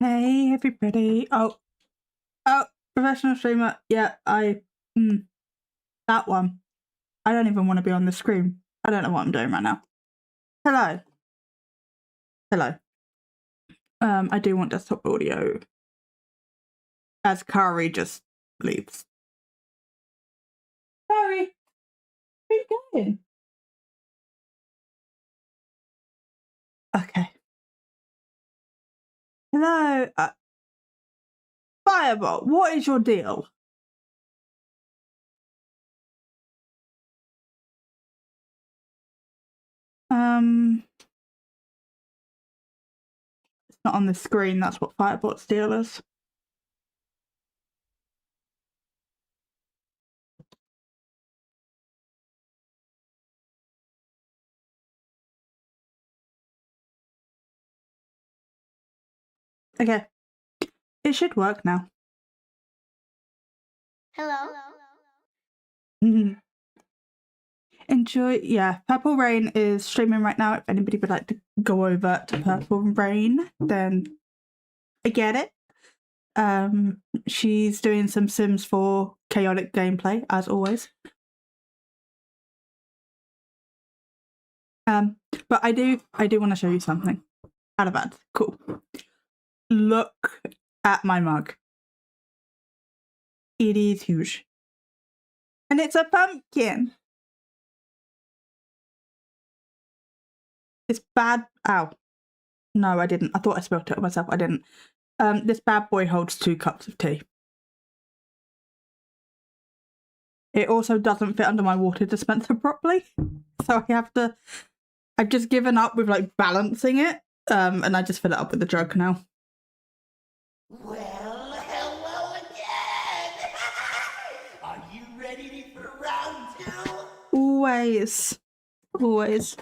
Hey everybody. Oh, professional streamer. Yeah, that one. I don't even want to be on the screen. I don't know what I'm doing right now. Hello. Hello. I do want desktop audio. As Kari just leaves. Kari, where are you going? Okay. Hello. Fireball, what is your deal? It's not on the screen. That's what Fireball's deal is. Okay. It should work now. Hello. Enjoy. Yeah, Purple Rain is streaming right now. If anybody would like to go over to Purple Rain, then I get it. She's doing some Sims 4 chaotic gameplay, as always. But I do want to show you something. Out of bed. Cool. Look at my mug. It is huge. And it's a pumpkin. This bad... Ow. No, I didn't. I thought I spilled it on myself. I didn't. This bad boy holds 2 cups of tea. It also doesn't fit under my water dispenser properly. So I have to... I've just given up with, like, balancing it. And I just fill it up with the jug now. Well, hello again! Are you ready for round 2? Always. Always.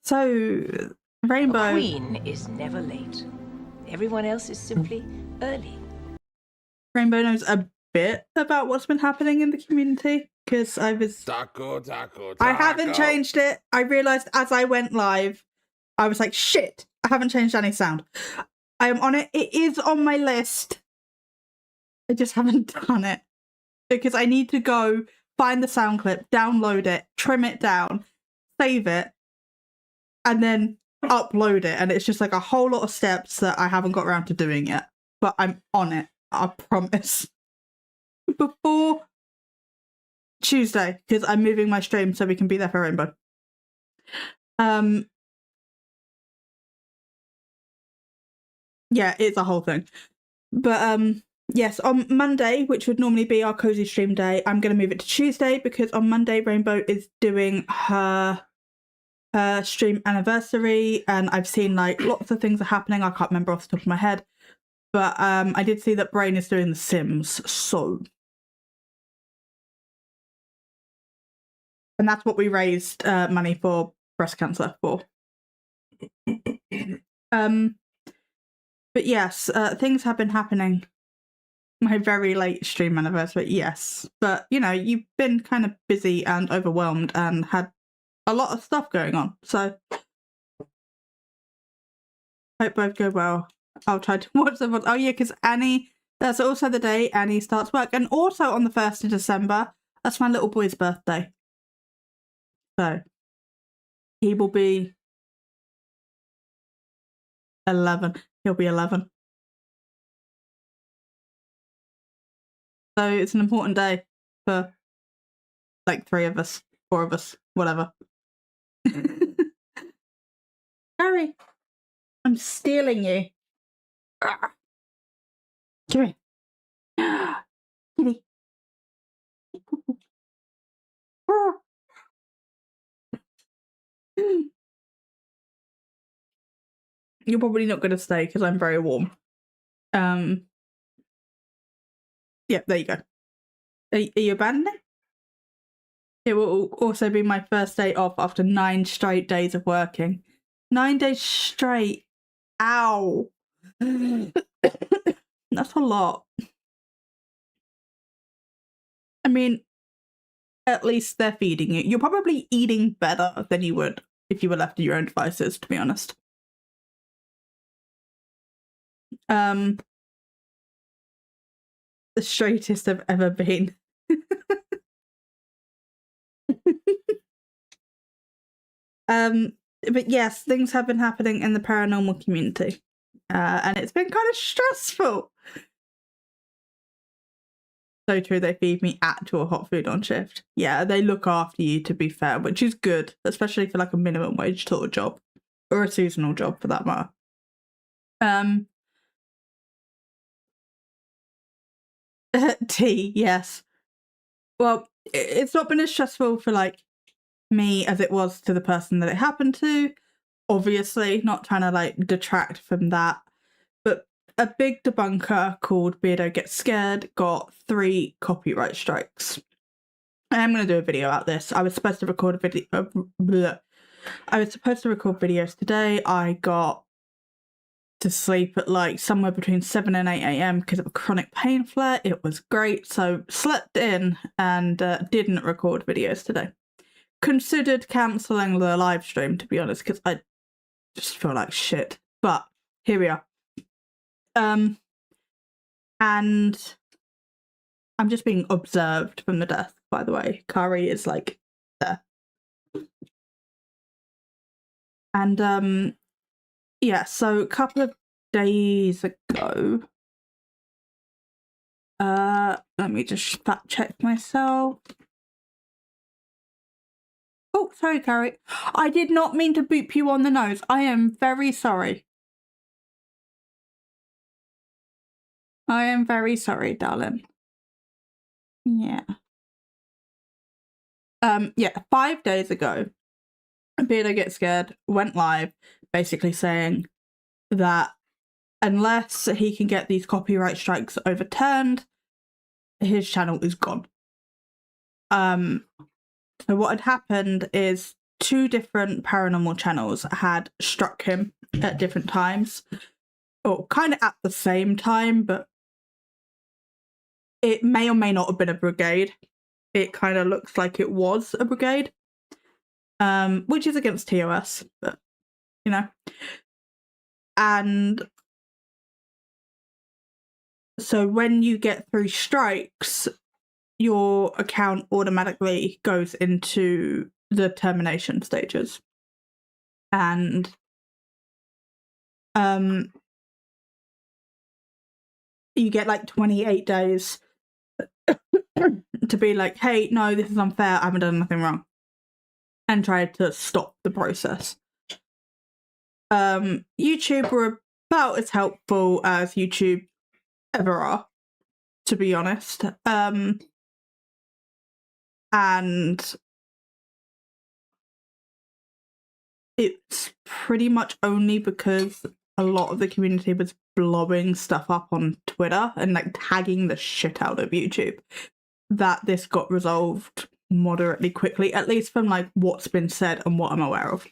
So, Rainbow... A queen is never late. Everyone else is simply early. Rainbow knows a bit about what's been happening in the community, because I was... Taco. I haven't changed it. I realised as I went live, I was like, shit, I haven't changed any sound. I am on it. It is on my list. I just haven't done it. Because I need to go find the sound clip, download it, trim it down, save it, and then upload it. And it's just like a whole lot of steps that I haven't got around to doing yet. But I'm on it. I promise. Before Tuesday, because I'm moving my stream so we can be there for Rainbow. Yeah, it's a whole thing. But yes, on Monday, which would normally be our cozy stream day, I'm going to move it to Tuesday because on Monday Rainbow is doing her stream anniversary, and I've seen like lots of things are happening. I can't remember off the top of my head, but I did see that Brain is doing The Sims, so. And that's what we raised money for breast cancer for. But yes, things have been happening. My very late stream anniversary, yes. But, you know, you've been kind of busy and overwhelmed and had a lot of stuff going on. So, hope both go well. I'll try to watch them. Oh, yeah, because Annie, that's also the day Annie starts work. And also on the 1st of December, that's my little boy's birthday. So, he will be 11. He'll be 11. So it's an important day for like 3 of us, 4 of us, whatever. Harry, I'm stealing you. Come here. Kitty. You're probably not going to stay because I'm very warm. Yeah, there you go. Are you abandoning? It will also be my first day off after 9 straight days of working. 9 days straight. Ow. That's a lot. I mean, at least they're feeding you. You're probably eating better than you would if you were left to your own devices, to be honest. The straightest I've ever been. But yes, things have been happening in the paranormal community. And it's been kind of stressful. So true, they feed me actual hot food on shift. Yeah, they look after you, to be fair, which is good, especially for like a minimum wage sort of job. Or a seasonal job for that matter. Tea, yes. Well, it's not been as stressful for like me as it was to the person that it happened to. Obviously, not trying to like detract from that. But a big debunker called Beardo Gets Scared got 3 copyright strikes. I am going to do a video about this. I was supposed to record a video. I was supposed to record videos today. I got to sleep at like somewhere between 7 and 8 a.m. because of a chronic pain flare. It was great. So slept in and didn't record videos today. Considered cancelling the live stream, to be honest, because I just feel like shit. But here we are. And I'm just being observed from the desk, by the way. Akari is like there. And yeah, so a couple of days ago, let me just fact check myself. Oh, sorry, Carrie. I did not mean to boop you on the nose. I am very sorry. I am very sorry, darling. Yeah. Yeah, 5 days ago, Beardo Gets Scared went live, basically saying that unless he can get these copyright strikes overturned, his channel is gone. So what had happened is 2 different paranormal channels had struck him at different times, or kind of at the same time, but it may or may not have been a brigade. It kind of looks like it was a brigade, which is against TOS, but you know. And so when you get 3 strikes, your account automatically goes into the termination stages. And you get like 28 days to be like, hey, no, this is unfair, I haven't done nothing wrong. And try to stop the process. YouTube were about as helpful as YouTube ever are, to be honest. And it's pretty much only because a lot of the community was blowing stuff up on Twitter and like tagging the shit out of YouTube that this got resolved moderately quickly, at least from like what's been said and what I'm aware of.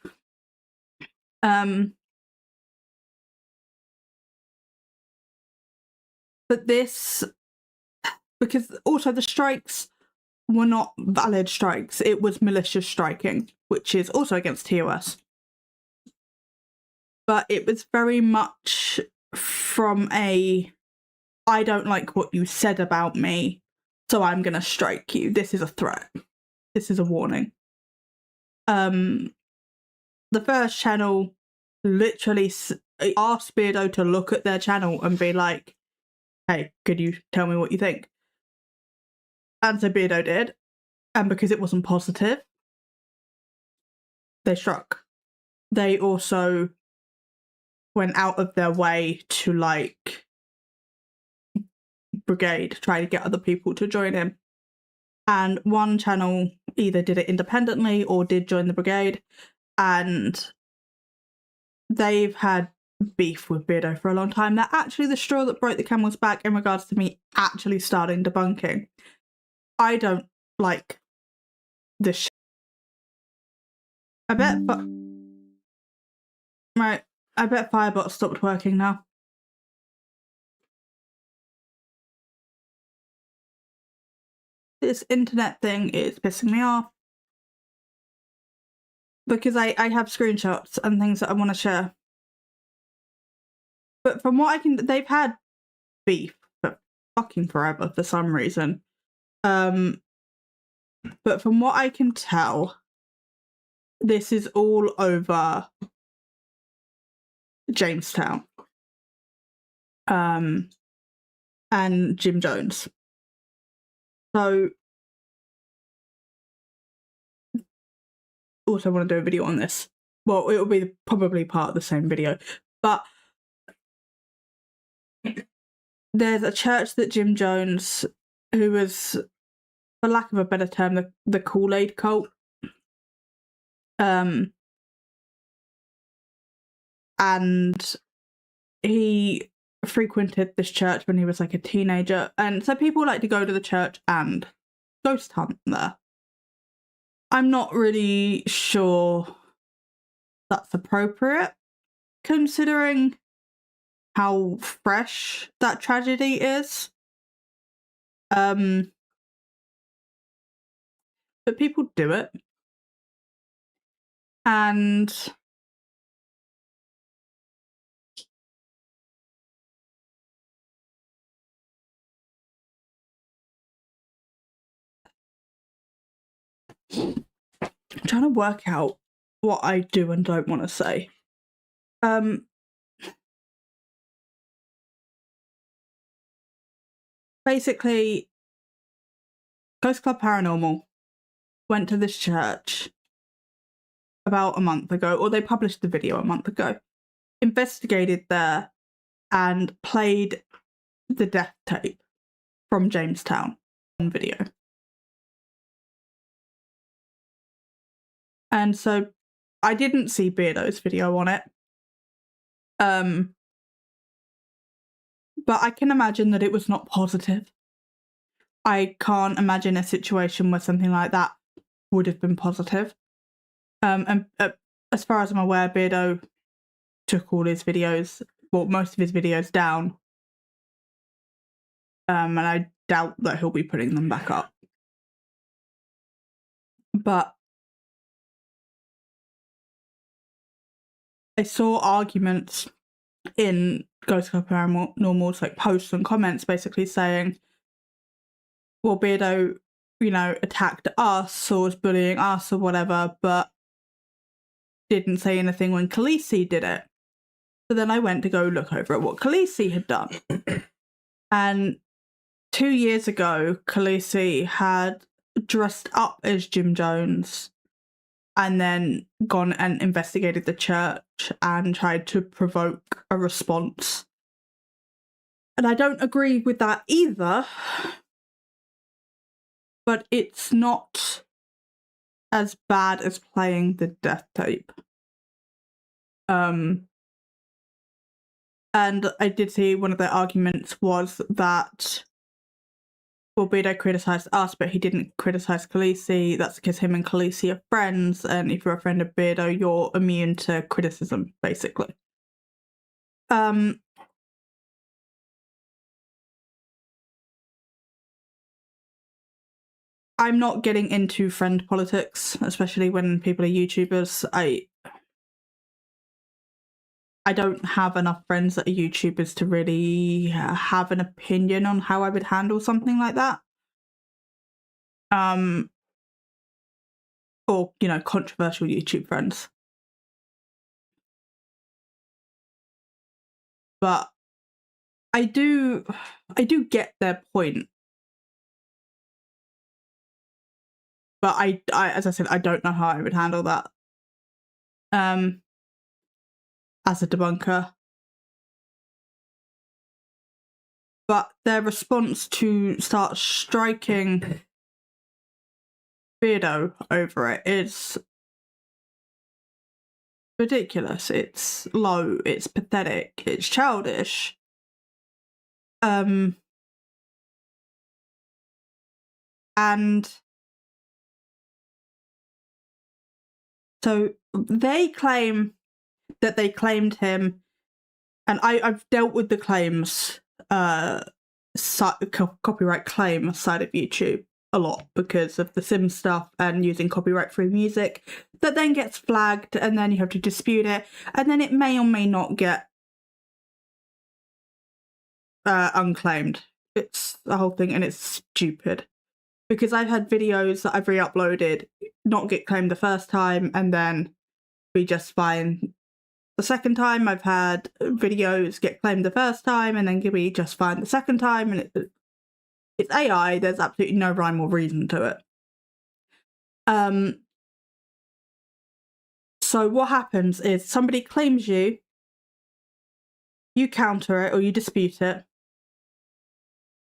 But this, because also the strikes were not valid strikes, it was malicious striking, which is also against TOS. But it was very much from a, I don't like what you said about me, so I'm gonna strike you. This is a threat. This is a warning. The first channel literally asked Beardo to look at their channel and be like, hey, could you tell me what you think? And so Beardo did. And because it wasn't positive, they struck. They also went out of their way to like brigade, try to get other people to join in. And one channel either did it independently or did join the brigade, and they've had beef with Beardo for a long time. They're actually the straw that broke the camel's back in regards to me actually starting debunking. I don't like this shit. I bet Firebot stopped working now. This internet thing is pissing me off. Because I have screenshots and things that I want to share. But from what I can, they've had beef for fucking forever for some reason. But from what I can tell, this is all over Jamestown. And Jim Jones. So also want to do a video on this. Well, it'll be probably part of the same video, but there's a church that Jim Jones, who was, for lack of a better term, the Kool-Aid cult, and he frequented this church when he was like a teenager, and so people like to go to the church and ghost hunt there. I'm not really sure that's appropriate, considering how fresh that tragedy is. But people do it. And I'm trying to work out what I do and don't want to say. Basically, Ghost Club Paranormal went to this church about a month ago, or they published the video a month ago, investigated there, and played the death tape from Jamestown on video. And so I didn't see Beardo's video on it. But I can imagine that it was not positive. I can't imagine a situation where something like that would have been positive. And as far as I'm aware, Beardo took all his videos, well, most of his videos down. And I doubt that he'll be putting them back up. But I saw arguments in Ghost Club Paranormal's like posts and comments basically saying, well, Beardo, you know, attacked us or was bullying us or whatever, but didn't say anything when Khaleesi did it. So then I went to go look over at what Khaleesi had done. And 2 years ago, Khaleesi had dressed up as Jim Jones and then gone and investigated the church and tried to provoke a response. And I don't agree with that either, but it's not as bad as playing the death tape. And I did see one of their arguments was that, well, Beardo criticised us, but he didn't criticise Khaleesi. That's because him and Khaleesi are friends, and if you're a friend of Beardo, you're immune to criticism, basically. I'm not getting into friend politics, especially when people are YouTubers. I don't have enough friends that are YouTubers to really have an opinion on how I would handle something like that. Or, you know, controversial YouTube friends. But I do get their point. But I as I said, I don't know how I would handle that. As a debunker. But their response to start striking Beardo over it is ridiculous. It's low, it's pathetic, it's childish. And so they claim that they claimed him, and I've dealt with the claims, copyright claim side of YouTube a lot because of the sim stuff and using copyright-free music that then gets flagged, and then you have to dispute it, and then it may or may not get unclaimed. It's the whole thing, and it's stupid. Because I've had videos that I've re-uploaded not get claimed the first time and then be just fine the second time. I've had videos get claimed the first time and then be just fine the second time, and it's AI. There's absolutely no rhyme or reason to it. So what happens is somebody claims you, you counter it or you dispute it.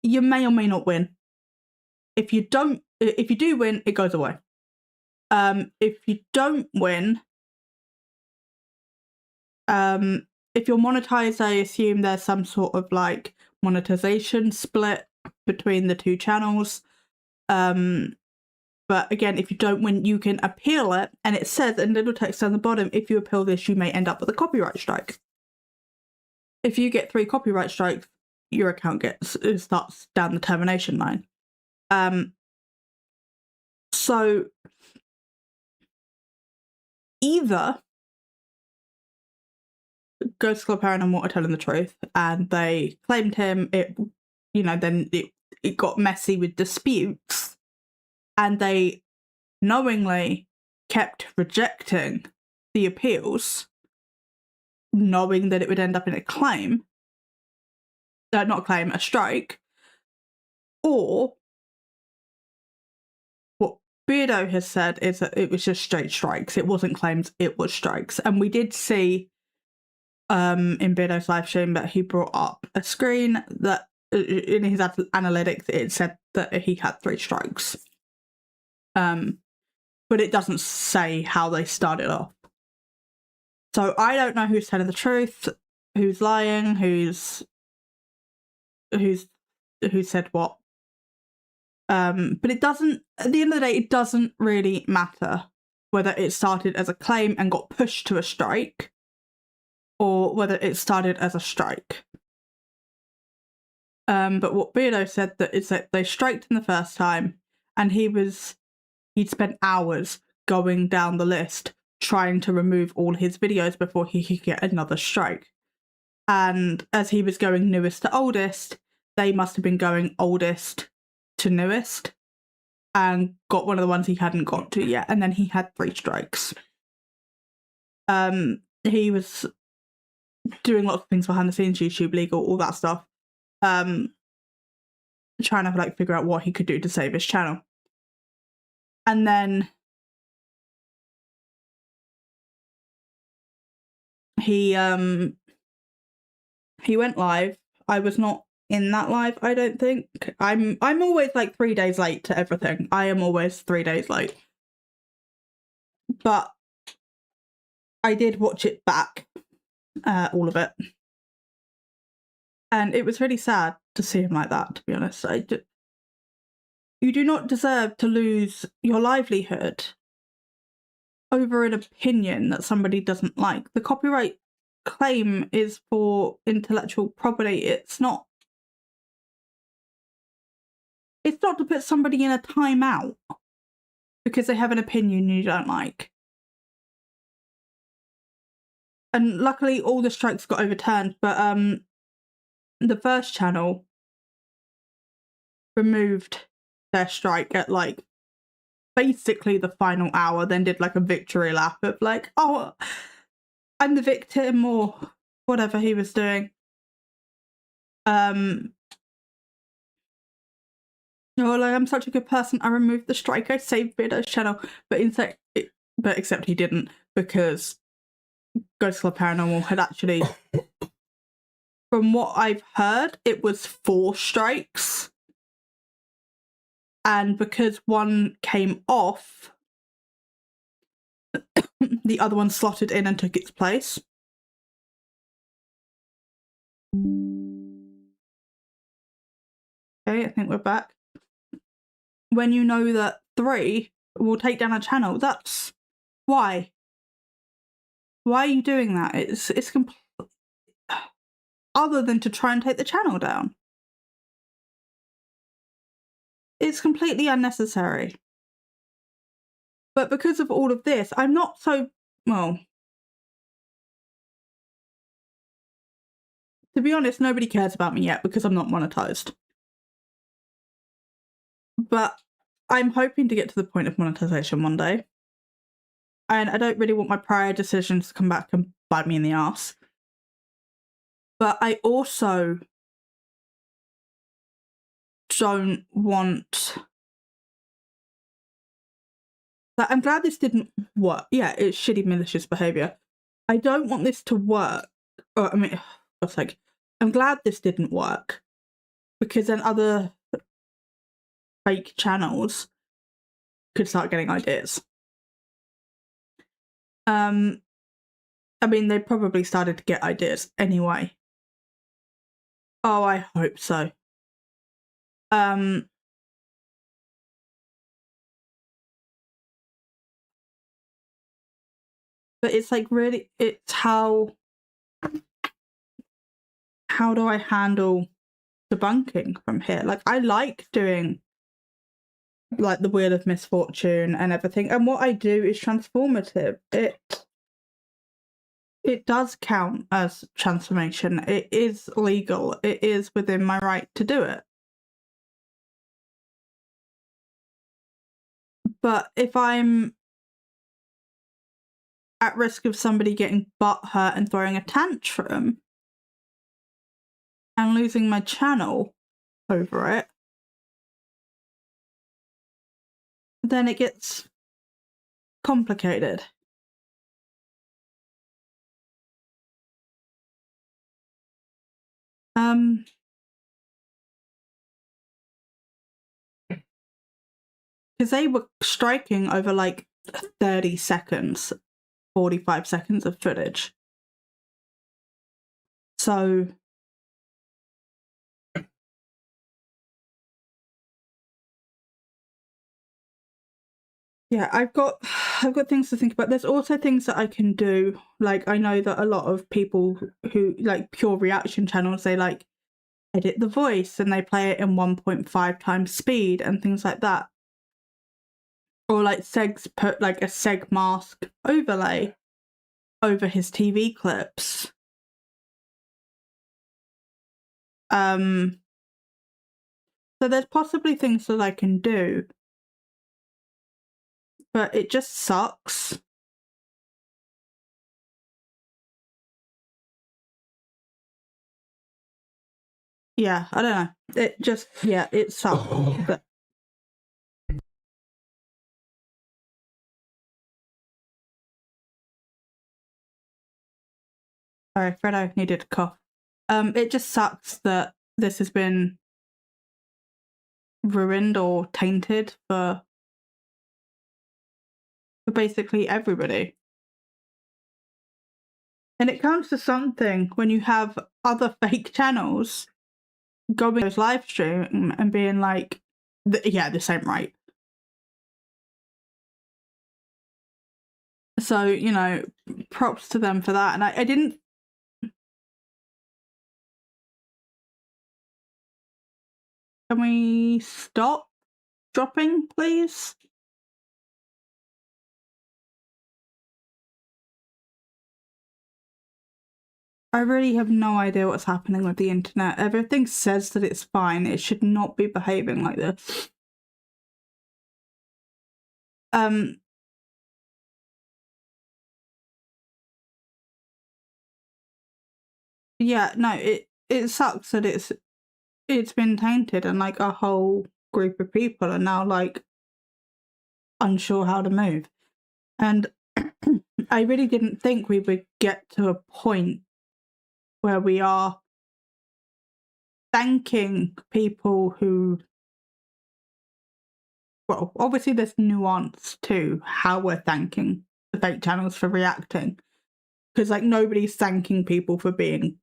You may or may not win. If you do win, it goes away. If you don't win, if you're monetized, I assume there's some sort of like monetization split between the two channels. But again, if you don't win, you can appeal it, and it says in little text on the bottom, if you appeal this, you may end up with a copyright strike. If you get 3 copyright strikes, your account starts down the termination line. So either Ghost Club Paranormal are telling the truth, and they claimed him. Then it got messy with disputes, and they knowingly kept rejecting the appeals, knowing that it would end up in a claim. Not a claim, a strike. Or what Beardo has said is that it was just straight strikes. It wasn't claims, it was strikes. And we did see in Beardo's live stream that he brought up a screen that in his analytics it said that he had 3 strikes. But it doesn't say how they started off. So I don't know who's telling the truth, who's lying, who said what. But it doesn't, at the end of the day, it doesn't really matter whether it started as a claim and got pushed to a strike, or whether it started as a strike. But what Beardo said is that they striked him the first time, and he'd spent hours going down the list trying to remove all his videos before he could get another strike. And as he was going newest to oldest, they must have been going oldest to newest and got one of the ones he hadn't got to yet, and then he had 3 strikes. He was doing lots of things behind the scenes, YouTube legal, all that stuff, trying to like figure out what he could do to save his channel. And then he went live. I was not in that live, I don't think. I'm always like 3 days late to everything. I am always 3 days late. But I did watch it back, all of it. And it was really sad to see him like that, to be honest. You do not deserve to lose your livelihood over an opinion that somebody doesn't like. The copyright claim is for intellectual property. It's not to put somebody in a timeout because they have an opinion you don't like. And luckily all the strikes got overturned, but the first channel removed their strike at like basically the final hour, then did like a victory lap of like, oh, I'm the victim, or whatever he was doing. Oh, like, I'm such a good person, I removed the strike, I saved Beardo's channel. But except he didn't, because Ghost Club Paranormal had actually, from what I've heard, it was 4 strikes. And because one came off, the other one slotted in and took its place. Okay, I think we're back. When you know that 3 will take down a channel, that's why. Why are you doing that? It's other than to try and take the channel down. It's completely unnecessary. But because of all of this, I'm not so, well, to be honest, nobody cares about me yet because I'm not monetized. But I'm hoping to get to the point of monetization one day. And I don't really want my prior decisions to come back and bite me in the ass. But I also don't want... I'm glad this didn't work. Yeah, it's shitty, malicious behaviour. I don't want this to work. Or, I mean, God's sake, I'm glad this didn't work. Because then other fake channels could start getting ideas. I mean, they probably started to get ideas anyway. Oh, I hope so. But it's like really, it's how do I handle debunking from here? Like, I like doing like the Wheel of Misfortune and everything, and what I do is transformative. It does count as transformation. It is legal. It is within my right to do it. But if I'm at risk of somebody getting butthurt and throwing a tantrum and losing my channel over it, then it gets complicated. Because they were striking over like 30 seconds, 45 seconds of footage. So yeah, I've got things to think about. There's also things that I can do. Like, I know that a lot of people who like pure reaction channels, they like edit the voice and they play it in 1.5 times speed and things like that. Or like Seg's put like a Seg mask overlay over his TV clips. So there's possibly things that I can do. But it just sucks. Yeah, I don't know. It just, yeah, it sucks. But... Sorry, Fredo needed a cough. It just sucks that this has been ruined or tainted for basically everybody. And it comes to something when you have other fake channels going those live stream and being like, yeah, this ain't right. So, you know, props to them for that. And I didn't... Can we stop dropping, please? I really have no idea what's happening with the internet. Everything says that it's fine. It should not be behaving like this. Yeah, no, it sucks that it's been tainted and like a whole group of people are now like unsure how to move. And I really didn't think we would get to a point where we are thanking people who, well, obviously there's nuance to how we're thanking the fake channels for reacting. Because, like, nobody's thanking people for being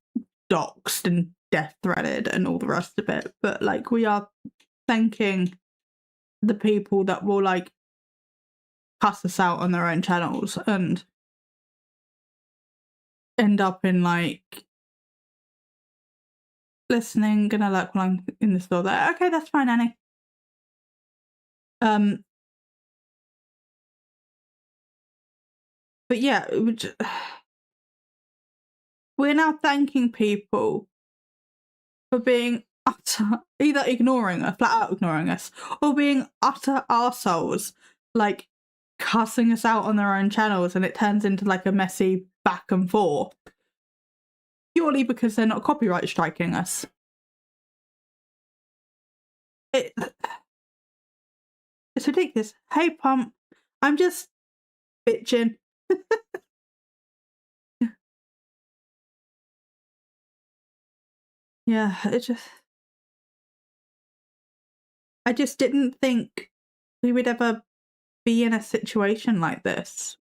doxxed and death threatened and all the rest of it. But, like, we are thanking the people that will, like, cuss us out on their own channels and end up in, like, listening, gonna look while I'm in the store there. Okay, that's fine, Annie. But yeah, we're now thanking people for being utter, either ignoring us, flat out ignoring us, or being utter arseholes, like cussing us out on their own channels, and it turns into like a messy back and forth. Purely because they're not copyright striking us. It's ridiculous. Hey, Pump, I'm just bitching. Yeah, I just didn't think we would ever be in a situation like this.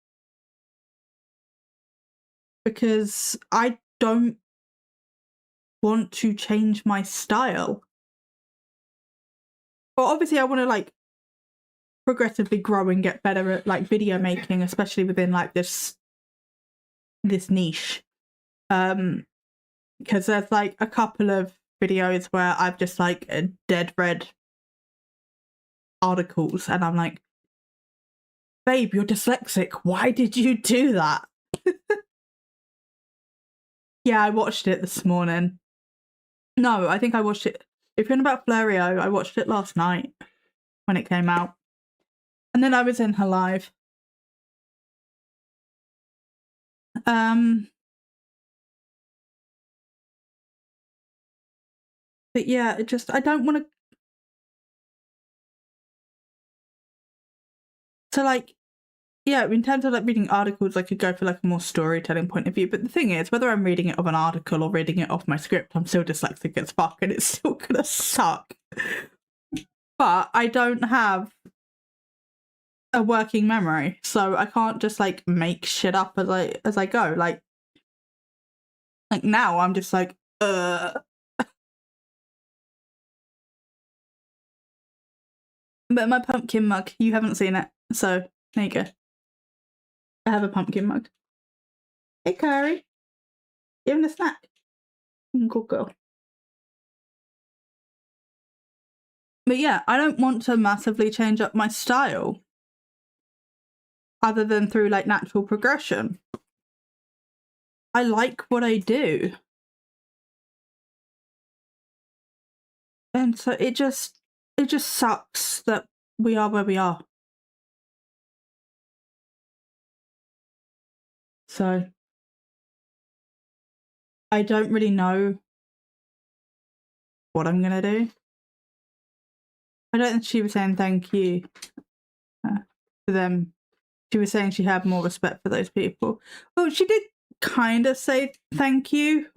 Because I don't want to change my style. Well, obviously I want to like progressively grow and get better at like video making, especially within like this niche. Because there's like a couple of videos where I've just like dead read articles and I'm like, babe, you're dyslexic. Why did you do that? Yeah, I watched it this morning. No, I think I watched it. If you're on about Flerio, I watched it last night when it came out. And then I was in her live. But yeah, I don't want to like, yeah, in terms of like reading articles, I could go for like a more storytelling point of view. But the thing is, whether I'm reading it off an article or reading it off my script, I'm still dyslexic as fuck and it's still gonna suck. But I don't have a working memory, so I can't just like make shit up as I go. Like now I'm just like, But my pumpkin mug, you haven't seen it, so there you go. I have a pumpkin mug. Hey, Kari. You having a snack? Good girl. But yeah, I don't want to massively change up my style other than through like natural progression. I like what I do. And so it just sucks that we are where we are. So I don't really know what I'm gonna do. I don't think she was saying thank you to them. She was saying she had more respect for those people. Well, she did kind of say thank you.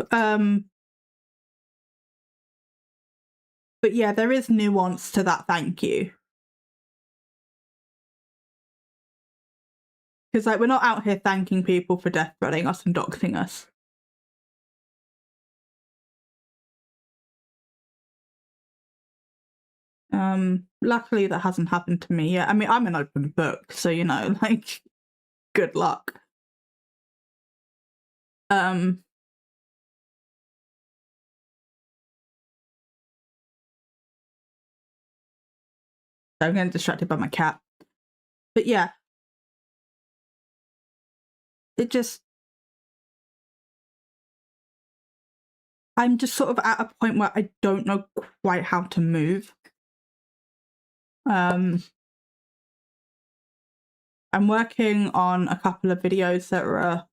But yeah, there is nuance to that thank you. Because like we're not out here thanking people for death threatening us and doxing us. Luckily that hasn't happened to me yet. I mean, I'm an open book, so you know, like, good luck. I'm getting distracted by my cat. But yeah. I'm just sort of at a point where I don't know quite how to move. I'm working on a couple of videos that are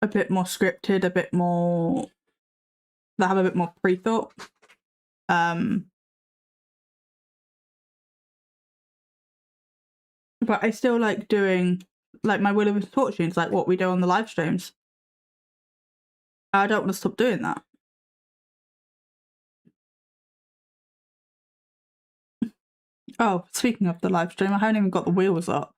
a bit more scripted, that have a bit more pre-thought. But I still like doing like my Wheel of Misfortunes, like what we do on the live streams. I don't want to stop doing that. Oh, speaking of the live stream, I haven't even got the wheels up.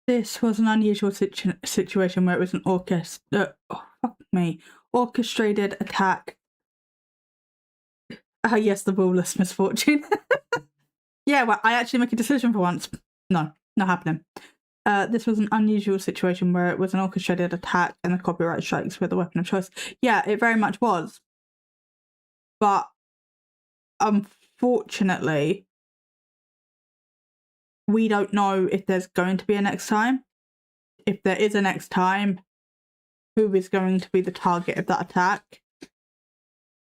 This was an unusual situation where it was an orchestrated attack Yes, the ruleless misfortune. Yeah, well, I actually make a decision for once. No, not happening. This was an unusual situation where it was an orchestrated attack and the copyright strikes were the weapon of choice. Yeah, it very much was. But unfortunately, we don't know if there's going to be a next time. If there is a next time, who is going to be the target of that attack?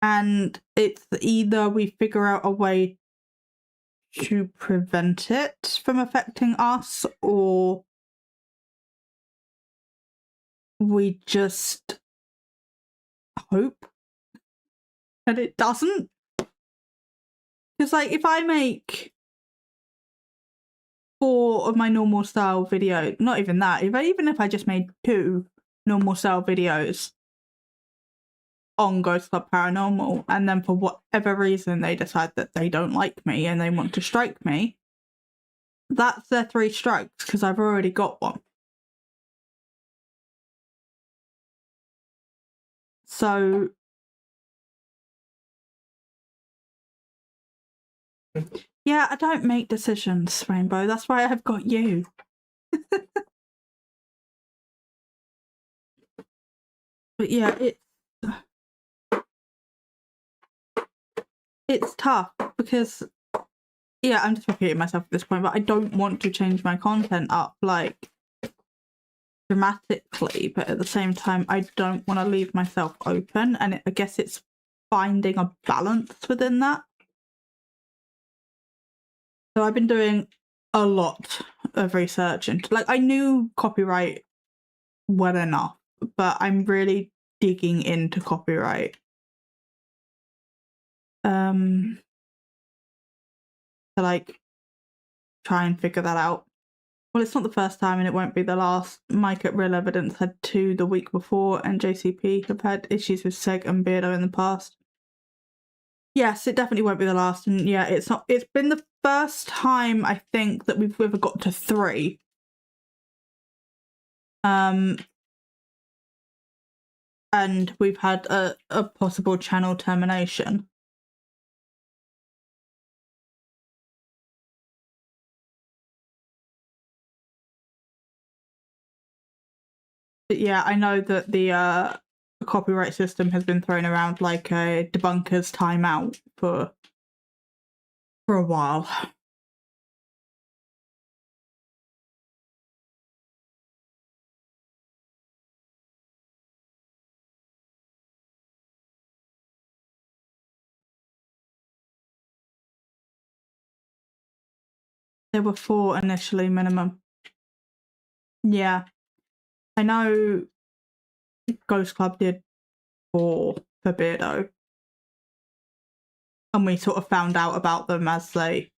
And it's either we figure out a way to prevent it from affecting us, or we just hope that it doesn't. Because, like, if I make 4 of my normal style videos, not even that, even if I just made 2 normal style videos on Ghost Club Paranormal, and then for whatever reason they decide that they don't like me and they want to strike me, that's their 3 strikes, because I've already got one. So yeah, I don't make decisions, Rainbow. That's why I've got you. But yeah, it's tough because, yeah, I'm just repeating myself at this point, but I don't want to change my content up like dramatically, but at the same time I don't want to leave myself open, and I guess it's finding a balance within that. So I've been doing a lot of research into, like, I knew copyright well enough, but I'm really digging into copyright. To like try and figure that out. Well, it's not the first time and it won't be the last. Mike at Real Evidence had 2 the week before, and JCP have had issues with Seg and Beardo in the past. Yes, it definitely won't be the last, and yeah, it's been the first time I think that we've ever got to 3. And we've had a possible channel termination. But yeah, I know that the copyright system has been thrown around like a debunker's timeout for a while. There were 4 initially minimum. Yeah. I know Ghost Club did 4 for Beardo. And we sort of found out about them as they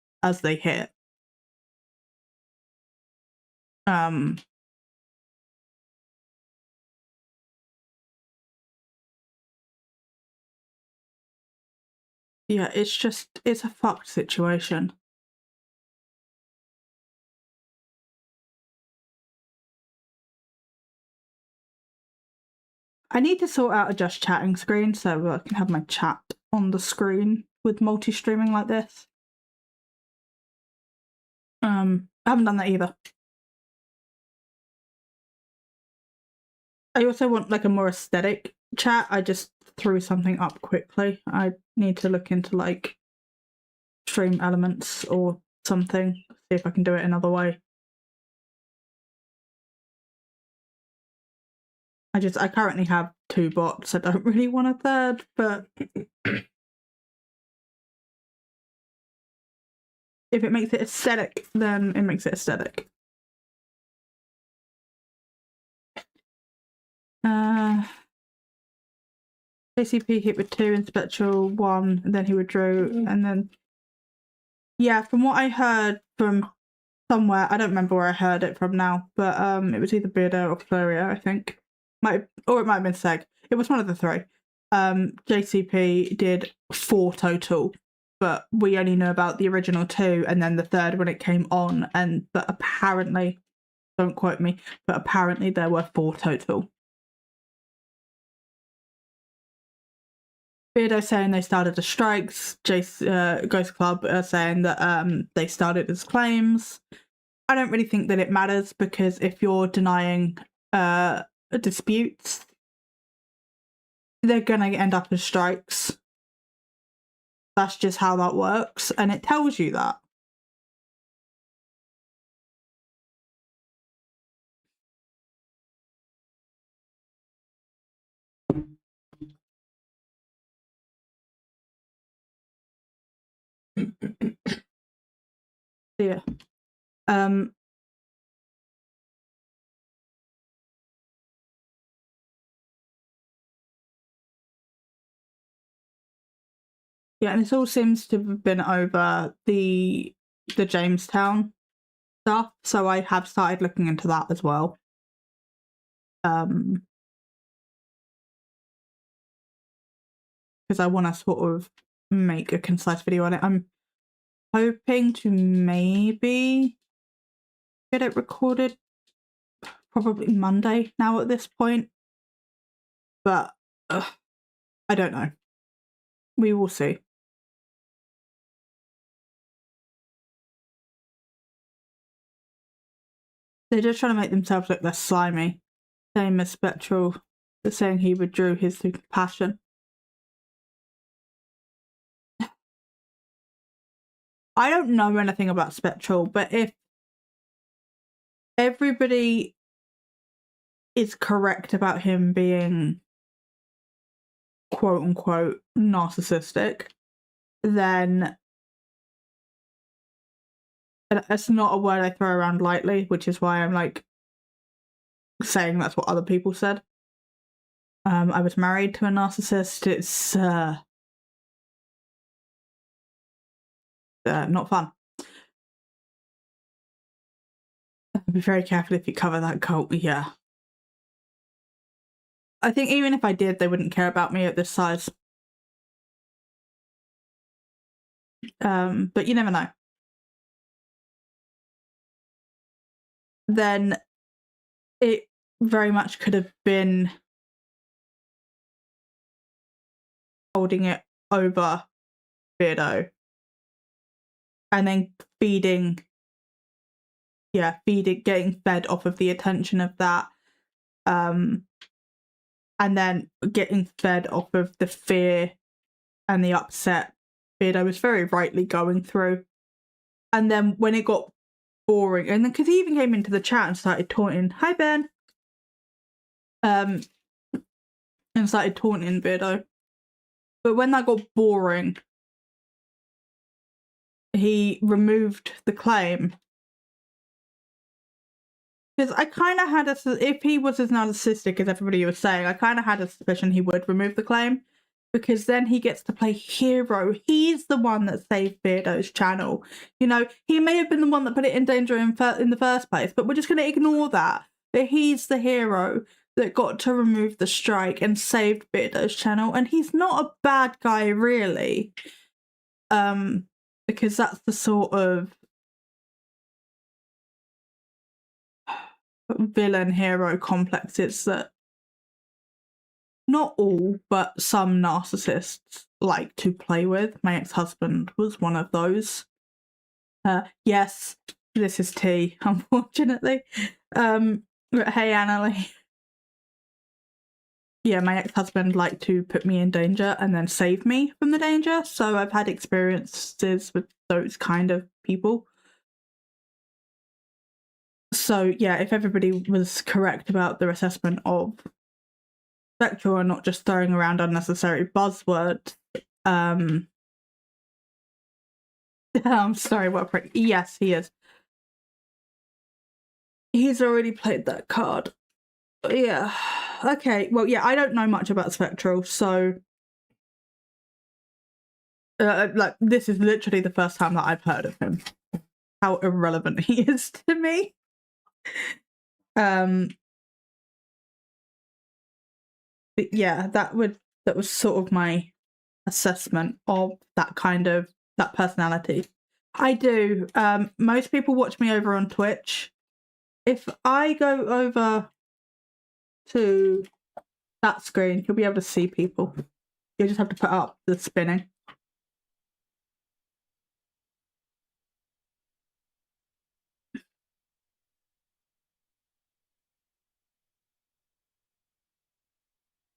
hit. Yeah, it's a fucked situation. I need to sort out a just chatting screen so I can have my chat on the screen with multi-streaming like this. I haven't done that either. I also want like a more aesthetic chat. I just threw something up quickly. I need to look into like stream elements or something, see if I can do it another way. I currently have 2 bots. I don't really want a third, but if it makes it aesthetic, then it makes it aesthetic. JCP hit with 2 in Spectral 1, and then he withdrew, and then yeah, from what I heard from somewhere, I don't remember where I heard it from now, but it was either Beardo or Floria, I think. Or it might have been Seg. It was one of the 3. JCP did 4 total, but we only know about the original 2 and then the 3rd when it came on, but apparently, don't quote me, but apparently there were 4 total. Beardo saying they started as strikes. Ghost Club are saying that they started as claims. I don't really think that it matters, because if you're denying disputes, they're gonna end up as strikes. That's just how that works, and it tells you that. Yeah. Yeah, and this all seems to have been over the Jamestown stuff, so I have started looking into that as well. Because I want to sort of make a concise video on it. I'm hoping to maybe get it recorded probably Monday now at this point, but I don't know. We will see. They're just trying to make themselves look less slimy. Same as Spectral, saying he withdrew his compassion. I don't know anything about Spectral, but if everybody is correct about him being quote unquote narcissistic, then it's not a word I throw around lightly, which is why I'm like saying that's what other people said. I was married to a narcissist. It's not fun. Be very careful if you cover that cult. Yeah, I think even if I did, they wouldn't care about me at this size. But you never know. Then it very much could have been holding it over Beardo and then getting fed off of the attention of that, and then getting fed off of the fear and the upset Beardo was very rightly going through. And then when it got boring, and then because he even came into the chat and started taunting, hi Ben, and started taunting Beardo. But when that got boring, he removed the claim. Because I kind of had if he was as narcissistic as everybody was saying, I kind of had a suspicion he would remove the claim, because then he gets to play hero. He's the one that saved Beardo's channel. You know, he may have been the one that put it in danger in the first place, but we're just going to ignore that. But he's the hero that got to remove the strike and saved Beardo's channel, and he's not a bad guy really, because that's the sort of villain hero complexes that not all but some narcissists like to play with. My ex-husband was one of those. Yes, this is tea, unfortunately. But hey, Annalie. Yeah, my ex-husband liked to put me in danger and then save me from the danger, so I've had experiences with those kind of people. So yeah, if everybody was correct about their assessment of Spectral and not just throwing around unnecessary buzzwords, I'm sorry, what a prick. Yes, he is. He's already played that card. Yeah. Okay, well, yeah, I don't know much about Spectral, so like, this is literally the first time that I've heard of him. How irrelevant he is to me. But yeah, that was sort of my assessment of that personality. I do. Most people watch me over on Twitch. If I go over to that screen, you'll be able to see people. You just have to put up the spinning.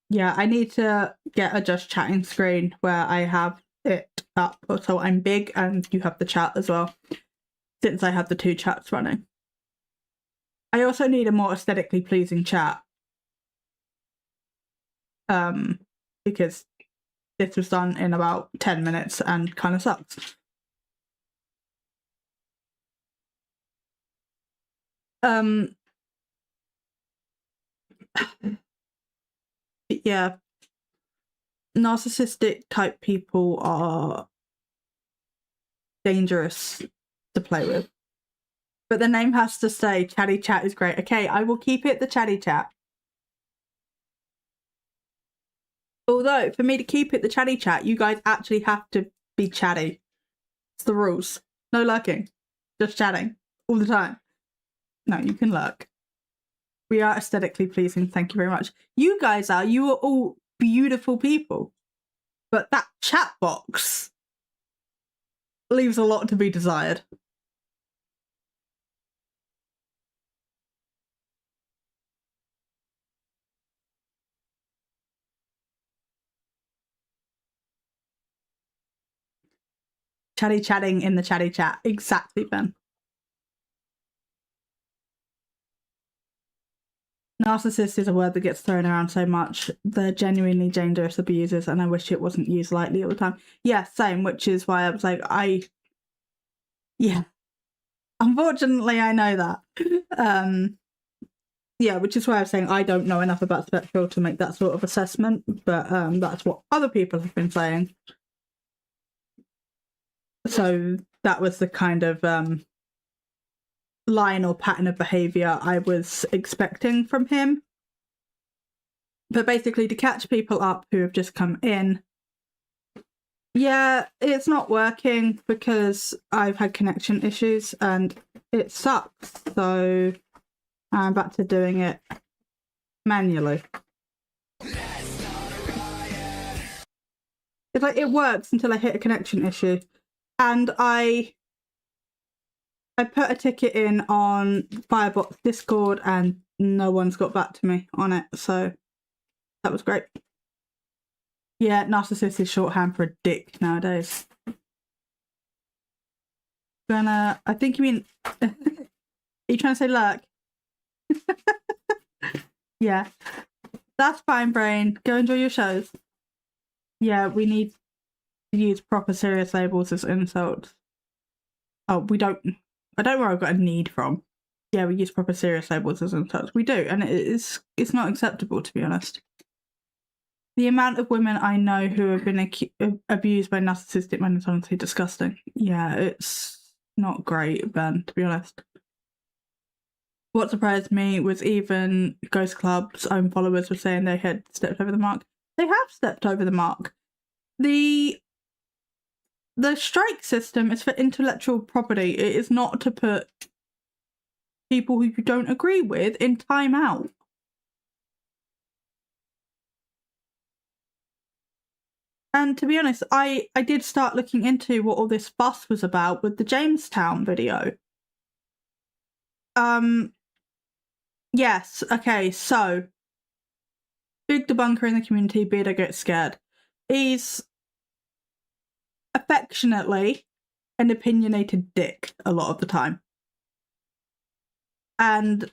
Yeah, I need to get a just chatting screen where I have it up so I'm big and you have the chat as well, since I have the 2 chats running. I also need a more aesthetically pleasing chat. Because this was done in about 10 minutes and kind of sucks. Yeah. Narcissistic type people are dangerous to play with. But the name has to stay. Chatty chat is great. Okay, I will keep it the chatty chat. Although, for me to keep it the chatty chat, you guys actually have to be chatty. It's the rules. No lurking. Just chatting. All the time. No, you can lurk. We are aesthetically pleasing. Thank you very much. You guys are. You are all beautiful people. But that chat box leaves a lot to be desired. Chatty chatting in the chatty chat. Exactly, Ben. Narcissist is a word that gets thrown around so much. They're genuinely dangerous abusers, and I wish it wasn't used lightly all the time. Yeah, same, which is why I was like, yeah. Unfortunately, I know that. Yeah, which is why I was saying I don't know enough about Spectral to make that sort of assessment, but that's what other people have been saying. So that was the kind of line or pattern of behaviour I was expecting from him. But basically, to catch people up who have just come in, yeah, it's not working because I've had connection issues and it sucks. So I'm back to doing it manually. It's like it works until I hit a connection issue. And I put a ticket in on Firebox Discord and no one's got back to me on it, so that was great. Yeah, narcissist is shorthand for a dick nowadays. I think you mean... Are you trying to say lurk? Yeah. That's fine, Brain. Go enjoy your shows. Yeah, we need to use proper serious labels as insults. Oh, we don't... I don't know where I've got a need from. Yeah, we use proper serious labels as insults. We do, and it's not acceptable, to be honest. The amount of women I know who have been abused by narcissistic men is honestly disgusting. Yeah, it's not great, Ben, to be honest. What surprised me was even Ghost Club's own followers were saying they had stepped over the mark. They have stepped over the mark. The strike system is for intellectual property. It is not to put people who you don't agree with in time out. And to be honest, I did start looking into what all this fuss was about with the Jamestown video. Yes, okay, so big debunker in the community, Beardo gets scared. He's affectionately an opinionated dick a lot of the time. And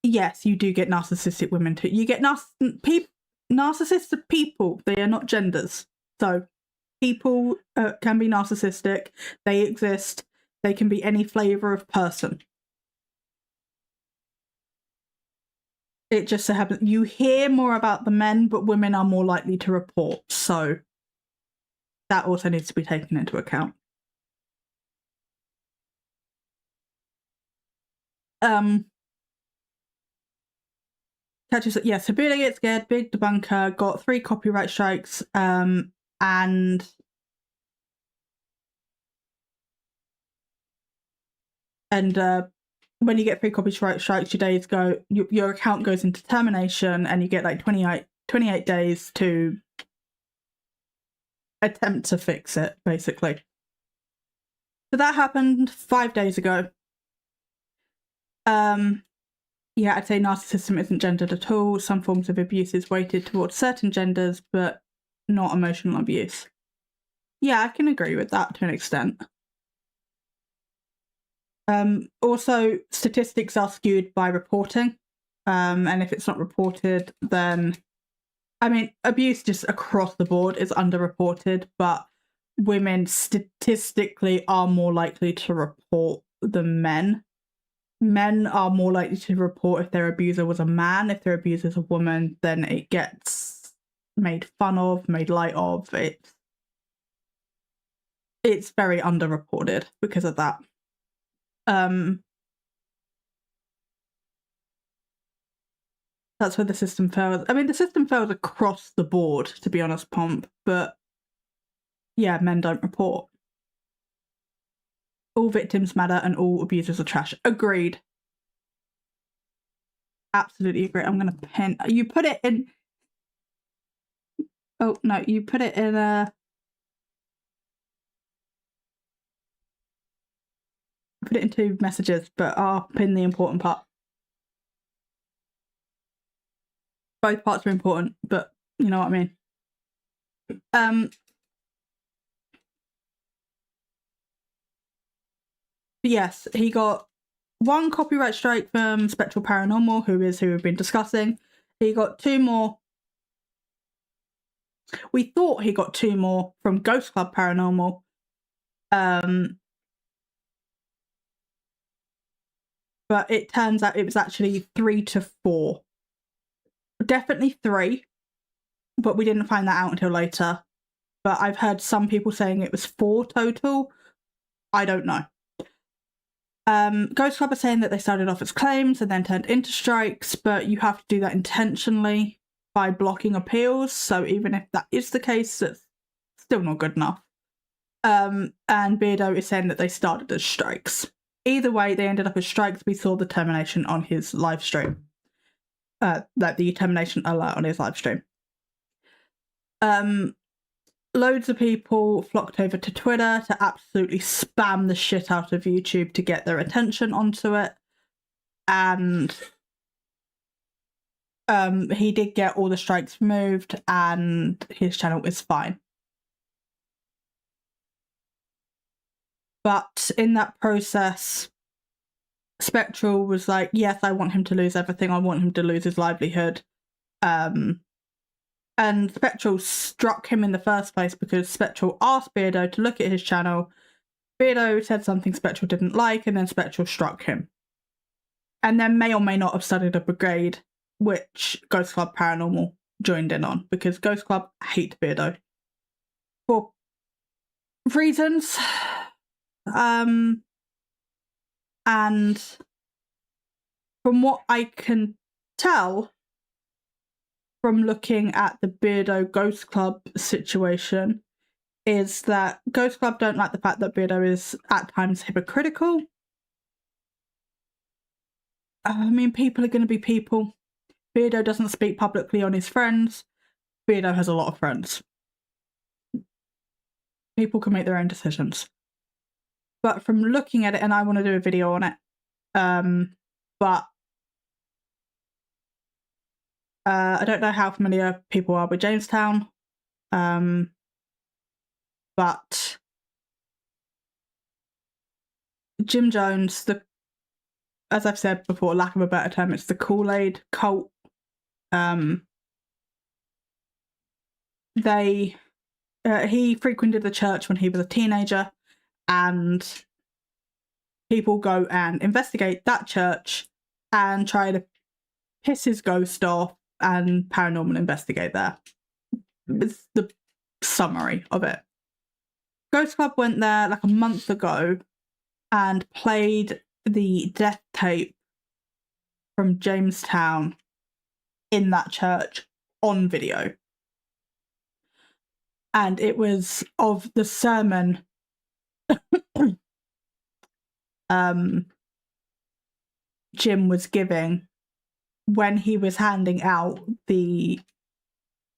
yes, you do get narcissistic women too. You get narcissists are people. They are not genders. So people can be narcissistic. They exist. They can be any flavour of person. It just so happens you hear more about the men, but women are more likely to report. So that also needs to be taken into account. Catches, yeah, so Beardo gets scared, big debunker, got 3 copyright strikes, and when you get 3 copyright strikes, your account goes into termination, and you get like 28 days to attempt to fix it, basically. So that happened 5 days ago. Yeah, I'd say narcissism isn't gendered at all. Some forms of abuse is weighted towards certain genders, but not emotional abuse. Yeah, I can agree with that to an extent. Also, statistics are skewed by reporting. And if it's not reported, then... I mean, abuse just across the board is underreported, but women statistically are more likely to report than men. Men are more likely to report if their abuser was a man. If their abuser is a woman, then it gets made fun of, made light of. It's very underreported because of that. That's where the system fails. I mean, the system fails across the board, to be honest, Pomp, but yeah, men don't report. All victims matter and all abusers are trash. Agreed. Absolutely agree. I'm going to pin... You put it in... Oh, no, you put it in a... Put it in 2 messages, but I'll pin the important part. Both parts are important, but you know what I mean. Yes, he got 1 copyright strike from Spectral Paranormal, who we've been discussing. He got 2 more. We thought he got 2 more from Ghost Club Paranormal. But it turns out it was actually 3 to 4. Definitely 3, but we didn't find that out until later. But I've heard some people saying it was 4 total. I don't know. Ghost Club are saying that they started off as claims and then turned into strikes, but you have to do that intentionally by blocking appeals. So even if that is the case, it's still not good enough. And Beardo is saying that they started as strikes. Either way, they ended up as strikes. We saw the termination on his live stream. Like the termination alert on his live stream. Loads of people flocked over to Twitter to absolutely spam the shit out of YouTube to get their attention onto it. And he did get all the strikes removed and his channel is fine. But in that process, Spectral was like, yes, I want him to lose everything. I want him to lose his livelihood. And Spectral struck him in the first place because Spectral asked Beardo to look at his channel. Beardo said something Spectral didn't like, and then Spectral struck him. And then may or may not have started a brigade, which Ghost Club Paranormal joined in on, because Ghost Club hate Beardo. For reasons. And from what I can tell, from looking at the Beardo Ghost Club situation, is that Ghost Club don't like the fact that Beardo is at times hypocritical. I mean, people are going to be people. Beardo doesn't speak publicly on his friends. Beardo has a lot of friends. People can make their own decisions. But from looking at it, and I want to do a video on it, but I don't know how familiar people are with Jamestown, but Jim Jones, as I've said before, lack of a better term, it's the Kool-Aid cult. He frequented the church when he was a teenager, and people go and investigate that church and try to piss his ghost off, and paranormal investigate there. It's the summary of it. Ghost Club went there like a month ago and played the death tape from Jamestown in that church on video. And it was of the sermon Jim was giving when he was handing out the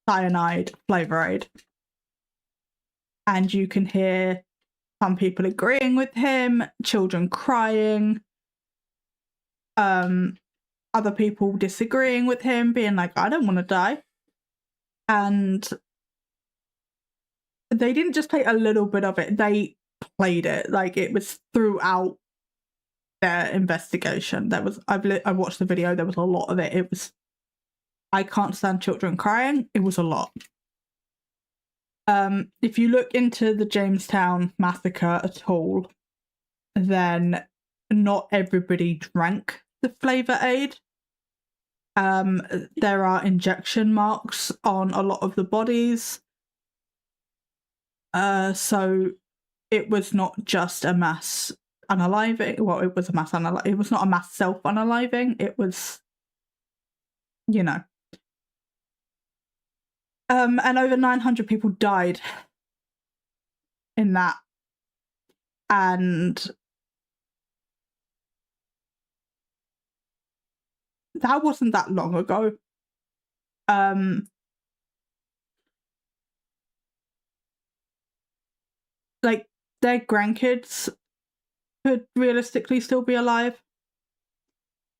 cyanide flavor aid. and you can hear some people agreeing with him, children crying, other people disagreeing with him, being like, I don't want to die. And they didn't just play a little bit of it, they played it. Like, it was throughout their investigation. I watched the video, there was a lot of it. It was, I can't stand children crying. It was a lot. If you look into the Jamestown massacre at all, then not everybody drank the flavor aid. There are injection marks on a lot of the bodies. So it was not just a mass unaliving. Well, it was a mass unaliving. It was not a mass self-unaliving. It was, you know. And over 900 people died in that. And that wasn't that long ago. Like, their grandkids could realistically still be alive.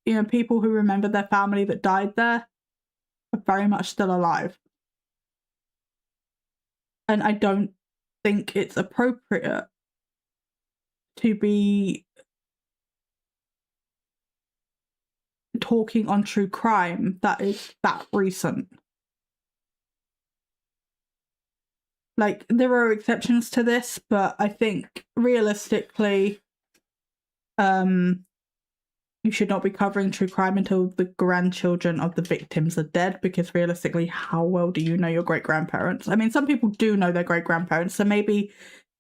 You know, people who remember their family that died there are very much still alive. And I don't think it's appropriate to be talking on true crime that is that recent. Like, there are exceptions to this, but I think realistically, you should not be covering true crime until the grandchildren of the victims are dead, because realistically, how well do you know your great-grandparents? I mean, some people do know their great-grandparents, so maybe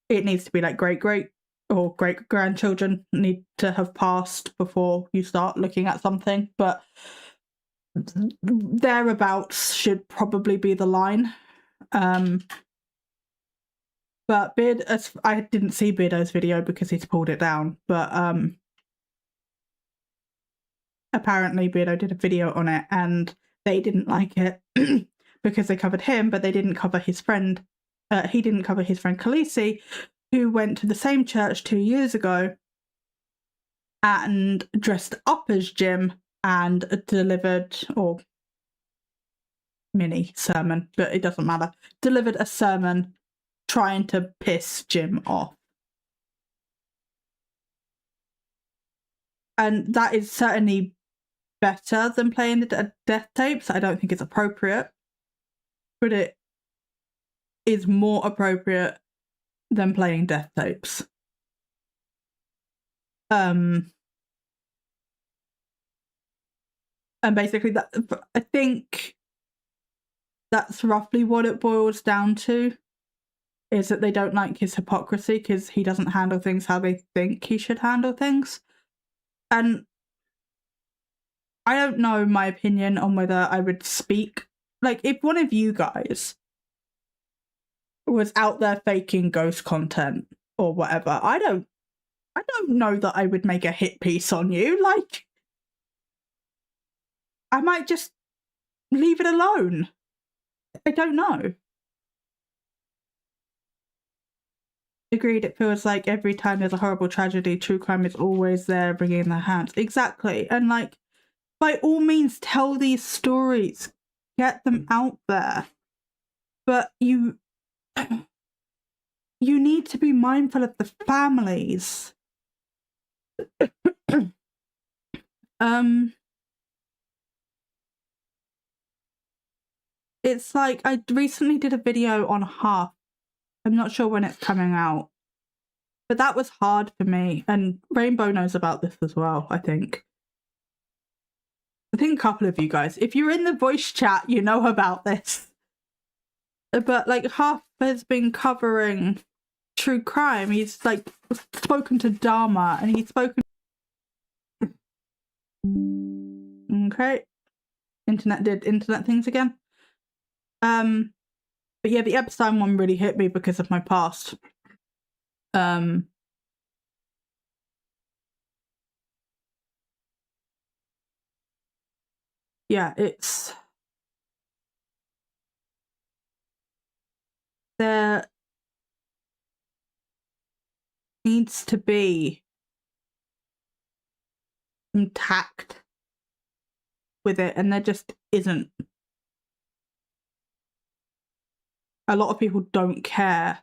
it needs to be like great-great or great-grandchildren need to have passed before you start looking at something, but thereabouts should probably be the line. But Beard, I didn't see Beardo's video because he's pulled it down, but apparently Beardo did a video on it and they didn't like it because they covered him, but they didn't cover his friend. He didn't cover his friend Khaleesi, who went to the same church 2 years ago and dressed up as Jim and delivered, or mini sermon, but it doesn't matter, delivered a sermon trying to piss Jim off. And that is certainly better than playing the death tapes. I don't think it's appropriate, but it is more appropriate than playing death tapes. And basically, that, I think that's roughly what it boils down to, is that they don't like his hypocrisy because he doesn't handle things how they think he should handle things. And I don't know my opinion on whether I would speak. Like, if one of you guys was out there faking ghost content or whatever, I don't know that I would make a hit piece on you. Like, I might just leave it alone. I don't know. Agreed, it feels like every time there's a horrible tragedy, true crime is always there bringing their hands. Exactly. And, like, by all means, tell these stories. Get them out there. But you need to be mindful of the families. It's like, I recently did a video on Half. I'm not sure when it's coming out. But that was hard for me. And Rainbow knows about this as well, I think. I think a couple of you guys. If you're in the voice chat, you know about this. But, like, Half has been covering true crime. He's, like, spoken to Dharma, and he's spoken... Okay. Internet did internet things again. But yeah, the Epstein one really hit me because of my past. Yeah, it's... needs to be some tact with it, and there just isn't. A lot of people don't care.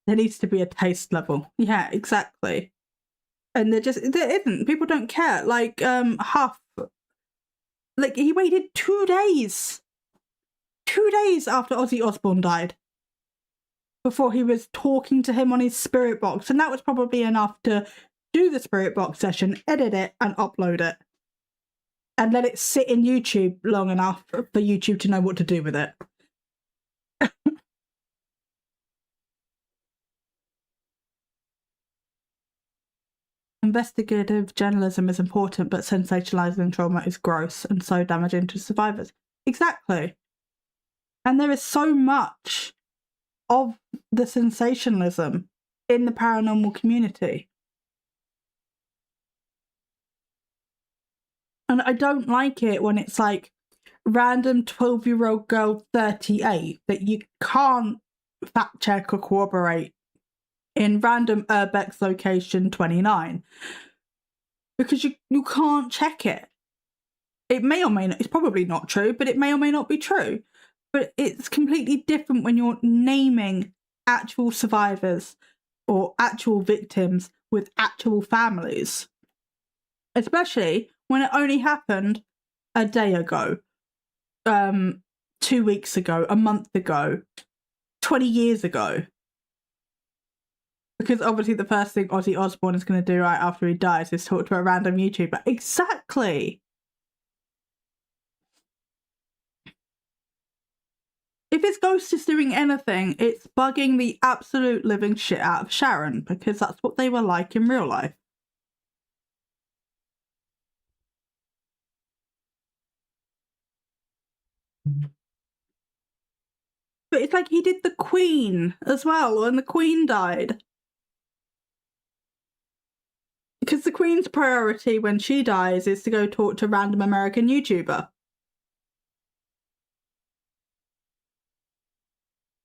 There needs to be a taste level. Yeah, exactly. And there isn't. People don't care. Like, Huff, like, he waited 2 days. 2 days after Ozzy Osbourne died before he was talking to him on his spirit box. And that was probably enough to do the spirit box session, edit it, and upload it. And let it sit in YouTube long enough for YouTube to know what to do with it. Investigative journalism is important, but sensationalizing trauma is gross and so damaging to survivors. Exactly. And there is so much of the sensationalism in the paranormal community. And I don't like it when it's like random 12-year-old girl 38 that you can't fact check or corroborate in random Urbex location 29. Because you can't check it. It may or may not, it's probably not true, but it may or may not be true. But it's completely different when you're naming actual survivors or actual victims with actual families. Especially when it only happened a day ago, 2 weeks ago, a month ago, 20 years ago. Because obviously the first thing Ozzy Osbourne is going to do right after he dies is talk to a random YouTuber. Exactly. If his ghost is doing anything, it's bugging the absolute living shit out of Sharon, because that's what they were like in real life. But it's like he did the Queen as well when the Queen died. Because the Queen's priority when she dies is to go talk to a random American YouTuber.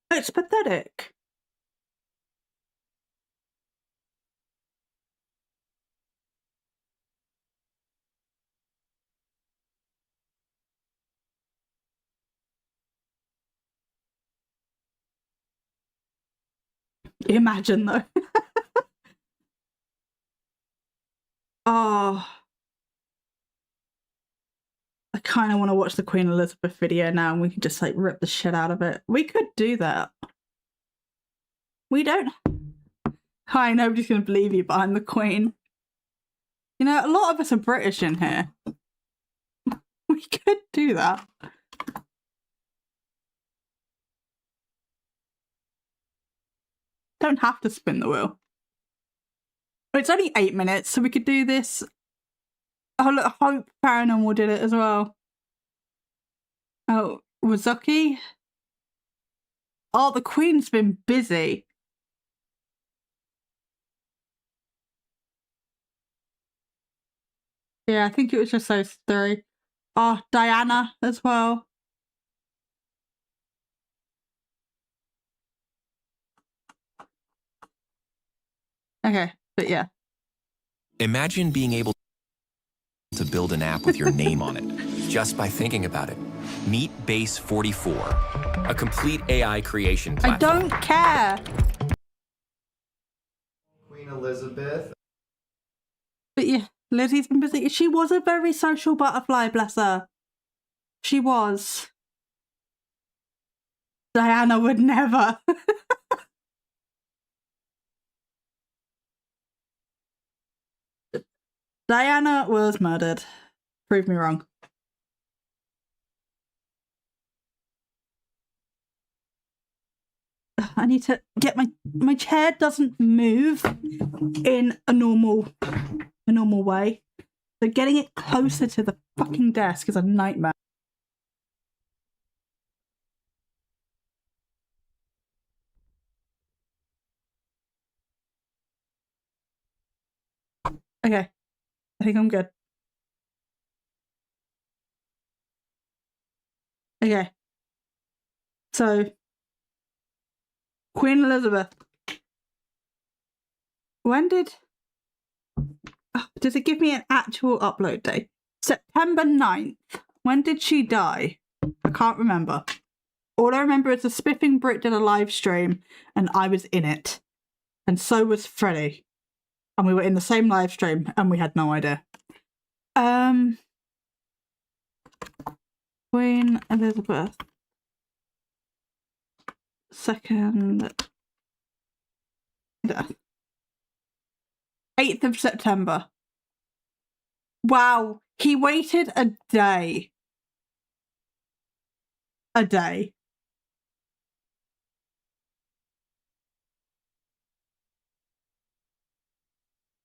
It's pathetic. Imagine though. Oh, I kind of want to watch the Queen Elizabeth video now and we can just like rip the shit out of it. We could do that. We don't. Hi, nobody's going to believe you, but I'm the Queen. You know, a lot of us are British in here. We could do that. Don't have to spin the wheel. It's only 8 minutes, so we could do this. Oh, look, Hope Paranormal did it as well. Oh, Wazuki? Oh, the Queen's been busy. Yeah, I think it was just those three. Oh, Diana as well. Okay, but yeah. Imagine being able to build an app with your name on it, just by thinking about it. Meet Base 44, a complete AI creation platform. I don't care. Queen Elizabeth. But yeah, Lizzie's been busy. She was a very social butterfly, bless her. She was. Diana would never. Diana was murdered. Prove me wrong. I need to get my chair doesn't move in a normal way. So getting it closer to the fucking desk is a nightmare. Okay. I think I'm good. Okay. So Queen Elizabeth. when did... does it give me an actual upload date? September 9th. When did she die? I can't remember. All I remember is the Spiffing Brit did a live stream and I was in it. And so was Freddie. And we were in the same live stream and we had no idea. Queen Elizabeth II death. 8th of September. Wow, he waited a day. A day.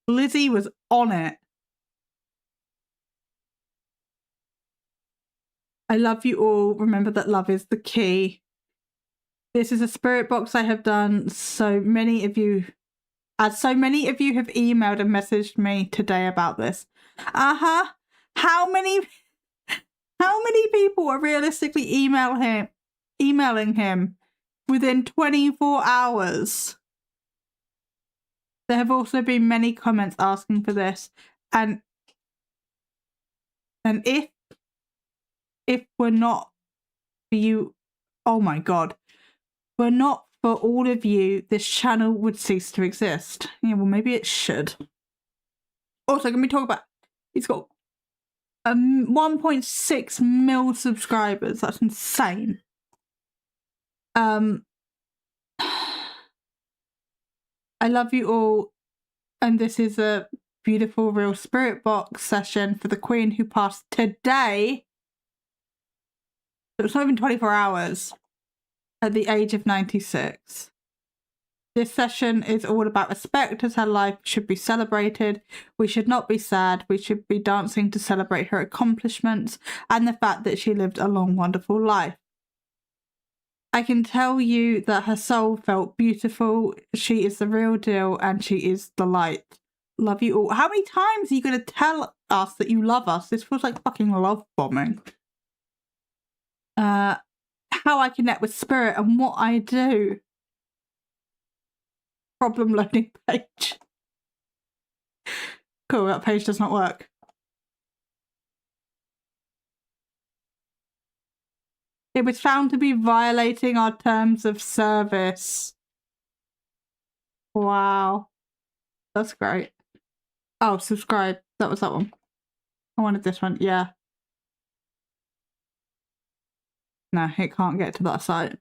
Lizzie was on it. I love you all. Remember that love is the key. This is a spirit box I have done. So many of you have emailed and messaged me today about this. How many people are realistically emailing him within 24 hours? There have also been many comments asking for this, and if we're not for you, oh my god, we're not for all of you, this channel would cease to exist. Yeah, well, maybe it should. Also, can we talk about, he's got 1.6 mil subscribers. That's insane. I love you all, and this is a beautiful real spirit box session for the Queen who passed today. It was not even 24 hours, at the age of 96. This session is all about respect, as her life should be celebrated. We should not be sad. We should be dancing to celebrate her accomplishments and the fact that she lived a long, wonderful life. I can tell you that her soul felt beautiful. She is the real deal and she is the light. Love you all. How many times are you going to tell us that you love us? This feels like fucking love bombing. How I connect with spirit and what I do. Problem loading page. Cool, that page does not work. It was found to be violating our terms of service. Wow. That's great. Oh, subscribe. That was that one. I wanted this one. Yeah. No, it can't get to that site.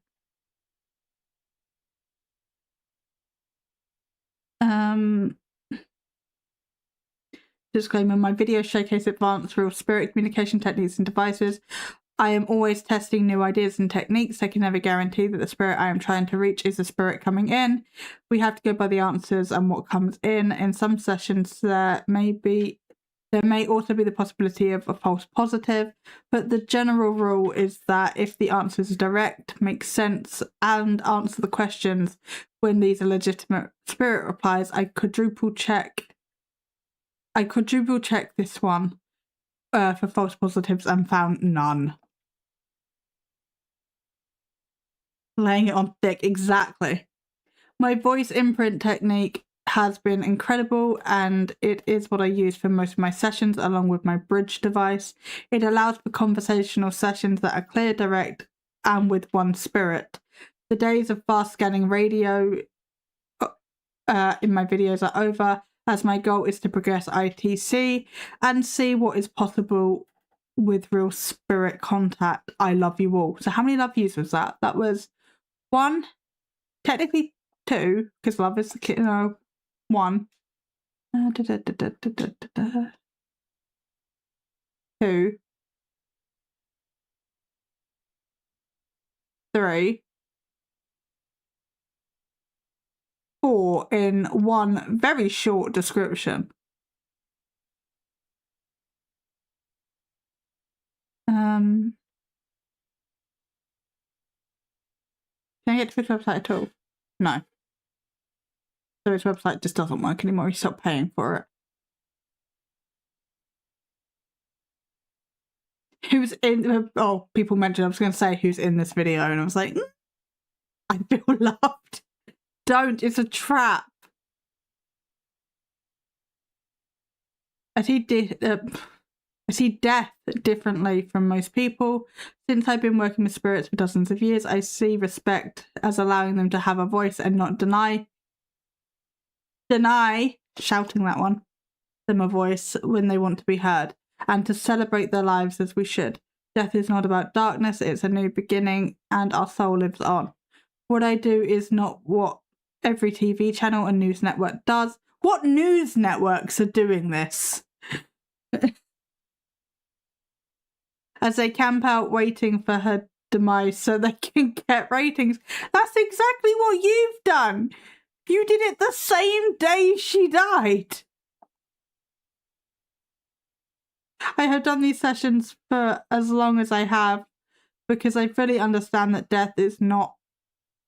Disclaimer, my videos showcase advanced real spirit communication techniques and devices. I am always testing new ideas and techniques. I can never guarantee that the spirit I am trying to reach is the spirit coming in. We have to go by the answers and what comes in. In some sessions, there may also be the possibility of a false positive, but the general rule is that if the answers are direct, make sense, and answer the questions when these are legitimate spirit replies, I quadruple check this one for false positives and found none. Laying it on thick, exactly. My voice imprint technique has been incredible and it is what I use for most of my sessions along with my bridge device. It allows for conversational sessions that are clear, direct, and with one spirit. The days of fast scanning radio in my videos are over, as my goal is to progress ITC and see what is possible with real spirit contact. I love you all. So how many love yous was that? That was 1, technically 2, because love is the kid. No, 1. 2, 3, 4 in one very short description. Can I get to his website at all? No. So his website just doesn't work anymore. He stopped paying for it. Who's in... Oh, people mentioned I was going to say who's in this video, and I was like, I feel loved. Don't. It's a trap. I see death differently from most people. Since I've been working with spirits for dozens of years, I see respect as allowing them to have a voice and not deny, shouting that one, them a voice when they want to be heard, and to celebrate their lives as we should. Death is not about darkness, it's a new beginning, and our soul lives on. What I do is not what every TV channel and news network does. What news networks are doing this? As they camp out waiting for her demise so they can get ratings. That's exactly what you've done. You did it the same day she died. I have done these sessions for as long as I have because I fully understand that death is not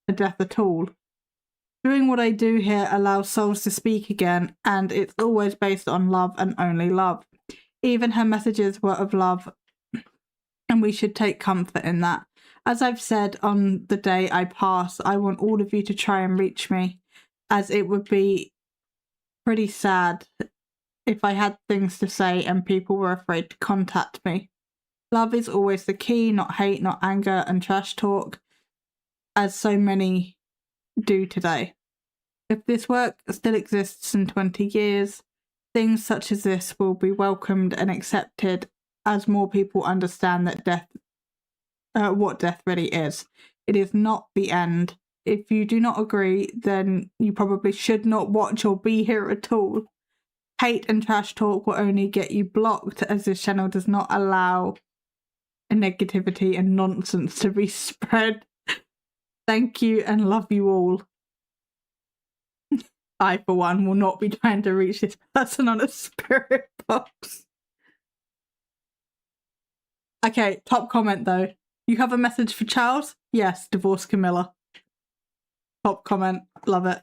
a death at all. Doing what I do here allows souls to speak again, and it's always based on love and only love. Even her messages were of love, and we should take comfort in that. As I've said on the day I pass, I want all of you to try and reach me, as it would be pretty sad if I had things to say and people were afraid to contact me. Love is always the key, not hate, not anger and trash talk, as so many do today. If this work still exists in 20 years, things such as this will be welcomed and accepted as more people understand that death, what death really is. It is not the end. If you do not agree, then you probably should not watch or be here at all. Hate and trash talk will only get you blocked, as this channel does not allow negativity and nonsense to be spread. Thank you and love you all. I, for one, will not be trying to reach this person on a spirit box. Okay, top comment though. You have a message for Charles? Yes, divorce Camilla. Top comment. Love it.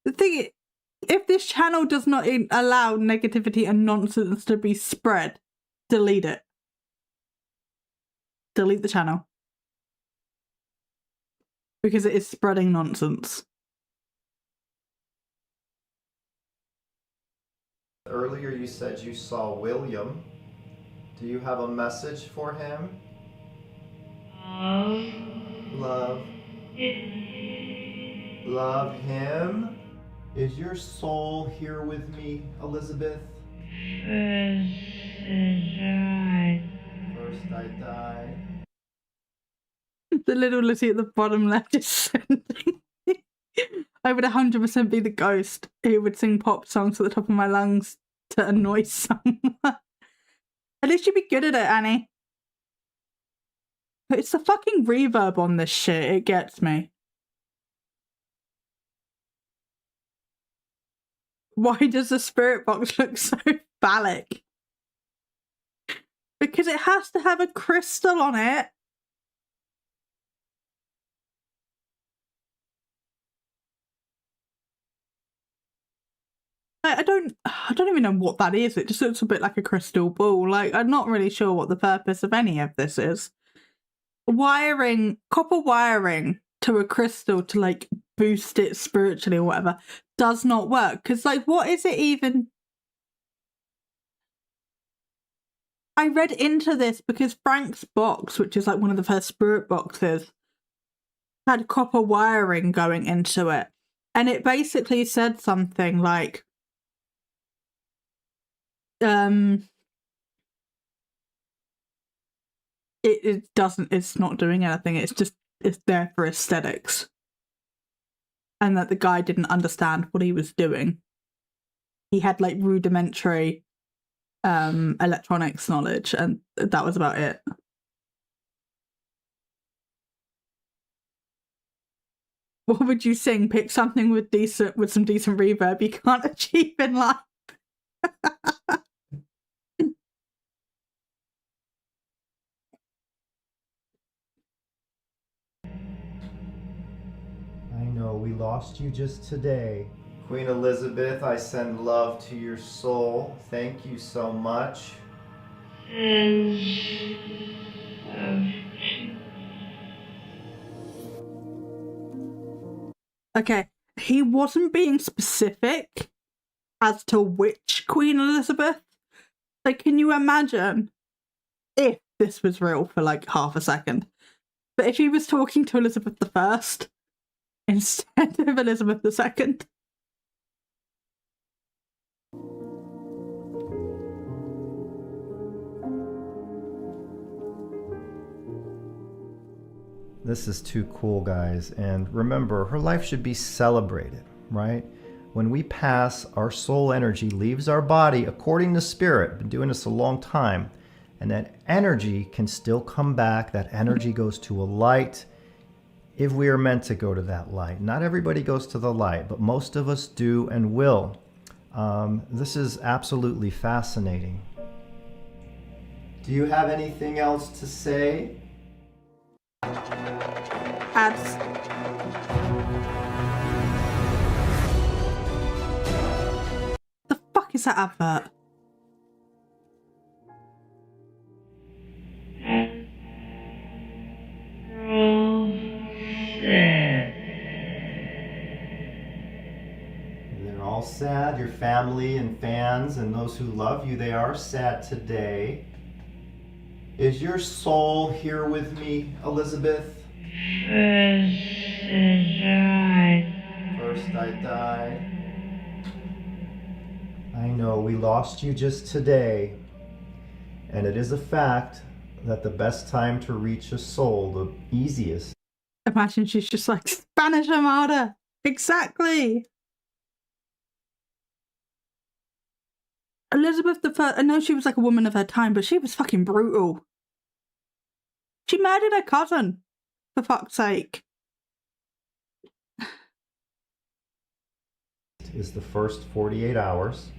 The thing is, if this channel does not allow negativity and nonsense to be spread, delete it. Delete the channel. Because it is spreading nonsense. Earlier you said you saw William. Do you have a message for him? Love. Love him? Is your soul here with me, Elizabeth? First I died. The little Lizzie at the bottom left is sending. I would 100% be the ghost who would sing pop songs at the top of my lungs to annoy someone. At least you'd be good at it, Annie. But it's the fucking reverb on this shit. It gets me. Why does the spirit box look so phallic? Because it has to have a crystal on it. I don't even know what that is. It just looks a bit like a crystal ball. Like, I'm not really sure what the purpose of any of this is. Wiring, copper wiring to a crystal to like boost it spiritually or whatever does not work. Because like, what is it even? I read into this because Frank's box, which is like one of the first spirit boxes, had copper wiring going into it. And it basically said something like, it's not doing anything. It's there for aesthetics. And that the guy didn't understand what he was doing. He had like rudimentary electronics knowledge, and that was about it. What would you sing? Pick something with some decent reverb you can't achieve in life. I know, we lost you just today. Queen Elizabeth, I send love to your soul. Thank you so much. Okay, he wasn't being specific as to which Queen Elizabeth. Like, can you imagine if this was real for like half a second? But if he was talking to Elizabeth I instead of Elizabeth II. This is too cool, guys. And remember, her life should be celebrated, right? When we pass, our soul energy leaves our body according to spirit. Been doing this a long time. And that energy can still come back. That energy goes to a light if we are meant to go to that light. Not everybody goes to the light, but most of us do and will. This is absolutely fascinating. Do you have anything else to say? Ads. The fuck is that advert? They're all sad. Your family and fans and those who love you, they are sad today. Is your soul here with me, Elizabeth? First I died. I know we lost you just today. And it is a fact that the best time to reach a soul, the easiest. Imagine she's just like, Spanish Armada. Exactly. Elizabeth I, I know she was like a woman of her time, but she was fucking brutal. She murdered her cousin, for fuck's sake. Is the first 48 hours.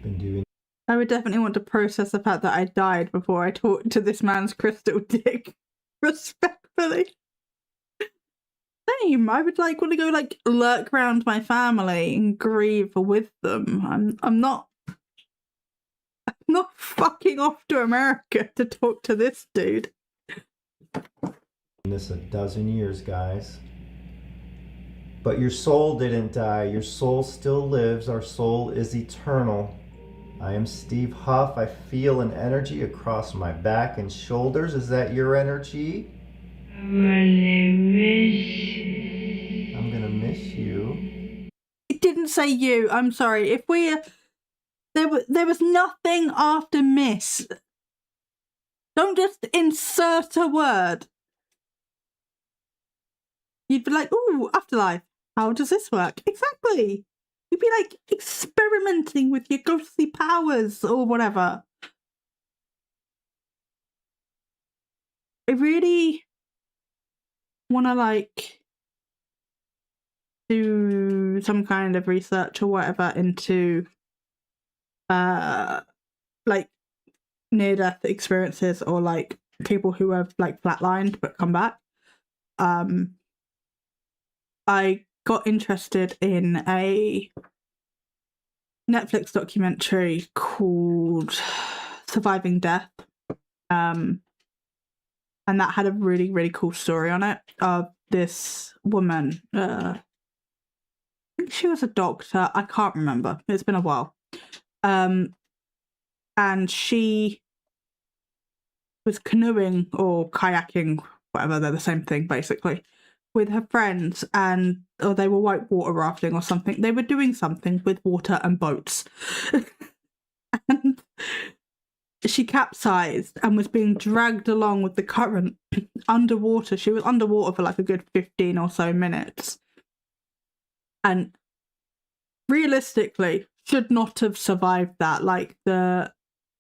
Been doing. I would definitely want to process the fact that I died before I talked to this man's crystal dick. Respectfully. Same. I would like want to go like lurk around my family and grieve with them. I'm not fucking off to America to talk to this dude. This a dozen years, guys. But your soul didn't die. Your soul still lives. Our soul is eternal. I am Steve Huff. I feel an energy across my back and shoulders. Is that your energy? I'm gonna miss you. It didn't say you. I'm sorry. If we there was nothing after miss. Don't just insert a word. You'd be like, ooh, afterlife. How does this work? Exactly. You'd be like experimenting with your ghostly powers or whatever. I really want to like do some kind of research or whatever into like near-death experiences or like people who have like flatlined but come back. I got interested in a Netflix documentary called Surviving Death. And that had a really, really cool story on it of this woman. I think she was a doctor. I can't remember. It's been a while. And she was canoeing or kayaking, whatever, they're the same thing, basically, with her friends, or they were whitewater rafting or something. They were doing something with water and boats. And she capsized and was being dragged along with the current underwater. She was underwater for like a good 15 or so minutes. And realistically, should not have survived that. Like the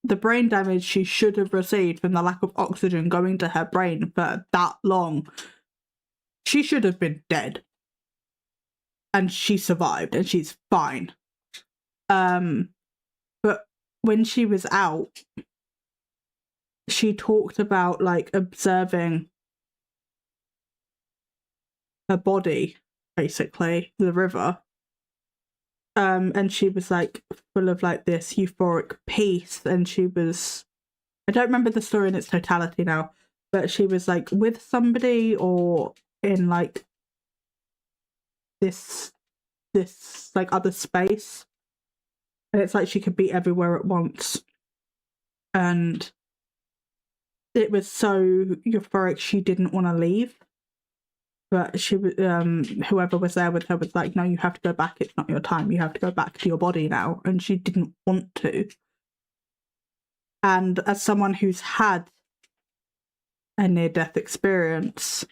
brain damage she should have received from the lack of oxygen going to her brain for that long. She should have been dead. And she survived and she's fine. But when she was out, she talked about like observing her body, basically, the river. And she was like full of like this euphoric peace, and she was, I don't remember the story in its totality now, but she was like with somebody or in like this this like other space, and it's like she could be everywhere at once, and it was so euphoric she didn't want to leave, but she whoever was there with her was like, no, you have to go back, it's not your time, you have to go back to your body now, and she didn't want to. And as someone who's had a near-death experience,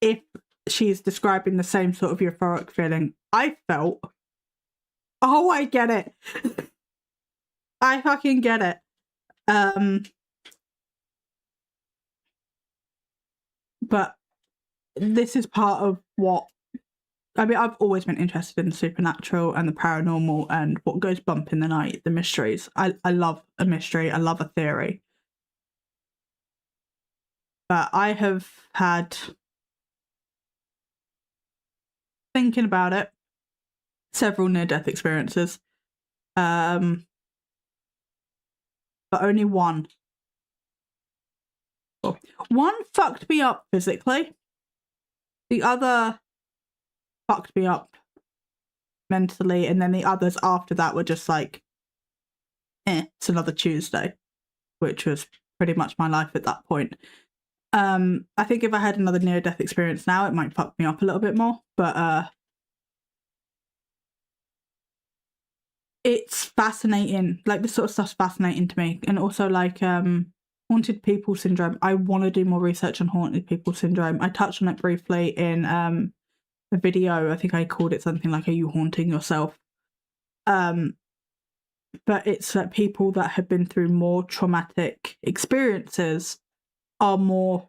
if she's describing the same sort of euphoric feeling I felt, oh, I get it. I fucking get it. But this is part of what, I mean, I've always been interested in the supernatural and the paranormal and what goes bump in the night, the mysteries. I love a mystery. I love a theory. But I have had, thinking about it, several near-death experiences. But only one. One fucked me up physically. The other fucked me up mentally, and then the others after that were just like, it's another Tuesday, which was pretty much my life at that point. I think if I had another near-death experience now, it might fuck me up a little bit more, but it's fascinating. Like, this sort of stuff's fascinating to me. And also, like, haunted people syndrome. I want to do more research on haunted people syndrome. I touched on it briefly in a video. I think I called it something like, are you haunting yourself? But it's that people that have been through more traumatic experiences are more,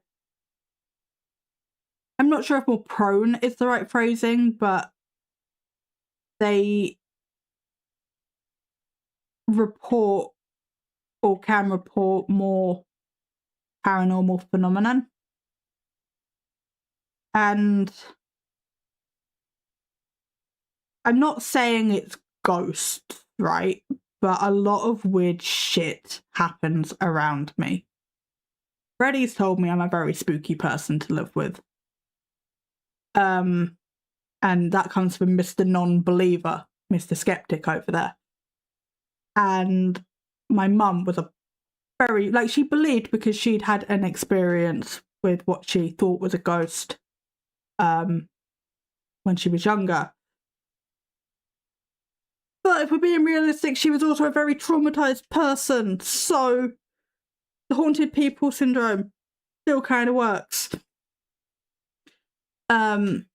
I'm not sure if more prone is the right phrasing, but they report or can report more paranormal phenomenon. And I'm not saying it's ghosts, right? But a lot of weird shit happens around me. Freddie's told me I'm a very spooky person to live with. And that comes from Mr. Non-Believer, Mr. Skeptic over there. And my mum was a very, like, she believed because she'd had an experience with what she thought was a ghost when she was younger. But if we're being realistic, she was also a very traumatized person, so the haunted people syndrome still kind of works. But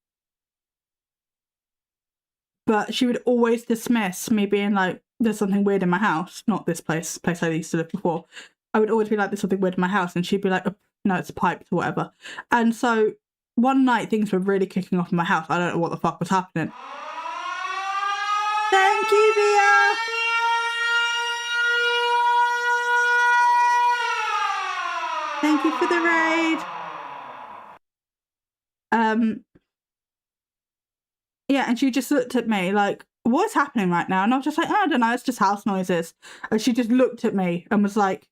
she would always dismiss me being like, there's something weird in my house. Not this place I used to live before. I would always be like, there's something weird in my house. And she'd be like, oh, no, it's pipes or whatever. And so one night things were really kicking off in my house. I don't know what the fuck was happening. Thank you, Via! Thank you for the raid. Yeah, and she just looked at me like, what's happening right now? And I was just like, oh, I don't know, it's just house noises. And she just looked at me and was like,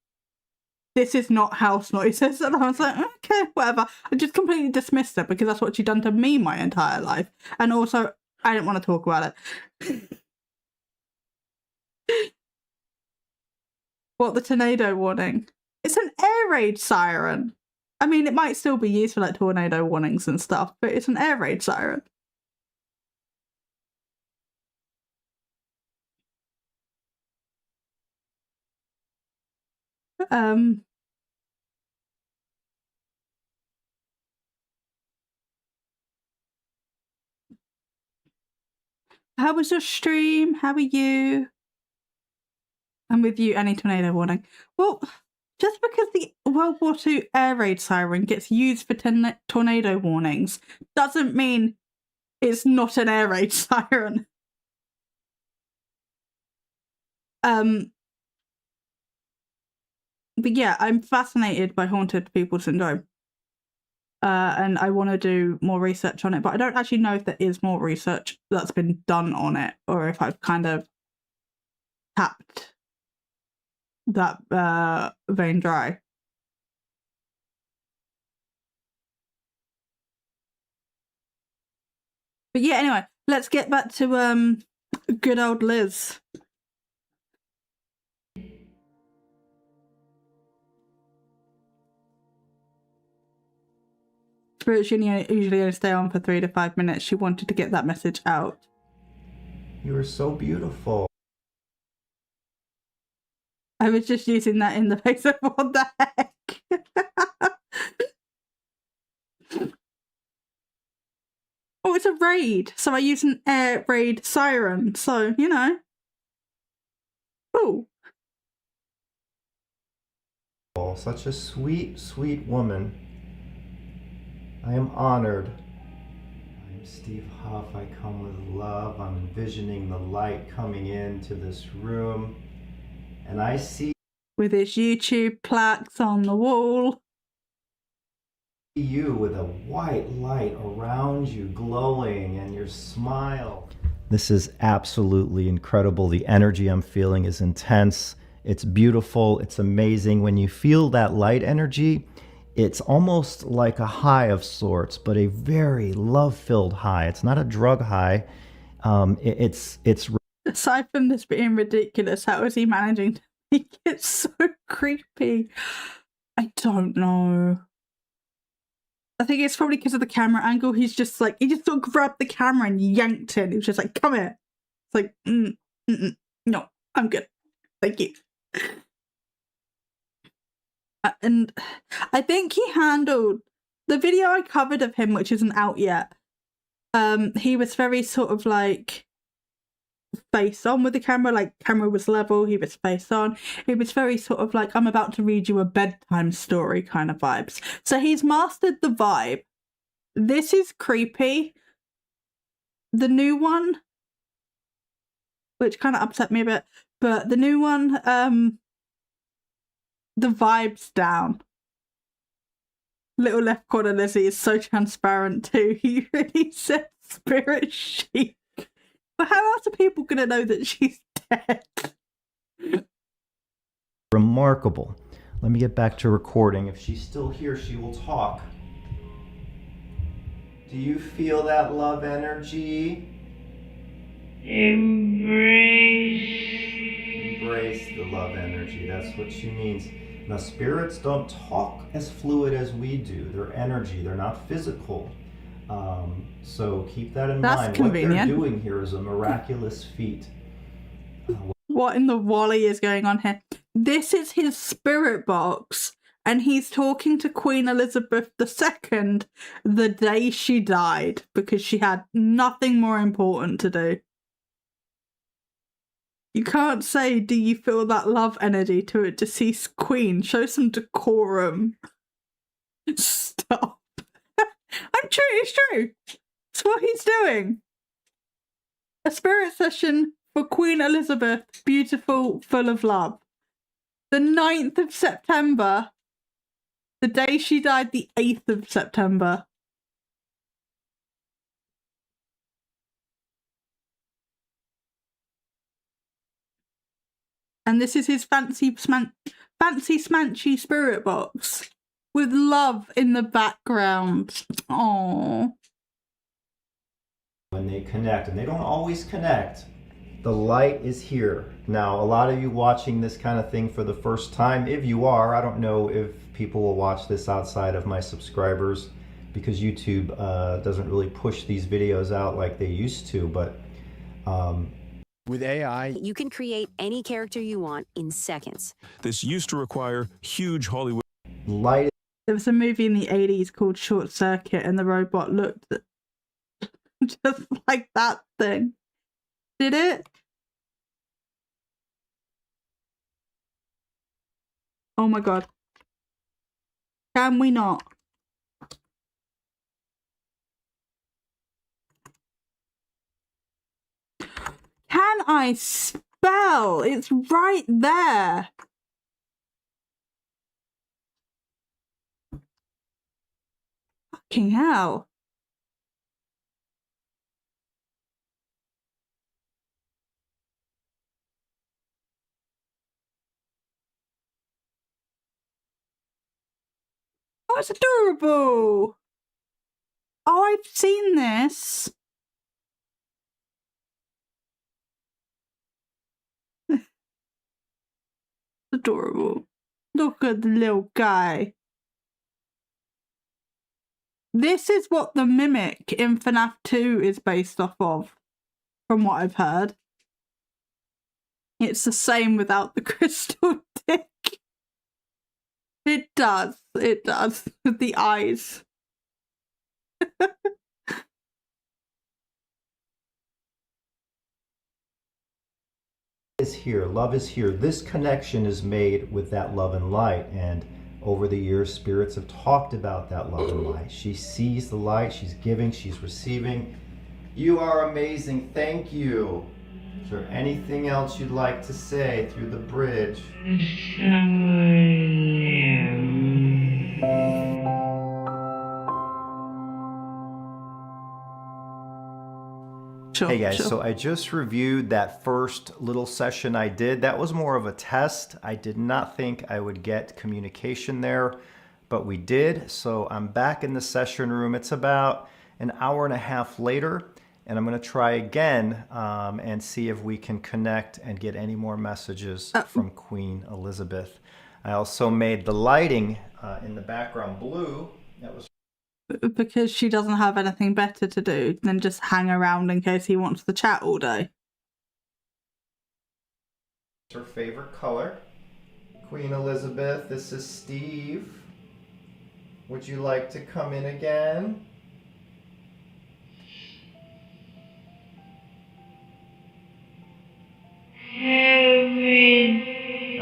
this is not house noises. And I was like, okay, whatever. I just completely dismissed her because that's what she'd done to me my entire life. And also, I didn't want to talk about it. What, the tornado warning? It's an air raid siren. I mean, it might still be used for like tornado warnings and stuff, but it's an air raid siren. How was your stream? How are you? I'm with you, any tornado warning. Well, just because the World War II air raid siren gets used for tornado warnings doesn't mean it's not an air raid siren. But yeah, I'm fascinated by haunted people syndrome. And I want to do more research on it, but I don't actually know if there is more research that's been done on it, or if I've kind of tapped that vein dry. But yeah, anyway, let's get back to good old Liz. Spirits usually only stay on for 3 to 5 minutes. She wanted to get that message out. You are so beautiful. I was just using that in the face of what the heck. Oh, it's a raid. So I use an air raid siren. So, you know. Oh. Such a sweet, sweet woman. I am honored. I'm Steve Huff. I come with love. I'm envisioning the light coming into this room. And I see with his YouTube plaques on the wall. You with a white light around you glowing and your smile. This is absolutely incredible. The energy I'm feeling is intense. It's beautiful. It's amazing. When you feel that light energy, it's almost like a high of sorts, but a very love-filled high. It's not a drug high. It's aside from this being ridiculous, how is he managing to make it so creepy? I don't know. I think it's probably because of the camera angle. He's just like, he just sort of grabbed the camera and yanked it. He was just like, come here. It's like, no, I'm good. Thank you. And I think he handled the video I covered of him, which isn't out yet. He was very sort of like face on with the camera, like camera was level, he was face on. It was very sort of like, I'm about to read you a bedtime story kind of vibes. So he's mastered the vibe. This is creepy. The new one, which kind of upset me a bit, but the new one, the vibe's down. Little left corner Lizzie is so transparent too. He really said spirit chic. But how else are people going to know that she's dead? remarkable. Let me get back to recording. If she's still here, she will talk. Do you feel that love energy? Embrace the love energy. That's what she means. Now, spirits don't talk as fluid as we do. They're energy. They're not physical. So keep that in mind. Convenient. What they're doing here is a miraculous feat. What in the Wally is going on here? This is his spirit box, and he's talking to Queen Elizabeth II the day she died because she had nothing more important to do. You can't say, do you feel that love energy to a deceased queen? Show some decorum. Stop. It's true. It's what he's doing. A spirit session for Queen Elizabeth, beautiful, full of love. The 9th of September. The day she died, the 8th of September. And this is his fancy smanchy spirit box with love in the background. Aww. When they connect, and they don't always connect, the light is here. Now, a lot of you watching this kind of thing for the first time, if you are, I don't know if people will watch this outside of my subscribers because YouTube doesn't really push these videos out like they used to, but with AI, you can create any character you want in seconds. This used to require huge Hollywood light. There was a movie in the 80s called Short Circuit, and the robot looked just like that thing. Did it? Oh my god. Can we not? Can I spell? It's right there. Fucking hell. Oh, it's adorable. Oh, I've seen this. Adorable. Look at the little guy. This is what the mimic in FNAF 2 is based off of, from what I've heard. It's the same without the crystal dick. It does. It does. With the eyes. Is here. Love is here. This connection is made with that love and light. And over the years, spirits have talked about that love and light. She sees the light. She's giving. She's receiving. You are amazing. Thank you. Is there anything else you'd like to say through the bridge? Sure, Hey guys, sure. so I just reviewed that first little session I did. That was more of a test. I did not think I would get communication there, but we did. So I'm back in the session room. It's about an hour and a half later, and I'm going to try again and see if we can connect and get any more messages from Queen Elizabeth. I also made the lighting in the background blue. That was because she doesn't have anything better to do than just hang around in case he wants to chat all day. her favorite color. Queen Elizabeth, this is Steve. Would you like to come in again?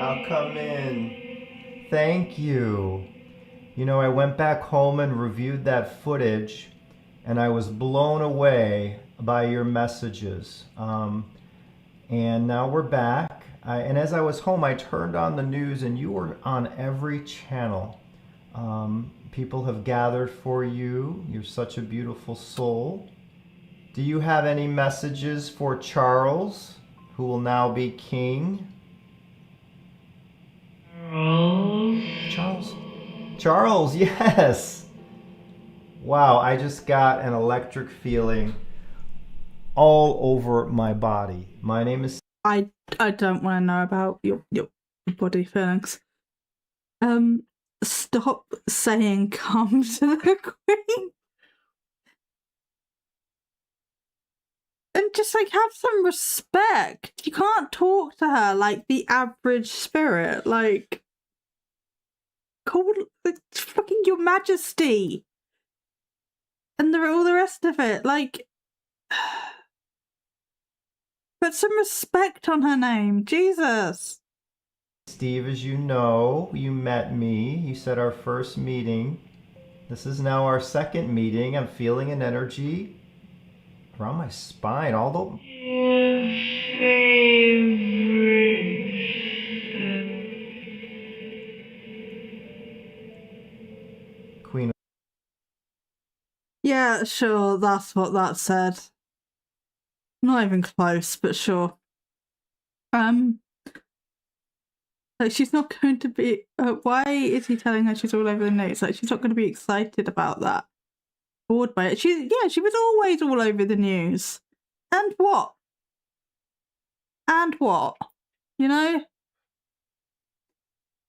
I'll come in. Thank you. You know, I went back home and reviewed that footage, and I was blown away by your messages. And now we're back. And as I was home, I turned on the news, and you were on every channel. People have gathered for you. You're such a beautiful soul. Do you have any messages for Charles, who will now be king? Charles? Charles, yes! Wow, I just got an electric feeling all over my body. My name is... I don't want to know about your body feelings. Stop saying come to the Queen. And just like have some respect. You can't talk to her like the average spirit. Like, call fucking Your Majesty. And all the rest of it. Like, put some respect on her name. Jesus. Steve, as you know, you met me. You said our first meeting. This is now our second meeting. I'm feeling an energy around my spine, although... Queen. Yeah, sure, that's what that said. Not even close, but sure. Like, she's not going to be... why is he telling her she's all over the news? Like, she's not going to be excited about that. Bored by it. She was always all over the news. And what? And what? You know?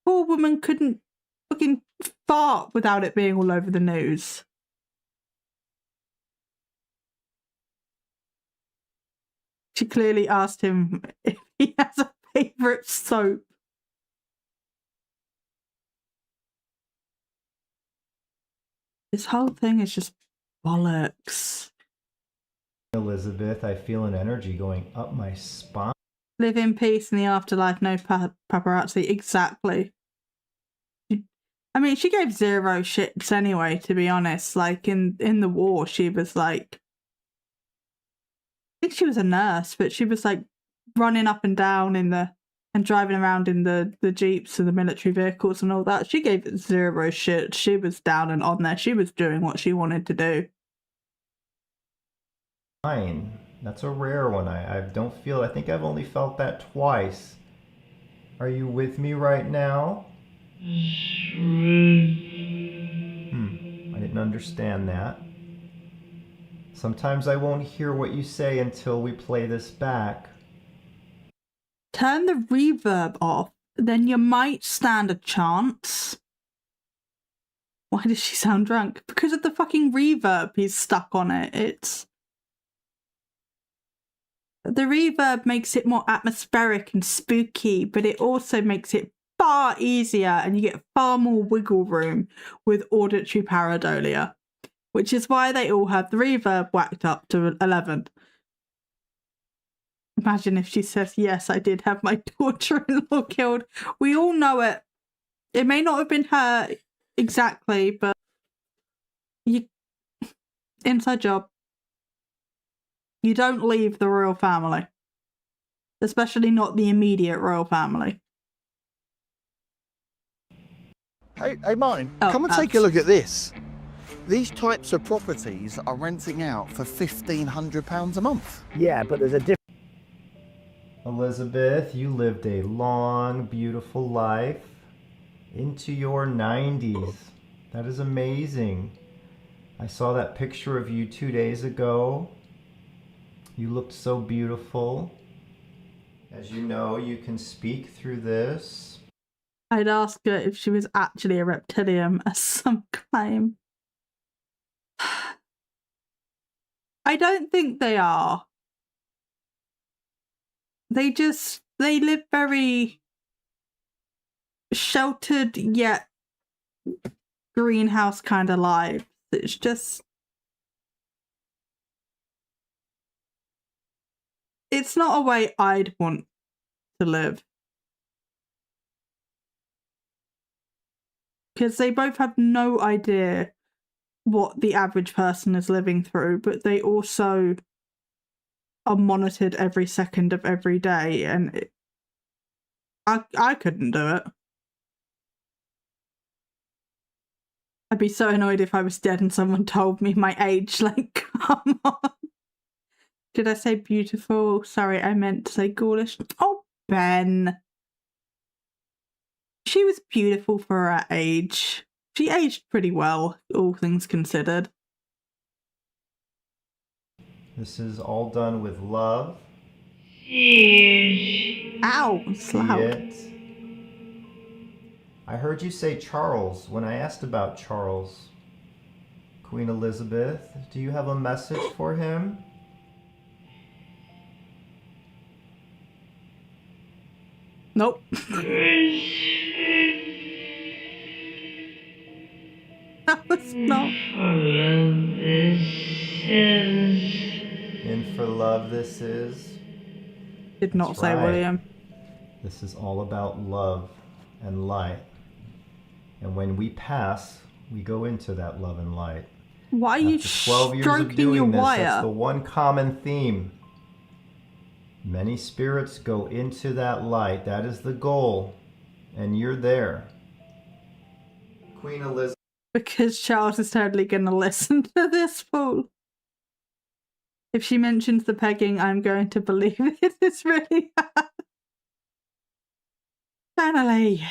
Poor woman couldn't fucking fart without it being all over the news. She clearly asked him if he has a favourite soap. This whole thing is just bollocks. Elizabeth, I feel an energy going up my spine. Live in peace in the afterlife, no paparazzi. Exactly. I mean, she gave zero shits anyway, to be honest. Like, in the war, she was like... I think she was a nurse, but she was like running up and down and driving around in the jeeps and the military vehicles and all that. She gave it zero shit. She was down and on there. She was doing what she wanted to do. Fine. That's a rare one. I don't feel... I think I've only felt that twice. Are you with me right now? I didn't understand that. Sometimes I won't hear what you say until we play this back. Turn the reverb off then you might stand a chance. Why does she sound drunk? Because of the fucking reverb he's stuck on it. The reverb makes it more atmospheric and spooky, but it also makes it far easier and you get far more wiggle room with auditory pareidolia, which is why they all have the reverb whacked up to 11. Imagine if she says, yes, I did have my daughter-in-law killed. We all know it. It may not have been her exactly, but inside job. You don't leave the royal family. Especially not the immediate royal family. Hey Martin, Oh, come and take a look at this. These types of properties are renting out for £1,500 a month. Yeah, but there's a difference. Elizabeth, you lived a long, beautiful life into your 90s. That is amazing. I saw that picture of you 2 days ago. You looked so beautiful. As you know, you can speak through this. I'd ask her if she was actually a reptilian, as some claim. I don't think they are. They live very sheltered yet greenhouse kind of lives. It's just... It's not a way I'd want to live. Because they both have no idea what the average person is living through, but they also are monitored every second of every day, and I couldn't do it. I'd be so annoyed if I was dead and someone told me my age, like, come on. Did I say beautiful? Sorry, I meant to say ghoulish. Oh, Ben. She was beautiful for her age. She aged pretty well, all things considered. This is all done with love. Ow, it's loud. It. I heard you say Charles when I asked about Charles. Queen Elizabeth, do you have a message for him? Nope. That was not. And for love this is. Did not That's say right. William. This is all about love and light. And when we pass, we go into that love and light. Why are you After 12 years of stroking doing your this, wire? that's the one common theme. Many spirits go into that light. That is the goal. And you're there. Queen Elizabeth. Because Charles is totally going to listen to this fool. If she mentions the pegging, I'm going to believe it. It's really hard. Finally.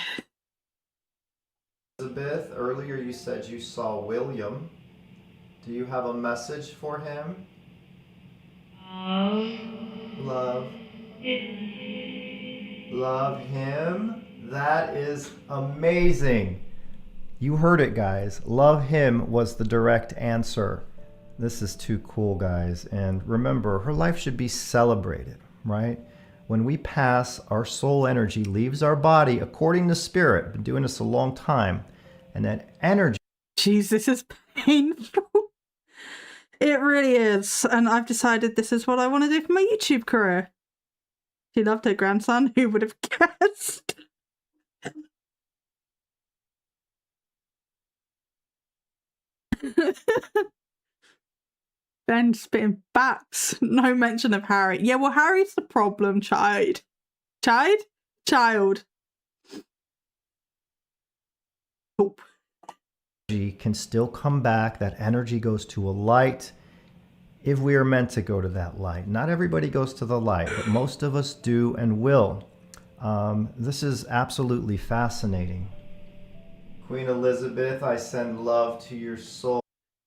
Elizabeth, earlier you said you saw William. Do you have a message for him? Love. Love him? That is amazing. You heard it, guys. Love him was the direct answer. This is too cool, guys. And remember, her life should be celebrated, right? When we pass, our soul energy leaves our body according to spirit. Been doing this a long time. And that energy... Jeez, this is painful. It really is. And I've decided this is what I want to do for my YouTube career. She loved her grandson. Who would have guessed? Ben spitting bats. No mention of Harry. Yeah, well, Harry's the problem child. Child. Oop. Can still come back. That energy goes to a light if we are meant to go to that light. Not everybody goes to the light, but most of us do and will. This is absolutely fascinating. Queen Elizabeth, I send love to your soul.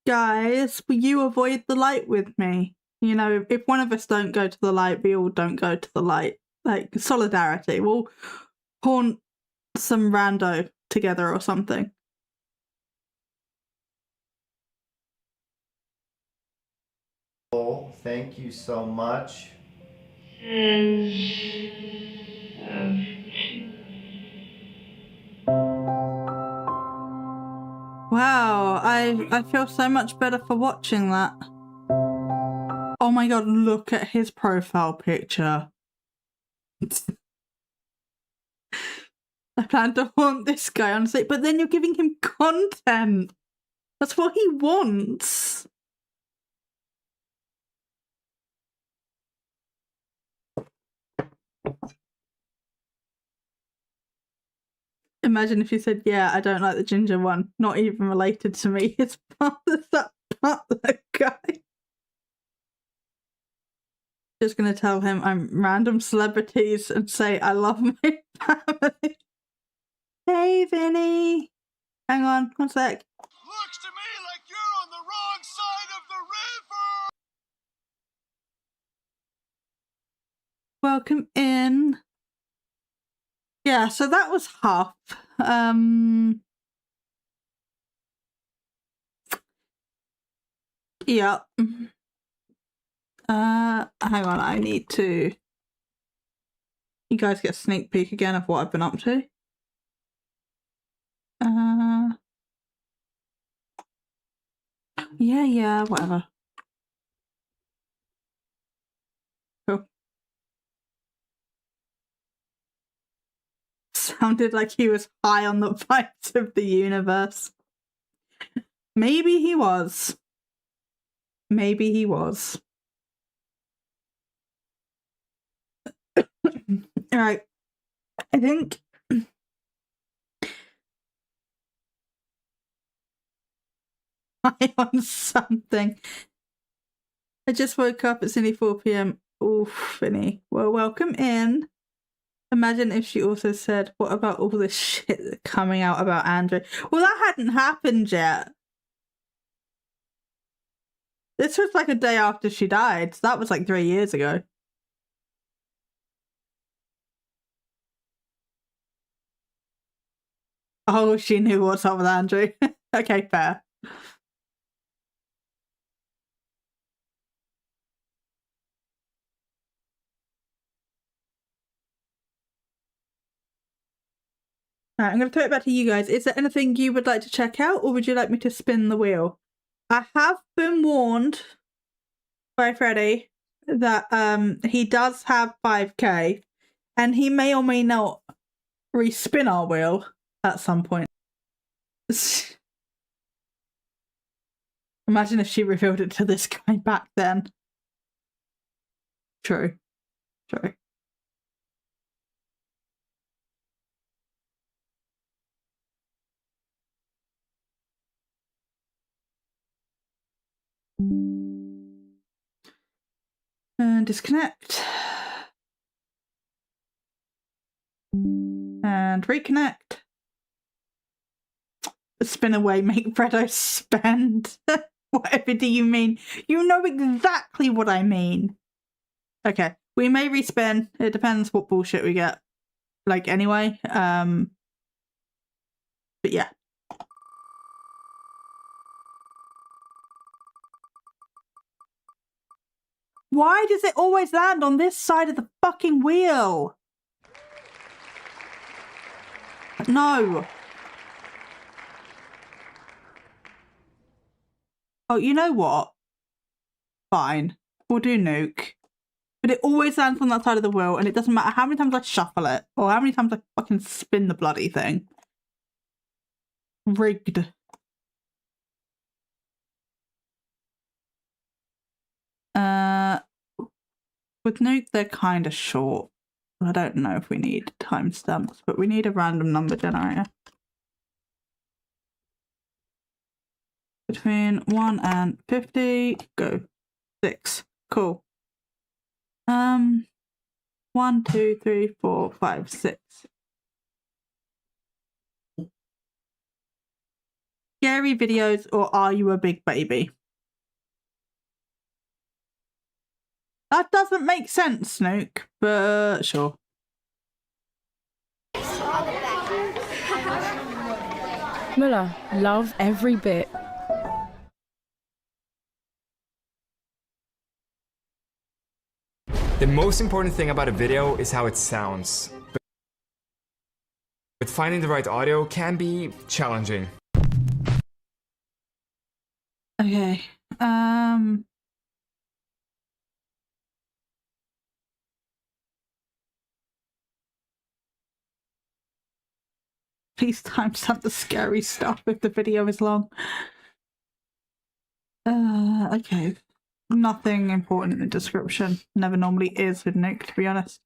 Guys, will you avoid the light with me? You know, if one of us don't go to the light, we all don't go to the light. Like, solidarity. We'll haunt some rando together or something. Thank you so much. Wow, I feel so much better for watching that. Oh my god, look at his profile picture. I plan to haunt this guy, honestly, but then you're giving him content. That's what he wants. Imagine if you said, yeah, I don't like the ginger one. Not even related to me. It's part of that butler guy. Just going to tell him I'm random celebrities and say I love my family. Hey, Vinny. Hang on, one sec. Looks to me like you're on the wrong side of the river! Welcome in. Yeah, so that was Huff. Yeah. Hang on, I need to... You guys get a sneak peek again of what I've been up to. Yeah, whatever. Cool. Sounded like he was high on the vibes of the universe. Maybe he was. Maybe he was. Alright. I think... I'm on something. I just woke up. It's only 4 p.m. Oof, Vinny. Well, welcome in. Imagine if she also said, what about all this shit coming out about Andrew? Well, that hadn't happened yet. This was like a day after she died. So that was like 3 years ago. Oh, she knew what's up with Andrew. Okay, fair. Right, I'm going to throw it back to you guys. Is there anything you would like to check out, or would you like me to spin the wheel? I have been warned by Freddie that he does have 5k, and he may or may not respin our wheel at some point. Imagine if she revealed it to this guy back then. True. And disconnect. And reconnect. Spin away, make Fredo spend. Whatever do you mean? You know exactly what I mean. Okay, we may respin. It depends what bullshit we get. Like, anyway. But yeah. Why does it always land on this side of the fucking wheel? No. Oh, you know what? Fine. We'll do nuke. But it always lands on that side of the wheel, and it doesn't matter how many times I shuffle it, or how many times I fucking spin the bloody thing. Rigged. With nuke, they're kind of short. I don't know if we need timestamps, but we need a random number generator. Between 1 and 50, go. 6. Cool. 1, 2, 3, 4, 5, 6. Scary videos, or are you a big baby? That doesn't make sense, Snook, but sure. Muller, love every bit. The most important thing about a video is how it sounds. But finding the right audio can be challenging. Okay. Please timestamp the scary stuff if the video is long. Okay. Nothing important in the description. Never normally is with Nick, to be honest.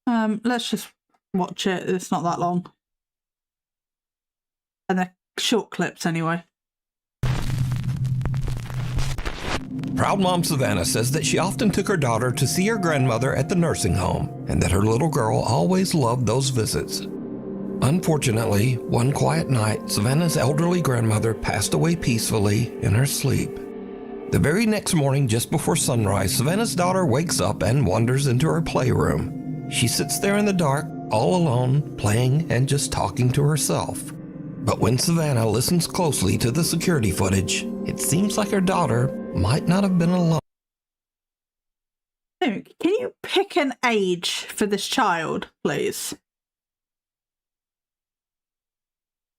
Let's just watch it. It's not that long. And they're short clips anyway. Proud mom Savannah says that she often took her daughter to see her grandmother at the nursing home, and that her little girl always loved those visits. Unfortunately, one quiet night, Savannah's elderly grandmother passed away peacefully in her sleep. The very next morning, just before sunrise, Savannah's daughter wakes up and wanders into her playroom. She sits there in the dark, all alone, playing and just talking to herself. But when Savannah listens closely to the security footage, it seems like her daughter might not have been alone. Can you pick an age for this child, please?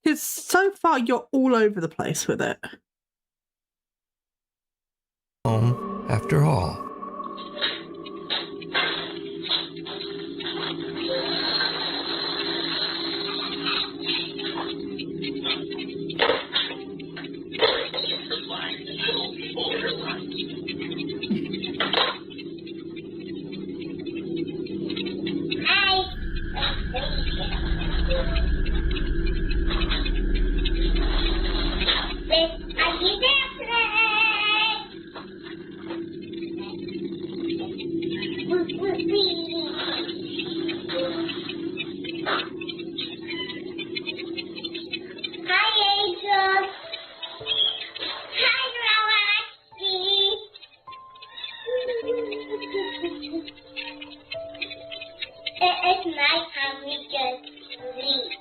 Because so far you're all over the place with it. After all. It's night time we can sleep.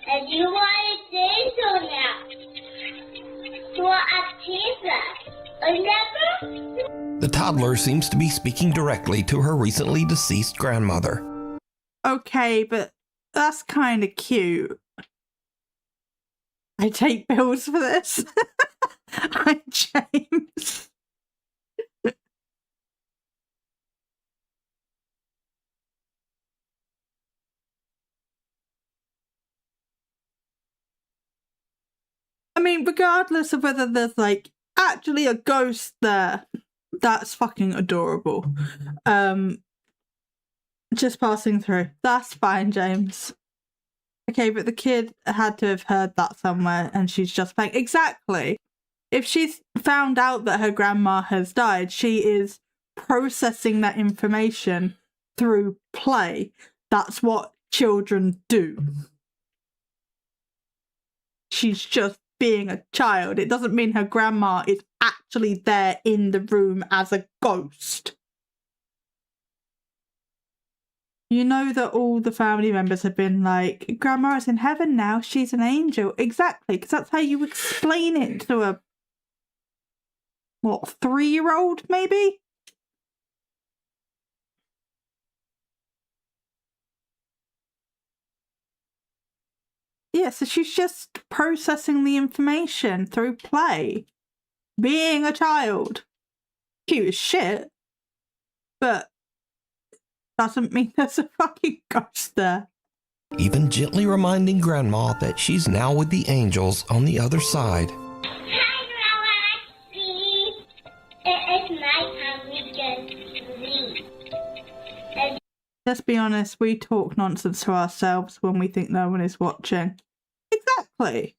And you want to say so now. You want a pizza? Remember? The toddler seems to be speaking directly to her recently deceased grandmother. Okay, but that's kind of cute. I take bills for this. I'm James. I mean, regardless of whether there's like actually a ghost there, that's fucking adorable. Just passing through. That's fine, James. Okay, but the kid had to have heard that somewhere and she's just playing. Exactly. If she's found out that her grandma has died, she is processing that information through play. That's what children do. She's just being a child. It doesn't mean her grandma is actually there in the room as a ghost. You know that all the family members have been like, Grandma is in heaven now, she's an angel. Exactly, because that's how you explain it to a, what, 3-year-old maybe? Yeah, so she's just processing the information through play. Being a child. Cute as shit. But doesn't mean there's a fucking ghost there. Even gently reminding Grandma that she's now with the angels on the other side. Hi, Grandma. See? It's night time we can sleep. Let's be honest, we talk nonsense to ourselves when we think no one is watching. Exactly.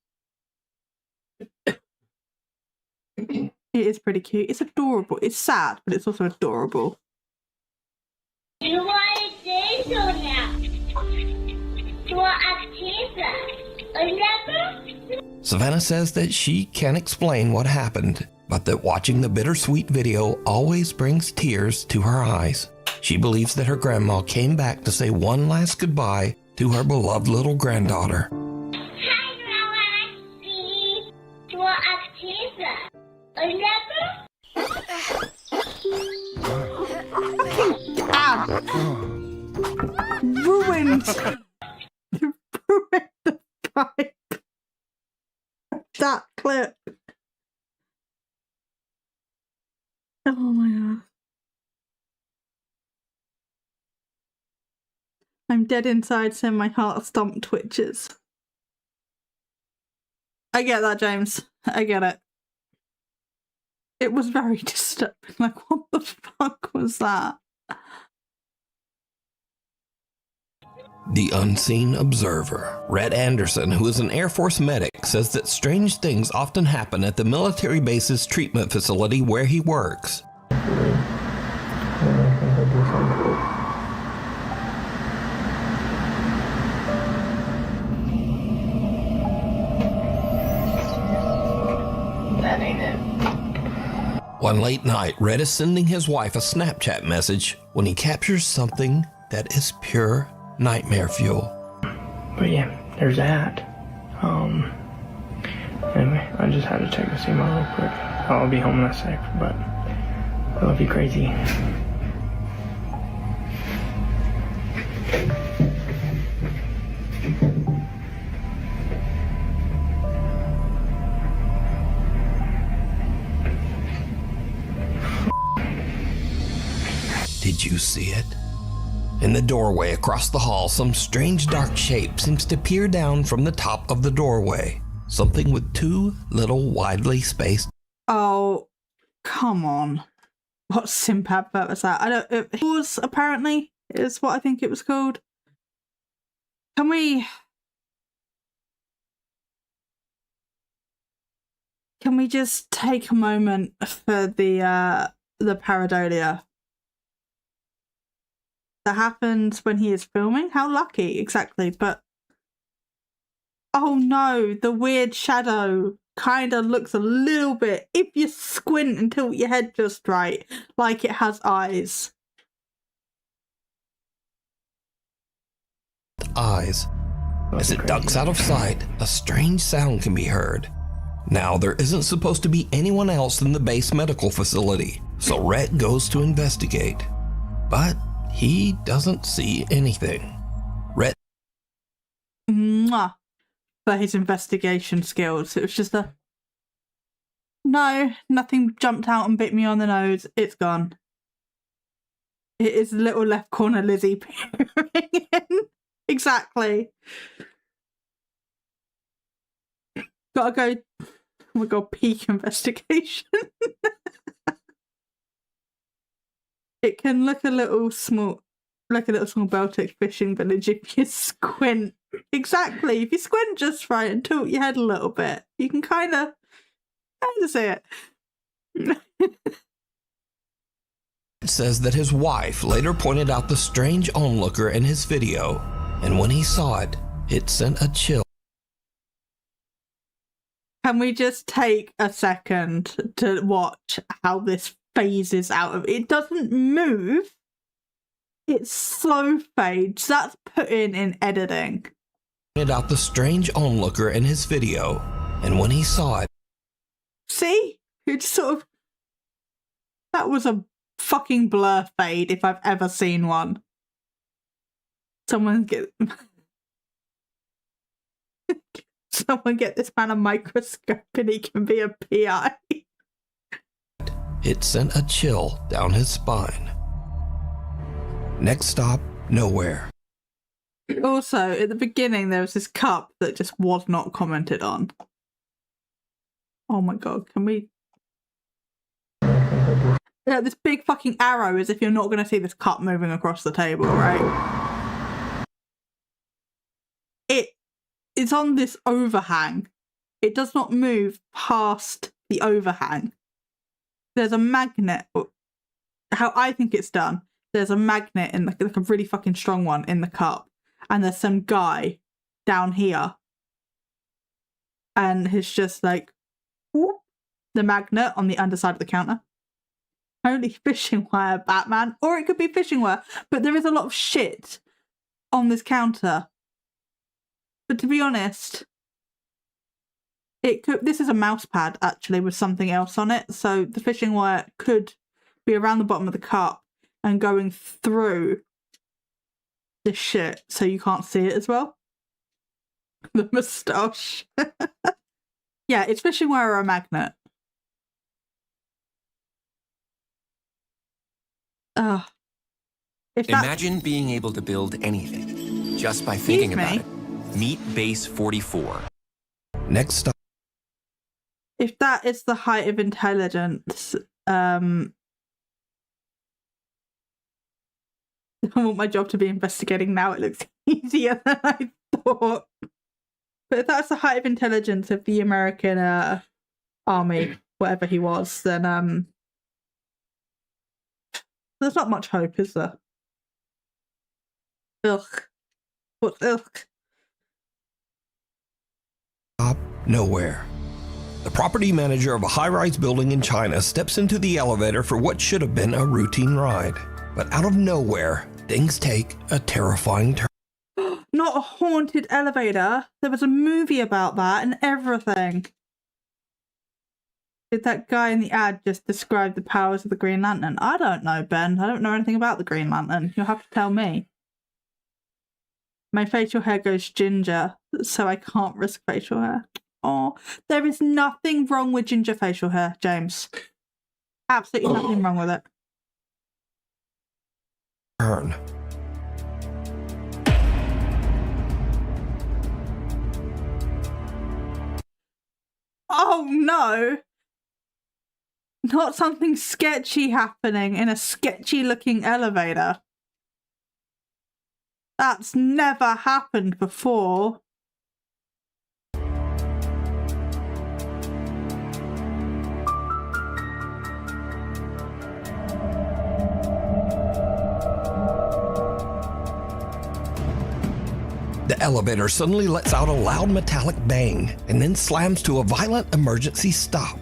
It is pretty cute. It's adorable. It's sad, but it's also adorable. You want to say so now. You want a pizza? Remember? Savannah says that she can't explain what happened, but that watching the bittersweet video always brings tears to her eyes. She believes that her grandma came back to say one last goodbye to her beloved little granddaughter. Ruined the pipe. That clip. Oh my god. I'm dead inside, so my heart stomp twitches. I get that, James. I get it. It was very disturbing. Like, what the fuck was that? The unseen observer, Rhett Anderson, who is an Air Force medic, says that strange things often happen at the military base's treatment facility where he works. That ain't it. One late night, Rhett is sending his wife a Snapchat message when he captures something that is pure nightmare fuel. But yeah, there's that. Anyway, I just had to check this email real quick. I'll be home in a sec, but I love you crazy. Did you see it? In the doorway across the hall, some strange dark shape seems to peer down from the top of the doorway. Something with two little widely spaced... Oh, come on. What simp advert was that? I don't... It was, apparently, is what I think it was called. Can we just take a moment for the pareidolia that happens when he is filming? How lucky, exactly, but oh no, the weird shadow kind of looks a little bit, if you squint and tilt your head just right, like it has eyes. Eyes. As it ducks out of sight, a strange sound can be heard. Now, there isn't supposed to be anyone else in the base medical facility, so Rhett goes to investigate. But he doesn't see anything. Rhett... Mwah. For his investigation skills. It was just a... No, nothing jumped out and bit me on the nose. It's gone. It is little left corner Lizzie peering in. Exactly. Gotta go... Oh my god, peak investigation. It can look a little small, like a little small Baltic fishing village if you squint. Exactly. If you squint just right and tilt your head a little bit, you can kind of see it. It says that his wife later pointed out the strange onlooker in his video, and when he saw it, it sent a chill. Can we just take a second to watch how this phases out of it? It doesn't move. It slow fades. That's put in editing. Pointed out the strange onlooker in his video, and when he saw it... See? It's sort of... That was a fucking blur fade if I've ever seen one. Someone get this man a microscope and he can be a PI. It sent a chill down his spine. Next stop, nowhere. Also, at the beginning, there was this cup that just was not commented on. Oh my god, can we... Yeah, this big fucking arrow is if you're not going to see this cup moving across the table, right? It's on this overhang. It does not move past the overhang. There's a magnet. How I think it's done, there's a magnet in like a really fucking strong one in the cup, and there's some guy down here, and it's just like whoop, the magnet on the underside of the counter. Only fishing wire, Batman, or it could be fishing wire, but there is a lot of shit on this counter But to be honest, it could. This is a mouse pad actually with something else on it, so the fishing wire could be around the bottom of the cup and going through this shit, so you can't see it as well. The moustache. Yeah, it's fishing wire or a magnet. Ugh. Imagine being able to build anything just by thinking about it. Meet base 44. Next up. If that is the height of intelligence, I want my job to be investigating now. It looks easier than I thought. But if that's the height of intelligence of the American army, whatever he was, then there's not much hope, is there? Ugh. What ugh? Nowhere. The property manager of a high-rise building in China steps into the elevator for what should have been a routine ride. But out of nowhere, things take a terrifying turn. Not a haunted elevator. There was a movie about that and everything. Did that guy in the ad just describe the powers of the Green Lantern? I don't know, Ben. I don't know anything about the Green Lantern. You'll have to tell me. My facial hair goes ginger, so I can't risk facial hair. Oh, there is nothing wrong with ginger facial hair, James. Absolutely nothing wrong with it. Turn. Oh no! Not something sketchy happening in a sketchy looking elevator. That's never happened before. The elevator suddenly lets out a loud metallic bang and then slams to a violent emergency stop.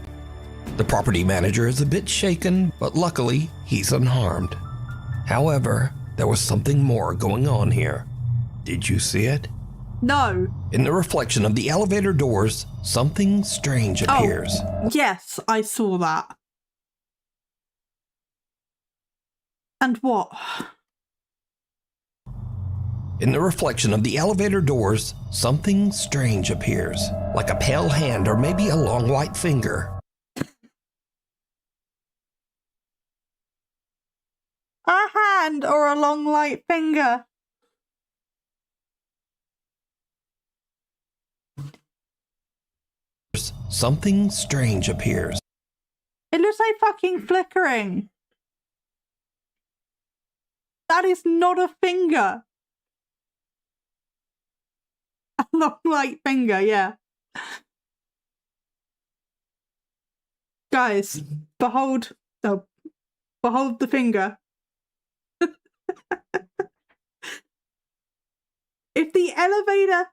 The property manager is a bit shaken, but luckily he's unharmed. However, there was something more going on here. Did you see it? No. In the reflection of the elevator doors, something strange appears. Oh, yes, I saw that. And what? In the reflection of the elevator doors, something strange appears, like a pale hand or maybe a long white finger. A hand or a long light finger. Something strange appears. It looks like fucking flickering. That is not a finger. A long light finger, yeah. Guys, behold the finger. If the elevator...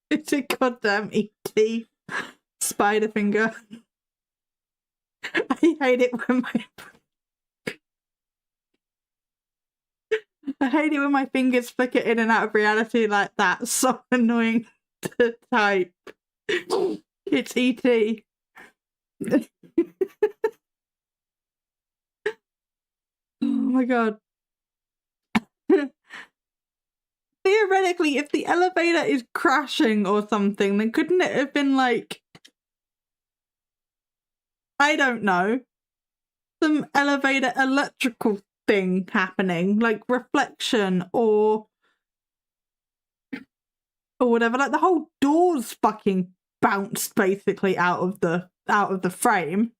It's a goddamn E.T. spider finger. I hate it when my fingers flicker in and out of reality like that. So annoying to type. It's E.T. Oh my god. Theoretically, if the elevator is crashing or something, then couldn't it have been like, I don't know, some elevator electrical thing happening, like reflection or whatever. Like the whole door's fucking bounced basically out of the frame.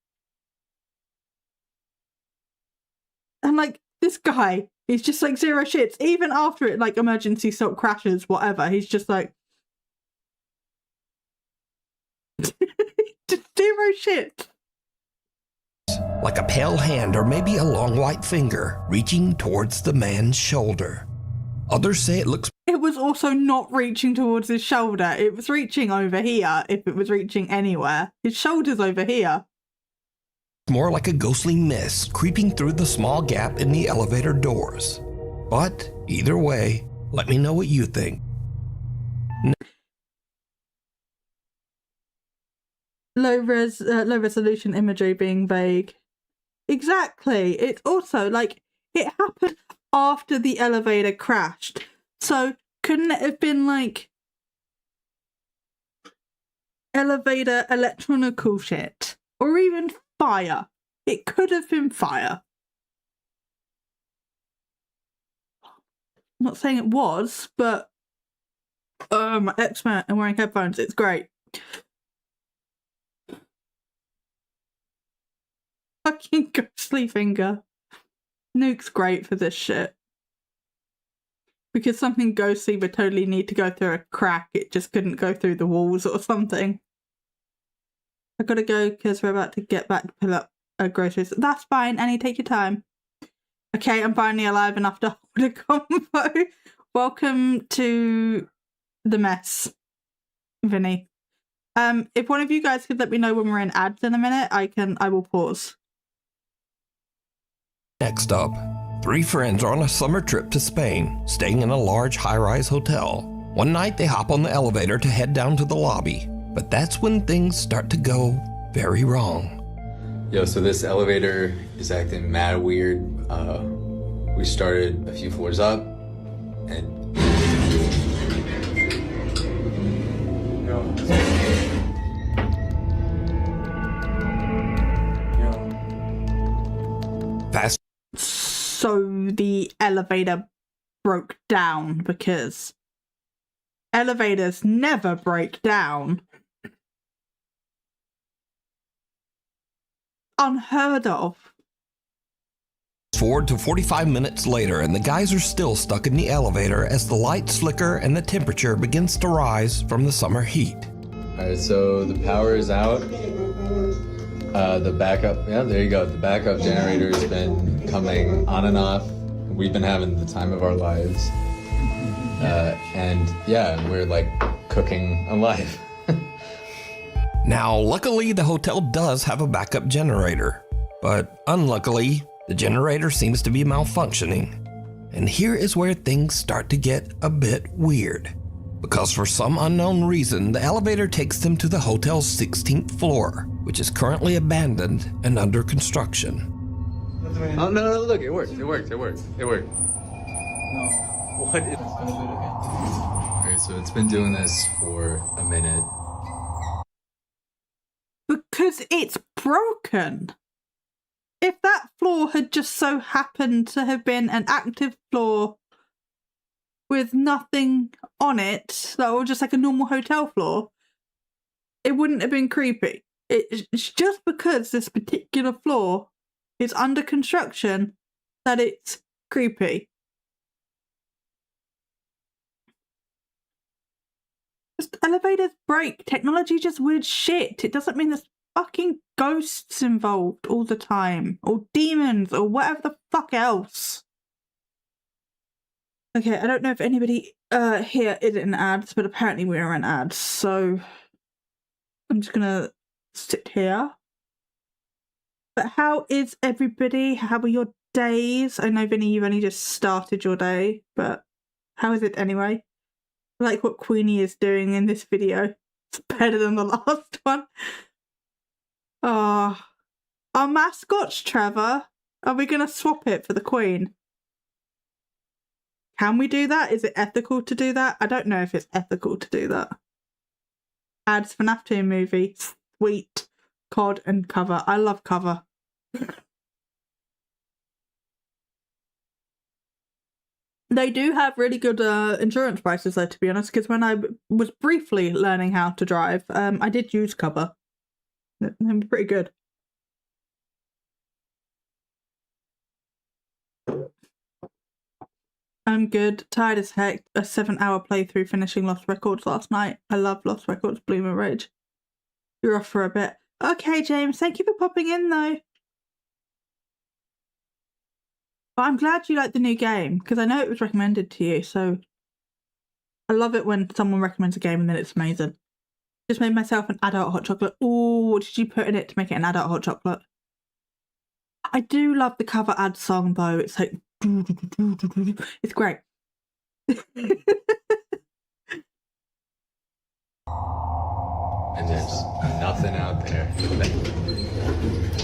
And like this guy, he's just like zero shits. Even after it like emergency stop crashes, whatever, he's just like just zero shit. Like a pale hand or maybe a long white finger reaching towards the man's shoulder. Others say it looks... It was also not reaching towards his shoulder. It was reaching over here, if it was reaching anywhere. His shoulder's over here. More like a ghostly mist creeping through the small gap in the elevator doors. But either way, let me know what you think. Low resolution imagery being vague. Exactly. It's also like it happened after the elevator crashed. So couldn't it have been like elevator electronical shit? Or even fire? It could have been fire. I'm not saying it was, but my expert and wearing headphones, it's great. Fucking ghostly finger. Nuke's great for this shit. Because something ghostly would totally need to go through a crack. It just couldn't go through the walls or something. I gotta go because we're about to get back to pull up groceries. That's fine, Annie, take your time. Okay, I'm finally alive enough to hold a convo. Welcome to the mess, Vinny. If one of you guys could let me know when we're in ads in a minute, I will pause. Next up, 3 friends are on a summer trip to Spain, staying in a large high-rise hotel. One night they hop on the elevator to head down to the lobby, but that's when things start to go very wrong. Yo, so this elevator is acting mad weird. We started a few floors up, and Fast. So the elevator broke down because elevators never break down. Unheard of. Forward to 45 minutes later, and the guys are still stuck in the elevator as the lights flicker and the temperature begins to rise from the summer heat. Alright, so the power is out. The backup, yeah, there you go. The backup generator has been coming on and off. We've been having the time of our lives. And yeah, we're like cooking alive. Now, luckily, the hotel does have a backup generator, but unluckily, the generator seems to be malfunctioning. And here is where things start to get a bit weird, because for some unknown reason, the elevator takes them to the hotel's 16th floor, which is currently abandoned and under construction. Oh, no, look, it worked. No. What is... Alright, so it's been doing this for a minute. Because it's broken. If that floor had just so happened to have been an active floor with nothing on it, or just like a normal hotel floor, it wouldn't have been creepy. It's just because this particular floor is under construction that it's creepy. Just elevators break. Technology just weird shit. It doesn't mean there's fucking ghosts involved all the time, or demons, or whatever the fuck else. Okay, I don't know if anybody here is in ads, but apparently we are in ads, so I'm just gonna sit here. But how is everybody? How are your days? I know, Vinny, you've only just started your day, but how is it anyway? I like what Queenie is doing in this video. It's better than the last one. Oh, our mascot's Trevor. Are we going to swap it for the Queen? Can we do that? Is it ethical to do that? I don't know if it's ethical to do that. Ads for FNAF 2 movie. Sweet. COD and cover. I love cover. They do have really good insurance prices though, to be honest, because when I was briefly learning how to drive, I did use cover. They were pretty good. I'm good. Tired as heck. A 7-hour playthrough finishing Lost Records last night. I love Lost Records. Bloom and Rage. You're off for a bit. Okay, James. Thank you for popping in, though. But I'm glad you like the new game, because I know it was recommended to you, so I love it when someone recommends a game and then it's amazing. Just made myself an adult hot chocolate. Ooh, what did you put in it to make it an adult hot chocolate? I do love the cover ad song, though. It's like... It's great. and there's nothing out there.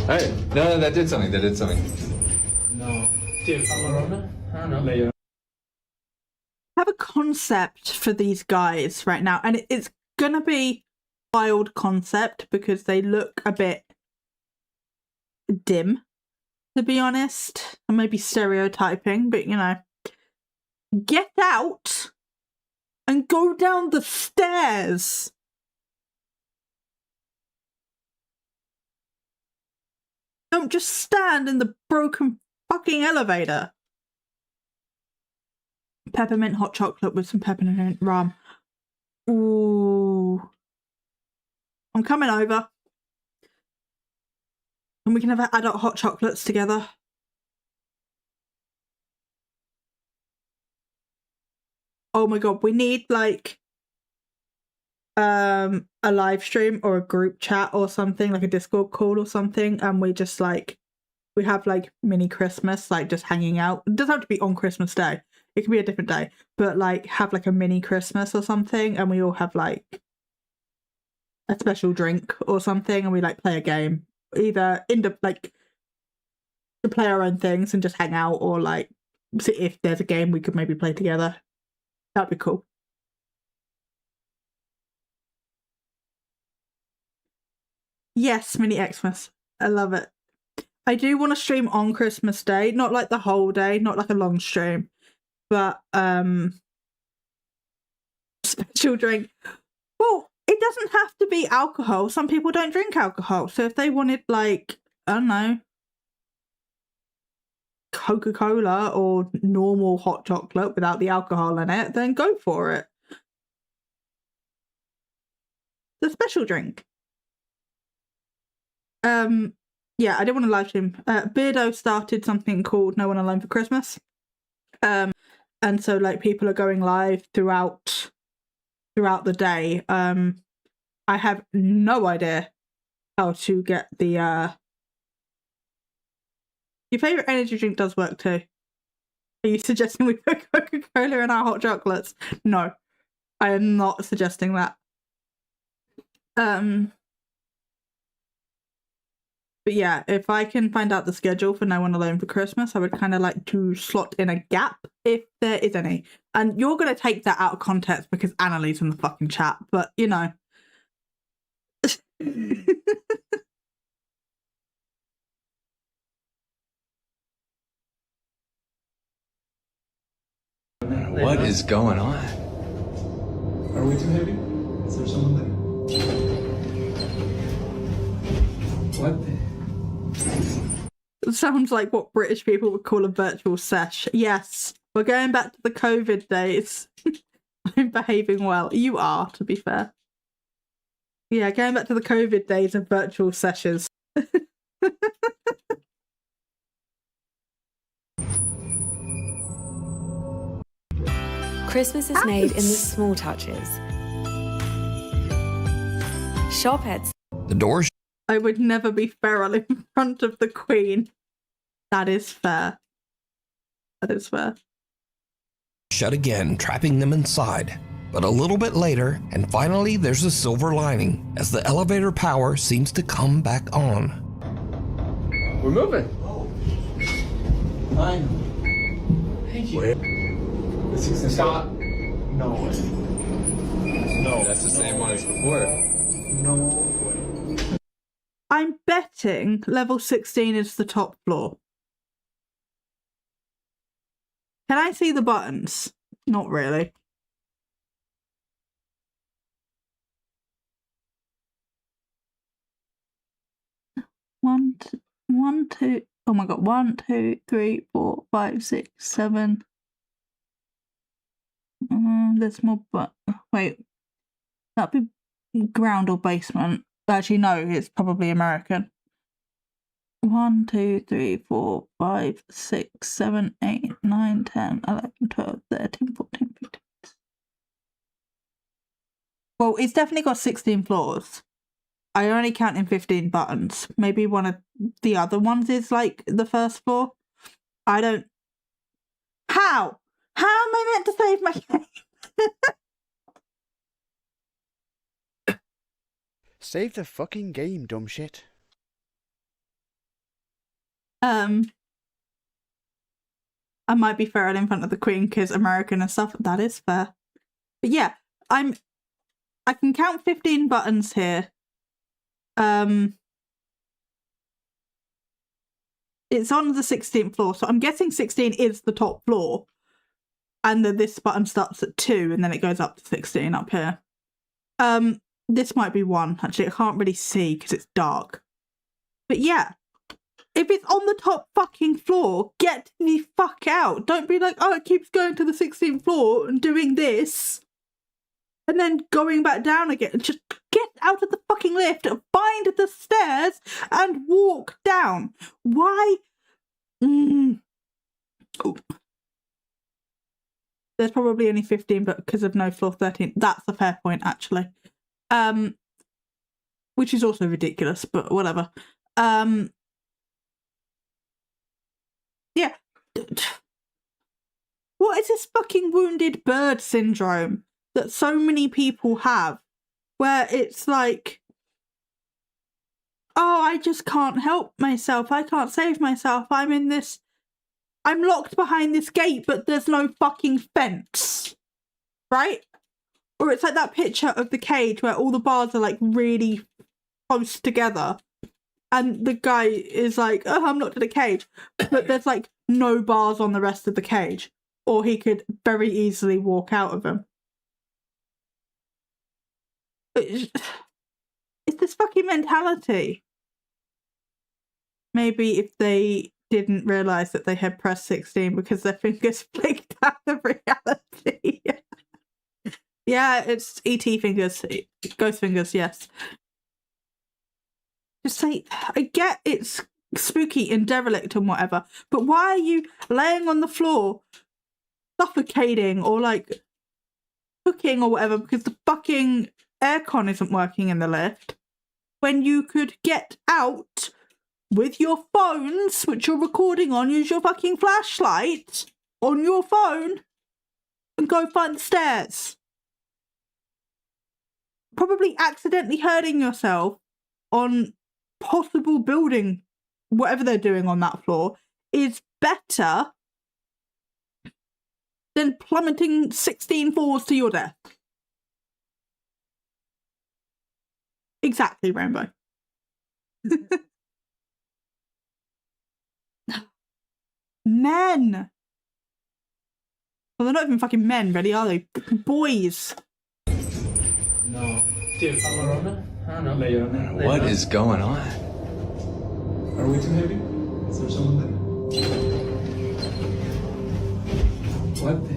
Hey, no, that did something. That did something. No. Dude, I don't know. I have a concept for these guys right now, and it's gonna be a wild concept because they look a bit dim, to be honest. I may be stereotyping, but you know. Get out and go down the stairs. Don't just stand in the broken fucking elevator. Peppermint hot chocolate with some peppermint rum. Ooh. I'm coming over. And we can have adult hot chocolates together. Oh my god, we need like a live stream or a group chat or something, like a Discord call or something, and we just like we have like mini Christmas, like just hanging out. It doesn't have to be on Christmas Day. It can be a different day, but like have like a mini Christmas or something, and we all have like a special drink or something, and we like play a game, either like to play our own things and just hang out, or like if there's a game we could maybe play together. That'd be cool. Yes, mini Xmas. I love it. I do want to stream on Christmas Day, not like the whole day, not like a long stream, but special drink. Well, it doesn't have to be alcohol. Some people don't drink alcohol, so if they wanted like, I don't know, Coca-Cola or normal hot chocolate without the alcohol in it, then go for it. The special drink. Yeah, I didn't want to live stream. Beardo started something called No One Alone for Christmas. And so like people are going live throughout the day. I have no idea how to get the your favourite energy drink does work too. Are you suggesting we put Coca-Cola in our hot chocolates? No, I am not suggesting that. But yeah, if I can find out the schedule for No One Alone for Christmas, I would kind of like to slot in a gap if there is any. And you're going to take that out of context because Annalie's in the fucking chat, but you know. What is going on? Are we too heavy? Is there someone there? What the? Sounds like what British people would call a virtual sesh. Yes, we're going back to the COVID days. I'm behaving well. You are, to be fair. Yeah, going back to the COVID days of virtual sessions. Christmas is made in the small touches. Shop at the doors. I would never be feral in front of the Queen. That is fair. That is fair. Shut again, trapping them inside. But a little bit later, and finally there's a silver lining, as the elevator power seems to come back on. We're moving. Fine. Thank you. Stop. No way. No. That's the same one as before. No way. I'm betting level 16 is the top floor. Can I see the buttons? Not really. One, two. Oh my god! 1, 2, 3, 4, 5, 6, 7. There's more, but wait, that'd be ground or basement. Actually, no, it's probably American. 1, 2, 3, 4, 5, 6, 7, 8, 9, 10, 11, 12, 13, 14, 15. Well, it's definitely got 16 floors. I only count in 15 buttons. Maybe one of the other ones is like the first floor. I don't. How? How am I meant to save my game? Save the fucking game, dumb shit. I might be feral in front of the Queen because American and stuff. That is fair. But yeah, I can count 15 buttons here. It's on the 16th floor, so I'm guessing 16 is the top floor. And then this button starts at 2 and then it goes up to 16 up here. This might be 1. Actually, I can't really see because it's dark. But yeah. If it's on the top fucking floor, get the fuck out. Don't be like, oh, it keeps going to the 16th floor and doing this. And then going back down again. Just get out of the fucking lift, find the stairs, and walk down. Why? Ooh. There's probably only 15, but because of no floor 13. That's a fair point, actually. Which is also ridiculous, but whatever. Yeah. What is this fucking wounded bird syndrome that so many people have? Where it's like, oh, I just can't help myself. I can't save myself. I'm locked behind this gate, but there's no fucking fence. Right? Or it's like that picture of the cage where all the bars are like really close together. And the guy is like, oh, I'm locked in a cage. But there's like no bars on the rest of the cage. Or he could very easily walk out of them. It's this fucking mentality. Maybe if they didn't realise that they had pressed 16 because their fingers flicked out of reality. Yeah, it's ET fingers. Ghost fingers, yes. Just say, I get it's spooky and derelict and whatever, but why are you laying on the floor suffocating or like cooking or whatever because the fucking aircon isn't working in the lift when you could get out with your phones, which you're recording on, use your fucking flashlight on your phone and go find the stairs? Probably accidentally hurting yourself on possible building, whatever they're doing on that floor, is better than plummeting 16 floors to your death. Exactly, Rainbow. Men! Well, they're not even fucking men, really, are they? Boys. No. Dude, What is going on? Are we too heavy? Is there someone there? What the?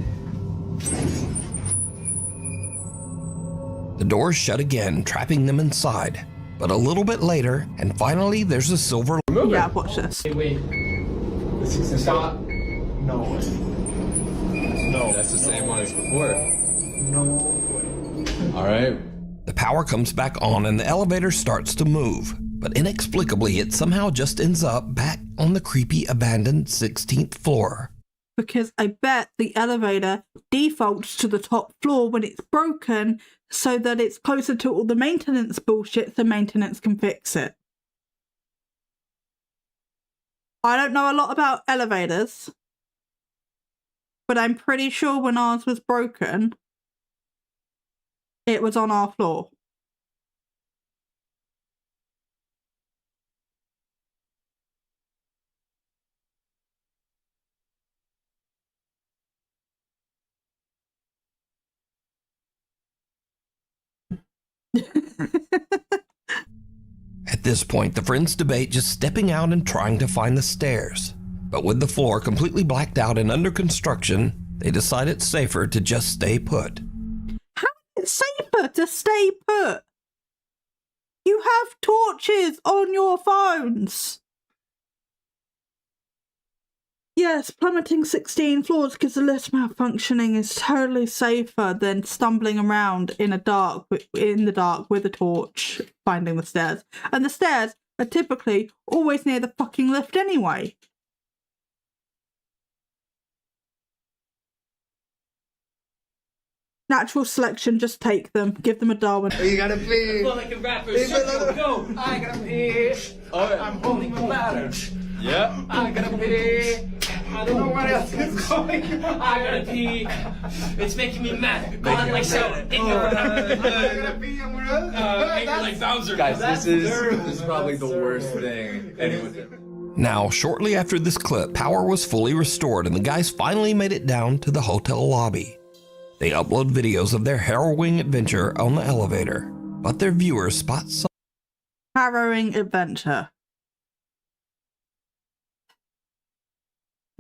The doors shut again, trapping them inside. But a little bit later, and finally there's a silver... Yeah, watch this. Hey, wait. Stop. No way. No. That's the same one as before. No way. All right. The power comes back on and the elevator starts to move. But inexplicably, it somehow just ends up back on the creepy abandoned 16th floor. Because I bet the elevator defaults to the top floor when it's broken so that it's closer to all the maintenance bullshit so maintenance can fix it. I don't know a lot about elevators, but I'm pretty sure when ours was broken, it was on our floor. At this point, the friends debate just stepping out and trying to find the stairs. But with the floor completely blacked out and under construction, they decide it's safer to just stay put. How is it safer to stay put? You have torches on your phones. Yes, plummeting 16 floors because the lift malfunctioning is totally safer than stumbling around in the dark with a torch, finding the stairs. And the stairs are typically always near the fucking lift anyway. Natural selection, just take them. Give them a Darwin. You gotta pee. Like a rapper. Go. I gotta pee. I'm holding the ladder. Yeah. I gotta pee. I don't know what else is going on. I gotta pee. It's making me mad. Go on like so. I gotta pee. Angry like Bowser. Guys, this is probably the worst thing anyone ever. Now, shortly after this clip, power was fully restored and the guys finally made it down to the hotel lobby. They upload videos of their harrowing adventure on the elevator, but their viewers spot something. Harrowing adventure.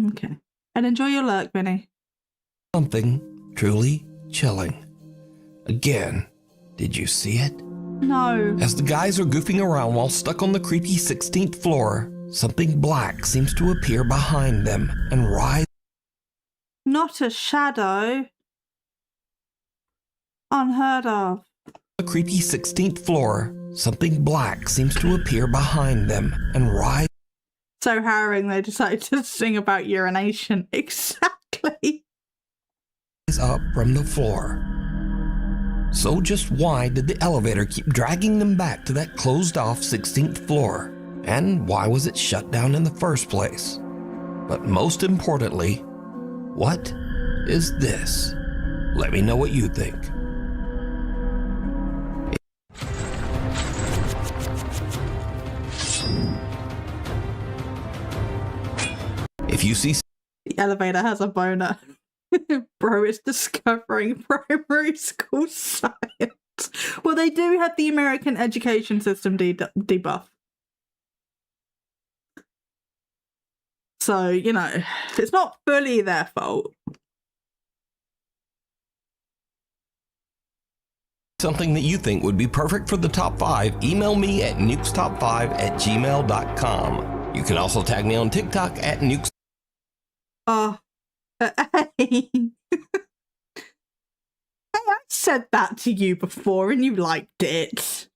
Okay. And enjoy your lurk, Vinny. Something truly chilling. Again, did you see it? No. As the guys are goofing around while stuck on the creepy 16th floor, something black seems to appear behind them and rise. Not a shadow. Unheard of. The creepy 16th floor, something black seems to appear behind them and rise. So harrowing they decided to sing about urination. Exactly. Up from the floor. So just why did the elevator keep dragging them back to that closed off 16th floor? And why was it shut down in the first place? But most importantly, what is this? Let me know what you think. If you see the elevator has a boner. Bro is discovering primary school science. Well, they do have the American education system debuff. So, you know, it's not fully their fault. something that you think would be perfect for the top 5, email me at nukestop5@gmail.com. You can also tag me on TikTok at nukes. Hey, I said that to you before and you liked it.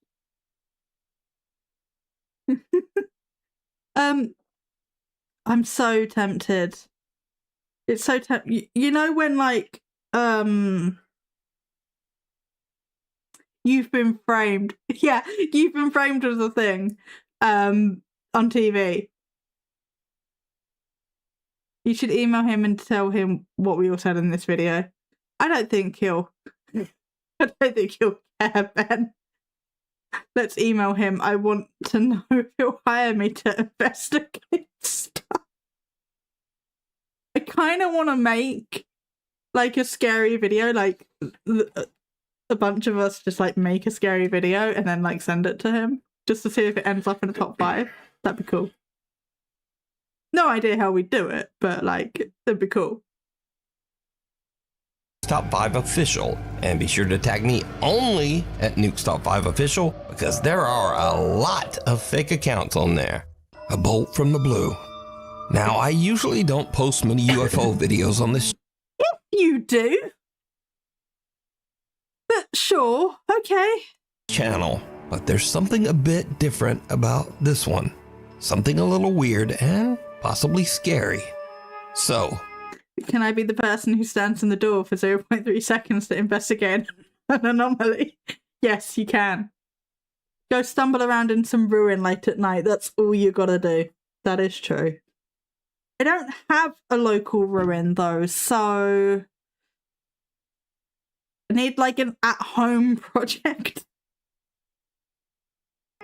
I'm so tempted. It's so you know when like You've Been Framed. Yeah, You've Been Framed was a thing on TV. You should email him and tell him what we all said in this video. I don't think he'll care, Ben. Let's email him. I want to know if he'll hire me to investigate stuff. I kind of want to make like a scary video, like a bunch of us just like make a scary video and then like send it to him just to see if it ends up in the top 5. That'd be cool. No idea how we do it, but like it'd be cool. Top 5 official, and be sure to tag me only at Nukes Top 5 official because there are a lot of fake accounts on there. A bolt from the blue. Now, I usually don't post many UFO videos on this. Yes, you do. But sure, okay. Channel, but there's something a bit different about this one. Something a little weird and possibly scary. So, can I be the person who stands in the door for 0.3 seconds to investigate an anomaly? Yes, you can. Go stumble around in some ruin late at night. That's all you gotta do. That is true. I don't have a local ruin though, so I need like an at-home project.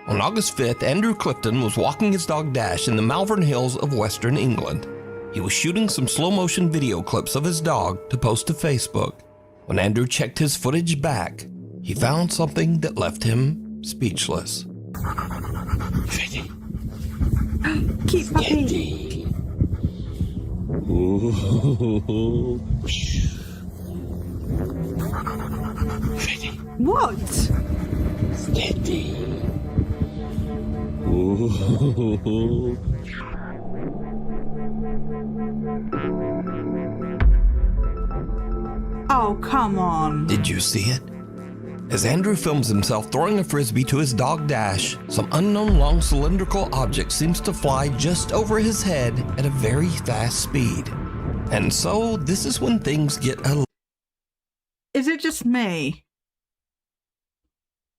On August 5th, Andrew Clifton was walking his dog Dash in the Malvern Hills of Western England. He was shooting some slow-motion video clips of his dog to post to Facebook. When Andrew checked his footage back, he found something that left him speechless. Keep puppy. What? Steady. Oh, come on. Did you see it? As Andrew films himself throwing a frisbee to his dog Dash, some unknown long cylindrical object seems to fly just over his head at a very fast speed. And so this is when things get a... Is it just me?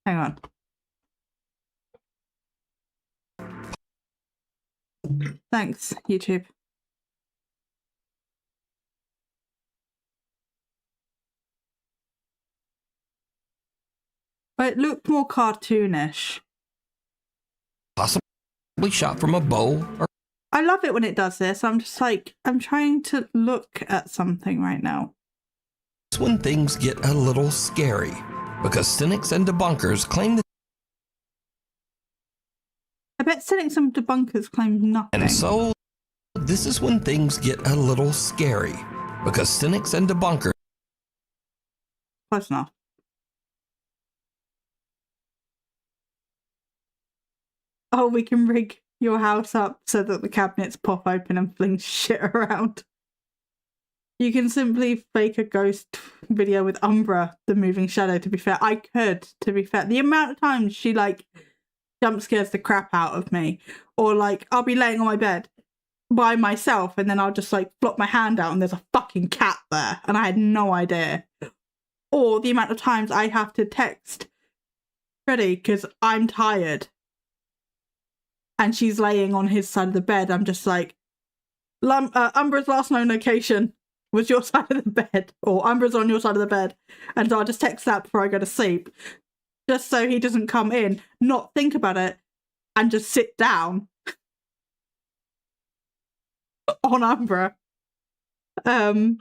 Hang on. Thanks, YouTube. But it looked more cartoonish. Possibly shot from a bow or I love it when it does this. I'm just like, I'm trying to look at something right now. It's when things get a little scary, because cynics and debunkers claim that. I bet cynics and debunkers claim nothing. And so, this is when things get a little scary, because cynics and debunkers. Close enough. Oh, we can rig your house up so that the cabinets pop open and fling shit around. You can simply fake a ghost video with Umbra, the moving shadow, to be fair. I could, to be fair. The amount of times she, like, jump scares the crap out of me. Or, like, I'll be laying on my bed by myself and then I'll just, like, flop my hand out and there's a fucking cat there. And I had no idea. Or the amount of times I have to text Freddie because I'm tired. And she's laying on his side of the bed. I'm just like, Umbra's last known location was your side of the bed. Or Umbra's on your side of the bed. And so I'll just text that before I go to sleep. Just so he doesn't come in, not think about it, and just sit down on Umbra. Not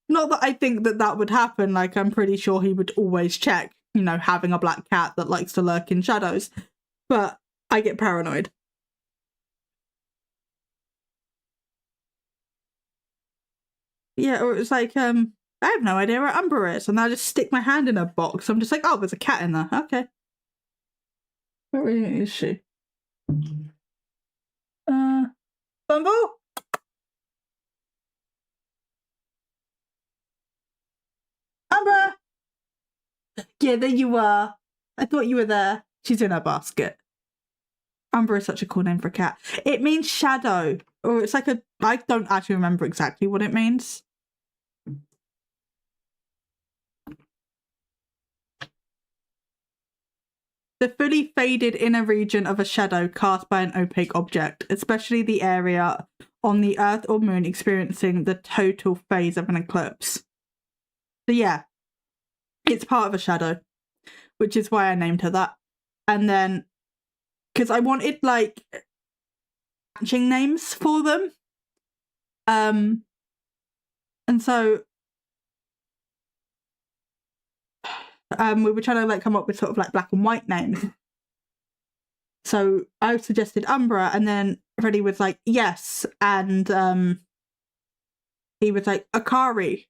that I think that that would happen. Like, I'm pretty sure he would always check, you know, having a black cat that likes to lurk in shadows. But I get paranoid. Yeah, or it's like, I have no idea where Umbra is, and I just stick my hand in a box. I'm just like, oh, there's a cat in there. Okay. Where is she? Bumble? Umbra! Yeah, there you are. I thought you were there. She's in her basket. Umbra is such a cool name for a cat. It means shadow. Or it's like a... I don't actually remember exactly what it means. The fully faded inner region of a shadow cast by an opaque object, especially the area on the Earth or Moon experiencing the total phase of an eclipse. So yeah, it's part of a shadow, which is why I named her that. And then, because I wanted, like, matching names for them. And so we were trying to, like, come up with sort of, like, black and white names. So I suggested Umbra, and then Freddie was like, yes. And he was like, Akari,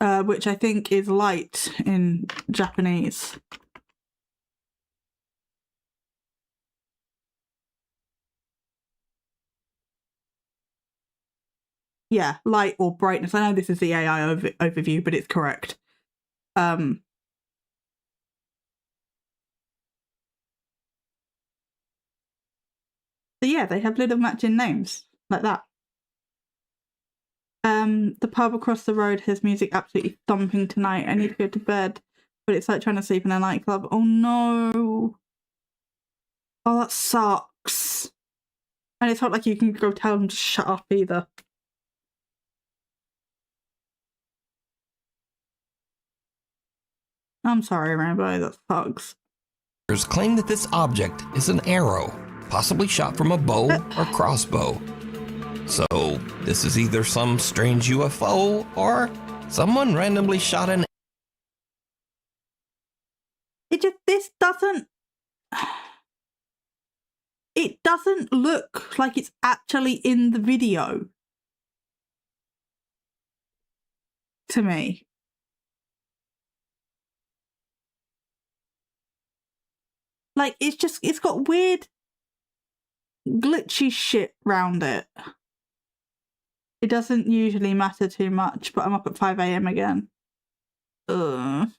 which I think is light in Japanese. Yeah, light or brightness. I know this is the AI overview, but it's correct. So yeah, they have little matching names like that. The pub across the road has music absolutely thumping tonight. I need to go to bed, but it's like trying to sleep in a nightclub. Oh no. Oh, that sucks. And it's not like you can go tell them to shut up either. I'm sorry, Rainbow, that sucks. Claim that this object is an arrow, possibly shot from a bow or crossbow. So, this is either some strange UFO or someone randomly shot an... This doesn't... It doesn't look like it's actually in the video. To me. Like, it's got weird glitchy shit round it. It doesn't usually matter too much, but I'm up at 5 AM again. No.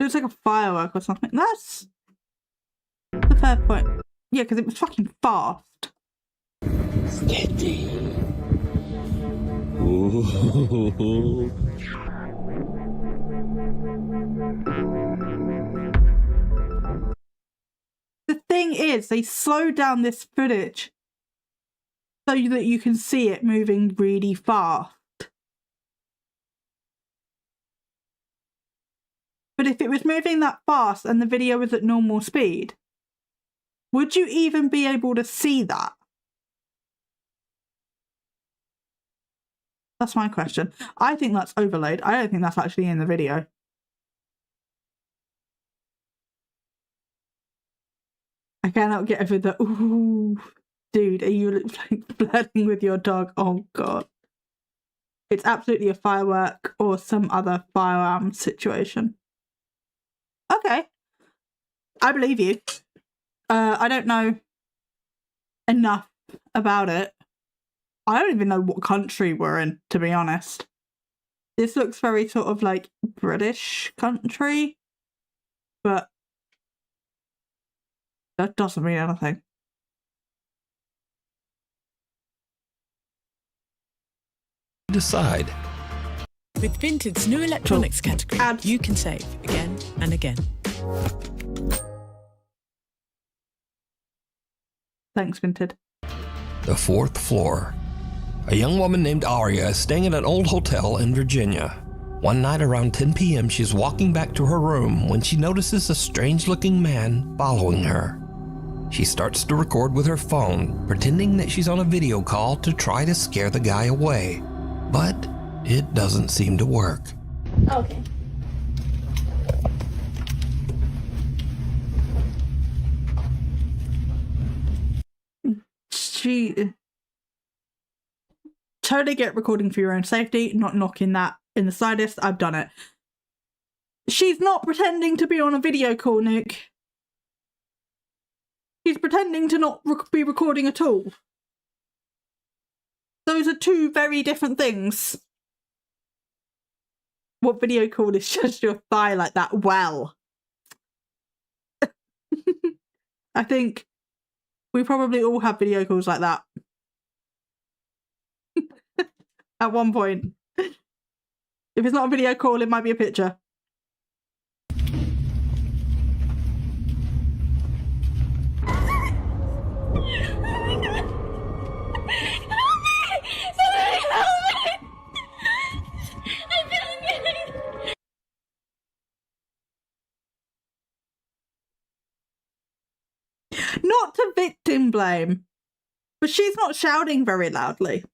It looks like a firework or something. That's the fair point. Yeah, because it was fucking fast. Steady. Ooh. The thing is, they slow down this footage so that you can see it moving really fast. But if it was moving that fast and the video was at normal speed, would you even be able to see that? That's my question. I think that's overlaid. I don't think that's actually in the video. I cannot get over the, ooh, dude, are you like flirting with your dog? Oh God. It's absolutely a firework or some other firearm situation. Okay. I believe you. I don't know enough about it. I don't even know what country we're in, to be honest. This looks very sort of like British country, but that doesn't mean anything. Decide. With Vinted's new electronics category, you can save again and again. Thanks, Vinted. The fourth floor. A young woman named Aria is staying at an old hotel in Virginia. One night around 10 p.m., she's walking back to her room when she notices a strange-looking man following her. She starts to record with her phone, pretending that she's on a video call to try to scare the guy away. But it doesn't seem to work. Okay. Totally get recording for your own safety, not knocking that in the slightest. I've done it. She's not pretending to be on a video call, Nick. She's pretending to not be recording at all. Those are two very different things. What video call is just your thigh like that? Well, I think we probably all have video calls like that. At one point. If it's not a video call, it might be a picture. Not to victim blame, but she's not shouting very loudly.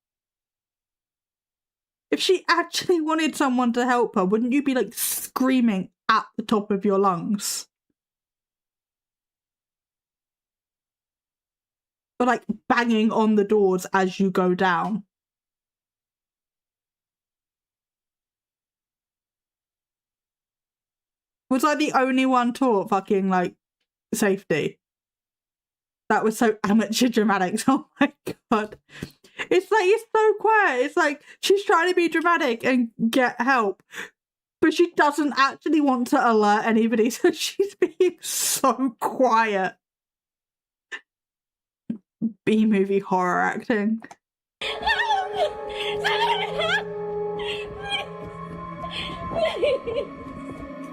If she actually wanted someone to help her, wouldn't you be like screaming at the top of your lungs? Or like banging on the doors as you go down? Was I the only one taught fucking like safety? That was so amateur dramatic. Oh my God. It's like, it's so quiet. It's like she's trying to be dramatic and get help, but she doesn't actually want to alert anybody, so she's being so quiet. B-movie horror acting.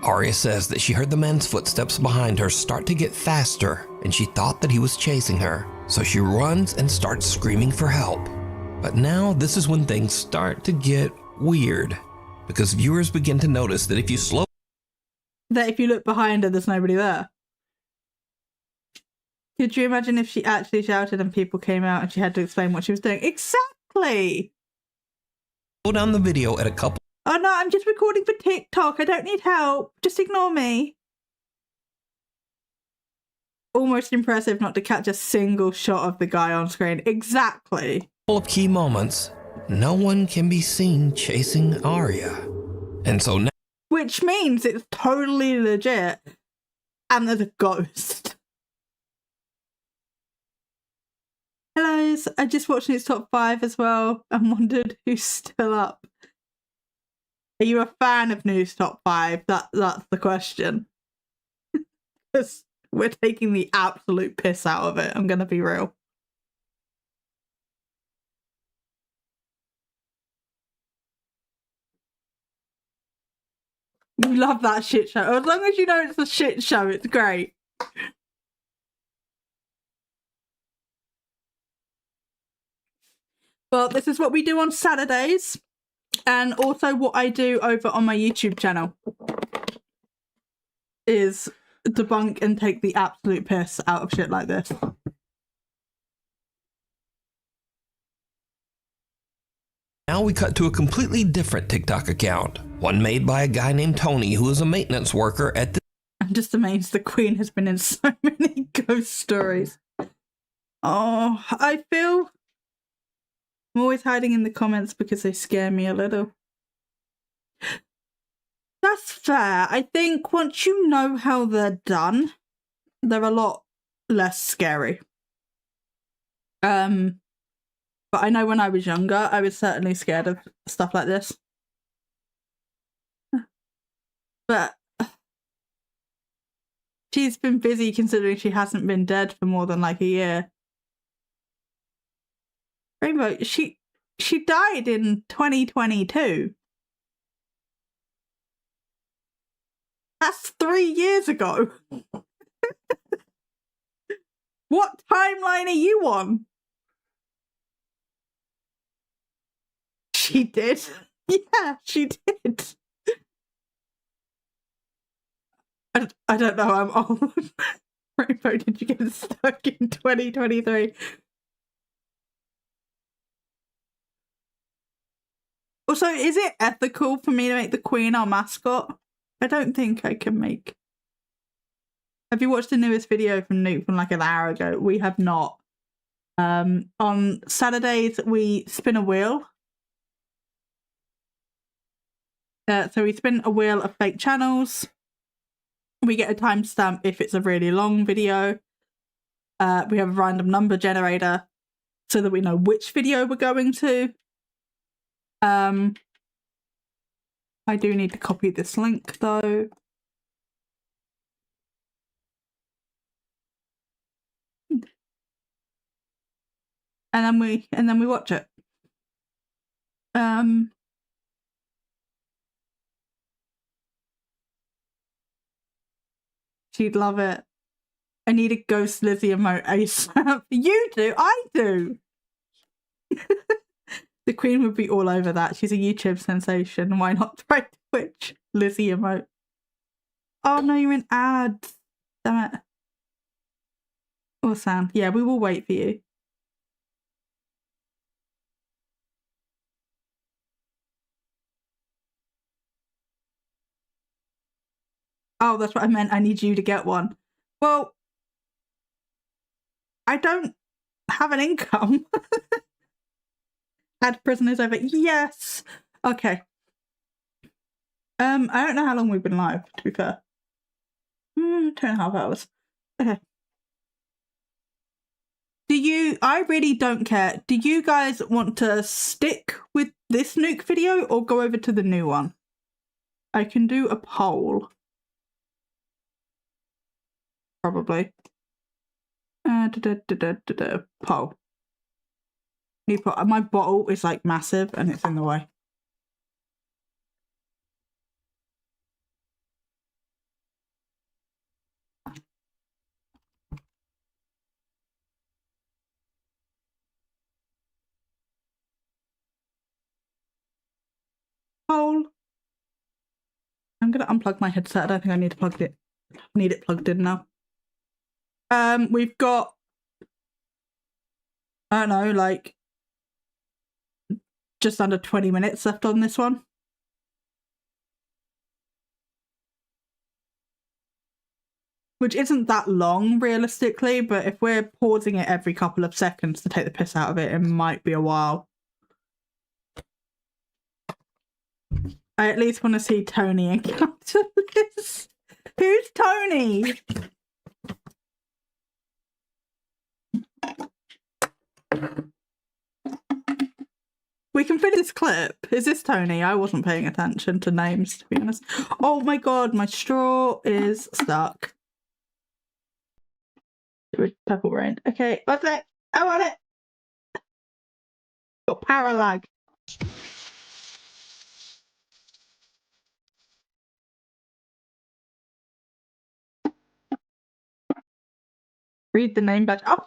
Aria says that she heard the man's footsteps behind her start to get faster, and she thought that he was chasing her. So she runs and starts screaming for help. But now this is when things start to get weird, because viewers begin to notice that if you look behind her, there's nobody there. Could you imagine if she actually shouted and people came out and she had to explain what she was doing? Exactly! slow down the video at a couple. Oh no, I'm just recording for TikTok. I don't need help. Just ignore me. Almost impressive not to catch a single shot of the guy on screen. Exactly. Of key moments, no one can be seen chasing Aria. And so now. Which means it's totally legit. And there's a ghost. Hello, I just watched its top 5 as well and wondered who's still up. Are you a fan of News Top 5? That's the question. Because We're taking the absolute piss out of it. I'm going to be real. You love that shit show. As long as you know it's a shit show, it's great. Well, this is what we do on Saturdays, and also what I do over on my YouTube channel is debunk and take the absolute piss out of shit like this. Now we cut to a completely different TikTok account, one made by a guy named Tony who is a maintenance worker at the... I'm just amazed the Queen has been in so many ghost stories. Oh, I feel... I'm always hiding in the comments because they scare me a little. That's fair. I think once you know how they're done, they're a lot less scary. But I know when I was younger, I was certainly scared of stuff like this. But she's been busy considering she hasn't been dead for more than like a year. Rainbow, she died in 2022. That's 3 years ago. What timeline are you on? She did. Yeah, she did. I don't know, I'm old. Rainbow, did you get stuck in 2023? Also, is it ethical for me to make the Queen our mascot? I don't think I can make... Have you watched the newest video from Nuke from like an hour ago? We have not. On Saturdays, we spin a wheel. So we spin a wheel of fake channels. We get a timestamp if it's a really long video. We have a random number generator so that we know which video we're going to. I do need to copy this link though. And then we watch it. She'd love it. I need a ghost Lizzie emote ASAP. You do, I do. The Queen would be all over that. She's a YouTube sensation. Why not try Twitch Lizzie emote? Oh no, you're in ads. Damn it. Oh, Sam. Yeah, we will wait for you. Oh, that's what I meant. I need you to get one. Well, I don't have an income. Add prisoners over. Yes. Okay. I don't know how long we've been live, to be fair. 2.5 hours. Okay. I really don't care. Do you guys want to stick with this Nuke video or go over to the new one? I can do a poll. Probably. Poll. My bottle is like massive and it's in the way. Poll. I'm gonna unplug my headset. I don't think I need to plug it. I need it plugged in now. We've got, I don't know, like just under 20 minutes left on this one. Which isn't that long, realistically, but if we're pausing it every couple of seconds to take the piss out of it, it might be a while. I at least want to see Tony encounter this. Who's Tony? We can finish this clip. Is this Tony? I wasn't paying attention to names, to be honest. Oh my god, my straw is stuck. Purple Rain. Okay, what's that? I want it. Got paralag. Read the name badge. Oh,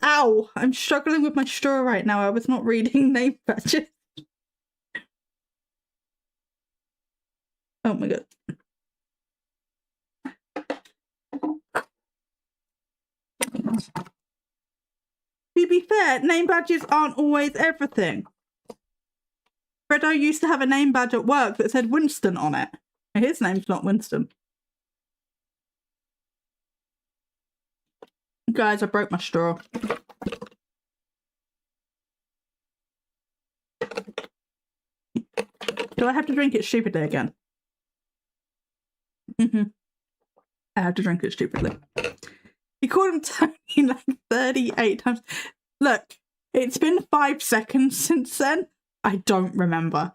ow! I'm struggling with my straw right now. I was not reading name badges. Oh my god. To be fair, name badges aren't always everything. Fredo used to have a name badge at work that said Winston on it. His name's not Winston. Guys, I broke my straw. Do I have to drink it stupidly again? I have to drink it stupidly. You called him Tony like 38 times. Look, it's been 5 seconds since then. I don't remember.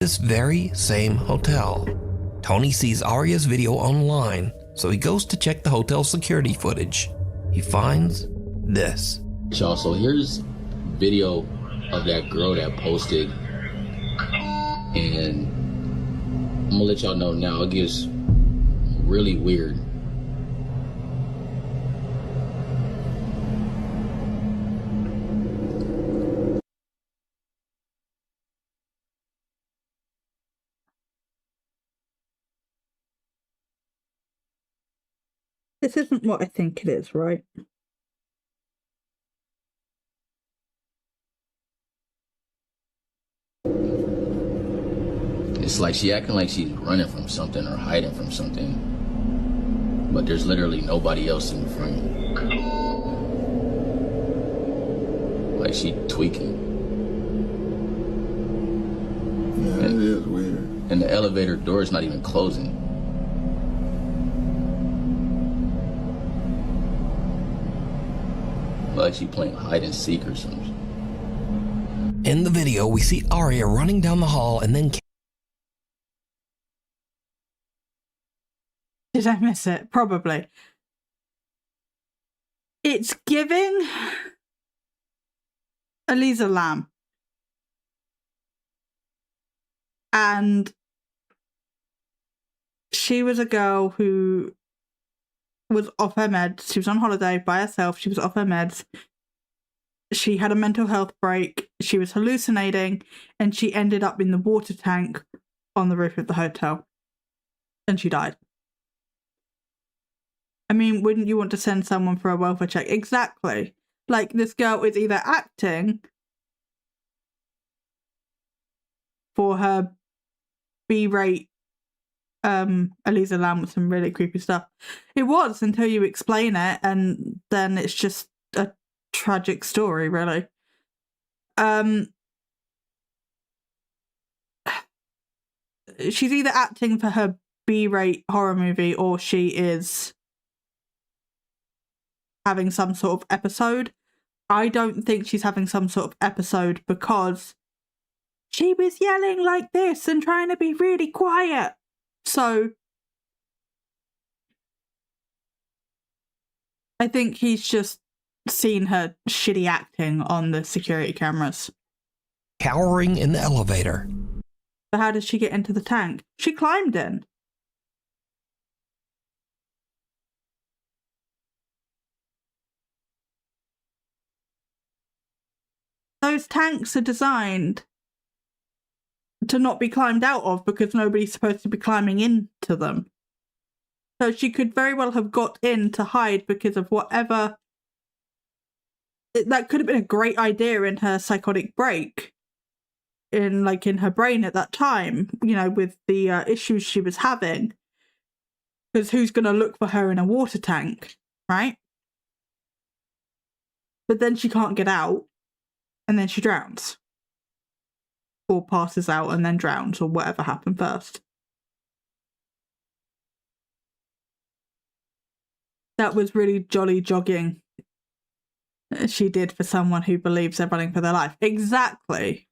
This very same hotel. Tony sees Arya's video online, so he goes to check the hotel security footage. He finds this. Y'all, so here's video of that girl that posted, and I'm gonna let y'all know now, it gets really weird. This isn't what I think it is, right? It's like she acting like she's running from something or hiding from something, but there's literally nobody else in the frame. Like she tweaking. Yeah, it is weird. And the elevator door is not even closing. Like she playing hide and seek or something. In the video, we see Arya running down the hall and then... Did I miss it? Probably. It's giving Elisa Lam. And she was a girl who was off her meds. She was on holiday by herself. She was off her meds. She had a mental health break. She was hallucinating, and she ended up in the water tank on the roof of the hotel. And she died. I mean, wouldn't you want to send someone for a welfare check? Exactly. Like, this girl is either acting for her B-rate Elisa Lam with some really creepy stuff. It was until you explain it, and then it's just a tragic story, really. She's either acting for her B-rate horror movie, or she is having some sort of episode. I don't think she's having some sort of episode, because she was yelling like this and trying to be really quiet. So I think he's just seen her shitty acting on the security cameras. Cowering in the elevator. So how did she get into the tank? She climbed in. Those tanks are designed to not be climbed out of, because nobody's supposed to be climbing into them. So she could very well have got in to hide because of whatever. That could have been a great idea in her psychotic break. In her brain at that time, you know, with the issues she was having. Because who's going to look for her in a water tank, right? But then she can't get out, and then she drowns. Or passes out and then drowns, or whatever happened first. That was really jolly jogging she did for someone who believes they're running for their life. Exactly.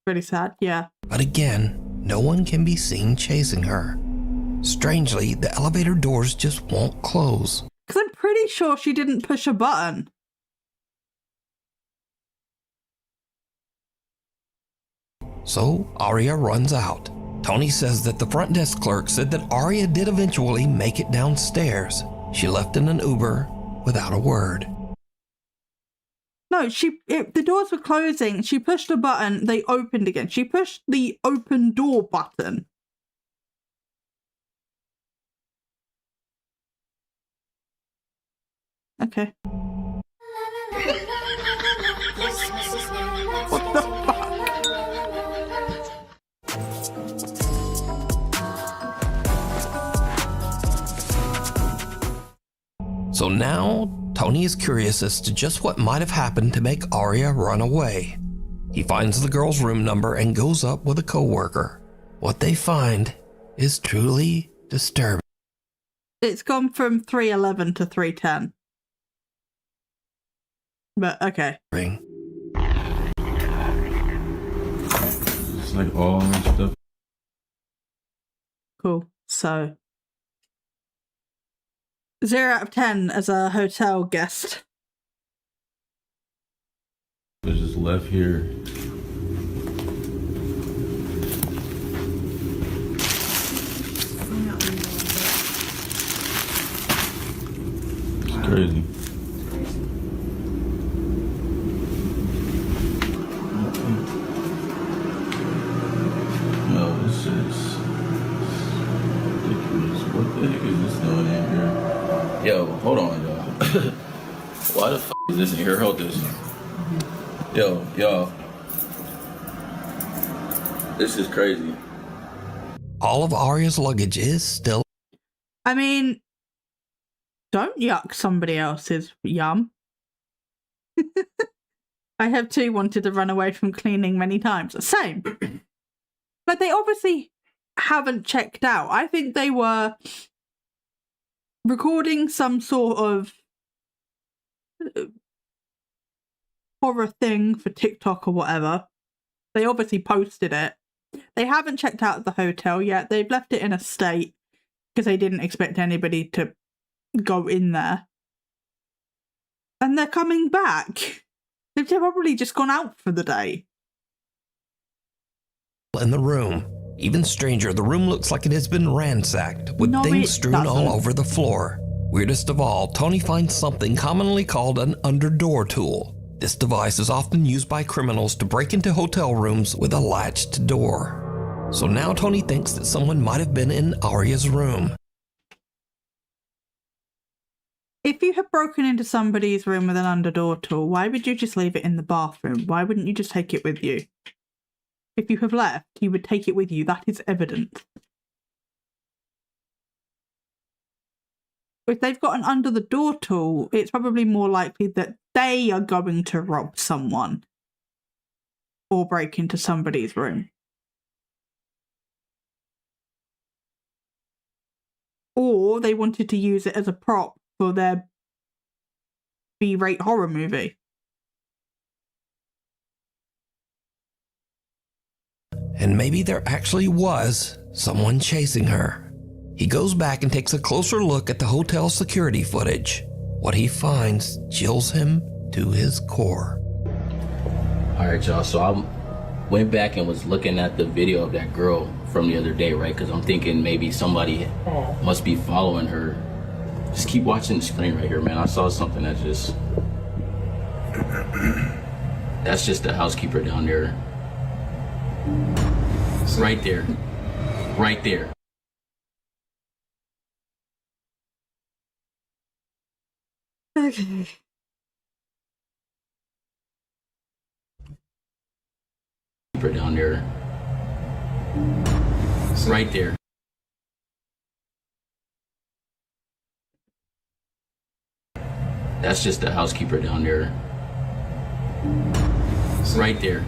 Really sad, yeah. But again, no one can be seen chasing her. Strangely, the elevator doors just won't close. Because I'm pretty sure she didn't push a button. So Aria runs out. Tony says that the front desk clerk said that Aria did eventually make it downstairs. She left in an Uber without a word. No, the doors were closing. She pushed a button, they opened again. She pushed the open door button. Okay. What the fuck? So now, Tony is curious as to just what might have happened to make Aria run away. He finds the girl's room number and goes up with a coworker. What they find is truly disturbing. It's gone from 311 to 310. But okay. It's like all stuff. Cool. So 0 out of 10 as a hotel guest. I just left here. It's crazy. Yo, this shit's ridiculous. What the heck is this doing in here? Yo, hold on, y'all. Why the f is this in here? Hold this. Yo, y'all. This is crazy. All of Aria's luggage is still... I mean, don't yuck somebody else's yum. I have too wanted to run away from cleaning many times. Same. But they obviously haven't checked out. I think they were recording some sort of horror thing for TikTok or whatever. They obviously posted it. They haven't checked out the hotel yet. They've left it in a state because they didn't expect anybody to go in there. And they're coming back. They've probably just gone out for the day. In the room. Even stranger, the room looks like it has been ransacked, with things strewn all over the floor. Weirdest of all, Tony finds something commonly called an underdoor tool. This device is often used by criminals to break into hotel rooms with a latched door. So now Tony thinks that someone might have been in Aria's room. If you have broken into somebody's room with an underdoor tool, why would you just leave it in the bathroom? Why wouldn't you just take it with you? If you have left, you would take it with you. That is evident. If they've got an under the door tool, it's probably more likely that they are going to rob someone or break into somebody's room. Or they wanted to use it as a prop for their B-rate horror movie. And maybe there actually was someone chasing her. He goes back and takes a closer look at the hotel security footage. What he finds chills him to his core. All right, y'all. So I went back and was looking at the video of that girl from the other day, right? Because I'm thinking maybe somebody must be following her. Just keep watching the screen right here, man. I saw something that just... That's just the housekeeper down there. Right there. Right there. Okay. Down there. Right there. That's just the housekeeper down there. Right there.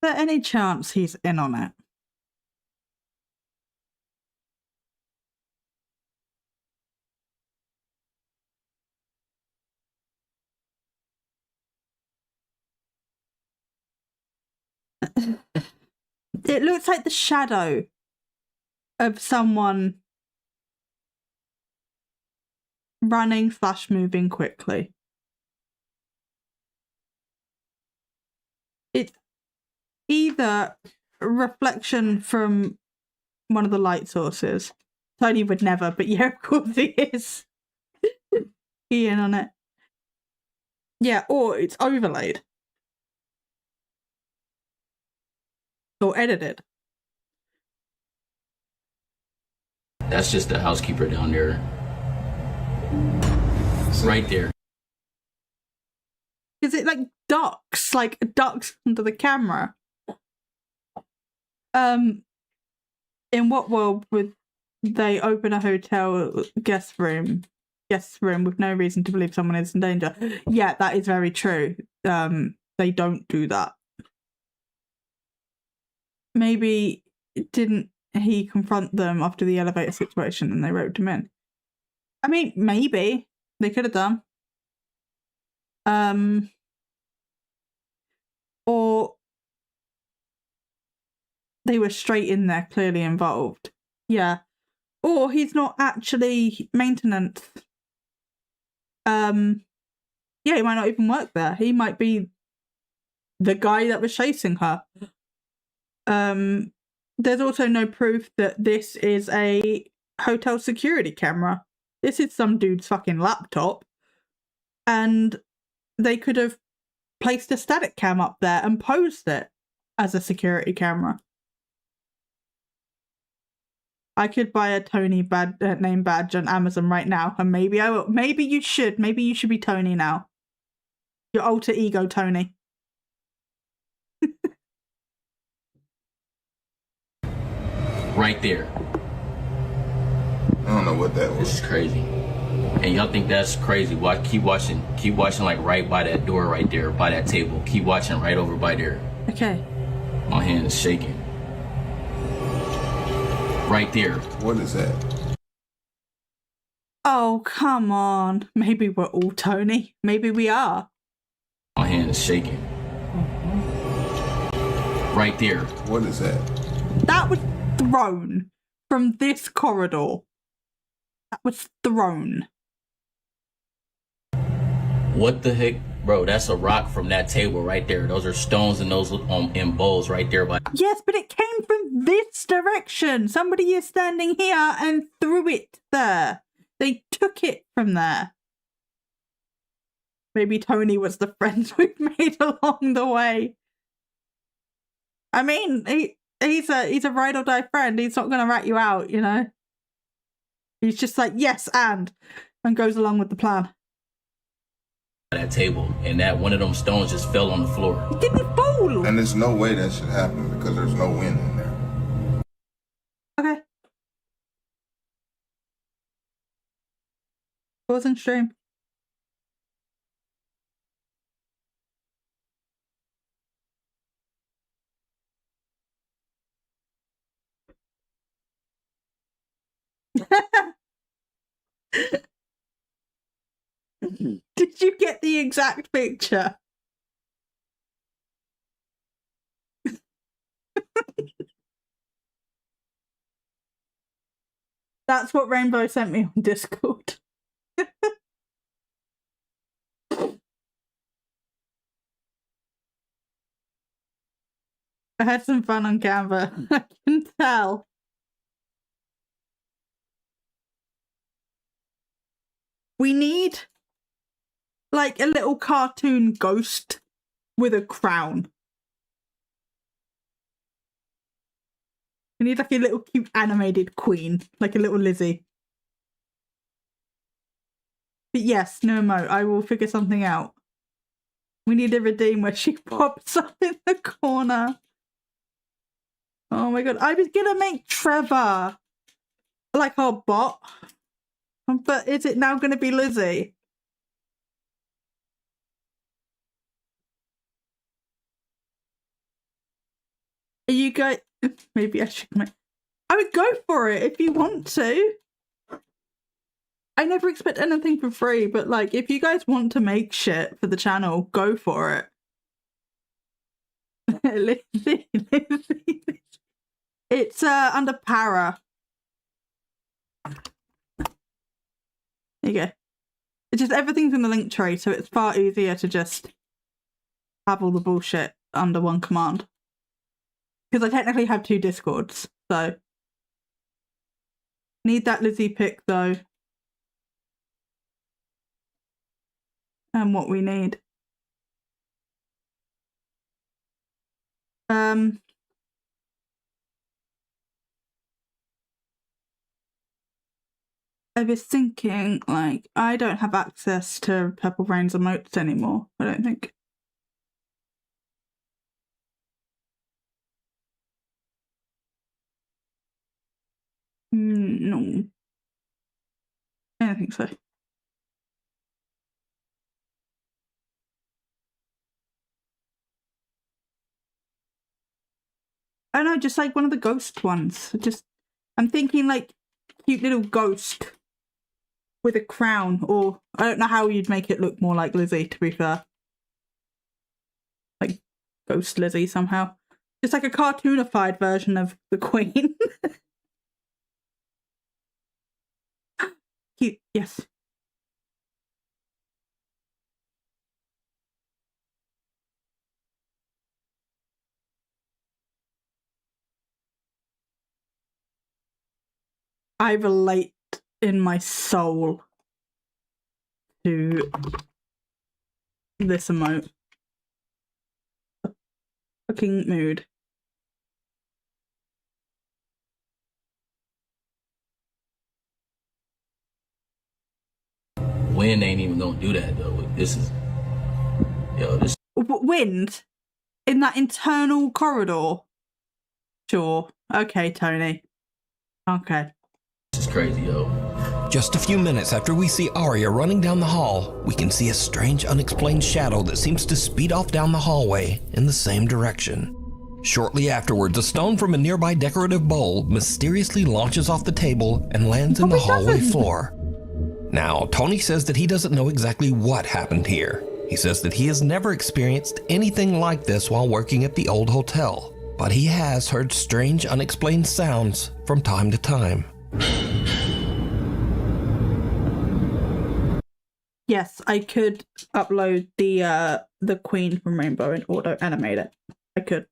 there any chance he's in on it? It looks like the shadow of someone running / moving quickly. It's either a reflection from one of the light sources. Tony would never, but yeah, of course he is. He in on it. Yeah, or it's overlaid. Or edited. That's just the housekeeper down there. Right there. Is it like ducks under the camera? In what world would they open a hotel guest room with no reason to believe someone is in danger? Yeah, that is very true. They don't do that. Maybe didn't he confront them after the elevator situation and they roped him in? I mean, maybe they could have done. Or they were straight in there, clearly involved. Yeah. Or he's not actually maintenance. Yeah, he might not even work there. He might be the guy that was chasing her. There's also no proof that this is a hotel security camera. This is some dude's fucking laptop. And they could have placed a static cam up there and posed it as a security camera. I could buy a Tony name badge on Amazon right now, and maybe I will. Maybe you should. Maybe you should be Tony now. Your alter ego, Tony. Right there. I don't know what that was. This is crazy. And y'all think that's crazy? Keep watching. Keep watching, like right by that door right there, by that table. Keep watching right over by there. Okay. My hand is shaking. Right there. What is that? Oh, come on. Maybe we're all Tony. Maybe we are. My hand is shaking. Right there. What is that? That was thrown from this corridor. That was thrown. What the heck? Bro, that's a rock from that table right there. Those are stones and those in bowls right there. Yes, but it came from this direction. Somebody is standing here and threw it there. They took it from there. Maybe Tony was the friends we've made along the way. I mean, he's a ride or die friend. He's not going to rat you out, you know. He's just like, yes, and goes along with the plan. That table, and that one of them stones just fell on the floor. It didn't fall. And there's no way that should happen because there's no wind in there. Okay. Pause and stream. Did you get the exact picture? That's what Rainbow sent me on Discord. I had some fun on Canva. I can tell. We need like a little cartoon ghost with a crown. We need like a little cute animated queen, like a little Lizzie. But yes, no mo, I will figure something out. We need a redeem where she pops up in the corner. Oh my god, I was gonna make Trevor like our bot. But is it now gonna be Lizzie? You go. Maybe I should make. I would go for it if you want to. I never expect anything for free, but like, if you guys want to make shit for the channel, go for it. It's under para. There you go. It's just everything's in the link tray, so it's far easier to just have all the bullshit under one command. Because I technically have 2 Discords, so. Need that Lizzie pick though. And what we need. I was thinking, like, I don't have access to Purple Rain's emotes anymore, I don't think. No. I don't think so. I don't know, just like one of the ghost ones. I'm thinking like cute little ghost with a crown, or I don't know how you'd make it look more like Lizzie, to be fair. Like Ghost Lizzie somehow. Just like a cartoonified version of the Queen. Cute, yes. I relate in my soul to this emote. Fucking mood. Wind ain't even gonna do that though. This is, this. Wind in that internal corridor. Sure. Okay, Tony. Okay. This is crazy, yo. Just a few minutes after we see Arya running down the hall, we can see a strange unexplained shadow that seems to speed off down the hallway in the same direction. Shortly afterwards, a stone from a nearby decorative bowl mysteriously launches off the table and lands in the hallway floor. Now, Tony says that he doesn't know exactly what happened here. He says that he has never experienced anything like this while working at the old hotel, but he has heard strange unexplained sounds from time to time. Yes, I could upload the Queen from Rainbow and auto animate it. I could.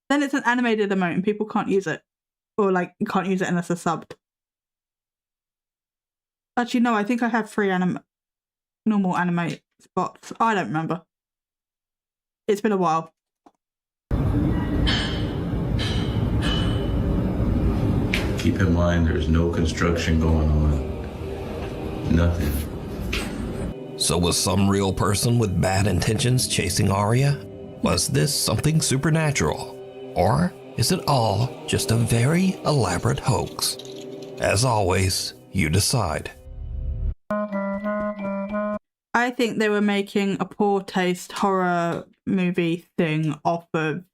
Then it's an animated emote and people can't use it. Or like can't use it unless they're subbed. Actually no, I think I have 3 normal animate spots. I don't remember. It's been a while. Keep in mind there's no construction going on. Nothing. So was some real person with bad intentions chasing Arya? Was this something supernatural? Or is it all just a very elaborate hoax? As always, you decide. I think they were making a poor taste horror movie thing off of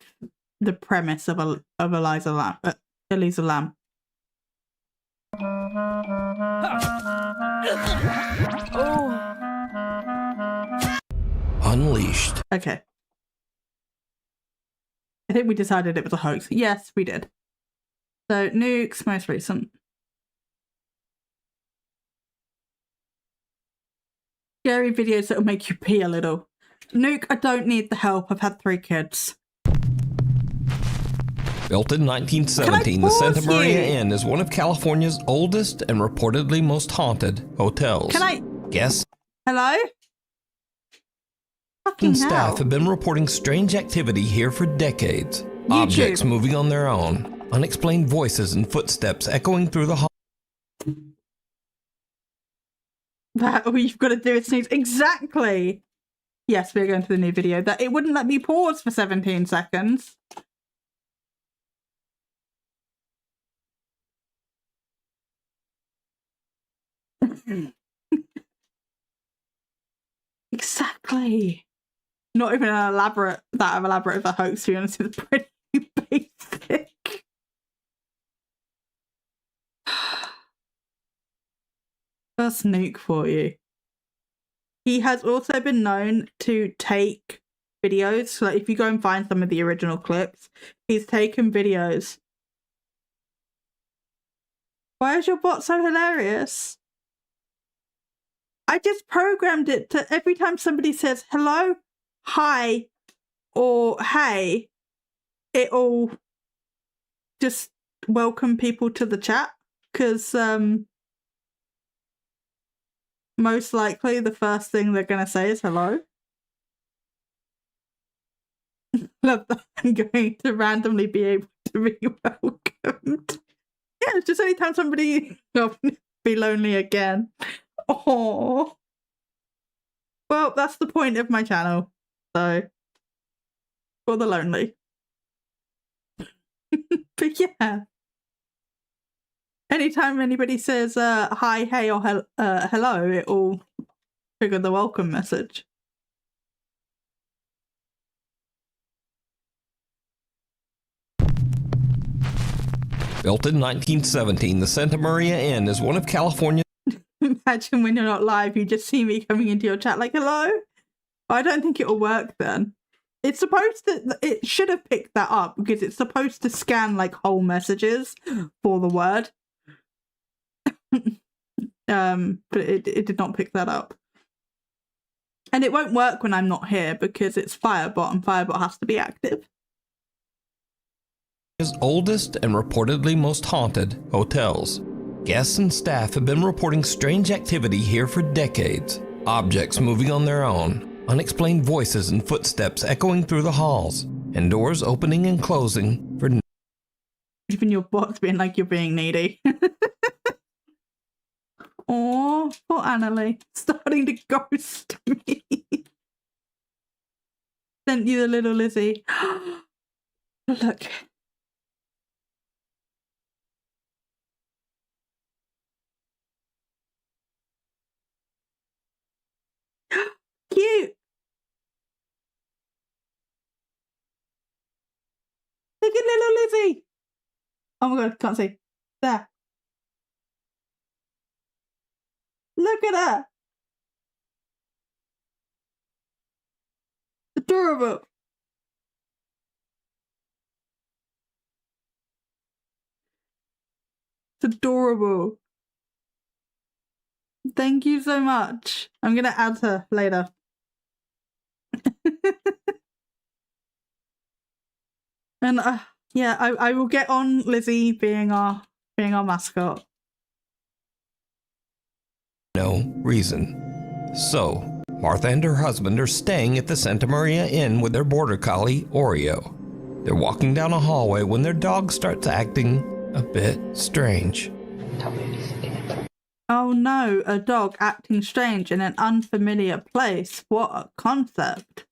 the premise of Elisa Lam. Unleashed. Okay. I think we decided it was a hoax. Yes, we did. So, Nuke's most recent. Scary videos that'll make you pee a little. Nuke, I don't need the help. I've had 3 kids. Built in 1917, the Santa Maria Inn is one of California's oldest and reportedly most haunted hotels. Can I? Yes. Hello? Fucking Staff hell. have been reporting strange activity here for decades. Objects moving on their own, unexplained voices and footsteps echoing through the hall. That all you've got to do is sneeze. Exactly. Yes, we're going to the new video. That it wouldn't let me pause for 17 seconds. Exactly. Not even that elaborate of a hoax, to be honest. It's pretty basic. That's Nuke for you. He has also been known to take videos. So like if you go and find some of the original clips, he's taken videos. Why is your bot so hilarious? I just programmed it to every time somebody says hello, hi, or hey, it'll just welcome people to the chat, because most likely the first thing they're going to say is hello. Love that I'm going to randomly be able to be welcomed. Yeah, it's just anytime somebody be lonely again. Oh, well, that's the point of my channel. So, for the lonely. But yeah, anytime anybody says hi, hey, or hello, it'll trigger the welcome message. Built in 1917, the Santa Maria Inn is one of California's. Imagine when you're not live, you just see me coming into your chat like, hello? I don't think it'll work then. It's supposed to, it should have picked that up because it's supposed to scan like whole messages for the word. But it did not pick that up. And it won't work when I'm not here because it's Firebot and Firebot has to be active. Oldest and reportedly most haunted hotels. Guests and staff have been reporting strange activity here for decades. Objects moving on their own, unexplained voices and footsteps echoing through the halls, and doors opening and closing for even your bot's being like you're being needy. Oh, poor Annalie, starting to ghost me. Sent you the little Lizzie. Look. Cute. Look at little Lizzie. Oh my god, can't see. There. Look at her. Adorable. It's adorable. Thank you so much. I'm going to add her later. And yeah, I will get on Lizzie being our mascot. no reason. So, Martha and her husband are staying at the Santa Maria Inn with their border collie, Oreo. They're walking down a hallway when their dog starts acting a bit strange. Oh no, a dog acting strange in an unfamiliar place. What a concept.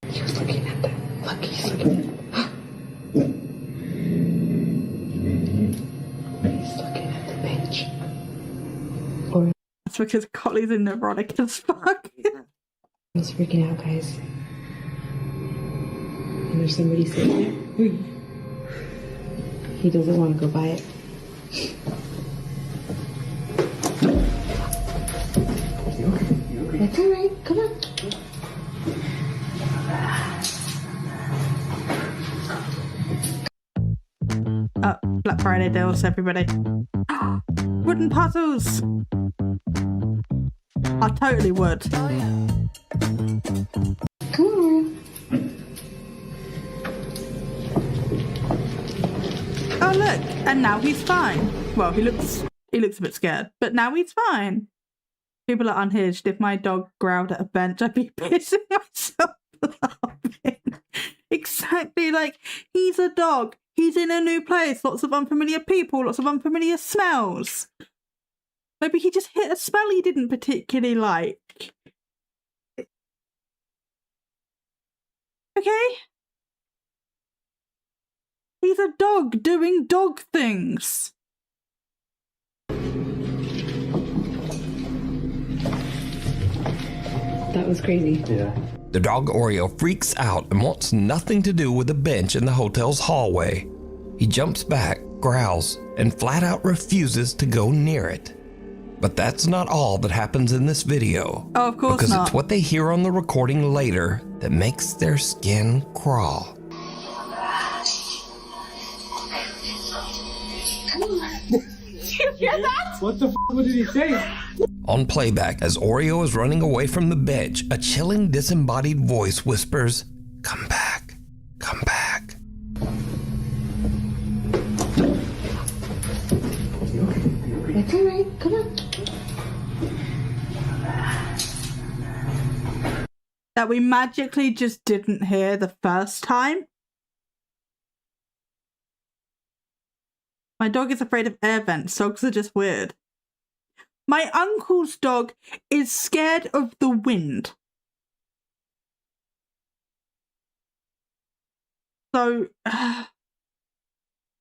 He was looking at them. Look, he's looking at He's looking at the bench. That's because Collie's in neurotic as fuck. He's freaking out, guys. And there's somebody sitting there. He doesn't want to go by it. That's all right. Come on. Black Friday deals, everybody. Wooden puzzles. I totally would. Come on. Oh look, and now he's fine. Well, he looks a bit scared, but now he's fine. People are unhinged. If my dog growled at a bench, I'd be pissing myself laughing. Exactly, like, he's a dog. He's in a new place. Lots of unfamiliar people. Lots of unfamiliar smells. Maybe he just hit a smell he didn't particularly like. Okay? He's a dog doing dog things. That was crazy. Yeah. The dog Oreo freaks out and wants nothing to do with the bench in the hotel's hallway. He jumps back, growls, and flat out refuses to go near it. But that's not all that happens in this video. Oh, of course because not. It's what they hear on the recording later that makes their skin crawl. You hear that? What the f*** what did he say? On playback, as Oreo is running away from the bench, a chilling disembodied voice whispers, "Come back, come back." It's alright, come on. That we magically just didn't hear the first time. My dog is afraid of air vents. Dogs are just weird. My uncle's dog is scared of the wind. So,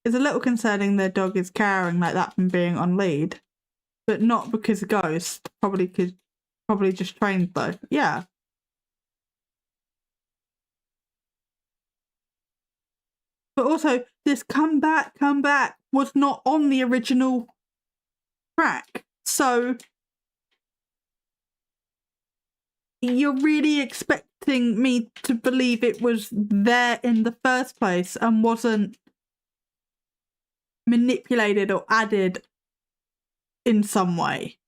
it's a little concerning their dog is cowering like that from being on lead. But not because of ghosts. Probably just trained though. Yeah. But also, this come back was not on the original track. So, you're really expecting me to believe it was there in the first place and wasn't manipulated or added in some way.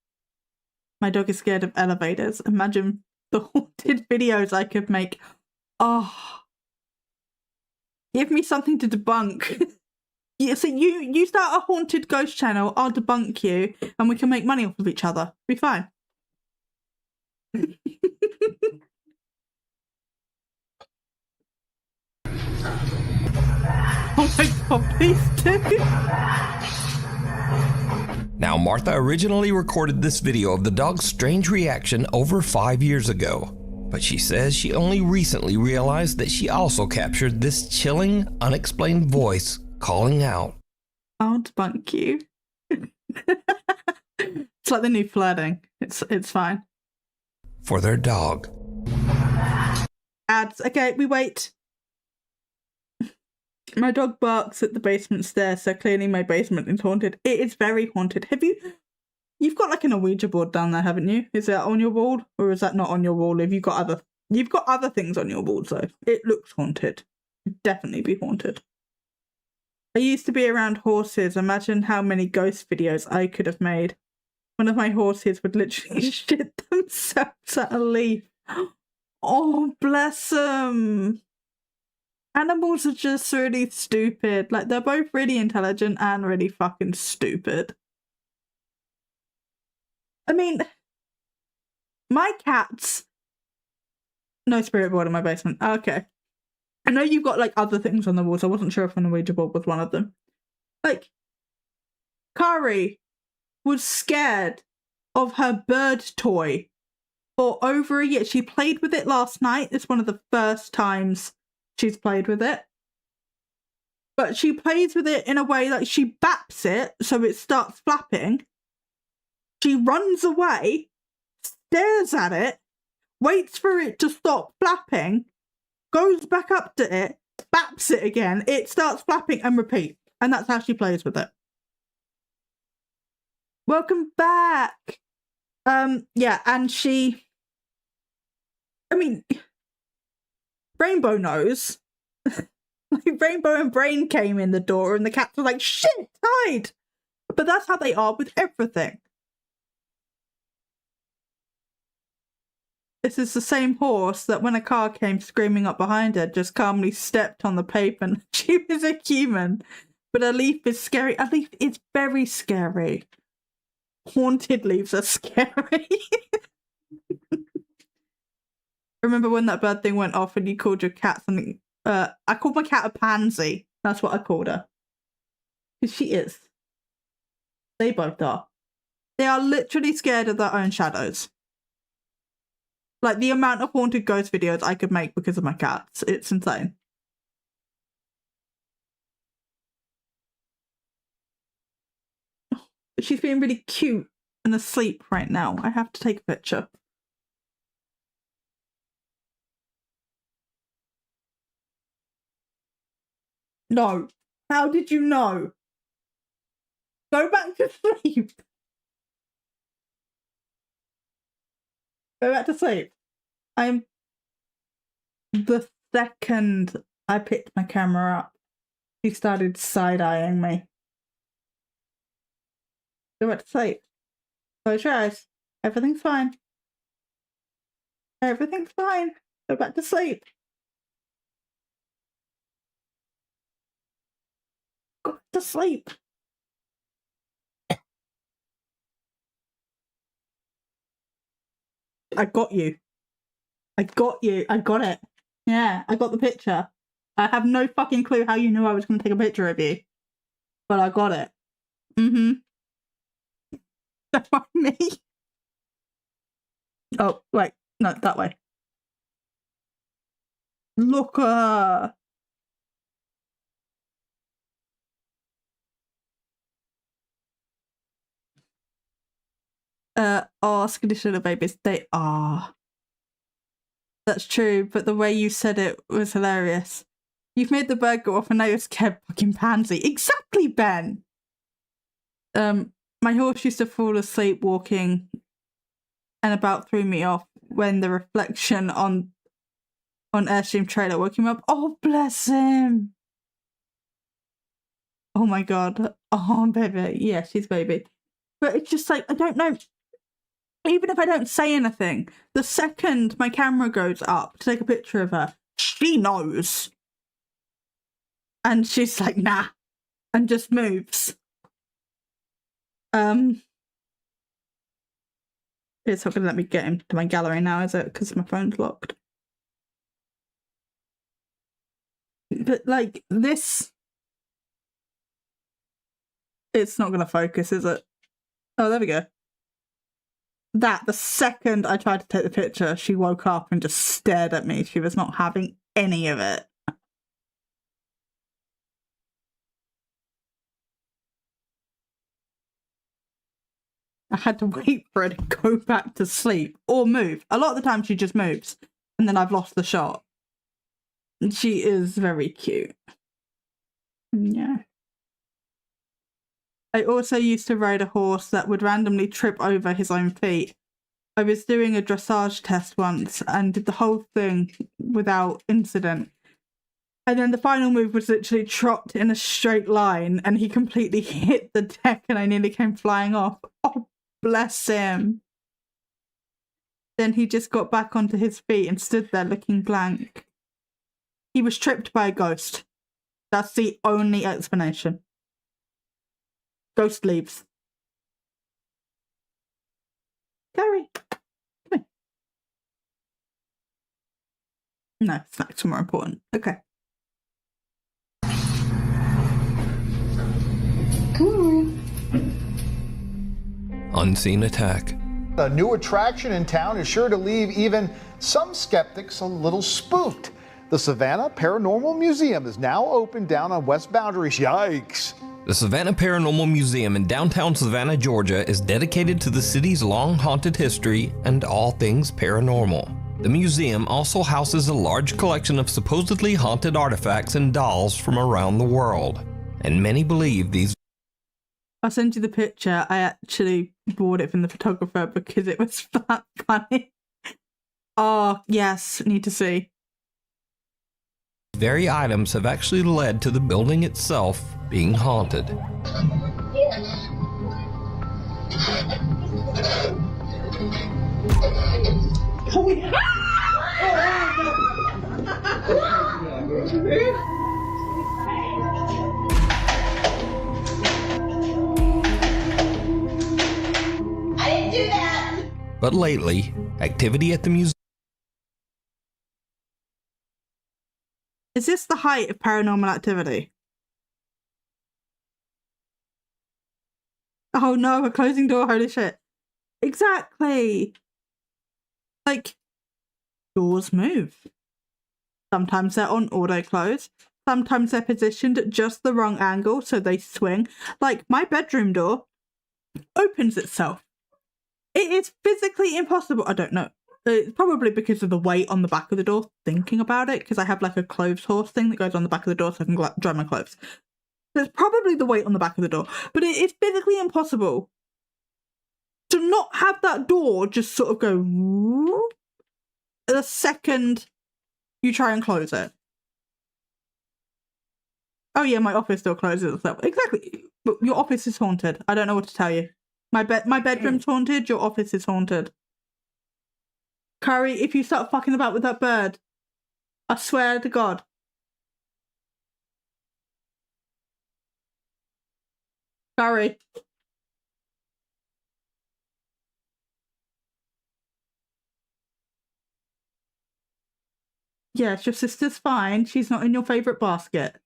My dog is scared of elevators. Imagine the haunted videos I could make. Oh. Give me something to debunk. Yeah, so you start a haunted ghost channel, I'll debunk you, and we can make money off of each other. Be fine. Oh my god, please do. Now, Martha originally recorded this video of the dog's strange reaction over 5 years ago, but she says she only recently realized that she also captured this chilling, unexplained voice calling out. I'll debunk you. It's like the new flirting. It's fine. For their dog. Ads. Okay, we wait. My dog barks at the basement stairs, so clearly my basement is haunted. It is very haunted. You've got like an Ouija board down there, haven't you? Is that on your wall, or is that not on your wall? You've got other things on your wall, so it looks haunted. It'd definitely be haunted. I used to be around horses. Imagine how many ghost videos I could have made. One of my horses would literally shit themselves at a leaf. Oh, bless them. Animals are just really stupid. Like, they're both really intelligent and really fucking stupid. I mean, my cats... No spirit board in my basement. Okay. I know you've got, like, other things on the walls. I wasn't sure if an Ouija board was one of them. Like, Kari was scared of her bird toy for over a year. She played with it last night. It's one of the first times she's played with it. But she plays with it in a way like she baps it so it starts flapping. She runs away, stares at it, waits for it to stop flapping, goes back up to it, baps it again, it starts flapping and repeat. And that's how she plays with it. Welcome back. Yeah, and she... I mean... Rainbow knows. Like, Rainbow and Brain came in the door and the cats were like, shit, hide! But that's how they are with everything. This is the same horse that when a car came screaming up behind her, just calmly stepped on the pavement. She was a human. But a leaf is scary. A leaf is very scary. Haunted leaves are scary. Remember when that bird thing went off and you called your cat something? I called my cat a pansy. That's what I called her. Because she is. They both are. They are literally scared of their own shadows. Like, the amount of haunted ghost videos I could make because of my cats. It's insane. She's being really cute and asleep right now. I have to take a picture. No. How did you know? Go back to sleep. Go back to sleep. The second I picked my camera up, he started side-eyeing me. Go back to sleep. Close your eyes. Everything's fine. Everything's fine. Go back to sleep. Go back to sleep. I got you. I got you. I got it. Yeah, I got the picture. I have no fucking clue how you knew I was going to take a picture of you. But I got it. Mm-hmm. Don't mind me. Oh, wait. No, that way. Look, skittish babies. They are. That's true, but the way you said it was hilarious. You've made the bird go off and now you're scared fucking pansy. Exactly, Ben! My horse used to fall asleep walking and about threw me off when the reflection on Airstream trailer woke him up. Oh, bless him! Oh my god. Oh, baby. Yeah, she's baby. But it's just like, I don't know. Even if I don't say anything, the second my camera goes up to take a picture of her, she knows. And she's like, nah. And just moves. It's not going to let me get into my gallery now, is it? Because my phone's locked. But, like, this... It's not going to focus, is it? Oh, there we go. The second I tried to take the picture, she woke up and just stared at me. She was not having any of it. I had to wait for her to go back to sleep or move. A lot of the time she just moves and then I've lost the shot. And she is very cute. Yeah. I also used to ride a horse that would randomly trip over his own feet. I was doing a dressage test once and did the whole thing without incident. And then the final move was literally trot in a straight line and he completely hit the deck and I nearly came flying off. Oh, bless him. Then he just got back onto his feet and stood there looking blank. He was tripped by a ghost. That's the only explanation. Ghost leaves. Gary, come here. No, snacks are more important. Okay. Come on. Unseen attack. A new attraction in town is sure to leave even some skeptics a little spooked. The Savannah Paranormal Museum is now open down on West Boundaries. Yikes. The Savannah Paranormal Museum in downtown Savannah, Georgia is dedicated to the city's long haunted history and all things paranormal. The museum also houses a large collection of supposedly haunted artifacts and dolls from around the world, and many believe these. I'll send you the picture. I actually bought it from the photographer because it was that funny. Oh, yes, need to see. Very items have actually led to the building itself being haunted. I didn't do that. But lately, activity at the museum. Is this the height of paranormal activity? Oh no, a closing door, holy shit. Exactly. Like, doors move. Sometimes they're on auto close. Sometimes they're positioned at just the wrong angle, so they swing. Like, my bedroom door opens itself. It is physically impossible. I don't know. It's probably because of the weight on the back of the door, thinking about it, because I have like a clothes horse thing that goes on the back of the door so I can dry my clothes. There's probably the weight on the back of the door, but it is physically impossible to not have that door just sort of go the second you try and close it. Oh yeah, my office door closes itself. Exactly. But your office is haunted. I don't know what to tell you. My bedroom's haunted, your office is haunted. Curry, if you start fucking about with that bird, I swear to God. Curry. Yes, your sister's fine. She's not in your favourite basket.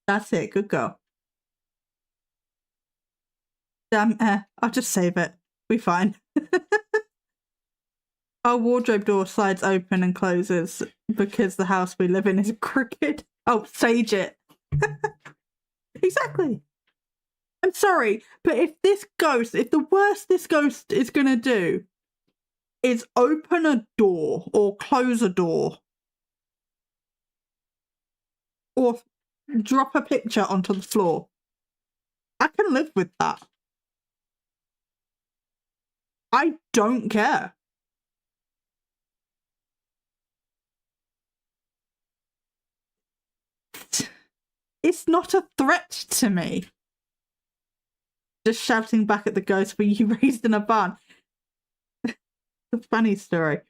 That's it. Good girl. I'll just save it. Be fine. Our wardrobe door slides open and closes because the house we live in is crooked. Oh, sage it. Exactly. I'm sorry, but if the worst this ghost is going to do is open a door or close a door or drop a picture onto the floor, I can live with that. I don't care. It's not a threat to me. Just shouting back at the ghost, were you raised in a barn? A funny story.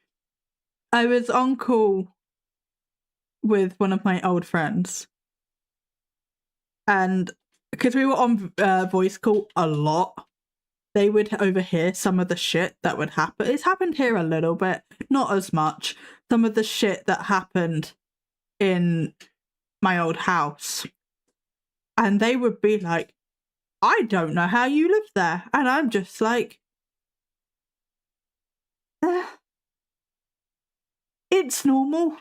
I was on call with one of my old friends. And because we were on voice call a lot, they would overhear some of the shit that would happen. It's happened here a little bit, not as much. Some of the shit that happened in my old house. And they would be like, I don't know how you live there. And I'm just like, it's normal.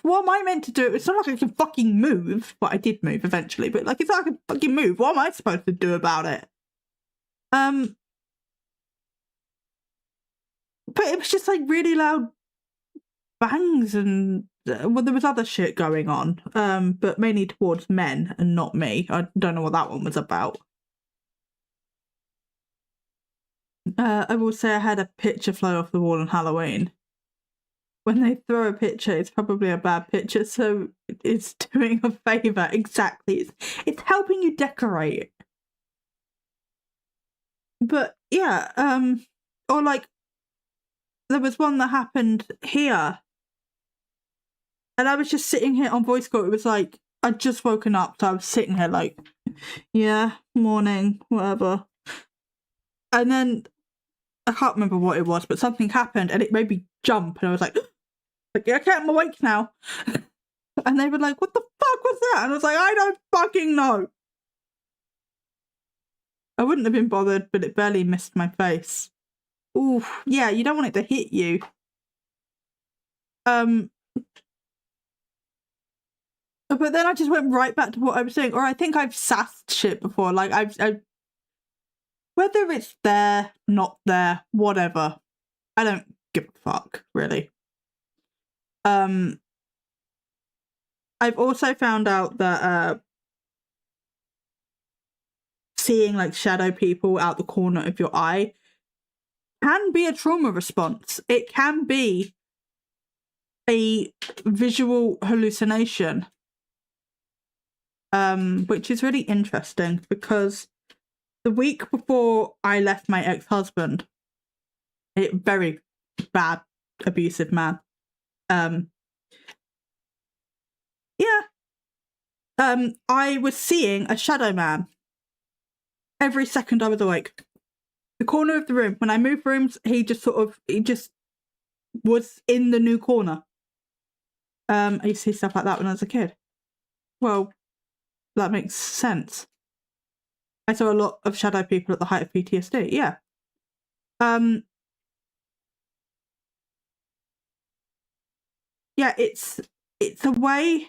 What am I meant to do? It's not like I can fucking move. Well, I did move eventually, but like, it's not like I can fucking move. What am I supposed to do about it? But it was just like really loud bangs and well, there was other shit going on, but mainly towards men and not me. I don't know what that one was about. I will say I had a picture fly off the wall on Halloween. When they throw a picture, it's probably a bad picture, so it's doing a favour. Exactly. It's helping you decorate. But yeah, or like, there was one that happened here, and I was just sitting here on voice call. It was like, I'd just woken up, so I was sitting here like, yeah, morning, whatever. And then, I can't remember what it was, but something happened, and it made me jump, and I was like, okay, I'm awake now. And they were like, what the fuck was that? And I was like, I don't fucking know. I wouldn't have been bothered, but it barely missed my face. Ooh, yeah, you don't want it to hit you. But then I just went right back to what I was saying. Or I think I've sassed shit before. Like, I've whether it's there, not there, whatever. I don't give a fuck, really. I've also found out that seeing like shadow people out the corner of your eye can be a trauma response. It can be a visual hallucination, which is really interesting because the week before I left my ex-husband, a very bad, abusive man, I was seeing a shadow man every second I was awake. The corner of the room. When I moved rooms, he just was in the new corner. I used to see stuff like that when I was a kid. Well, that makes sense. I saw a lot of shadow people at the height of PTSD, yeah. Yeah, it's a way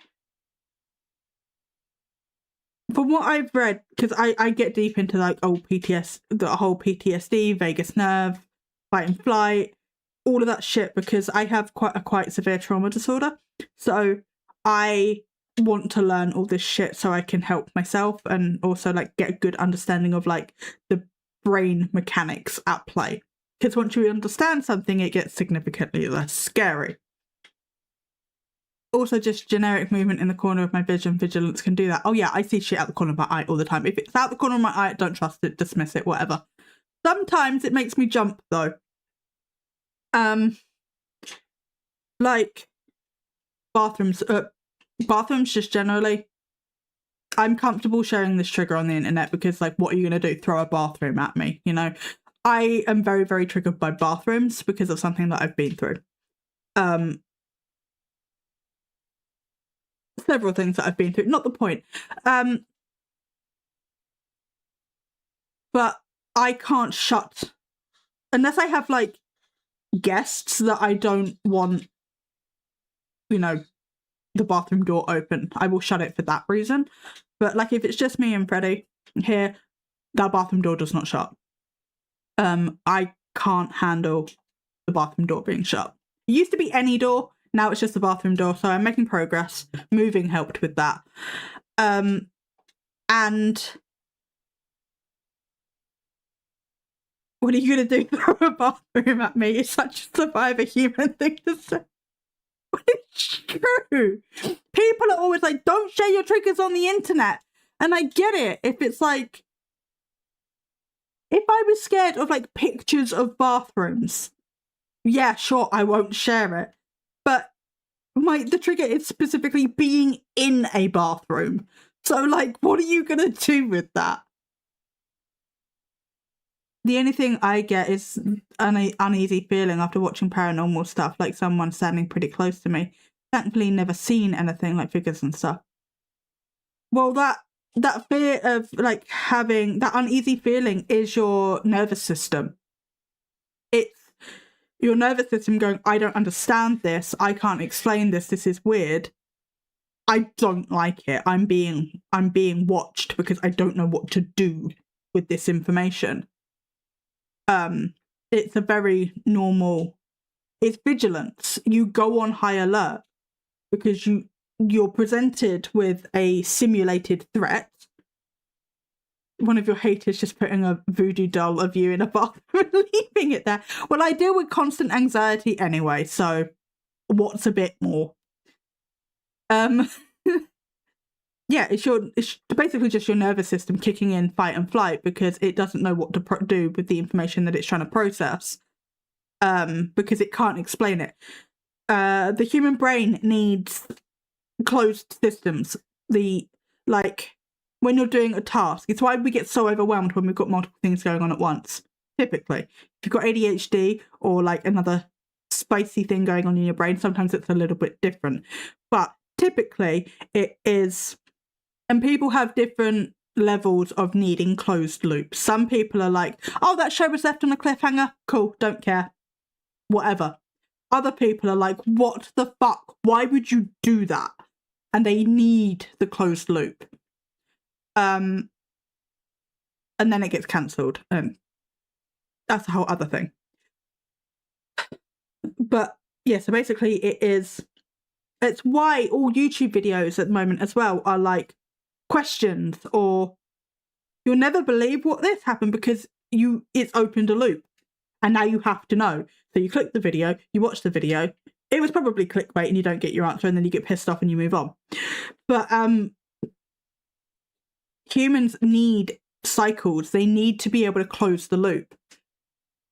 from what I've read, because I get deep into like the whole PTSD, vagus nerve, fight and flight, all of that shit, because I have quite severe trauma disorder. So I want to learn all this shit so I can help myself and also like get a good understanding of like the brain mechanics at play. Because once you understand something, it gets significantly less scary. Also, just generic movement in the corner of my vision. Vigilance can do that. Oh yeah, I see shit out the corner of my eye all the time. If it's out the corner of my eye, don't trust it, dismiss it, whatever. Sometimes it makes me jump though. Like bathrooms just generally. I'm comfortable sharing this trigger on the internet because like, what are you going to do? Throw a bathroom at me, you know? I am very, very triggered by bathrooms because of something that I've been through. Several things that I've been through, not the point. But I can't shut, unless I have like guests that I don't want, you know, the bathroom door open. I will shut it for that reason. But like if it's just me and Freddie here, that bathroom door does not shut. I can't handle the bathroom door being shut. It used to be any door. Now it's just the bathroom door, so I'm making progress. Moving helped with that. And what are you going to do? Throw a bathroom at me? It's such a survivor human thing to say. But it's true. People are always like, don't share your triggers on the internet. And I get it. If it's like, if I was scared of like pictures of bathrooms, yeah, sure, I won't share it. But the trigger is specifically being in a bathroom. So like, what are you going to do with that? The only thing I get is an uneasy feeling after watching paranormal stuff, like someone standing pretty close to me. Thankfully, never seen anything like figures and stuff. Well, that fear of like having that uneasy feeling is your nervous system. It's your nervous system going, I don't understand this. I can't explain this. This is weird. I don't like it. I'm being watched because I don't know what to do with this information. It's a very normal, it's vigilance. You go on high alert because you're presented with a simulated threat. One of your haters just putting a voodoo doll of you in a bathroom and leaving it there. Well, I deal with constant anxiety anyway, so what's a bit more? Yeah, it's basically just your nervous system kicking in fight and flight because it doesn't know what to do with the information that it's trying to process, because it can't explain it. The human brain needs closed systems. When you're doing a task, it's why we get so overwhelmed when we've got multiple things going on at once. Typically, if you've got ADHD or like another spicy thing going on in your brain, sometimes it's a little bit different. But typically, it is. And people have different levels of needing closed loops. Some people are like, oh, that show was left on a cliffhanger. Cool, don't care. Whatever. Other people are like, what the fuck? Why would you do that? And they need the closed loop. And then it gets cancelled. And that's a whole other thing. But yeah, so basically it's why all YouTube videos at the moment as well are like, questions or you'll never believe what this happened because it's opened a loop and now you have to know. So you click the video, you watch the video, it was probably clickbait and you don't get your answer and then you get pissed off and you move on. But humans need cycles. They need to be able to close the loop.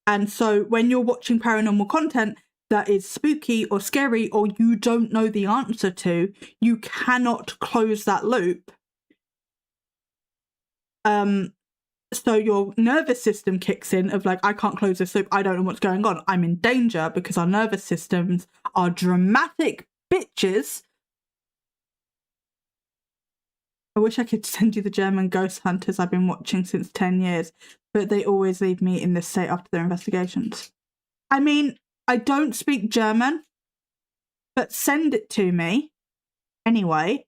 And so when you're watching paranormal content that is spooky or scary or you don't know the answer to, you cannot close that loop. So your nervous system kicks in of like, I can't close this loop. I don't know what's going on. I'm in danger because our nervous systems are dramatic bitches. I wish I could send you the German ghost hunters I've been watching since 10 years, but they always leave me in this state after their investigations. I mean, I don't speak German, but send it to me. Anyway,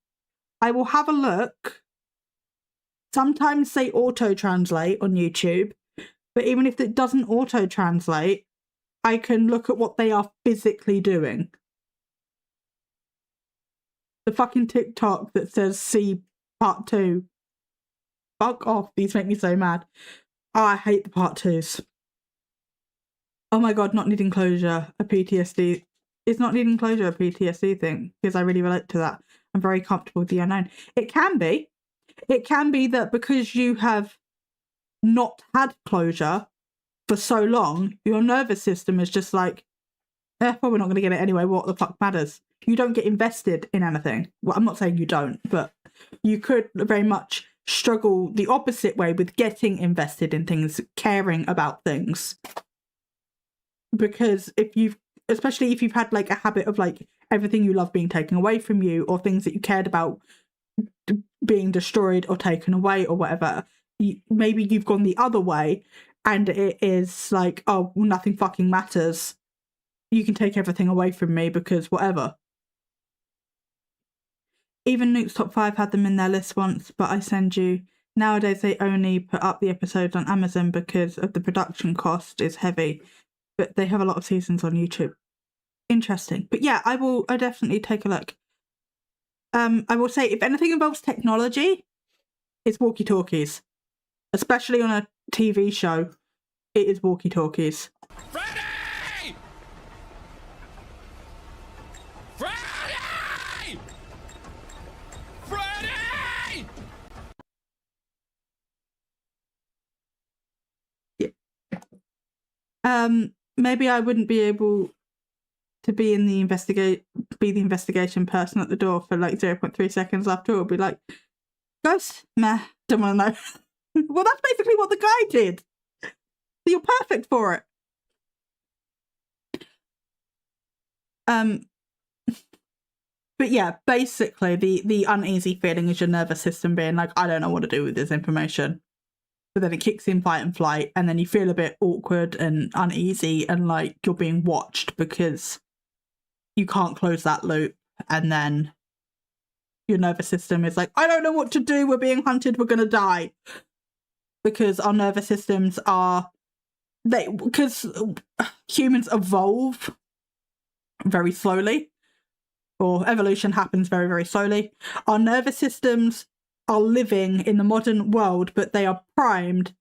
I will have a look. sometimes they auto-translate on YouTube, but even if it doesn't auto-translate, I can look at what they are physically doing. The fucking TikTok that says see part 2. Fuck off. These make me so mad. Oh, I hate the part 2s. Oh my god, not needing closure, a PTSD. Is not needing closure a PTSD thing? Because I really relate to that. I'm very comfortable with the unknown. It can be. It can be that because you have not had closure for so long, your nervous system is just like, probably not going to get it anyway. What the fuck matters? You don't get invested in anything. Well, I'm not saying you don't, but you could very much struggle the opposite way with getting invested in things, caring about things. Because especially if you've had like a habit of like everything you love being taken away from you, or things that you cared about being destroyed or taken away or whatever, maybe you've gone the other way and it is like, oh, nothing fucking matters. You can take everything away from me because whatever. Even Nuke's Top 5 had them in their list once, but I send you. Nowadays they only put up the episodes on Amazon because of the production cost is heavy, but they have a lot of seasons on YouTube. Interesting. But yeah, I definitely take a look. I will say, if anything involves technology, it's walkie-talkies. Especially on a TV show, it is walkie-talkies. Friday! Friday! Friday! Yeah. Maybe I wouldn't be able to be in the investigation person at the door for like 0.3 seconds after. It'll be like, ghost, meh, don't want to know. Well, that's basically what the guy did. You're perfect for it. But yeah, basically the uneasy feeling is your nervous system being like, I don't know what to do with this information. But then it kicks in fight and flight, and then you feel a bit awkward and uneasy and like you're being watched because you can't close that loop. And then your nervous system is like, I don't know what to do. We're being hunted. We're going to die. Because our nervous systems because humans evolve very slowly, or evolution happens very, very slowly. Our nervous systems are living in the modern world, but they are primed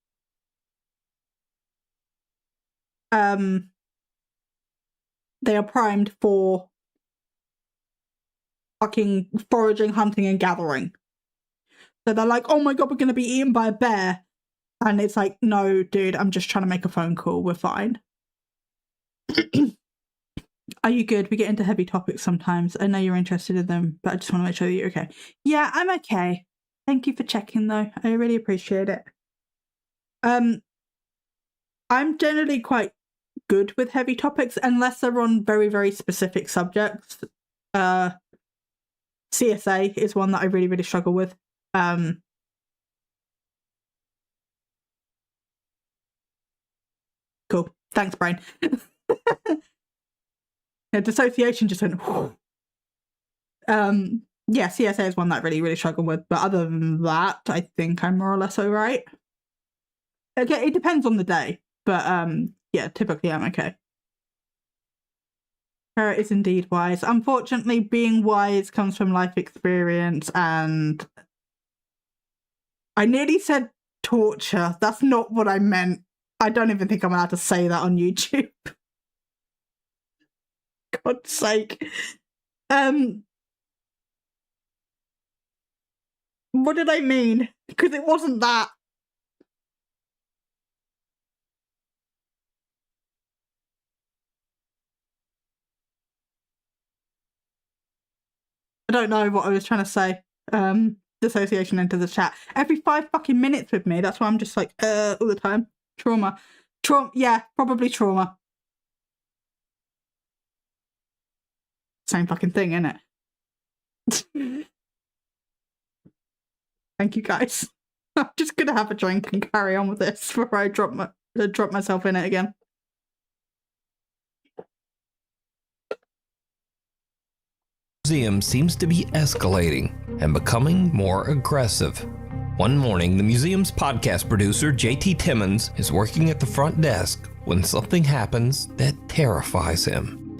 for fucking foraging, hunting, and gathering. So they're like, oh my god, we're going to be eaten by a bear. And it's like, no, dude, I'm just trying to make a phone call. We're fine. Are you good? We get into heavy topics sometimes. I know you're interested in them, but I just want to make sure that you're okay. Yeah, I'm okay. Thank you for checking, though. I really appreciate it. I'm generally quite good with heavy topics, unless they're on very, very specific subjects. CSA is one that I really, really struggle with. Cool. Thanks, brain. Yeah, dissociation just went. Yeah, CSA is one that I really, really struggle with. But other than that, I think I'm more or less alright. Okay, it depends on the day. But yeah, typically I'm okay. Parrot is indeed wise. Unfortunately, being wise comes from life experience, and I nearly said torture. That's not what I meant. I don't even think I'm allowed to say that on YouTube. God's sake. What did I mean? Because it wasn't that. I don't know what I was trying to say. Dissociation into the chat. Every 5 fucking minutes with me. That's why I'm just like, all the time. Trauma. Yeah, probably trauma. Same fucking thing, innit? Thank you, guys. I'm just gonna have a drink and carry on with this before I drop myself in it again. Museum seems to be escalating and becoming more aggressive. One morning, the museum's podcast producer, JT Timmons, is working at the front desk when something happens that terrifies him.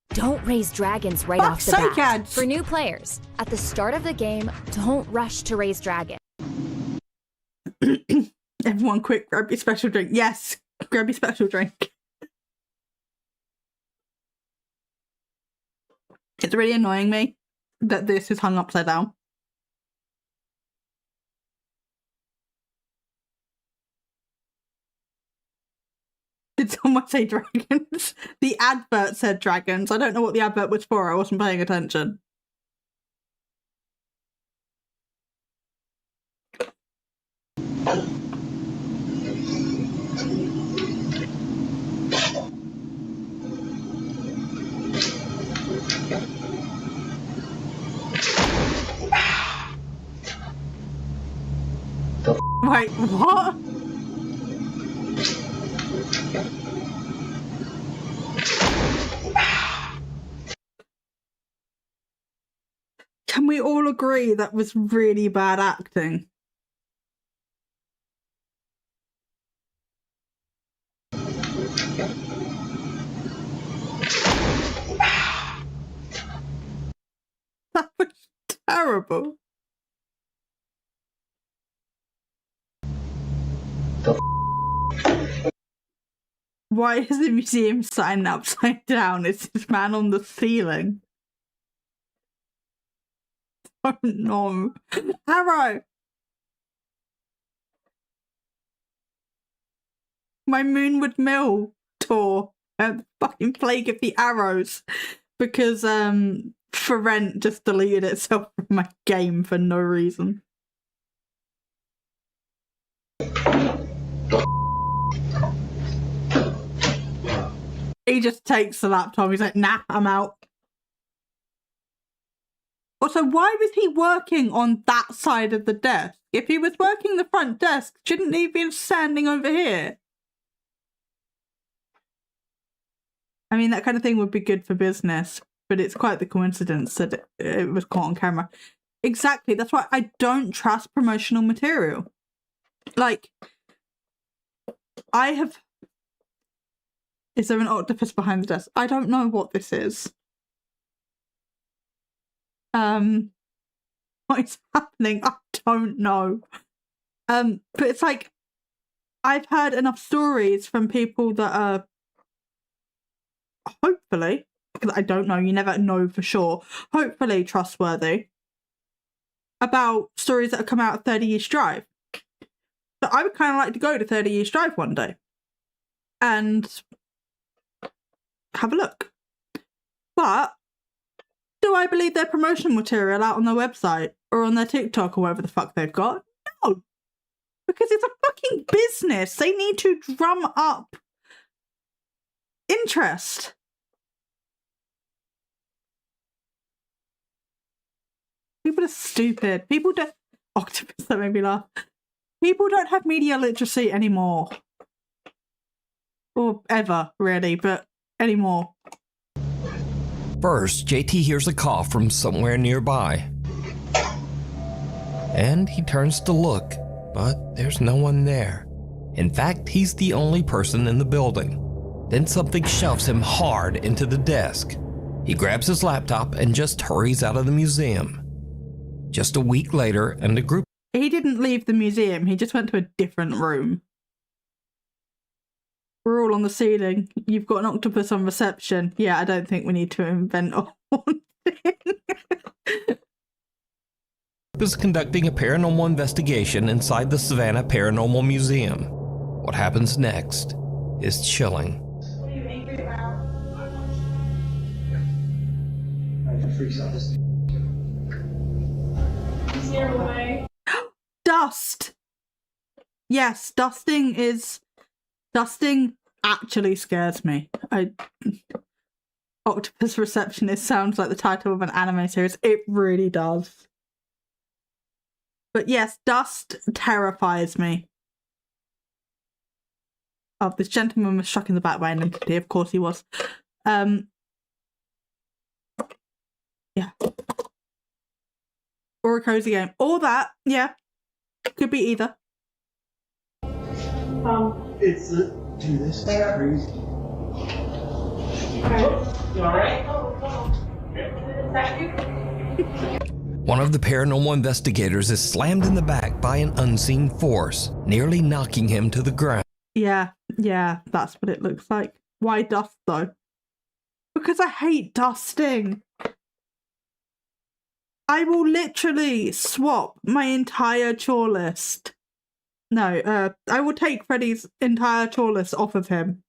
Don't raise dragons right off the bat. For new players, at the start of the game, don't rush to raise dragons. Everyone quick, grab your special drink. Yes, grab your special drink. It's really annoying me that this is hung upside down. Did someone say dragons? The advert said dragons. I don't know what the advert was for. I wasn't paying attention. Wait, what? Can we all agree that was really bad acting? That was terrible. Why is the museum sign upside down? Is this man on the ceiling? Oh no. Arrow! My Moonwood Mill tour. Fucking Plague of the Arrows. Because For Rent just deleted itself from my game for no reason. He just takes the laptop. He's like, nah, I'm out. Also, why was he working on that side of the desk? If he was working the front desk, shouldn't he be standing over here? I mean, that kind of thing would be good for business, but it's quite the coincidence that it was caught on camera. Exactly. That's why I don't trust promotional material. Like, I have... Is there an octopus behind the desk? I don't know what this is. What is happening? I don't know. But it's like, I've heard enough stories from people that are hopefully, because I don't know, you never know for sure, hopefully trustworthy, about stories that have come out of 30 Years Drive. So I would kind of like to go to 30 Years Drive one day and have a look. But do I believe their promotional material out on their website or on their TikTok or whatever the fuck they've got? No. Because it's a fucking business. They need to drum up interest. People are stupid. People don't... Octopus, that made me laugh. People don't have media literacy anymore. Or ever, really, but anymore. First, JT hears a cough from somewhere nearby. And he turns to look, but there's no one there. In fact, he's the only person in the building. Then something shoves him hard into the desk. He grabs his laptop and just hurries out of the museum. Just a week later, and a group... He didn't leave the museum, he just went to a different room. We're all on the ceiling. You've got an octopus on reception. Yeah, I don't think we need to invent a haunting. is conducting a paranormal investigation inside the Savannah Paranormal Museum. What happens next is chilling. What are you angry about? Zero away. Dust! Yes, dusting actually scares me. Octopus Receptionist sounds like the title of an anime series. It really does. But yes, dust terrifies me. Oh, this gentleman was struck in the back by an entity. Of course he was. Yeah. or a cozy game. Or that, yeah. Could be either. It's do this. Please. You alright? One of the paranormal investigators is slammed in the back by an unseen force, nearly knocking him to the ground. Yeah, that's what it looks like. Why dust though? Because I hate dusting. I will literally swap my entire chore list. No, I will take Freddy's entire chore list off of him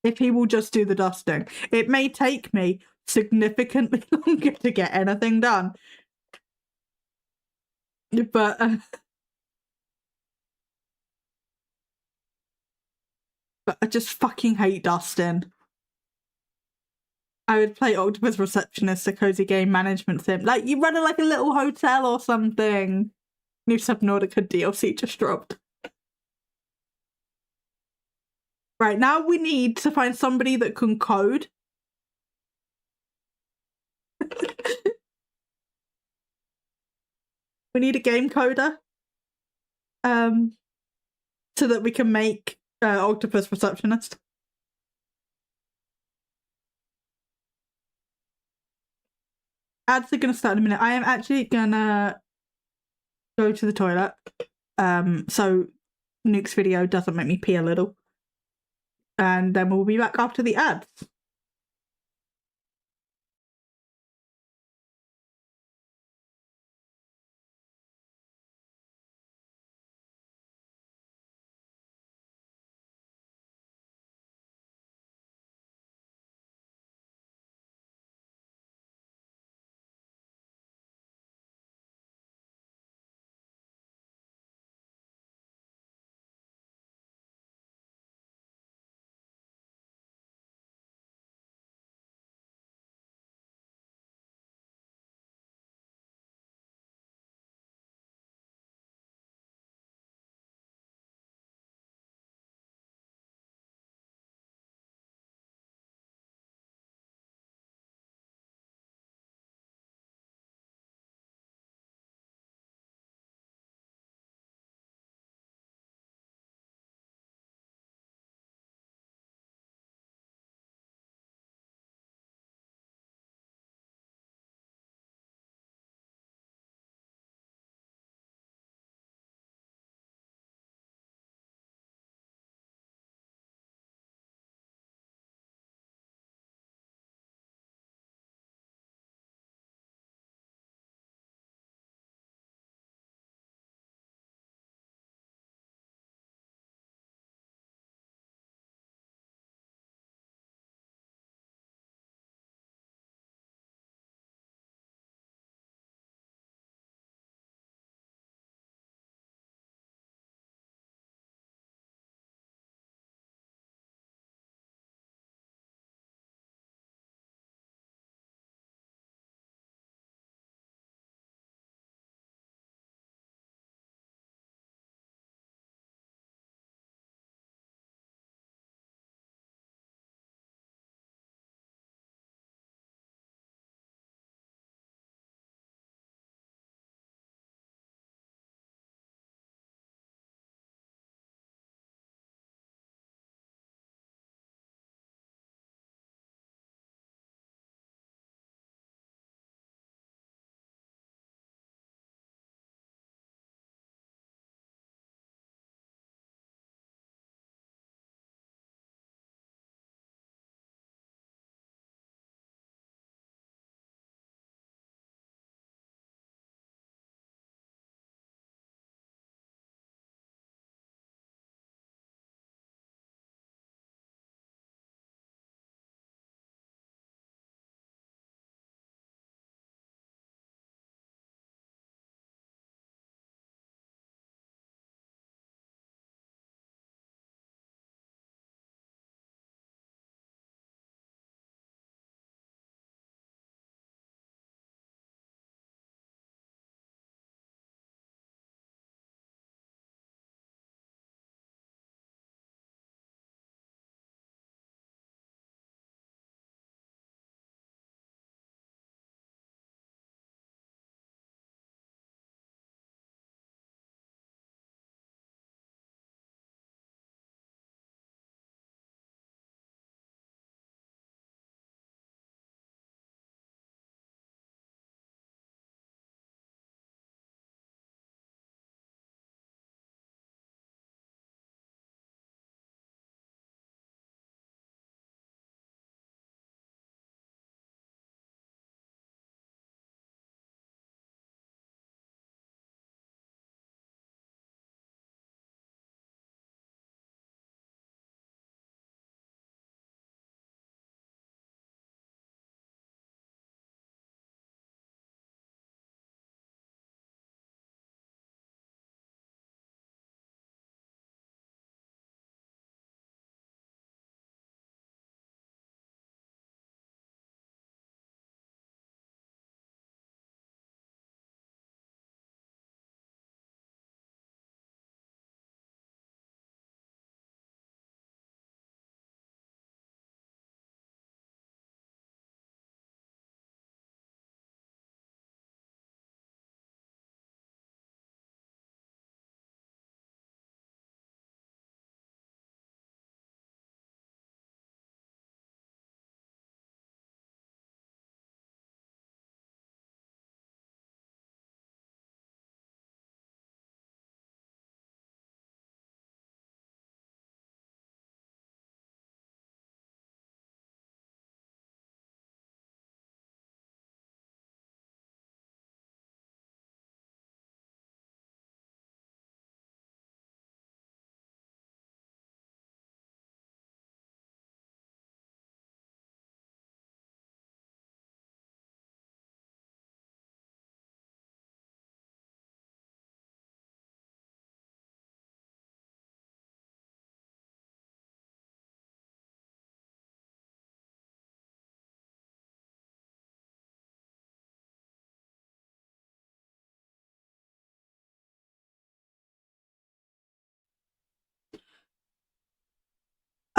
if he will just do the dusting. It may take me significantly longer to get anything done. But I just fucking hate dusting. I would play Octopus Receptionist, a cozy game management sim. Like, you run it like a little hotel or something. New Subnautica DLC just dropped. Right, now we need to find somebody that can code. We need a game coder. So that we can make Octopus Receptionist. Ads are going to start in a minute. I am actually going to go to the toilet. So Nuke's video doesn't make me pee a little. And then we'll be back after the ads.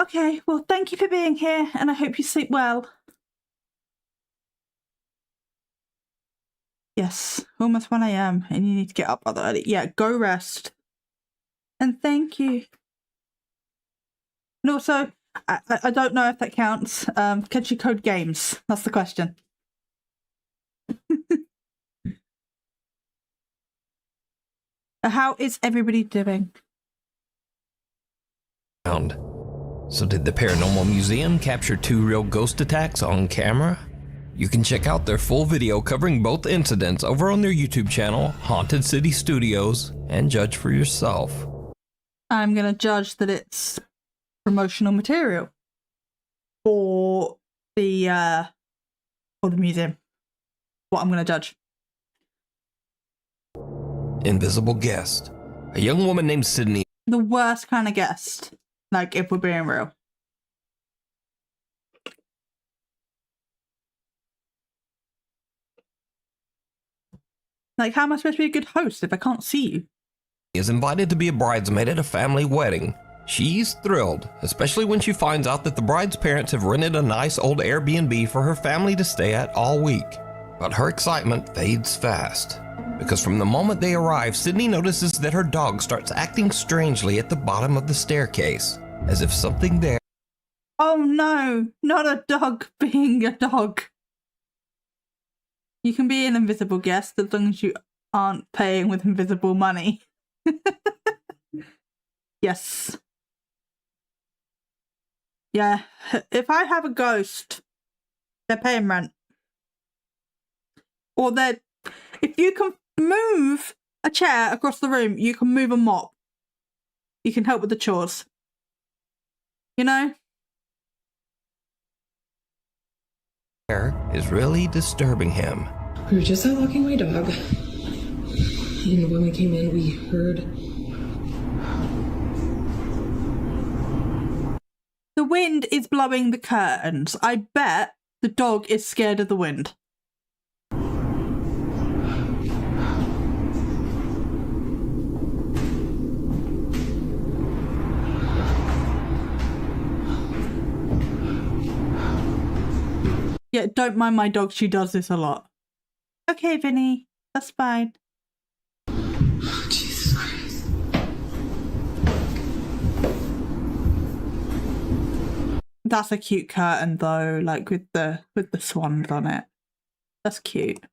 Okay, well, thank you for being here, and I hope you sleep well. Yes, almost 1 a.m. and you need to get up rather early. Yeah, go rest. And thank you. And also, I don't know if that counts. Can she code games? That's the question. How is everybody doing? So did the Paranormal Museum capture 2 real ghost attacks on camera? You can check out their full video covering both incidents over on their YouTube channel, Haunted City Studios, and judge for yourself. I'm gonna judge that it's promotional material for the museum. What I'm gonna judge. Invisible guest. A young woman named Sydney. The worst kind of guest. Like, if we're being real. Like, how am I supposed to be a good host if I can't see you? Is invited to be a bridesmaid at a family wedding. She's thrilled, especially when she finds out that the bride's parents have rented a nice old Airbnb for her family to stay at all week. But her excitement fades fast, because from the moment they arrive, Sydney notices that her dog starts acting strangely at the bottom of the staircase, as if something there. Oh no, not a dog being a dog. You can be an invisible guest as long as you aren't paying with invisible money. Yes. Yeah, if I have a ghost, they're paying rent. Or if you can move a chair across the room, you can move a mop. You can help with the chores. You know? Is really disturbing him. We were just out walking my dog, and when we came in, we heard... The wind is blowing the curtains. I bet the dog is scared of the wind. Yeah, don't mind my dog. She does this a lot. Okay, Vinny. That's fine. Jesus Christ. That's a cute curtain though, like with the swans on it. That's cute.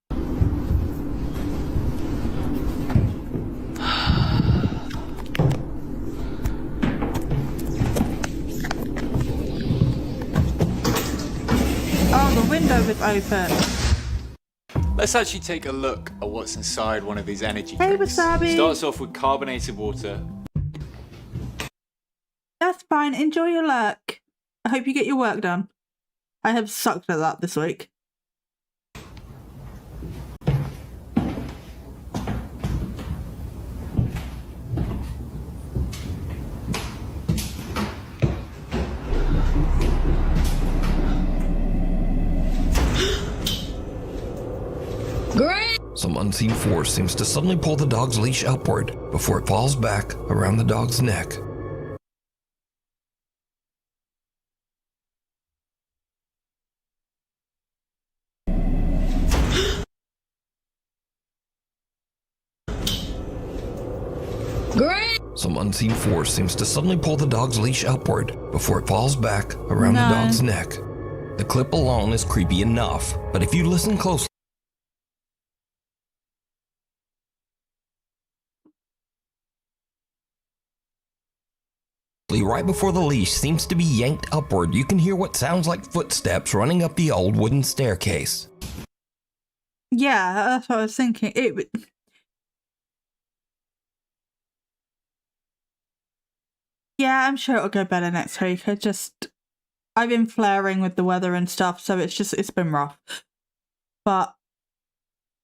Oh, the window is open. Let's actually take a look at what's inside one of these energy Hey, drinks. Wasabi. Starts off with carbonated water. That's fine. Enjoy your lurk. I hope you get your work done. I have sucked at that this week. Great! Some unseen force seems to suddenly pull the dog's leash upward before it falls back around the dog's neck. Great! Some unseen force seems to suddenly pull the dog's leash upward before it falls back around the dog's neck. The clip alone is creepy enough, but if you listen closely, right before the leash seems to be yanked upward, you can hear what sounds like footsteps running up the old wooden staircase. Yeah, that's what I was thinking. Yeah, I'm sure it'll go better next week. I've been flaring with the weather and stuff, so it's been rough. But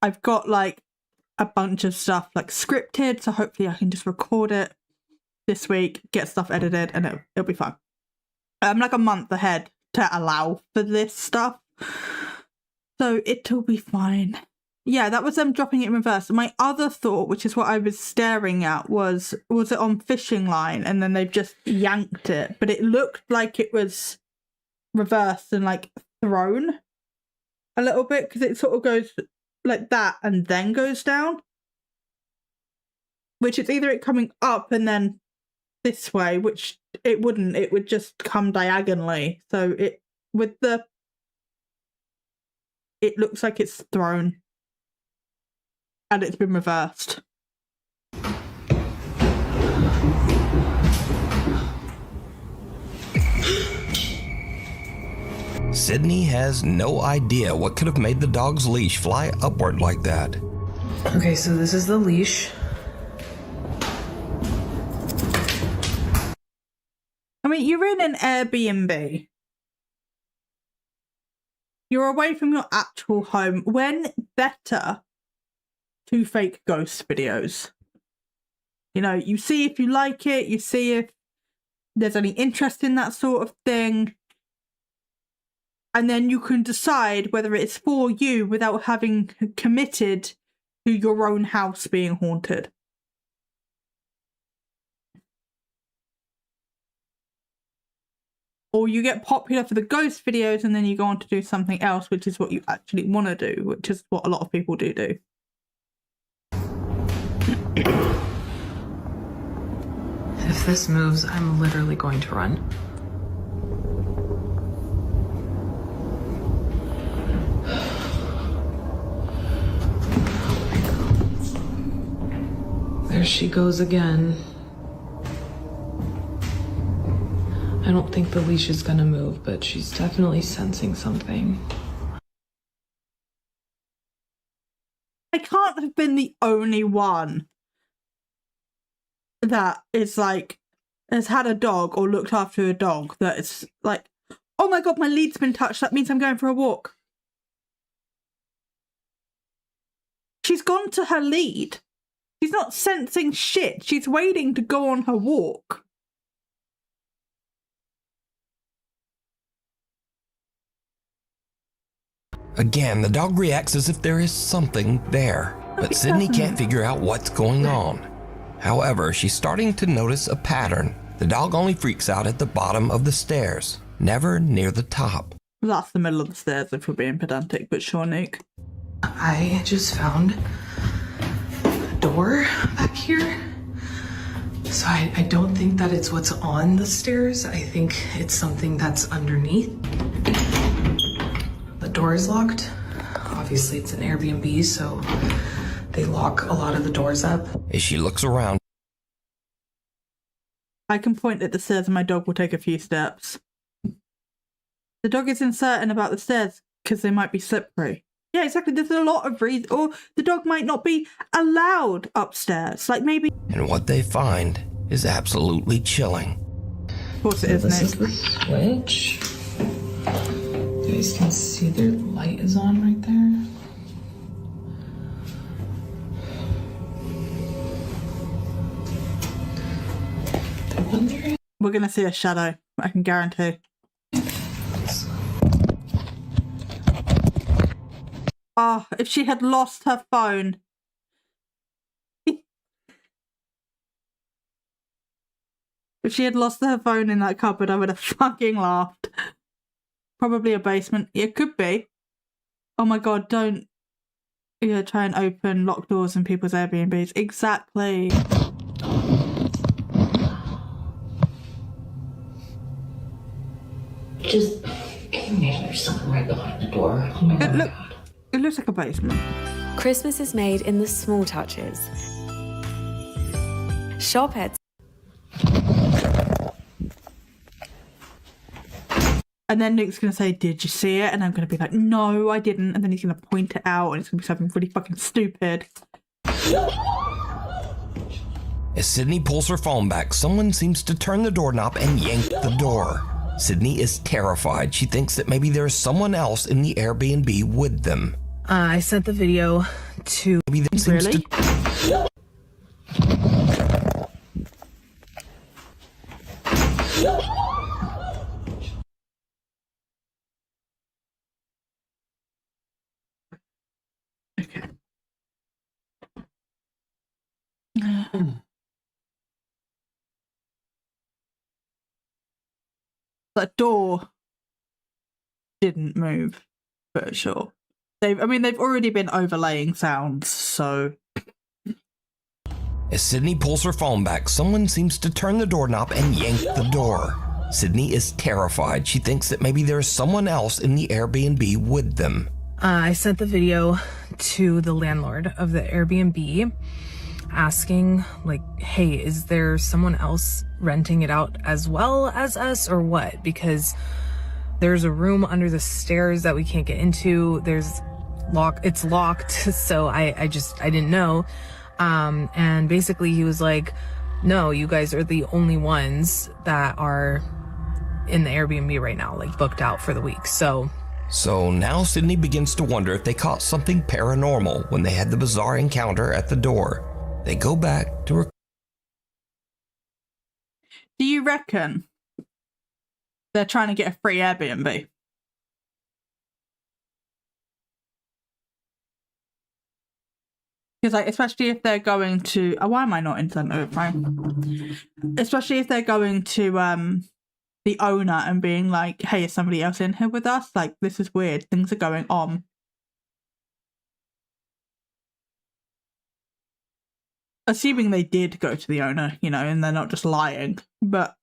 I've got like a bunch of stuff like scripted, so hopefully I can just record it this week, get stuff edited, and it'll be fun. I'm like a month ahead to allow for this stuff, so it'll be fine. Yeah, that was them dropping it in reverse. My other thought, which is what I was staring at, was it on fishing line and then they've just yanked it, but it looked like it was reversed and like thrown a little bit because it sort of goes like that and then goes down. Which it's either it coming up and then this way, which it wouldn't. It would just come diagonally. So it looks like it's thrown. And it's been reversed. Sydney has no idea what could have made the dog's leash fly upward like that. Okay, so this is the leash. I mean, you're in an Airbnb. You're away from your actual home. When better to fake ghost videos? You know, you see if you like it, you see if there's any interest in that sort of thing. And then you can decide whether it's for you without having committed to your own house being haunted. Or you get popular for the ghost videos and then you go on to do something else, which is what you actually want to do, which is what a lot of people do. If this moves, I'm literally going to run. There she goes again. I don't think the leash is gonna move, but she's definitely sensing something. I can't have been the only one that is like, has had a dog or looked after a dog that is like, oh my god, my lead's been touched, that means I'm going for a walk. She's gone to her lead. She's not sensing shit. She's waiting to go on her walk. Again, the dog reacts as if there is something there, but Sydney can't figure out what's going on. However, she's starting to notice a pattern. The dog only freaks out at the bottom of the stairs, never near the top. That's the middle of the stairs if we're being pedantic, but sure, Nick. I just found a door back here. So I don't think that it's what's on the stairs. I think it's something that's underneath. The door is locked. Obviously, it's an Airbnb, so they lock a lot of the doors up. As she looks around, I can point at the stairs and my dog will take a few steps. The dog is uncertain about the stairs because they might be slippery. Yeah, exactly. There's a lot of reasons. Or the dog might not be allowed upstairs. Like maybe... And what they find is absolutely chilling. Of course it is, This Nick. is the switch. You guys can see their light is on right there. We're going to see a shadow, I can guarantee. Oh, if she had lost her phone. If she had lost her phone in that cupboard, I would have fucking laughed. Probably a basement. It could be. Oh my god, don't try and open locked doors in people's Airbnbs. Exactly. Just, there's something right behind the door. Oh my god. It looks like a basement. Christmas is made in the small touches. Shop at... And then Luke's going to say, did you see it? And I'm going to be like, no, I didn't. And then he's going to point it out and it's going to be something really fucking stupid. As Sydney pulls her phone back, someone seems to turn the doorknob and yank the door. Sydney is terrified. She thinks that maybe there's someone else in the Airbnb with them. I sent the video to... Maybe that seems Really? to... Okay. That door didn't move, for sure. They've already been overlaying sounds, so... As Sydney pulls her phone back, someone seems to turn the doorknob and yank the door. Sydney is terrified. She thinks that maybe there's someone else in the Airbnb with them. I sent the video to the landlord of the Airbnb asking, like, hey, is there someone else renting it out as well as us or what? Because there's a room under the stairs that we can't get into. It's locked, so I didn't know. And basically he was like, no, you guys are the only ones that are in the Airbnb right now, like booked out for the week. So now Sydney begins to wonder if they caught something paranormal when they had the bizarre encounter at the door. They go back to Do you reckon they're trying to get a free Airbnb? Because, like, especially if they're going to... Oh, why am I not in center frame? Especially if they're going to the owner and being like, hey, is somebody else in here with us? Like, this is weird. Things are going on. Assuming they did go to the owner, you know, and they're not just lying. But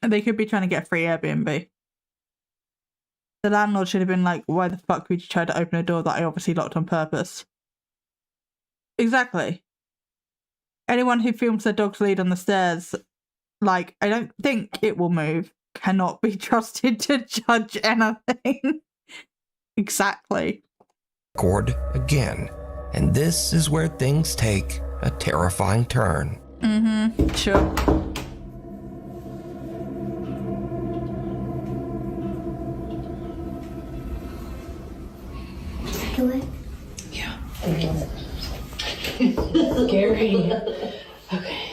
they could be trying to get a free Airbnb. The landlord should have been like, why the fuck would you try to open a door that I obviously locked on purpose? Exactly. Anyone who films their dog's lead on the stairs, like, I don't think it will move, cannot be trusted to judge anything. Exactly. Record again. And this is where things take a terrifying turn. Mm-hmm. Sure. Yeah. Scary. Okay.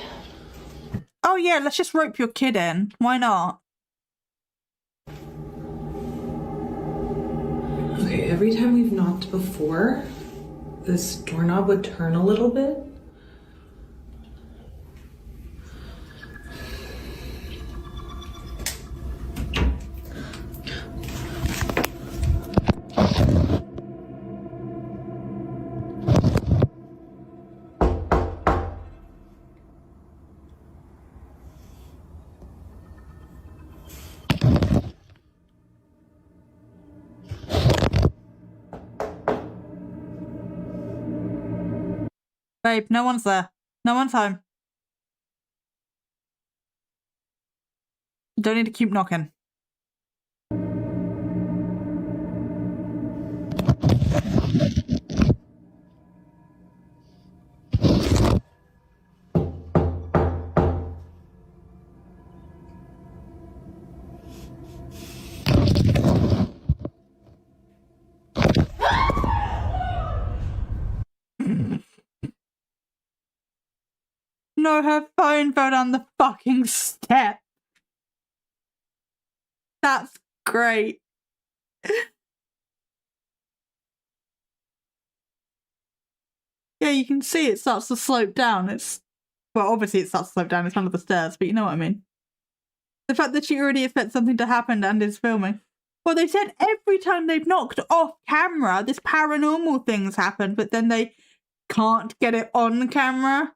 Oh yeah, let's just rope your kid in. Why not? Okay, every time we've knocked before, this doorknob would turn a little bit. Babe, no one's there. No one's home. Don't need to keep knocking. No, her phone fell down the fucking step. That's great. Yeah, you can see it starts to slope down. Well, obviously it starts to slope down. It's under the stairs, but you know what I mean. The fact that she already expects something to happen and is filming. Well, they said every time they've knocked off camera, this paranormal thing's happened, but then they can't get it on camera.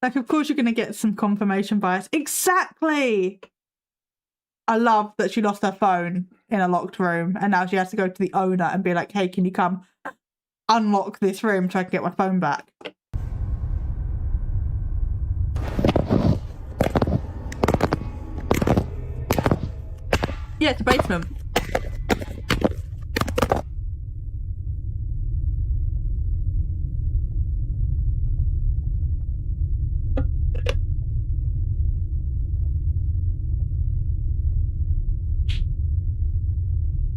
Like, of course you're going to get some confirmation bias. Exactly! I love that she lost her phone in a locked room and now she has to go to the owner and be like, hey, can you come unlock this room so I can get my phone back? Yeah, it's a basement.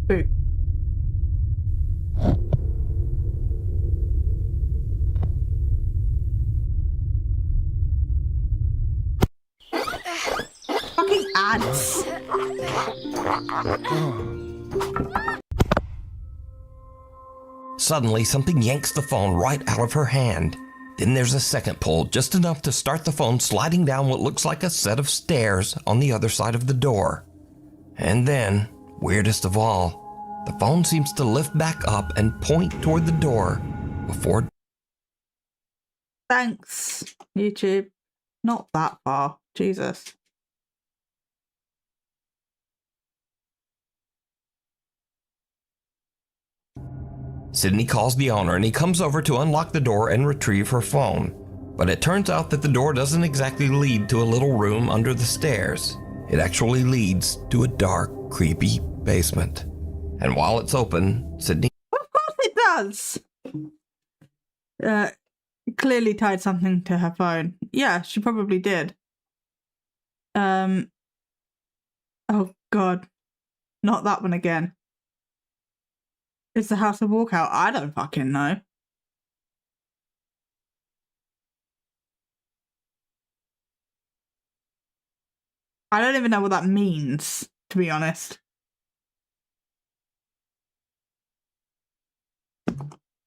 Boo. Fucking ants. Suddenly, something yanks the phone right out of her hand. Then there's a second pull, just enough to start the phone sliding down what looks like a set of stairs on the other side of the door. And then, weirdest of all, the phone seems to lift back up and point toward the door before... Thanks, YouTube. Not that far. Jesus. Sydney calls the owner and he comes over to unlock the door and retrieve her phone. But it turns out that the door doesn't exactly lead to a little room under the stairs. It actually leads to a dark, creepy basement. And while it's open, Sydney... Of course it does! Clearly tied something to her phone. Yeah, she probably did. Oh God. Not that one again. Is the house a walkout? I don't fucking know. I don't even know what that means, to be honest.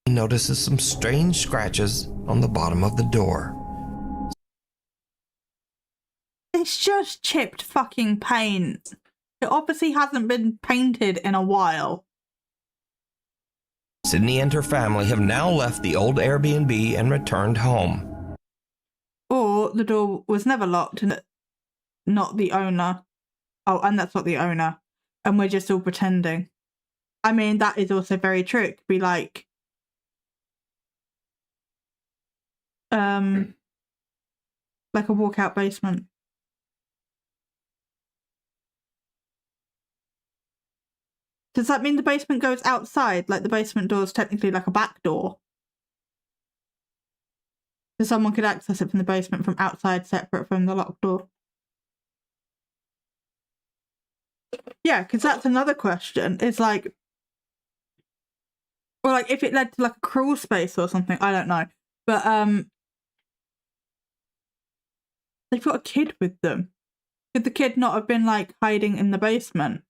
He notices some strange scratches on the bottom of the door. It's just chipped fucking paint. It obviously hasn't been painted in a while. Sydney and her family have now left the old Airbnb and returned home. Or the door was never locked and not the owner. Oh, and that's not the owner. And we're just all pretending. I mean, that is also very true. It could be like... like a walkout basement. Does that mean the basement goes outside? Like the basement door is technically like a back door? So someone could access it from the basement from outside, separate from the locked door? Yeah, because that's another question. It's like... Or like if it led to like a crawl space or something. I don't know. But they've got a kid with them. Could the kid not have been like hiding in the basement?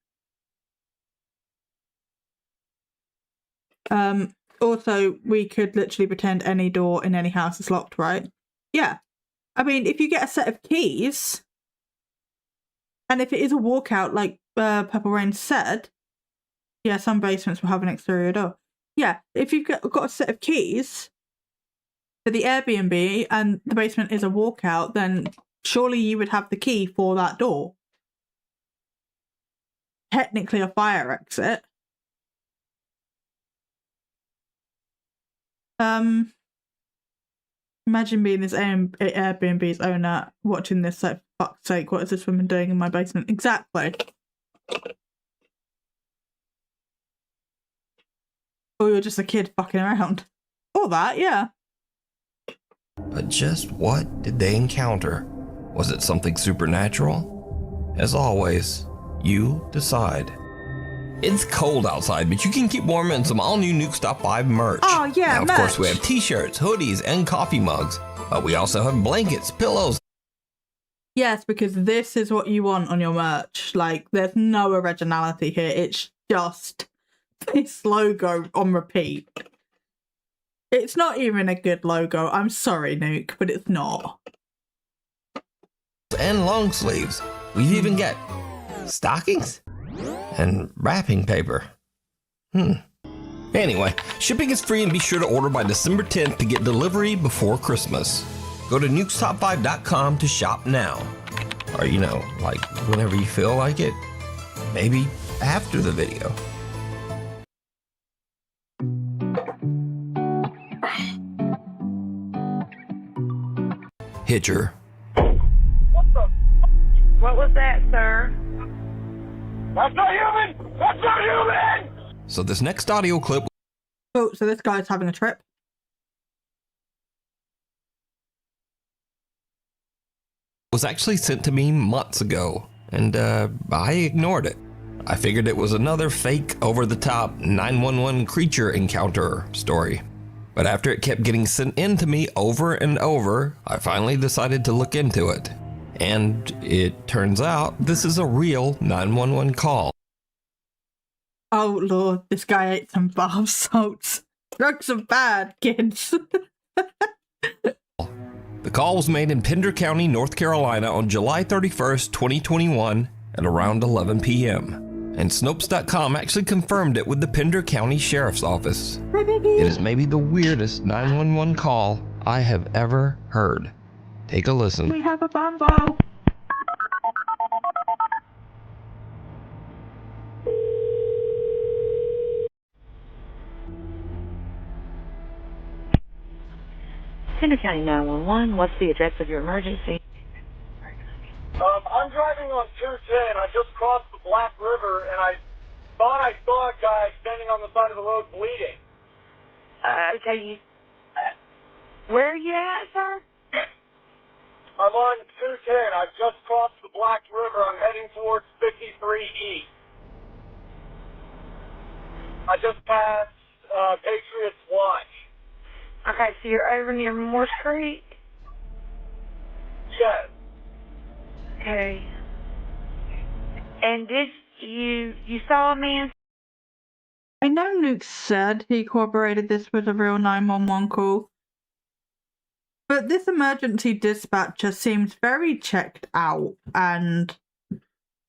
Also, we could literally pretend any door in any house is locked, right? Yeah. I mean, if you get a set of keys, and if it is a walkout, like Purple Rain said, yeah, some basements will have an exterior door. Yeah, if you've got a set of keys for the Airbnb and the basement is a walkout, then surely you would have the key for that door. Technically a fire exit. Imagine being this Airbnb's owner watching this, like, for fuck's sake, what is this woman doing in my basement? Exactly. Or you're just a kid fucking around. Or that, yeah. But just what did they encounter? Was it something supernatural? As always, you decide. It's cold outside, but you can keep warm in some all-new Nuke's Top 5 merch. Oh, yeah, now, of merch. course, we have t-shirts, hoodies, and coffee mugs. But we also have blankets, pillows. Yes, because this is what you want on your merch. Like, there's no originality here. It's just this logo on repeat. It's not even a good logo. I'm sorry, Nuke, but it's not. And long sleeves. We even get stockings and wrapping paper. Anyway, shipping is free and be sure to order by December 10th to get delivery before Christmas. Go to nukestop5.com to shop now. Or, you know, like whenever you feel like it. Maybe after the video. Hitcher. What was that, sir? That's not human! That's not human! So this next audio clip... Oh, so this guy's having a trip? ...was actually sent to me months ago, and I ignored it. I figured it was another fake, over-the-top 911 creature encounter story. But after it kept getting sent in to me over and over, I finally decided to look into it. And it turns out this is a real 911 call. Oh lord, this guy ate some bath salts. Drugs are bad, kids. The call was made in Pender County, North Carolina on July 31st, 2021 at around 11 p.m. And Snopes.com actually confirmed it with the Pender County Sheriff's Office. It is maybe the weirdest 911 call I have ever heard. Take a listen. We have a bumbo. Pender County 911, what's the address of your emergency? I'm driving on 210. I just crossed the Black River, and I thought I saw a guy standing on the side of the road bleeding. Okay, where are you at, sir? I'm on 210. I've just crossed the Black River. I'm heading towards 53 East. I just passed Patriots Watch. Okay, so you're over near Moore Street? Yes. Okay. And did you saw a man? I know Nuke said he corroborated this was a real 911 call. But this emergency dispatcher seems very checked out and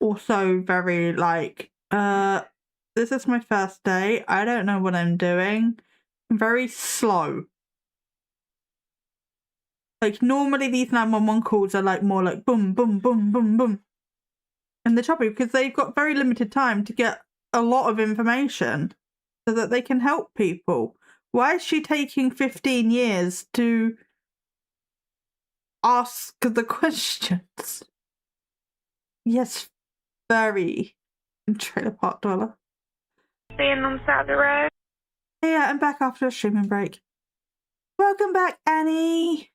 also very like, this is my first day. I don't know what I'm doing. Very slow. Like, normally these 911 calls are like more like boom, boom, boom, boom, boom. And they're choppy because they've got very limited time to get a lot of information so that they can help people. Why is she taking 15 years to ask the questions? Yes, very trailer park dweller. Stand on the side of the road. Yeah, I'm back after a streaming break. Welcome back, Annie.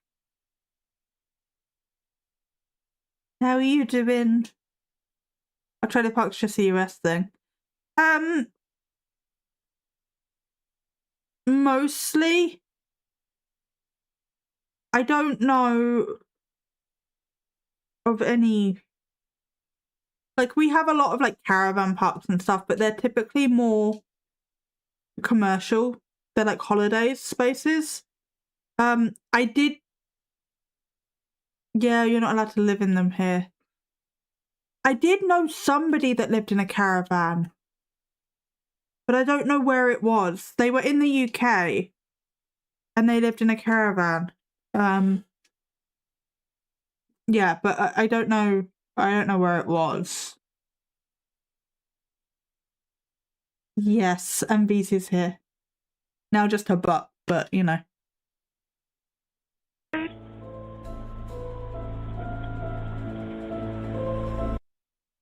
How are you doing? Our trailer park's just a US thing. Mostly. I don't know of any. Like, we have a lot of like caravan parks and stuff, but they're typically more commercial. They're like holidays spaces. I did. Yeah, you're not allowed to live in them here. I did know somebody that lived in a caravan, but I don't know where it was. They were in the UK, and they lived in a caravan. Yeah, but I don't know. I don't know where it was. Yes, and VC's here. Now just her butt, but you know.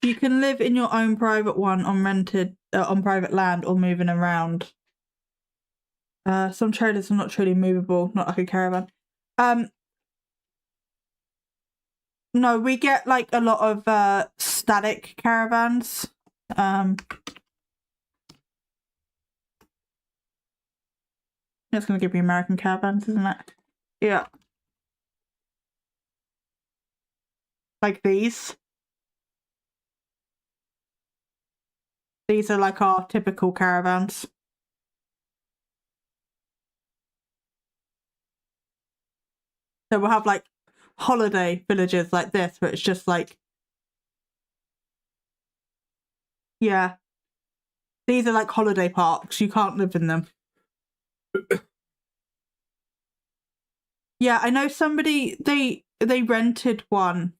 You can live in your own private one on rented, on private land or moving around. Some trailers are not truly movable, not like a caravan. No, we get like a lot of static caravans. It's gonna give me American caravans, isn't it? Yeah. Like these. These are like our typical caravans. So we'll have like holiday villages like this, where it's just like, yeah. These are like holiday parks. You can't live in them. Yeah, I know somebody, they rented one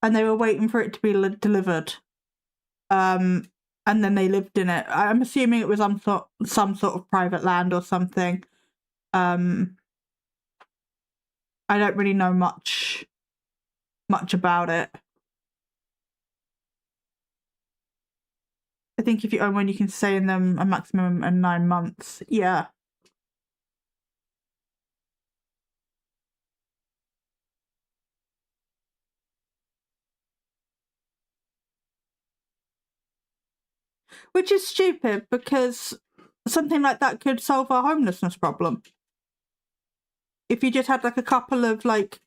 and they were waiting for it to be delivered. And then they lived in it. I'm assuming it was some sort of private land or something. I don't really know much about it. I think if you own one, you can stay in them a maximum of 9 months. Yeah. Which is stupid, because something like that could solve our homelessness problem. If you just had like a couple of like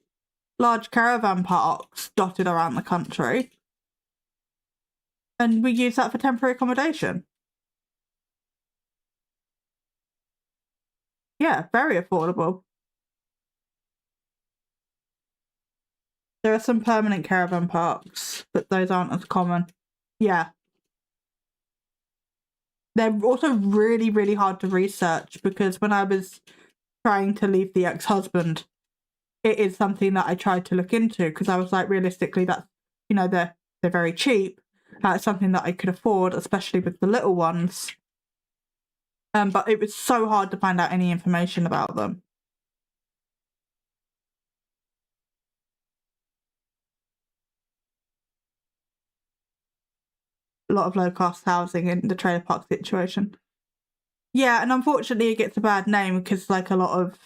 large caravan parks dotted around the country, and we use that for temporary accommodation. Yeah, very affordable. There are some permanent caravan parks, but those aren't as common. Yeah. They're also really, really hard to research because when I was trying to leave the ex-husband, it is something that I tried to look into because I was like, realistically, that's, you know, they're very cheap. It's something that I could afford, especially with the little ones. But it was so hard to find out any information about them. A lot of low-cost housing in the trailer park situation. Yeah, and unfortunately it gets a bad name because like a lot of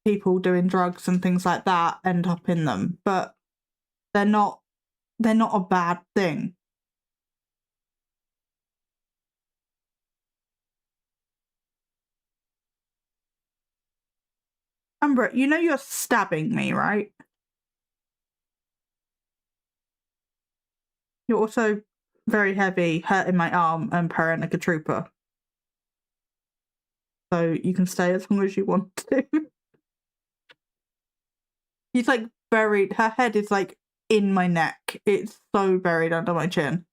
people doing drugs and things like that end up in them, but they're not a bad thing. Umbra, you know you're stabbing me, right? You're also very heavy, hurting my arm and purring like a trooper. So you can stay as long as you want to. He's like buried, her head is like in my neck. It's so buried under my chin.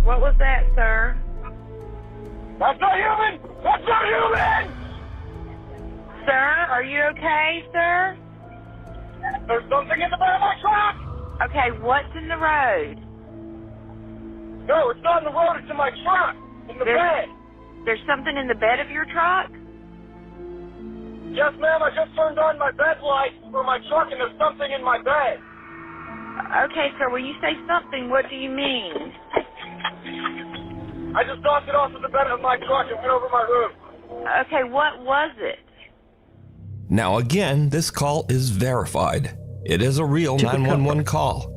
What was that, sir? That's not human! That's not human! Sir, are you okay, sir? There's something in the bed of my truck! Okay, what's in the road? No, it's not in the road, it's in my truck! In the bed! There's something in the bed of your truck? Yes, ma'am, I just turned on my bed light for my truck and there's something in my bed. Okay, sir, when you say something, what do you mean? I just knocked it off of the bed of my truck and went over my roof. Okay, what was it? Now again, this call is verified. It is a real 911 call.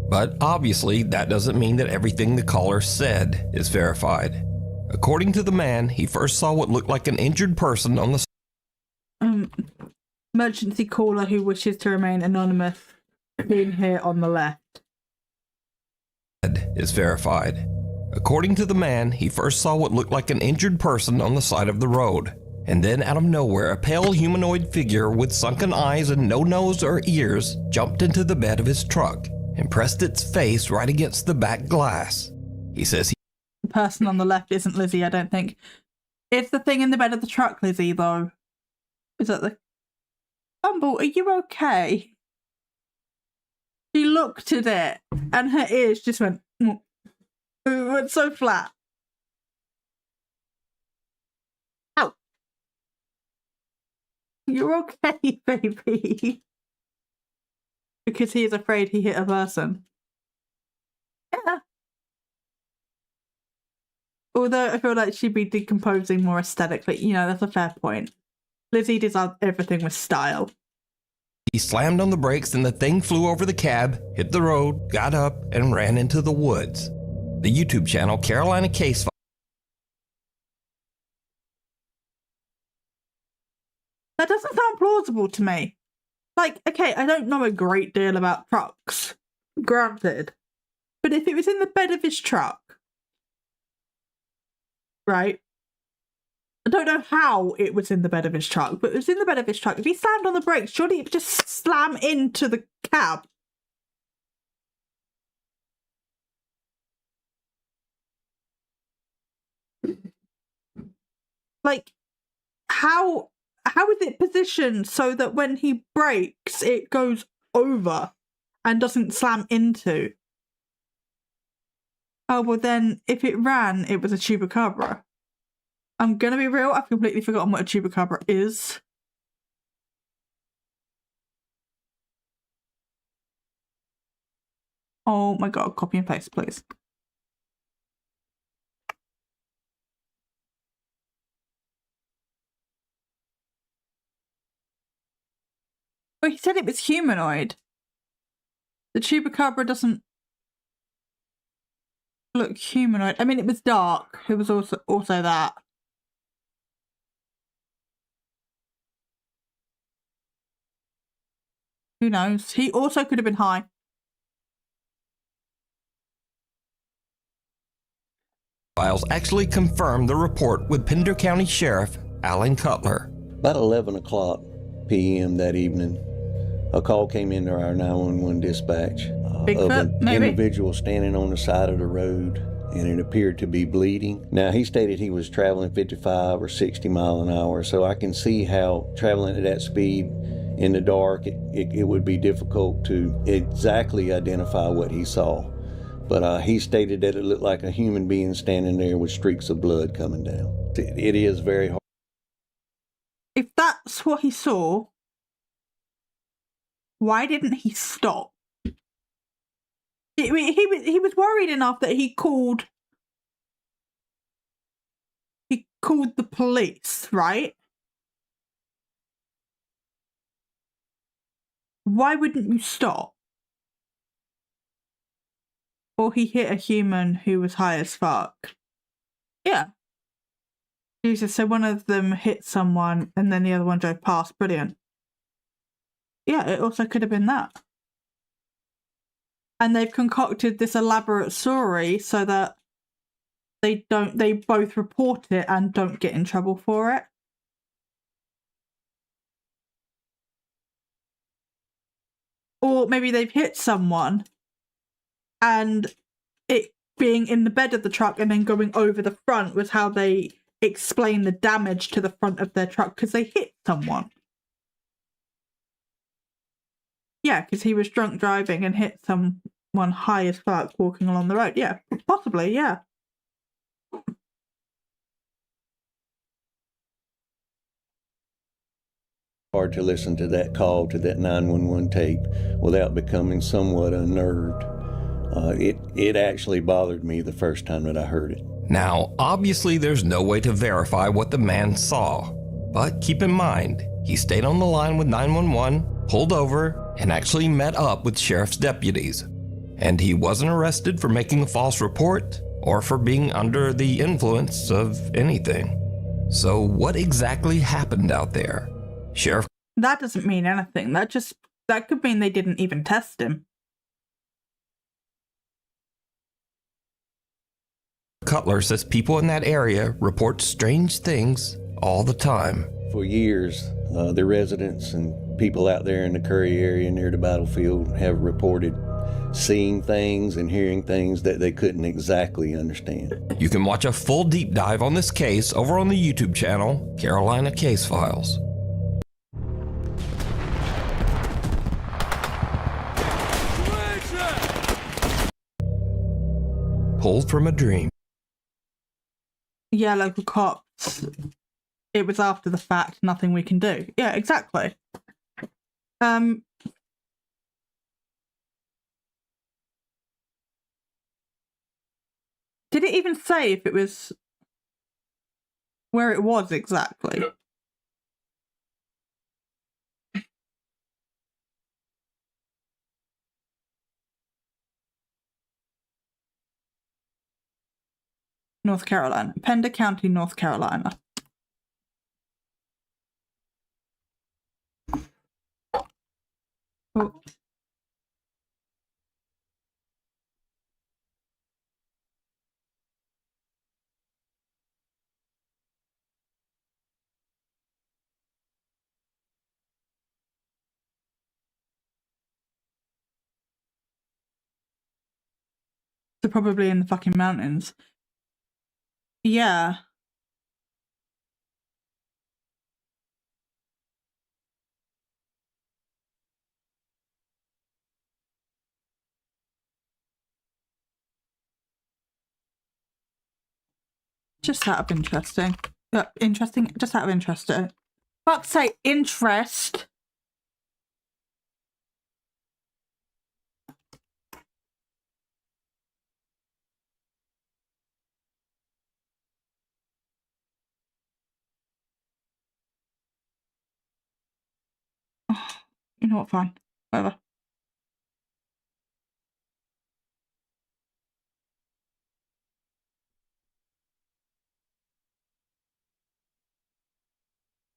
But obviously, that doesn't mean that everything the caller said is verified. According to the man, he first saw what looked like an injured person on the emergency caller who wishes to remain anonymous being here on the left. Is verified. According to the man, he first saw what looked like an injured person on the side of the road. And then out of nowhere, a pale humanoid figure with sunken eyes and no nose or ears jumped into the bed of his truck and pressed its face right against the back glass. He says The person on the left isn't Lizzie, I don't think. It's the thing in the bed of the truck, Lizzie, though. Is that the... Bumble, are you okay? She looked at it and her ears just went... It went so flat. Ow. You're okay, baby. Because he is afraid he hit a person. Yeah. Although I feel like she'd be decomposing more aesthetically. You know, that's a fair point. Lizzie does everything with style. He slammed on the brakes and the thing flew over the cab, hit the road, got up, and ran into the woods. The YouTube channel Carolina Case File. That doesn't sound plausible to me. Like, okay, I don't know a great deal about trucks, granted. But if it was in the bed of his truck, right? I don't know how it was in the bed of his truck, but it was in the bed of his truck. If he slammed on the brakes, surely it would just slam into the cab. Like, how is it positioned so that when he brakes, it goes over and doesn't slam into? Oh, well then, if it ran, it was a chupacabra. I'm gonna be real, I've completely forgotten what a chupacabra is. Oh my god, copy and paste, please. Well, he said it was humanoid. The chupacabra doesn't look humanoid. I mean, it was dark. It was also that. Who knows? He also could have been high. files actually confirmed the report with Pender County Sheriff Alan Cutler. About 11 o'clock p.m. that evening, a call came into our 911 dispatch of an individual standing on the side of the road, and it appeared to be bleeding. Now, he stated he was traveling 55 or 60 miles an hour, so I can see how traveling at that speed in the dark, it would be difficult to exactly identify what he saw. But he stated that it looked like a human being standing there with streaks of blood coming down. It is very hard. If that's what he saw, why didn't he stop? He was worried enough that he called the police, right? Why wouldn't you stop? Or he hit a human who was high as fuck. Yeah. Jesus, so one of them hit someone and then the other one drove past. Brilliant. Yeah, it also could have been that. And they've concocted this elaborate story so that they both report it and don't get in trouble for it. Or maybe they've hit someone and it being in the bed of the truck and then going over the front was how they explain the damage to the front of their truck, because they hit someone. Yeah, because he was drunk driving and hit someone high as fuck walking along the road. Yeah, possibly, yeah. Hard to listen to that call, to that 911 tape, without becoming somewhat unnerved. It actually bothered me the first time that I heard it. Now, obviously there's no way to verify what the man saw, but keep in mind, he stayed on the line with 911, pulled over, and actually met up with sheriff's deputies. And he wasn't arrested for making a false report or for being under the influence of anything. So what exactly happened out there? Sheriff... That doesn't mean anything. That could mean they didn't even test him. Cutler says people in that area report strange things all the time. For years, the residents and people out there in the Curry area near the battlefield have reported seeing things and hearing things that they couldn't exactly understand. You can watch a full deep dive on this case over on the YouTube channel, Carolina Case Files. Pulled from a dream. Yeah, local cops. It was after the fact, nothing we can do. Yeah, exactly. Did it even say if it was where it was exactly? North Carolina. Pender County, North Carolina. Oh. They're probably in the fucking mountains. Yeah. Just out of interesting. Interesting? Just out of interest. Fuck's sake, interest. You know what, fine. Whatever.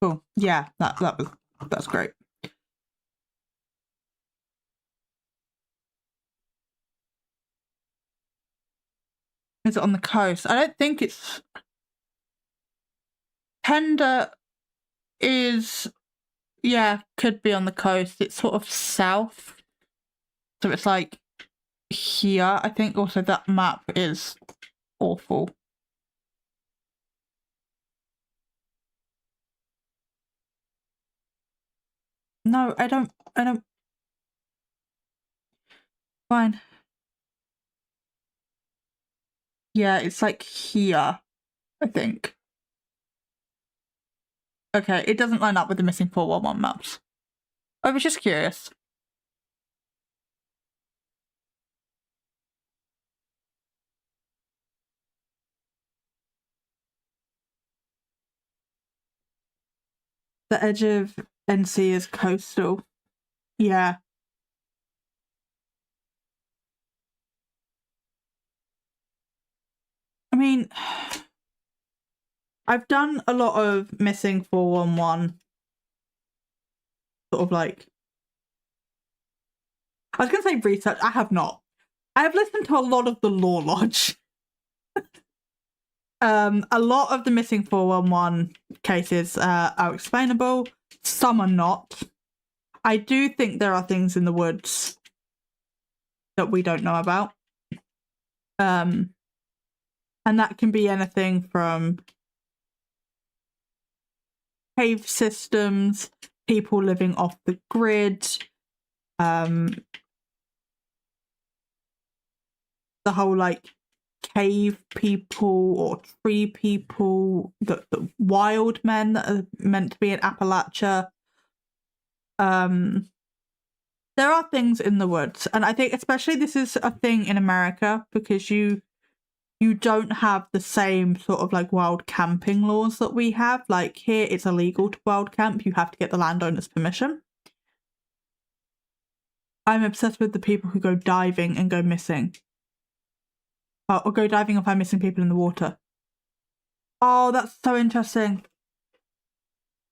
Cool. Yeah, that's great. Is it on the coast? I don't think it's... Pender is... Yeah, could be on the coast. It's sort of south. So it's like here. I think also that map is awful. No, I don't. Fine. Yeah, it's like here, I think. Okay, it doesn't line up with the missing 411 maps. I was just curious. The edge of NC is coastal. Yeah. I mean, I've done a lot of missing 411. Sort of like... I was going to say research. I have not. I have listened to a lot of the Law Lodge. A lot of the missing 411 cases are explainable. Some are not. I do think there are things in the woods that we don't know about. And that can be anything from cave systems, people living off the grid, the whole like cave people or tree people, the wild men that are meant to be in Appalachia. There are things in the woods, and I think especially this is a thing in America because you don't have the same sort of like wild camping laws that we have. Like here it's illegal to wild camp. You have to get the landowner's permission. I'm obsessed with the people who go diving and go missing. Or go diving and find missing people in the water. Oh, that's so interesting.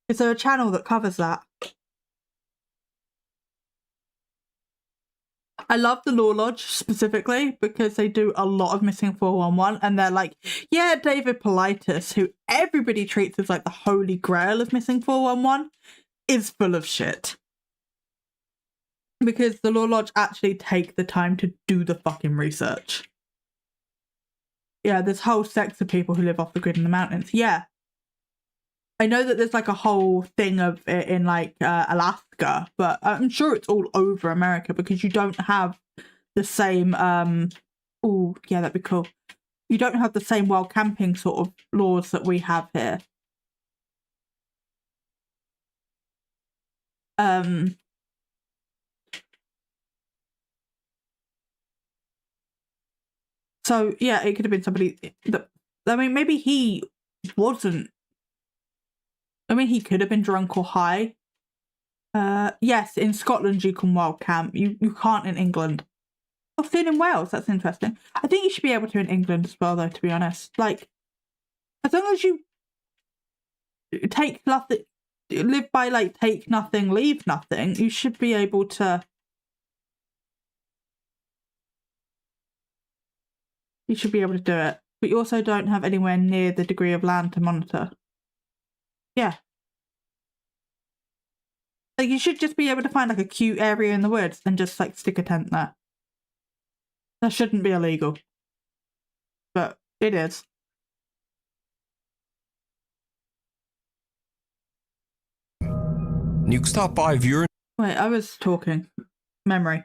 Is there a channel that covers that? I love the Law Lodge specifically because they do a lot of missing 411 and they're like, yeah, David Politis, who everybody treats as like the holy grail of missing 411, is full of shit. Because the Law Lodge actually take the time to do the fucking research. Yeah, there's whole sects of people who live off the grid in the mountains. Yeah. I know that there's like a whole thing of it in like Alaska, but I'm sure it's all over America because you don't have the same, oh yeah, that'd be cool. You don't have the same wild camping sort of laws that we have here. So yeah, it could have been somebody that, I mean, maybe he wasn't. I mean, he could have been drunk or high. Yes, in Scotland you can wild camp. You can't in England. Oh, still in Wales. That's interesting. I think you should be able to in England as well, though, to be honest. Like, as long as you take nothing, live by, like, take nothing, leave nothing, you should be able to... You should be able to do it. But you also don't have anywhere near the degree of land to monitor. Yeah. Like, you should just be able to find, like, a cute area in the woods and just, like, stick a tent there. That shouldn't be illegal. But it is. You can stop by viewer. Wait, I was talking. Memory.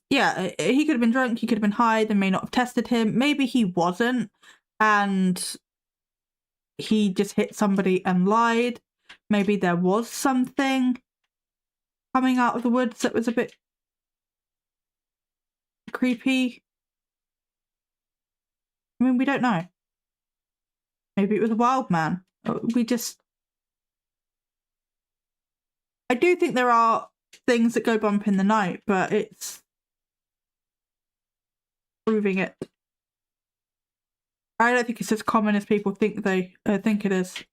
Yeah, he could have been drunk, he could have been high, they may not have tested him. Maybe he wasn't, and he just hit somebody and lied. Maybe there was something coming out of the woods that was a bit creepy. I mean, we don't know. Maybe it was a wild man. We just... I do think there are things that go bump in the night, but it's proving it. I don't think it's as common as people think think it is.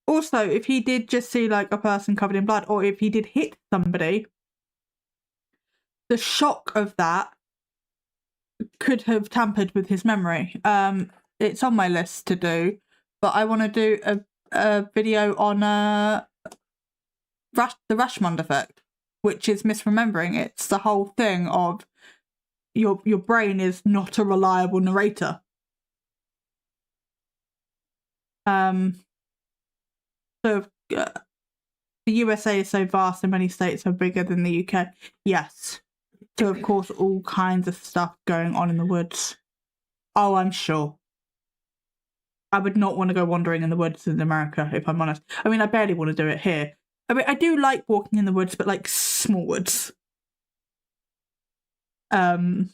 Also, if he did just see like a person covered in blood, or if he did hit somebody, the shock of that could have tampered with his memory. It's on my list to do, but I want to do a video on the Rashomon effect, which is misremembering. It's the whole thing of your brain is not a reliable narrator. So the USA is so vast and many states are bigger than the UK. Yes. So of course all kinds of stuff going on in the woods. Oh, I'm sure. I would not want to go wandering in the woods in America, if I'm honest. I mean, I barely want to do it here. I mean, I do like walking in the woods, but like small woods. Like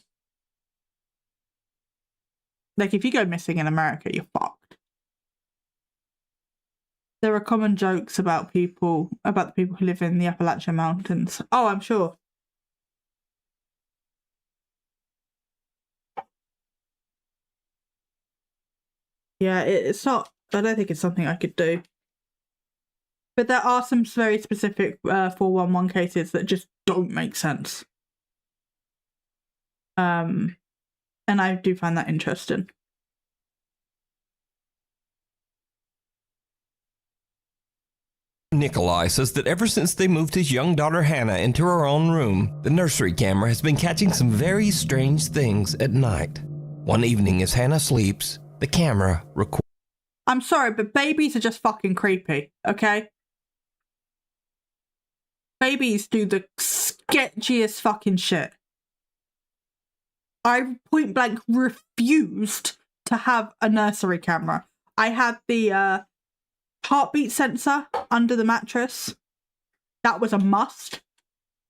if you go missing in America, you're fucked. There are common jokes about the people who live in the Appalachian Mountains. Oh, I'm sure. Yeah, it's not, I don't think it's something I could do. But there are some very specific 411 cases that just don't make sense. And I do find that interesting. Nikolai says that ever since they moved his young daughter Hannah into her own room, the nursery camera has been catching some very strange things at night. One evening as Hannah sleeps, the camera records. I'm sorry, but babies are just fucking creepy, okay? Babies do the sketchiest fucking shit. I point blank refused to have a nursery camera. I had the heartbeat sensor under the mattress. That was a must.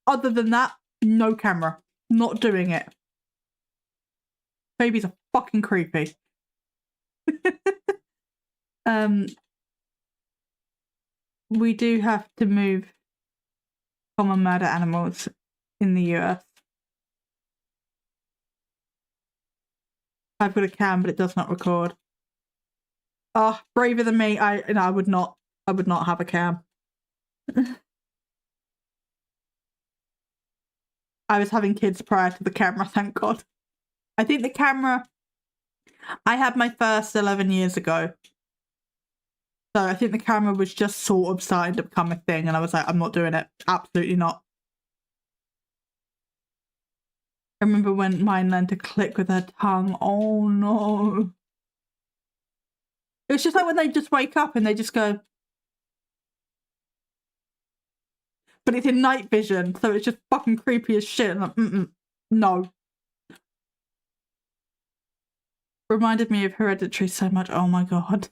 Other than that, no camera. Not doing it. Babies are fucking creepy. We do have to move common murder animals in the US. I've got a cam, but it does not record. Oh, braver than me. I would not have a cam. I was having kids prior to the camera, thank God. I think the camera, I had my first 11 years ago. So I think the camera was just sort of starting to become a thing, and I was like, I'm not doing it. Absolutely not. I remember when mine learned to click with her tongue. Oh no. It's just like when they just wake up and they just go. But it's in night vision, so it's just fucking creepy as shit. And I'm, no. Reminded me of Hereditary so much. Oh my God.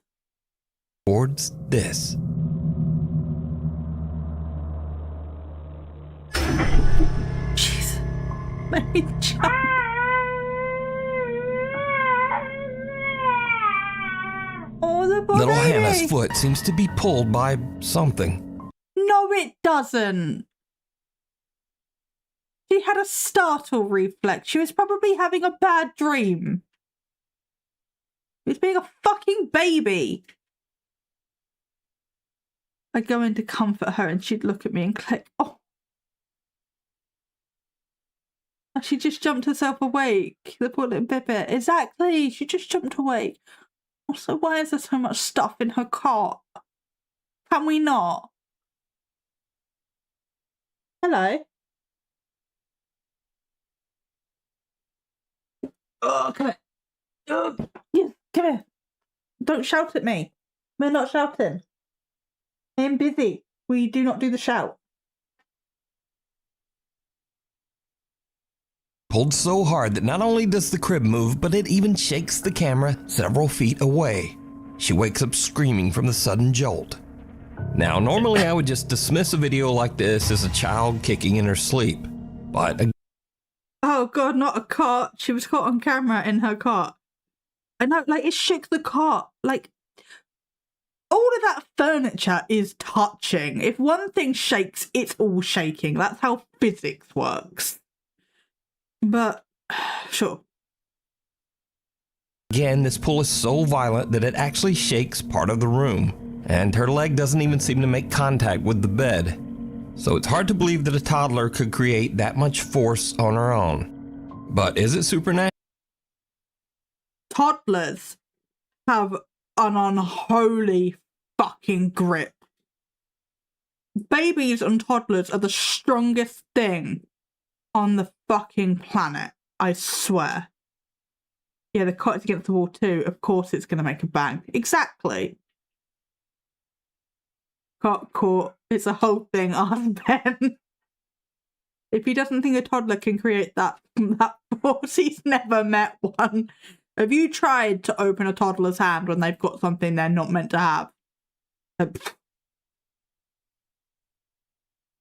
Towards this. Jeez. Let me jump. Oh, the poor Little baby. Hannah's foot seems to be pulled by something. No, it doesn't. She had a startle reflex. She was probably having a bad dream. She was being a fucking baby. I'd go in to comfort her and she'd look at me and click. Oh. She just jumped herself awake. The poor little baby. Exactly. She just jumped awake. Also, why is there so much stuff in her cot? Can we not? Hello. Oh, come here. Oh, yeah, come here. Don't shout at me. We're not shouting. I'm busy. We do not do the shout. Pulled so hard that not only does the crib move, but it even shakes the camera several feet away. She wakes up screaming from the sudden jolt. Now, normally I would just dismiss a video like this as a child kicking in her sleep, but... Oh God, not a cot. She was caught on camera in her cot. I know, like, it shook the cot. Like, all of that furniture is touching. If one thing shakes, it's all shaking. That's how physics works. But, sure. Again, this pull is so violent that it actually shakes part of the room, and her leg doesn't even seem to make contact with the bed. So it's hard to believe that a toddler could create that much force on her own. But is it supernatural? toddlers have an unholy fucking grip. Babies and toddlers are the strongest thing on the fucking planet. I swear. Yeah, the cot is against the wall too. Of course it's going to make a bang. Exactly. Caught. It's a whole thing. Ask Ben. If he doesn't think a toddler can create that force, he's never met one. Have you tried to open a toddler's hand when they've got something they're not meant to have?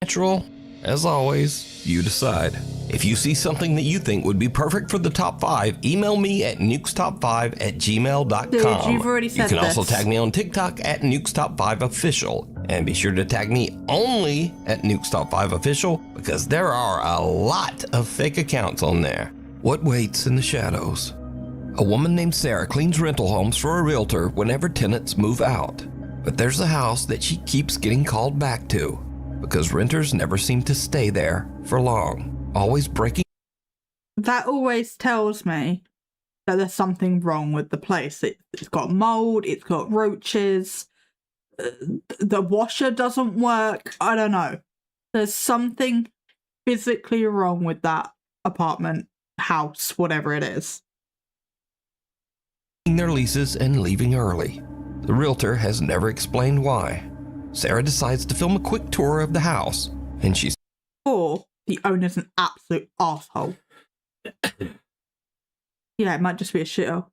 Natural, as always, you decide. If you see something that you think would be perfect for the top 5, email me at nukestop5@gmail.com. Dude, you've already said You can this. also tag me on TikTok at nukestop5official. And be sure to tag me only at nukestop5official because there are a lot of fake accounts on there. What waits in the shadows? A woman named Sarah cleans rental homes for a realtor whenever tenants move out. But there's a house that she keeps getting called back to because renters never seem to stay there for long, always breaking. That always tells me that there's something wrong with the place. It's got mold, it's got roaches, the washer doesn't work. I don't know. There's something physically wrong with that apartment, house, whatever it is. Their leases and leaving early. The realtor has never explained why. Sarah decides to film a quick tour of the house, and she's... Or the owner's an absolute asshole. Yeah, it might just be a shithole.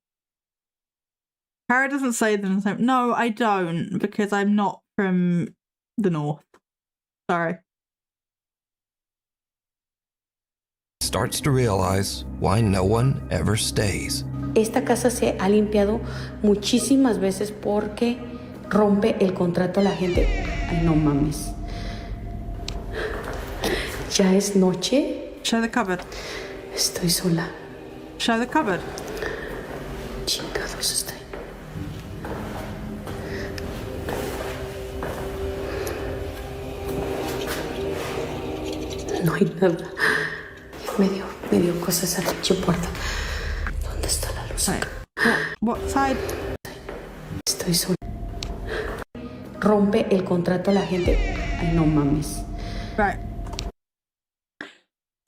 Kara doesn't say that. No, I don't, because I'm not from the north. Sorry. Starts to realize why no one ever stays. Esta casa se ha limpiado muchísimas veces porque rompe el contrato a la gente. Ay, no mames. Ya es noche. Show the cupboard. Estoy sola. Show the cupboard. Chingados estoy. No hay nada. Me dio cosas a la pinche puerta. ¿Dónde está la luz acá? What side? Estoy sola. Rompe el contrato a la gente. Ay, no mames. Right.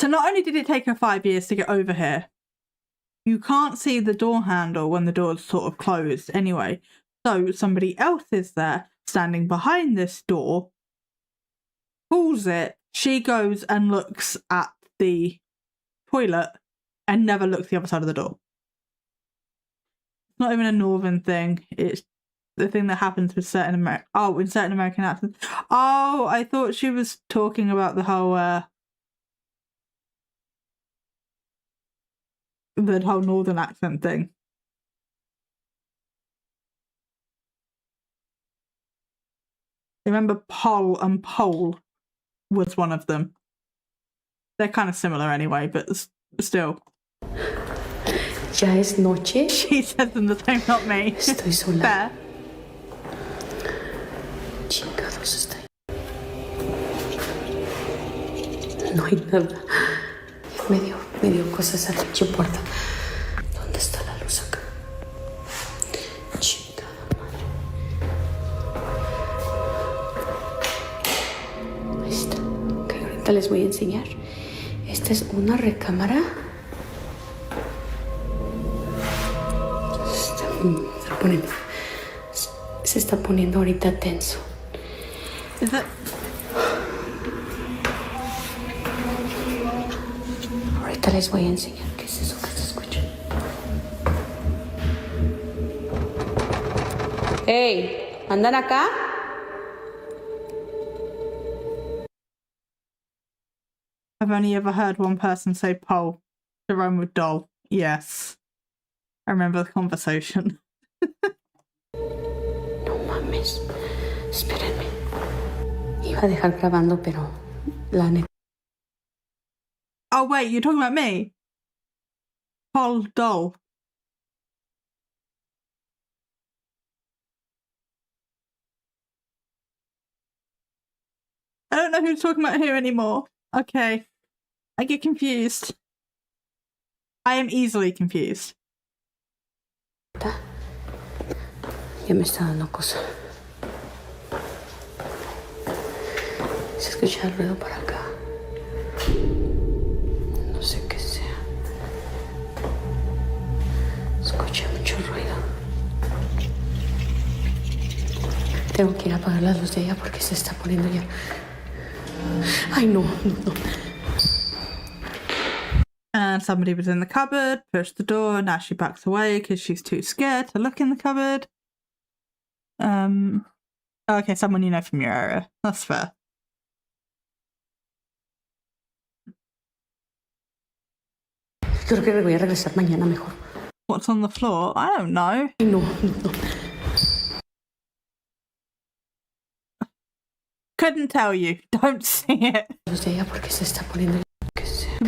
So not only did it take her 5 years to get over here, you can't see the door handle when the door's sort of closed anyway. So somebody else is there standing behind this door, pulls it, she goes and looks at the toilet and never looks the other side of the door. It's not even a northern thing. It's the thing that happens with certain in certain American accents. Oh, I thought she was talking about the whole northern accent thing. Remember Pol and Pole was one of them. They're kind of similar anyway, but still. Ya es noche. She said them the same, not me. Estoy sola. Fair. Chingados estoy. No hay nada. Me dio cosas a la pinche puerta. ¿Dónde está la luz acá? Chingada madre. Ahí está. Ok, ahorita les voy a enseñar. Esta es una recámara. Se está poniendo ahorita tenso. Ahorita les voy a enseñar qué es eso que se escucha. ¡Ey! ¿Andan acá? I've only ever heard one person say pole to rhyme with doll. Yes. I remember the conversation. No mames. Espérenme. Iba a dejar grabando, pero la neta. Oh, wait, you're talking about me? Pole doll. I don't know who's talking about who anymore. Okay. I get confused. I am easily confused. que me está dando cosa. Se escucha el ruido para acá. No sé qué sea. Escucha mucho ruido. Tengo que ir a apagar la luz de ella porque se está poniendo ya. Ay, no. And somebody was in the cupboard, pushed the door, now she backs away because she's too scared to look in the cupboard. Okay, someone you know from your area. That's fair. Creo que voy a regresar mañana mejor. What's on the floor? I don't know. Ay, no. Couldn't tell you. Don't see it. Can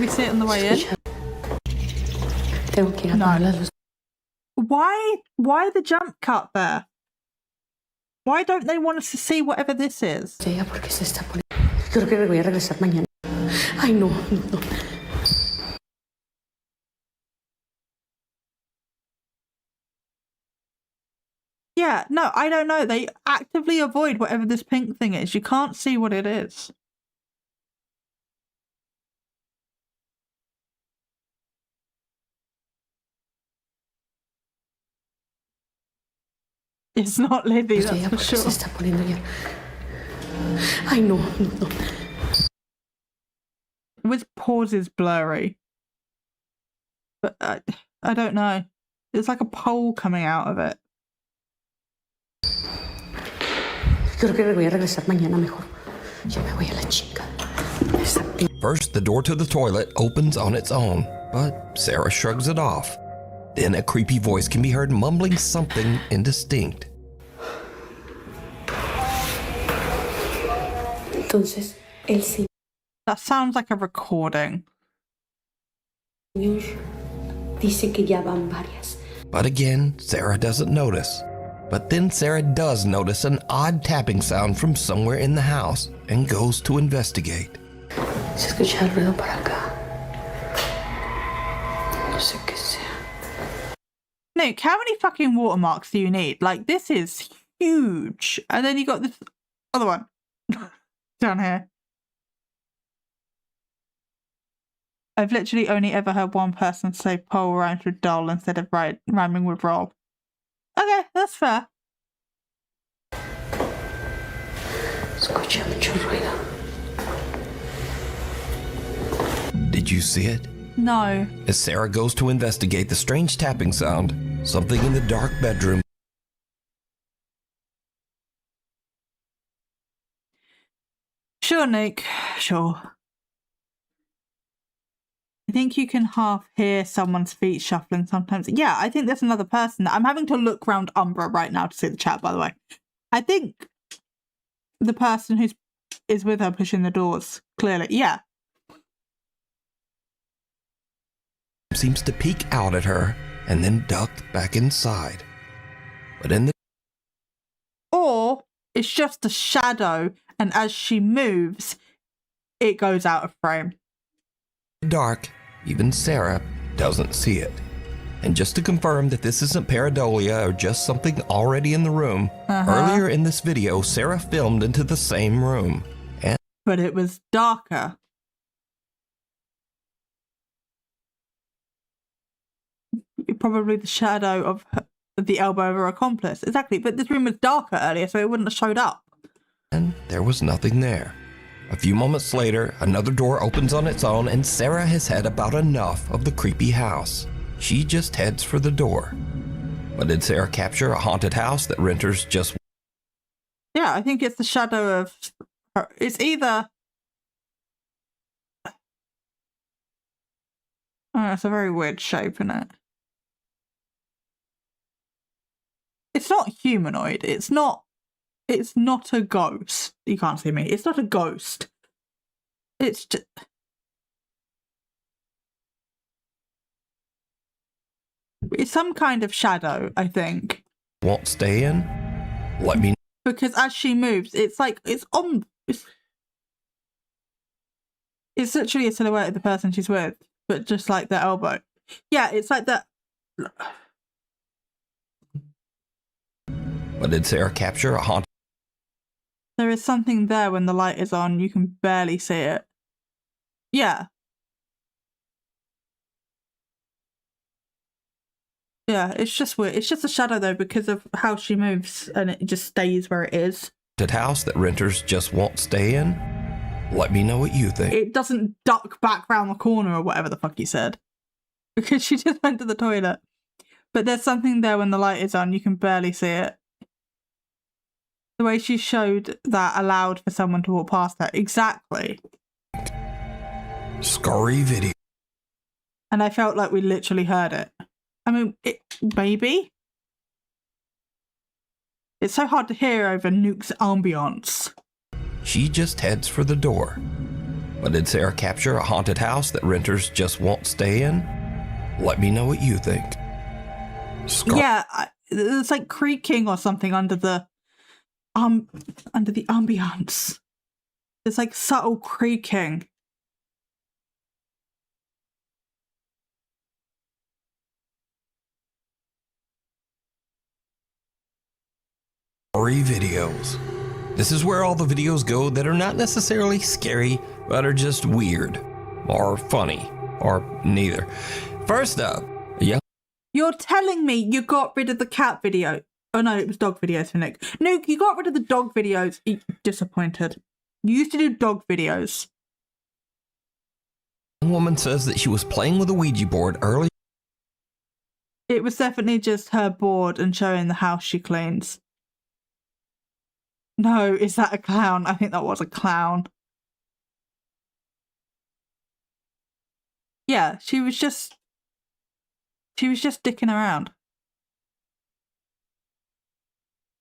we see it on the way in? No. Why the jump cut there? Why don't they want us to see whatever this is? Creo que voy a regresar mañana. Ay, no. Yeah, no, I don't know. They actively avoid whatever this pink thing is. You can't see what it is. It's not Libby, that's for sure. Ay, no. With pauses blurry. But I don't know. It's like a pole coming out of it. Creo que voy a regresar mañana mejor. Yo me voy a la chinga. First, the door to the toilet opens on its own, but Sarah shrugs it off. Then a creepy voice can be heard mumbling something indistinct. Entonces, el señor. That sounds like a recording. Dice que ya van varias. But again, Sarah doesn't notice. But then Sarah does notice an odd tapping sound from somewhere in the house and goes to investigate. Se escucha el ruido para acá. No sé qué sea. Nick, how many fucking watermarks do you need? Like, this is huge. And then you got this other one down here. I've literally only ever heard one person say pole rhymes with doll instead of rhyming with roll. Okay, that's fair. Escucha mucho ruido. Did you see it? No. As Sarah goes to investigate the strange tapping sound, something in the dark bedroom. Sure, Nick. Sure. I think you can half hear someone's feet shuffling sometimes. Yeah, I think there's another person. I'm having to look around Umbra right now to see the chat, by the way. I think the person who is with her pushing the doors, clearly. Yeah. Seems to peek out at her and then duck back inside. But in the... Or it's just a shadow, and as she moves, it goes out of frame. Dark, even Sarah doesn't see it. And just to confirm that this isn't pareidolia or just something already in the room, earlier in this video, Sarah filmed into the same room. But it was darker. Probably the shadow of the elbow of her accomplice. Exactly, but this room was darker earlier, so it wouldn't have showed up. And there was nothing there. A few moments later, another door opens on its own and Sarah has had about enough of the creepy house. She just heads for the door. But did Sarah capture a haunted house that renters just... Yeah, I think it's the shadow of her. It's either... Oh, it's a very weird shape, isn't it? It's not humanoid. It's not a ghost. You can't see me. It's not a ghost. It's just... It's some kind of shadow, I think. Won't stay in? Let me... Because as she moves, it's like, it's literally a silhouette of the person she's with, but just like their elbow. Yeah, it's like that... But did Sarah capture a haunted? There is something there when the light is on. You can barely see it. Yeah. Yeah, it's just weird. It's just a shadow though because of how she moves and it just stays where it is. House that renters just won't stay in? Let me know what you think. It doesn't duck back round the corner or whatever the fuck he said. Because she just went to the toilet. But there's something there when the light is on. You can barely see it. The way she showed that allowed for someone to walk past her. Exactly. Scary video. And I felt like we literally heard it. I mean, maybe? It's so hard to hear over Nuke's ambiance. She just heads for the door. But did Sarah capture a haunted house that renters just won't stay in? Let me know what you think. Yeah, it's like creaking or something under the ambiance. It's like subtle creaking. Videos. This is where all the videos go that are not necessarily scary, but are just weird, or funny, or neither. First up, You're telling me you got rid of the cat video? Oh no, it was dog videos for Nick. Nuke, you got rid of the dog videos. Disappointed. You used to do dog videos. A woman says that she was playing with a Ouija board early. It was definitely just her bored and showing the house she cleans. No, is that a clown? I think that was a clown. Yeah, she was just dicking around.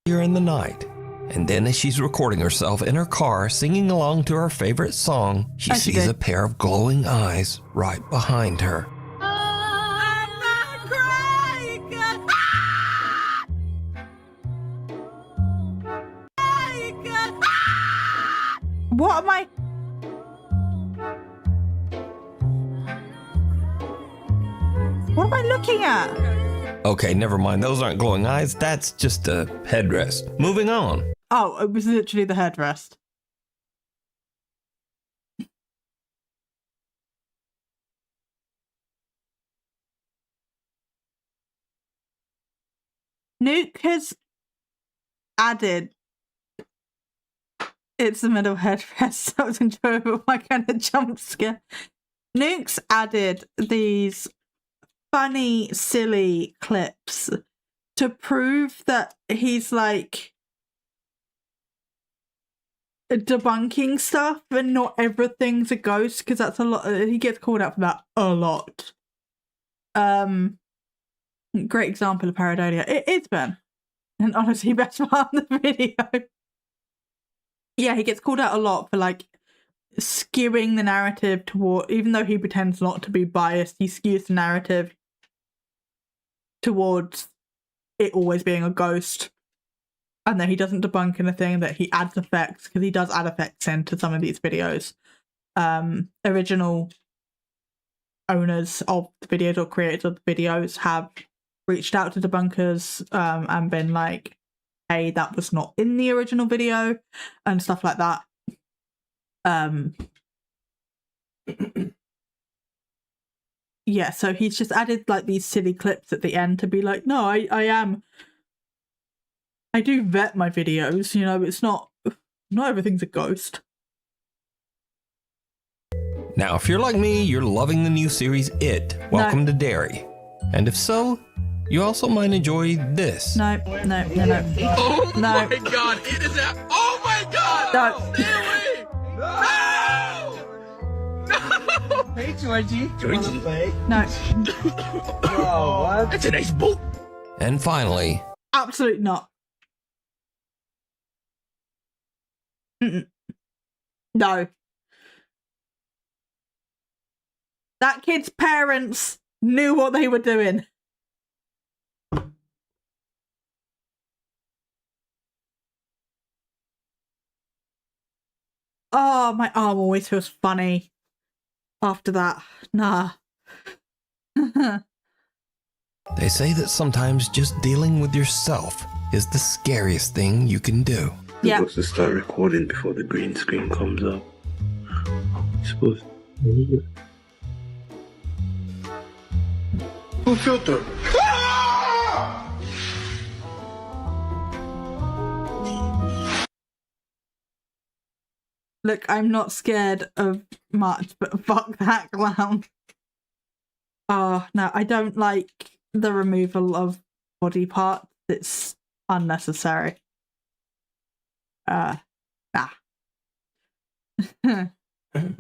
In the night, and then as she's recording herself in her car singing along to her favorite song, she sees a pair of glowing eyes right behind her. What am I? What am I looking at? Okay, never mind. Those aren't glowing eyes. That's just a headrest. Moving on. Oh, it was literally the headrest. Nuke has added. It's the middle headrest. That was enjoyable. My kind of jump scare. Nuke's added these funny, silly clips to prove that he's like debunking stuff and not everything's a ghost, because that's a lot. He gets called out for that a lot. Great example of pareidolia. It is Ben, and honestly, best part of the video. Yeah, he gets called out a lot for like skewing the narrative toward, even though he pretends not to be biased, he skews the narrative towards it always being a ghost. And then he doesn't debunk anything, that he adds effects, because he does add effects into some of these videos. Original owners of the videos or creators of the videos have reached out to debunkers and been like, hey, that was not in the original video and stuff like that. Yeah, so he's just added like these silly clips at the end to be like, no, I do vet my videos, you know, it's not everything's a ghost. Now, if you're like me, you're loving the new series It, Welcome to Derry. And if so, you also might enjoy this. No. Oh my god, it is that. Oh my god! No. No! Hey, Georgie. No. Oh, what? That's a nice boat. And finally, absolutely not. No. That kid's parents knew what they were doing. Oh, my arm always feels funny after that. Nah. they say that sometimes just dealing with yourself is the scariest thing you can do. Yeah. Supposed to start recording before the green screen comes up. Supposed. Full filter. Look, I'm not scared of much, but fuck that clown. Oh, no, I don't like the removal of body parts. It's unnecessary. Nah. So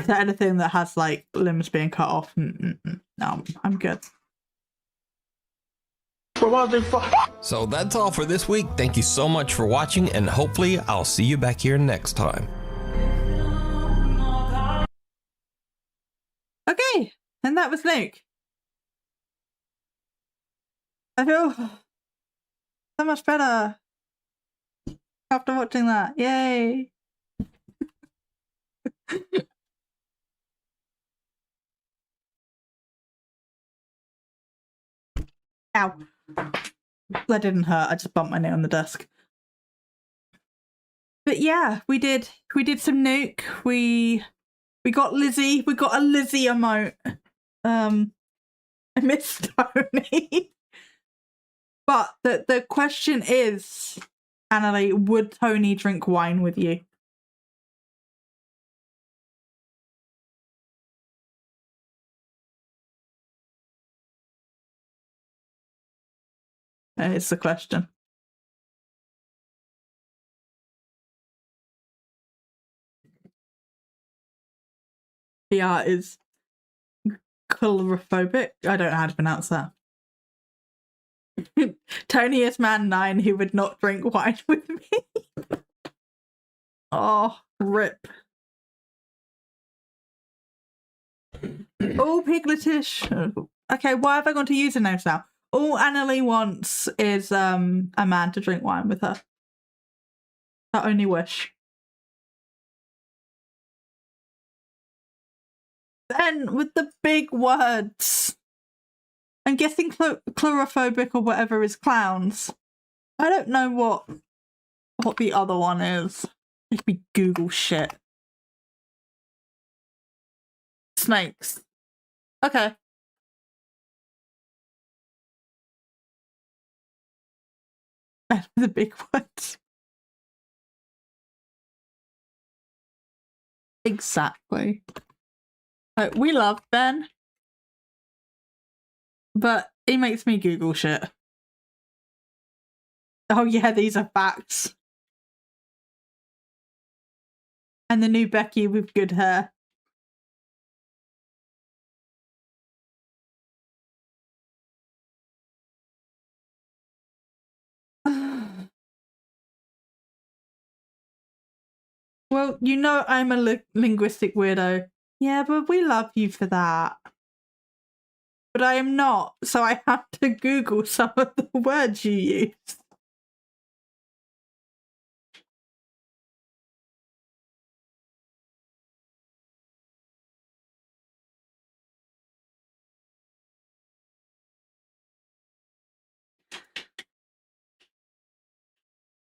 anything that has, like, limbs being cut off, no, I'm good. So that's all for this week. Thank you so much for watching, and hopefully I'll see you back here next time. Okay, and that was Luke. I feel so much better after watching that. Yay! Ow. That didn't hurt, I just bumped my knee on the desk. But yeah, we did some nuke. We got Lizzie. We got a Lizzie emote. I miss Tony. But the question is, Annalie, would Tony drink wine with you? It's the question. PR is chorophobic. I don't know how to pronounce that. Tony is man 9 who would not drink wine with me. Oh, rip. Oh, Pigletish. Okay, why have I gone to usernames now? All Annalie wants is a man to drink wine with her. Her only wish. Then with the big words. I'm guessing chlorophobic or whatever is clowns. I don't know what the other one is. Make me Google shit. Snakes. Okay. The big ones. Exactly. We love Ben, but he makes me Google shit. Oh yeah, these are facts. And the new Becky with good hair. Well, you know I'm a linguistic weirdo. Yeah, but we love you for that. But I am not, so I have to Google some of the words you use.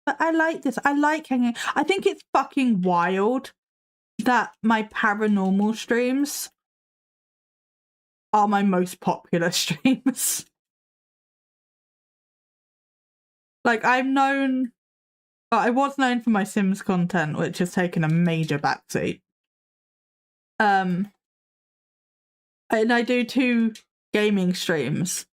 But I like this. I like hanging. I think it's fucking wild that my paranormal streams are my most popular streams. Like, I was known for my Sims content, which has taken a major backseat. And I do 2 gaming streams.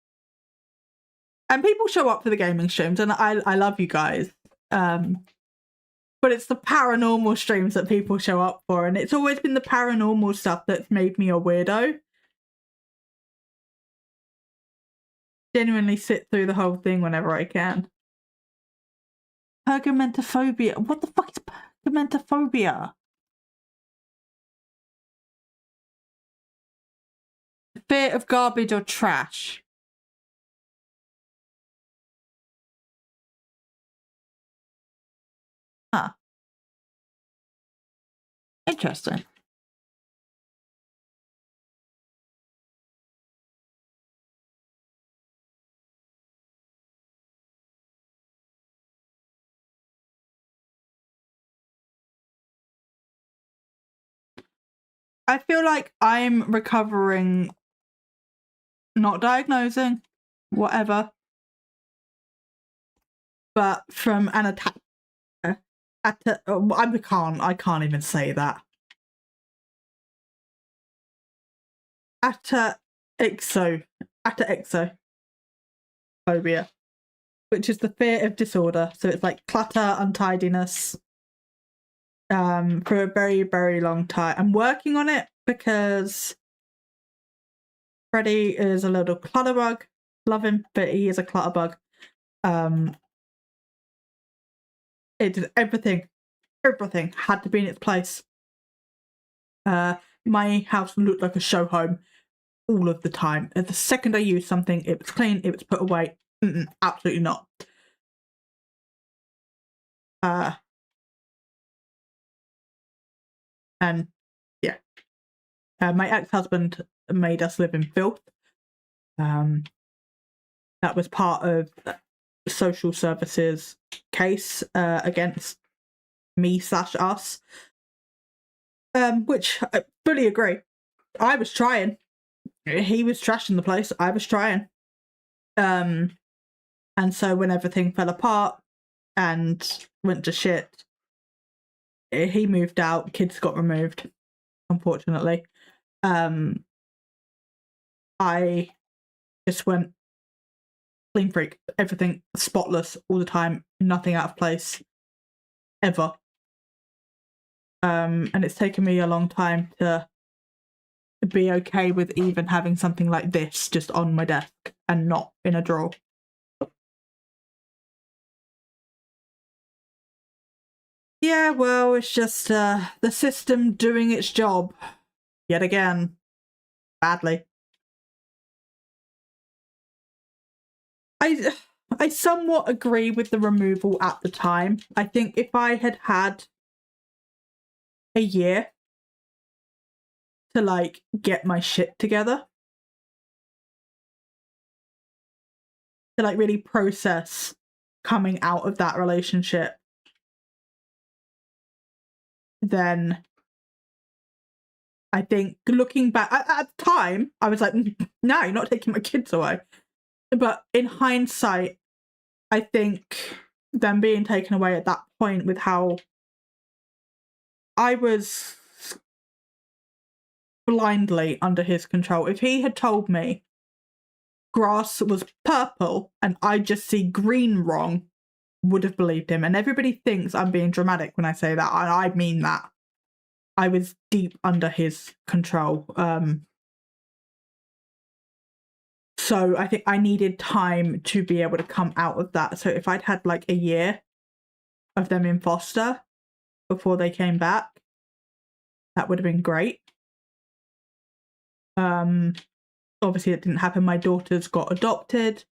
And people show up for the gaming streams, and I love you guys. But it's the paranormal streams that people show up for, and it's always been the paranormal stuff that's made me a weirdo. Genuinely sit through the whole thing whenever I can. Pergamentophobia. What the fuck is pergamentophobia? Fear of garbage or trash. Huh. Interesting. I feel like I'm recovering, not diagnosing, whatever, but from an attack. I can't even say that. Ataxophobia, which is the fear of disorder. So it's like clutter, untidiness. For a very, very long time. I'm working on it because Freddie is a little clutterbug. Love him, but he is a clutterbug. It did everything had to be in its place. My house looked like a show home all of the time. The second I used something, it was clean, it was put away. Absolutely not. And yeah, my ex-husband made us live in filth. That was part of social services case against me/us, which I fully agree. I was trying. He was trashing the place. I was trying. And so when everything fell apart and went to shit, he moved out, kids got removed, unfortunately. I just went clean freak, everything spotless all the time, nothing out of place, ever. And it's taken me a long time to be okay with even having something like this just on my desk and not in a drawer. Yeah, well, it's just the system doing its job yet again, badly. I somewhat agree with the removal at the time. I think if I had had a year to like get my shit together, to like really process coming out of that relationship, then I think looking back at the time, I was like, no, you're not taking my kids away. But in hindsight, I think them being taken away at that point with how I was blindly under his control. If he had told me grass was purple and I just see green wrong, would have believed him. And everybody thinks I'm being dramatic when I say that. I mean that. I was deep under his control. So I think I needed time to be able to come out of that. So if I'd had like a year of them in foster before they came back, that would have been great. Obviously it didn't happen. My daughters got adopted,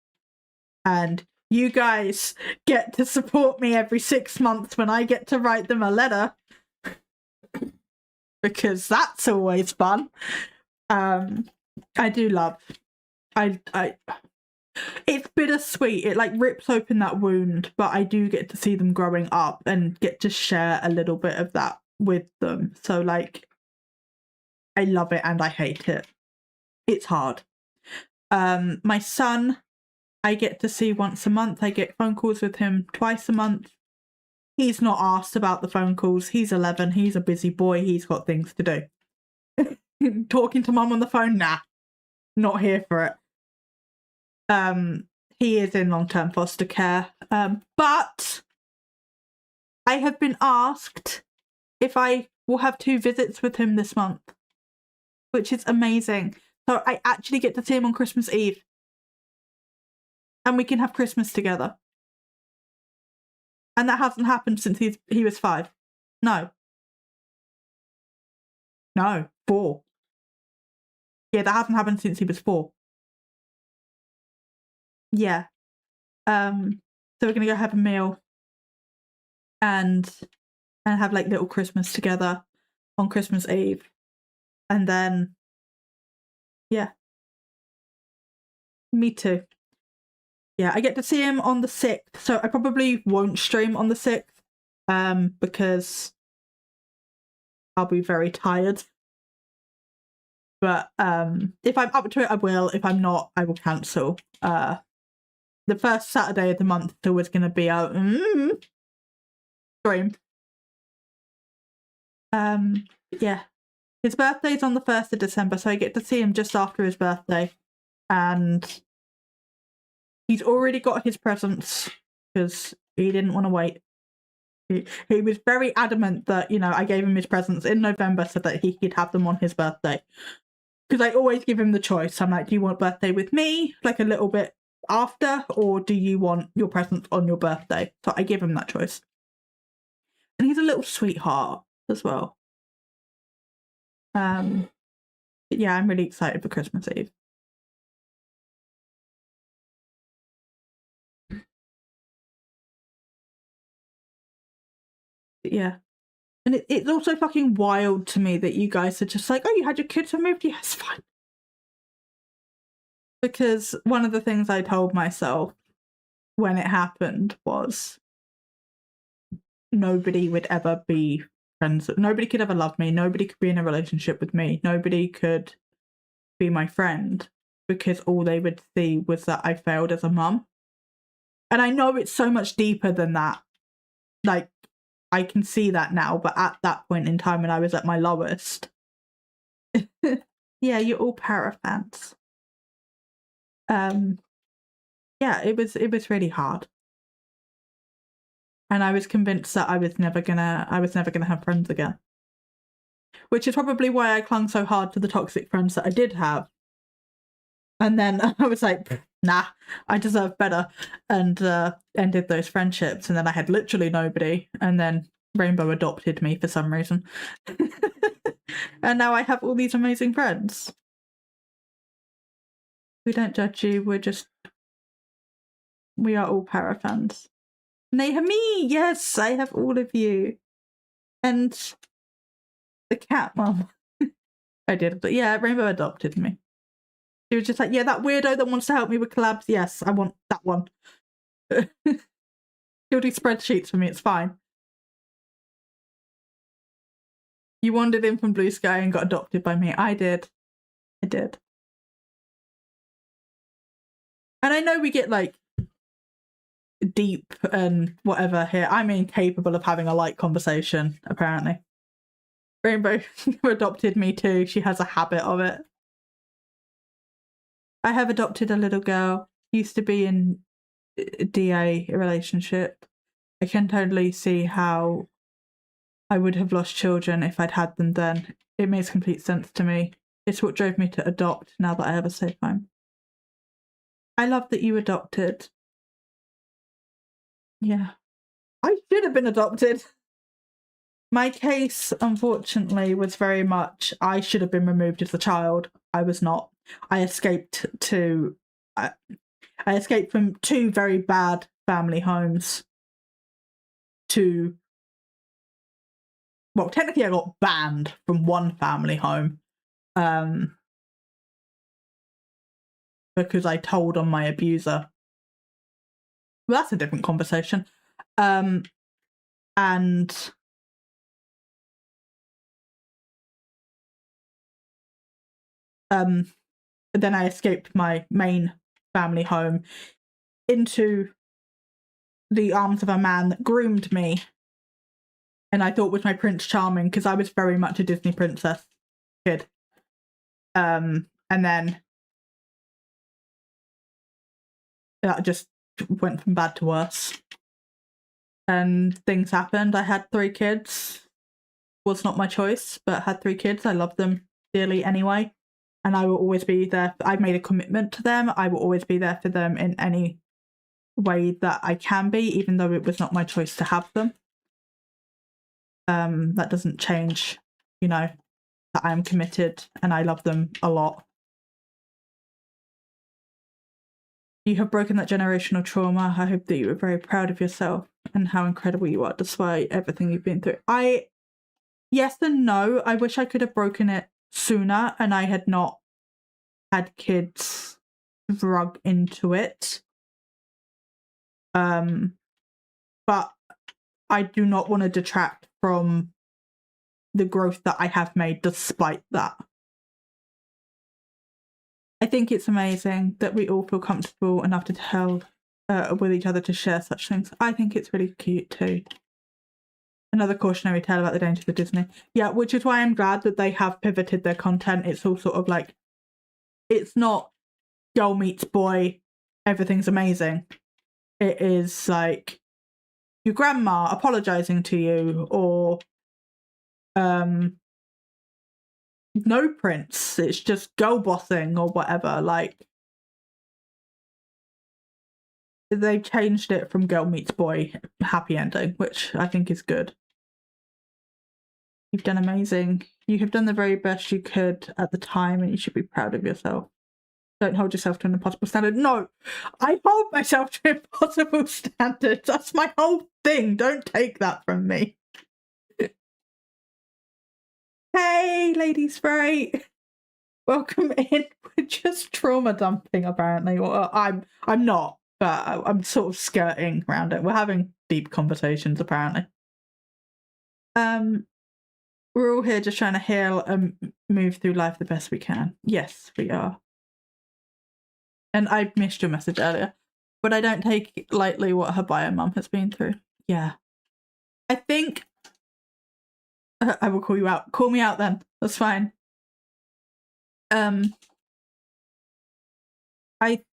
and you guys get to support me every 6 months when I get to write them a letter, because that's always fun. I do love. It's bittersweet. It like rips open that wound, but I do get to see them growing up and get to share a little bit of that with them. So like, I love it and I hate it. It's hard. My son, I get to see once a month. I get phone calls with him twice a month. He's not asked about the phone calls. He's 11. He's a busy boy. He's got things to do. Talking to mum on the phone? Nah. Not here for it. He is in long-term foster care. But I have been asked if I will have 2 visits with him this month, which is amazing. So I actually get to see him on Christmas Eve. And we can have Christmas together. And that hasn't happened since he was 5. No. 4. Yeah, that hasn't happened since he was 4. Yeah. So we're gonna go have a meal and have like little Christmas together on Christmas Eve. And then yeah. Me too. Yeah, I get to see him on the 6th, so I probably won't stream on the 6th, because I'll be very tired. But if I'm up to it, I will. If I'm not, I will cancel. The first Saturday of the month is always going to be a stream. Yeah. His birthday's on the 1st of December, so I get to see him just after his birthday. And he's already got his presents because he didn't want to wait. He was very adamant that, you know, I gave him his presents in November so that he could have them on his birthday. Because I always give him the choice. I'm like, do you want birthday with me, like a little bit after, or do you want your presents on your birthday? So I give him that choice. And he's a little sweetheart as well. But yeah, I'm really excited for Christmas Eve. But yeah. And it's also fucking wild to me that you guys are just like, oh, you had your kids removed? Yes, fine. Because one of the things I told myself when it happened was nobody would ever be friends. Nobody could ever love me. Nobody could be in a relationship with me. Nobody could be my friend because all they would see was that I failed as a mum. And I know it's so much deeper than that. Like, I can see that now, but at that point in time when I was at my lowest. Yeah, you're all para fans. Yeah, it was really hard. And I was convinced that I was never gonna have friends again. Which is probably why I clung so hard to the toxic friends that I did have. And then I was like, nah, I deserve better, and ended those friendships. And then I had literally nobody, and then Rainbow adopted me for some reason. And now I have all these amazing friends. We don't judge you, we are all para fans. And they have me, yes, I have all of you. And the cat mum. I did, but yeah, Rainbow adopted me. She was just like, yeah, that weirdo that wants to help me with collabs, yes, I want that one. She'll do spreadsheets for me, it's fine. You wandered in from Bluesky and got adopted by me. I did. I did. And I know we get like deep and whatever here. I'm incapable of having a light conversation, apparently. Rainbow adopted me too. She has a habit of it. I have adopted a little girl. Used to be in a DA relationship. I can totally see how I would have lost children if I'd had them then. It makes complete sense to me. It's what drove me to adopt now that I have a safe home. I love that you adopted. Yeah. I should have been adopted. My case, unfortunately, was very much I should have been removed as a child. I was not. I escaped from 2 very bad family homes to, well, technically I got banned from 1 family home because I told on my abuser. Well, that's a different conversation. And then I escaped my main family home into the arms of a man that groomed me and I thought was my Prince Charming because I was very much a Disney princess kid. And then that just went from bad to worse. And things happened. I had 3 kids. Was not my choice, but had 3 kids. I love them dearly anyway. And I will always be there. I made a commitment to them. I will always be there for them in any way that I can be, even though it was not my choice to have them. That doesn't change, you know, that I'm committed and I love them a lot. You have broken that generational trauma. I hope that you were very proud of yourself and how incredible you are despite everything you've been through. Yes and no. I wish I could have broken it sooner and I had not had kids drug into it. But I do not want to detract from the growth that I have made despite that. I think it's amazing that we all feel comfortable enough to tell with each other to share such things. I think it's really cute too. Another cautionary tale about the dangers of Disney. Yeah, which is why I'm glad that they have pivoted their content. It's all sort of like, it's not girl meets boy, everything's amazing. It is like your grandma apologizing to you, or no prince, it's just girl bossing or whatever. Like, they changed it from girl meets boy, happy ending, which I think is good. You've done amazing. You have done the very best you could at the time, and you should be proud of yourself. Don't hold yourself to an impossible standard. No, I hold myself to impossible standards. That's my whole thing. Don't take that from me. Hey, Lady Sprite. Welcome in. We're just trauma dumping, apparently. Well, I'm not, but I'm sort of skirting around it. We're having deep conversations, apparently. We're all here just trying to heal and move through life the best we can. Yes, we are. And I missed your message earlier, but I don't take lightly what her bio mum has been through. Yeah. I think I will call you out. Call me out then. That's fine. I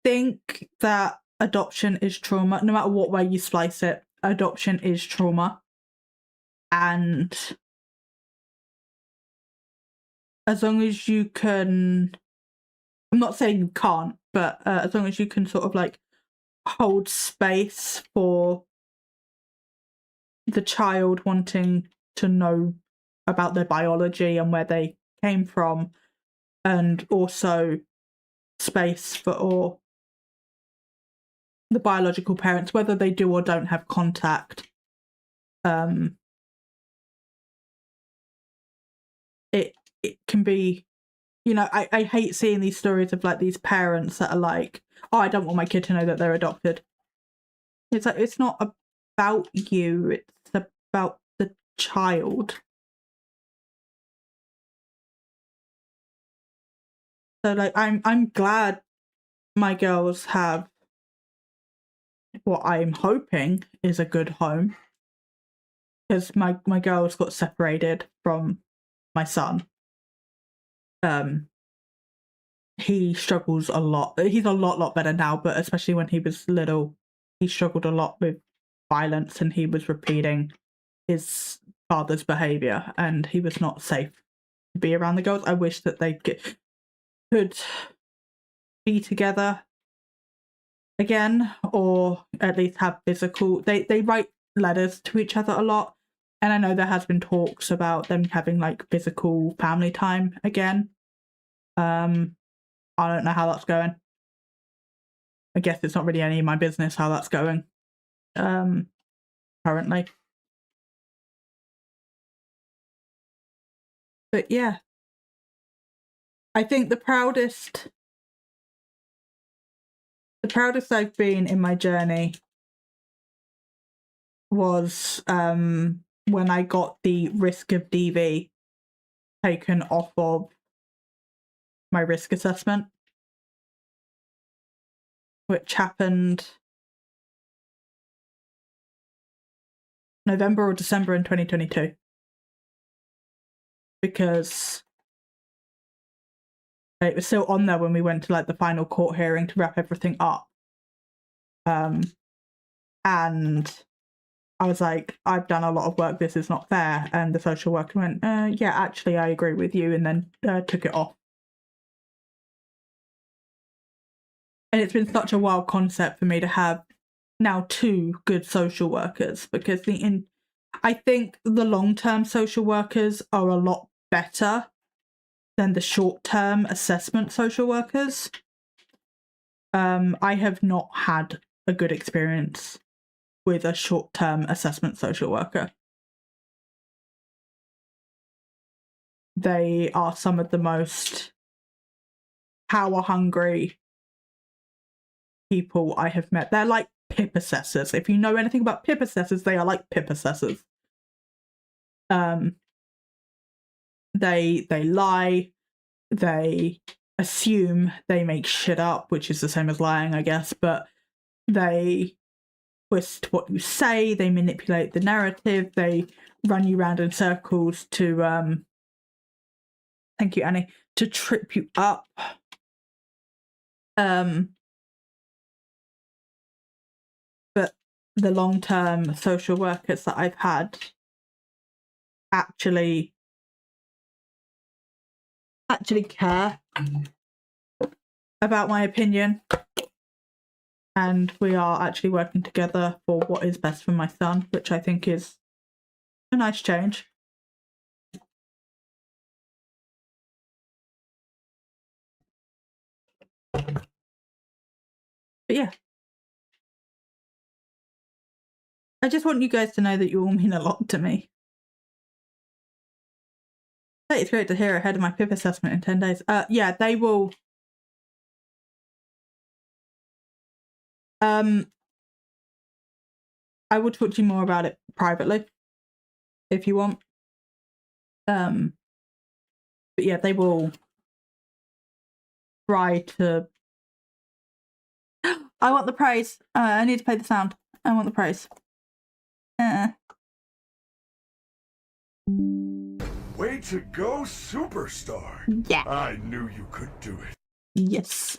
think that adoption is trauma. No matter what way you slice it, adoption is trauma. And as long as you can, I'm not saying you can't, but as long as you can sort of like hold space for the child wanting to know about their biology and where they came from, and also space for the biological parents, whether they do or don't have contact, it can be, you know, I hate seeing these stories of like these parents that are like, oh, I don't want my kid to know that they're adopted. It's like, it's not about you, it's about the child. So like, I'm glad my girls have what I'm hoping is a good home, because my girls got separated from my son. He struggles a lot. He's a lot better now, but especially when he was little, he struggled a lot with violence, and he was repeating his father's behaviour, and he was not safe to be around the girls. I wish that they could be together again, or at least have physical. They write letters to each other a lot, and I know there has been talks about them having like physical family time again. I don't know how that's going. I guess it's not really any of my business how that's going currently. But yeah, I think the proudest I've been in my journey was when I got the risk of DV taken off of my risk assessment, which happened November or December in 2022, because it was still on there when we went to like the final court hearing to wrap everything up. And I was like, I've done a lot of work, this is not fair. And the social worker went, yeah, actually I agree with you, and then took it off. And it's been such a wild concept for me to have now 2 good social workers, because I think the long-term social workers are a lot better than the short-term assessment social workers. I have not had a good experience with a short-term assessment social worker. They are some of the most power-hungry people I have met. They're like PIP assessors. If you know anything about PIP assessors, they are like PIP assessors. They lie, they assume, they make shit up, which is the same as lying, I guess, but they twist what you say, they manipulate the narrative, they run you round in circles to thank you, Annie, to trip you up. But the long-term social workers that I've had actually care about my opinion, and we are actually working together for what is best for my son, which I think is a nice change. But yeah, I just want you guys to know that you all mean a lot to me. It's great to hear ahead of my PIP assessment in 10 days. Yeah, they will. I will talk to you more about it privately if you want. But yeah, they will try to. I want the praise. I need to play the sound. I want the praise. Way to go, superstar. Yeah. I knew you could do it. Yes.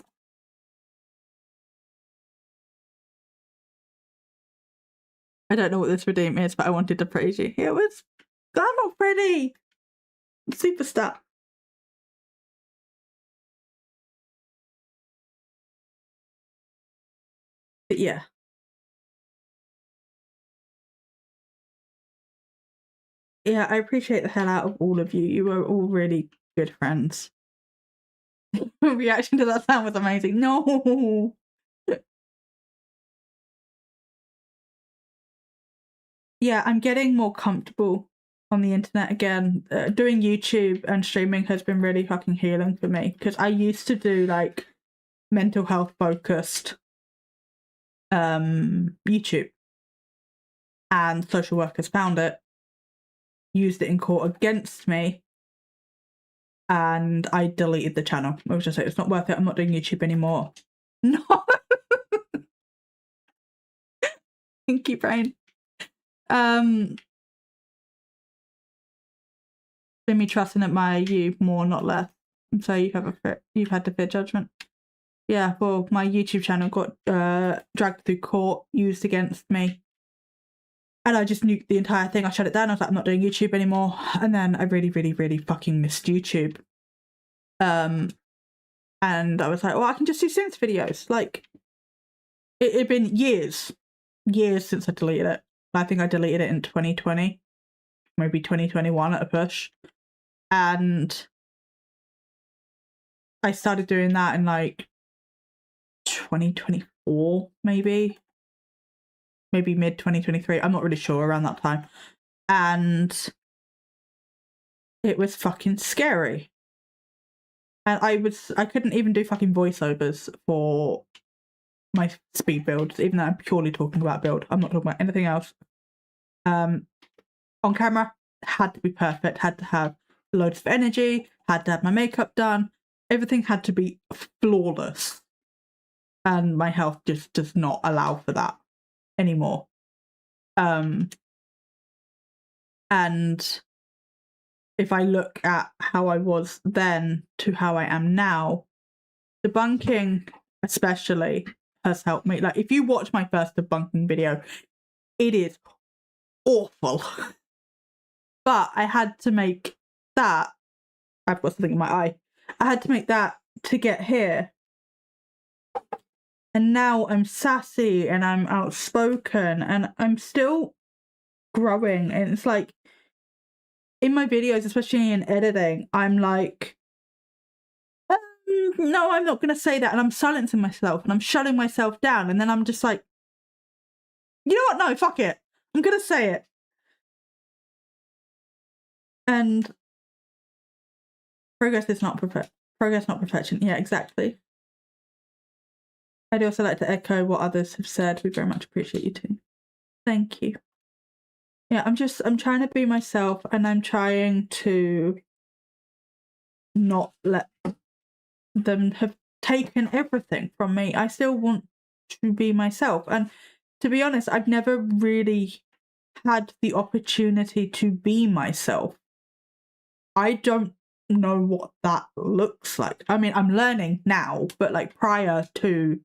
I don't know what this redeem is, but I wanted to praise you. It was that not pretty. Superstar. But yeah. Yeah, I appreciate the hell out of all of you. You are all really good friends. Reaction to that sound was amazing. No. Yeah, I'm getting more comfortable on the internet again. Doing YouTube and streaming has been really fucking healing for me, because I used to do like mental health focused YouTube, and social workers found it, used it in court against me, and I deleted the channel. I was just like, it's not worth it. I'm not doing YouTube anymore. No. Pinky brain. Me trusting admire you more, not less. So you've had to fear judgment. Yeah, well, my YouTube channel got dragged through court, used against me, and I just nuked the entire thing. I shut it down. I was like, I'm not doing YouTube anymore. And then I really, really, really fucking missed YouTube. And I was like, well, I can just do Sims videos. Like, it had been years since I deleted it. I think I deleted it in 2020, maybe 2021 at a push. And I started doing that in like 2024, maybe mid 2023. I'm not really sure, around that time. And it was fucking scary. And I couldn't even do fucking voiceovers for my speed builds, even though I'm purely talking about build. I'm not talking about anything else. On camera, had to be perfect, had to have loads of energy, had to have my makeup done. Everything had to be flawless. And my health just does not allow for that anymore. And if I look at how I was then to how I am now, debunking especially has helped me. Like, if you watch my first debunking video, it is awful. But I had to make that. I've got something in my eye. I had to make that to get here. And now I'm sassy and I'm outspoken and I'm still growing. And it's like, in my videos, especially in editing, I'm like, no, I'm not going to say that. And I'm silencing myself and I'm shutting myself down. And then I'm just like, you know what? No, fuck it. I'm going to say it. And progress is not progress, not perfection. Yeah, exactly. I'd also like to echo what others have said. We very much appreciate you too. Thank you. Yeah, I'm trying to be myself, and I'm trying to not let them have taken everything from me. I still want to be myself. And to be honest, I've never really had the opportunity to be myself. I don't know what that looks like. I mean, I'm learning now, but like prior to,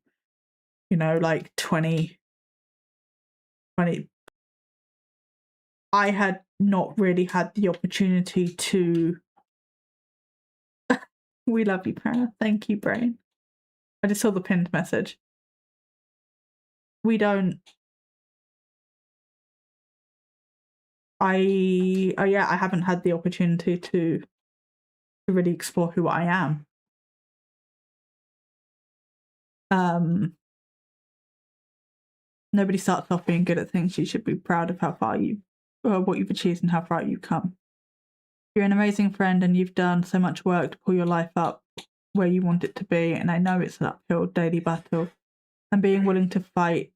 you know, like 2020, I had not really had the opportunity to. We love you, Para. Thank you, Brain. I just saw the pinned message. We don't. I haven't had the opportunity to really explore who I am. Nobody starts off being good at things. You should be proud of how far what you've achieved and how far you've come. You're an amazing friend and you've done so much work to pull your life up where you want it to be. And I know it's an uphill daily battle, and being willing to fight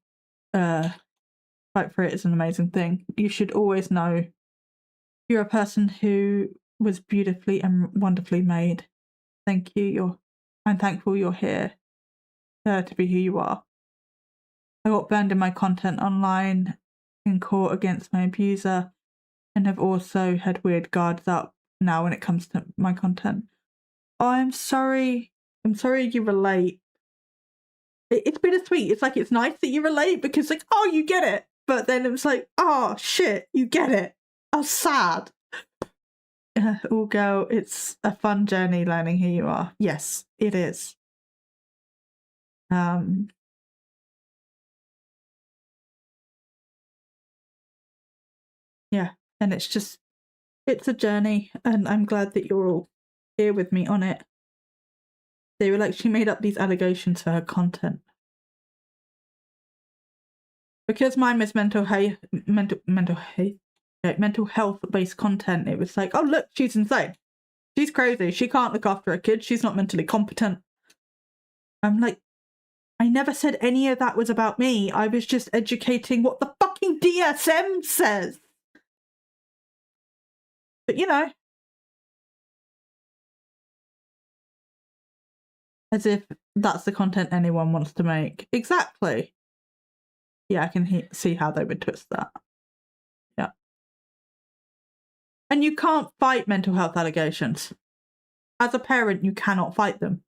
for it is an amazing thing. You should always know you're a person who was beautifully and wonderfully made. Thank you. I'm thankful you're here to be who you are. I got burned in my content online in court against my abuser, and have also had weird guards up now when it comes to my content. Oh, I'm sorry. I'm sorry you relate. It's bittersweet. It's like, it's nice that you relate because like, oh, you get it. But then it was like, oh, shit, you get it. Oh, sad. Oh, girl, it's a fun journey learning who you are. Yes, it is. Yeah, and it's a journey, and I'm glad that you're all here with me on it. They were like, she made up these allegations for her content. Because mine was mental health-based content, it was like, oh, look, she's insane. She's crazy. She can't look after her kids. She's not mentally competent. I'm like, I never said any of that was about me. I was just educating what the fucking DSM says. But, you know, as if that's the content anyone wants to make. Exactly. Yeah, I can see how they would twist that. Yeah. And you can't fight mental health allegations. As a parent, you cannot fight them.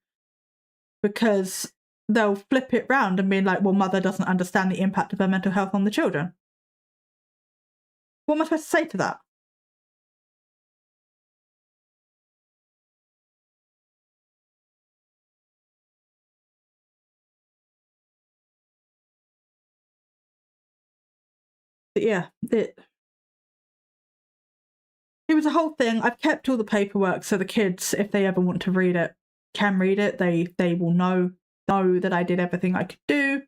Because they'll flip it round and be like, well, mother doesn't understand the impact of her mental health on the children. What am I supposed to say to that? But yeah, it was a whole thing. I've kept all the paperwork so the kids, if they ever want to read it, can read it. They will know that I did everything I could do.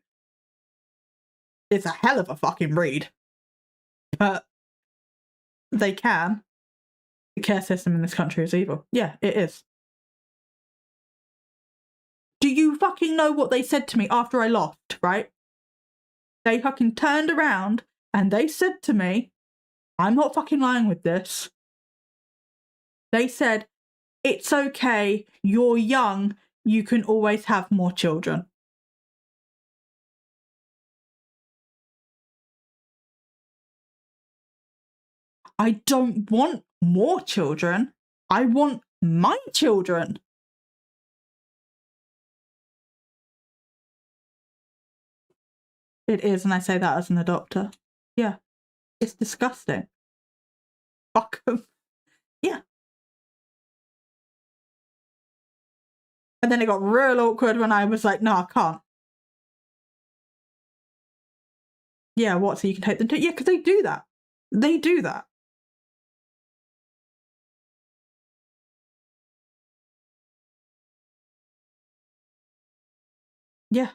It's a hell of a fucking read. But they can. The care system in this country is evil. Yeah, it is. Do you fucking know what they said to me after I lost, right? They fucking turned around and they said to me, I'm not fucking lying with this. They said, it's okay, you're young, you can always have more children. I don't want more children. I want my children. It is, and I say that as an adopter. Yeah, it's disgusting. Fuck them. Yeah. And then it got real awkward when I was like, no, I can't. Yeah, what, so you can take them to... Yeah, because they do that. They do that. Yeah.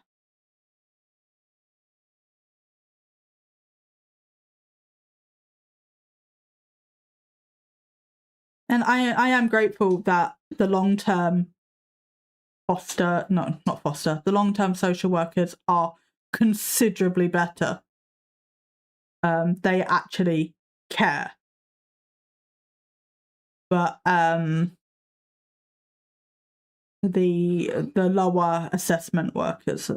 And I am grateful that the long-term the long-term social workers are considerably better. They actually care. But the lower assessment workers.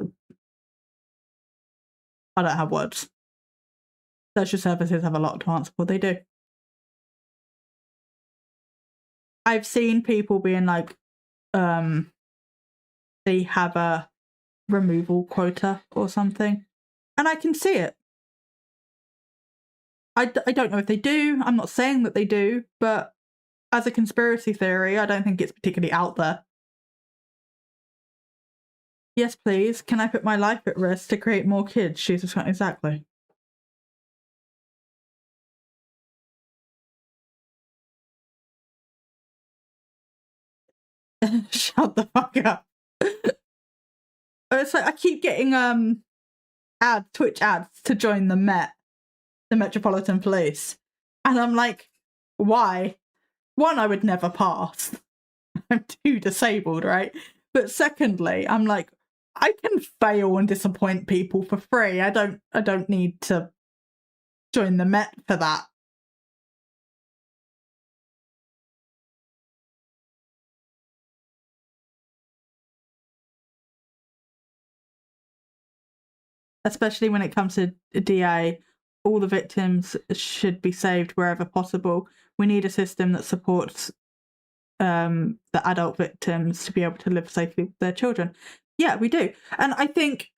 I don't have words. Social services have a lot to answer for. They do. I've seen people being like, they have a removal quota or something, and I can see it. I don't know if they do. I'm not saying that they do, but as a conspiracy theory, I don't think it's particularly out there. Yes, please. Can I put my life at risk to create more kids? Jesus, exactly. Shut the fuck up. It's like I keep getting Twitch ads to join the Metropolitan Police, and I'm like, why? One, I would never pass. I'm too disabled, right? But secondly, I'm like, I can fail and disappoint people for free. I don't need to join the Met for that. Especially when it comes to DA, all the victims should be saved wherever possible. We need a system that supports the adult victims to be able to live safely with their children. Yeah, we do. And I think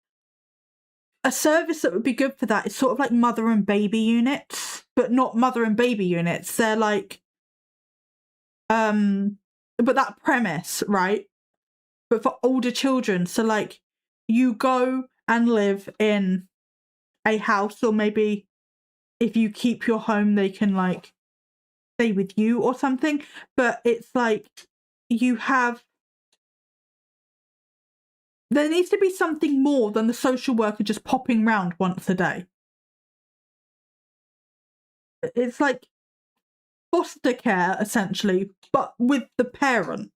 a service that would be good for that is sort of like mother and baby units, but not mother and baby units. They're like, but that premise, right? But for older children. So like you go and live in a house, or maybe if you keep your home, they can like stay with you or something. But it's like there needs to be something more than the social worker just popping round once a day. It's like foster care, essentially, but with the parent.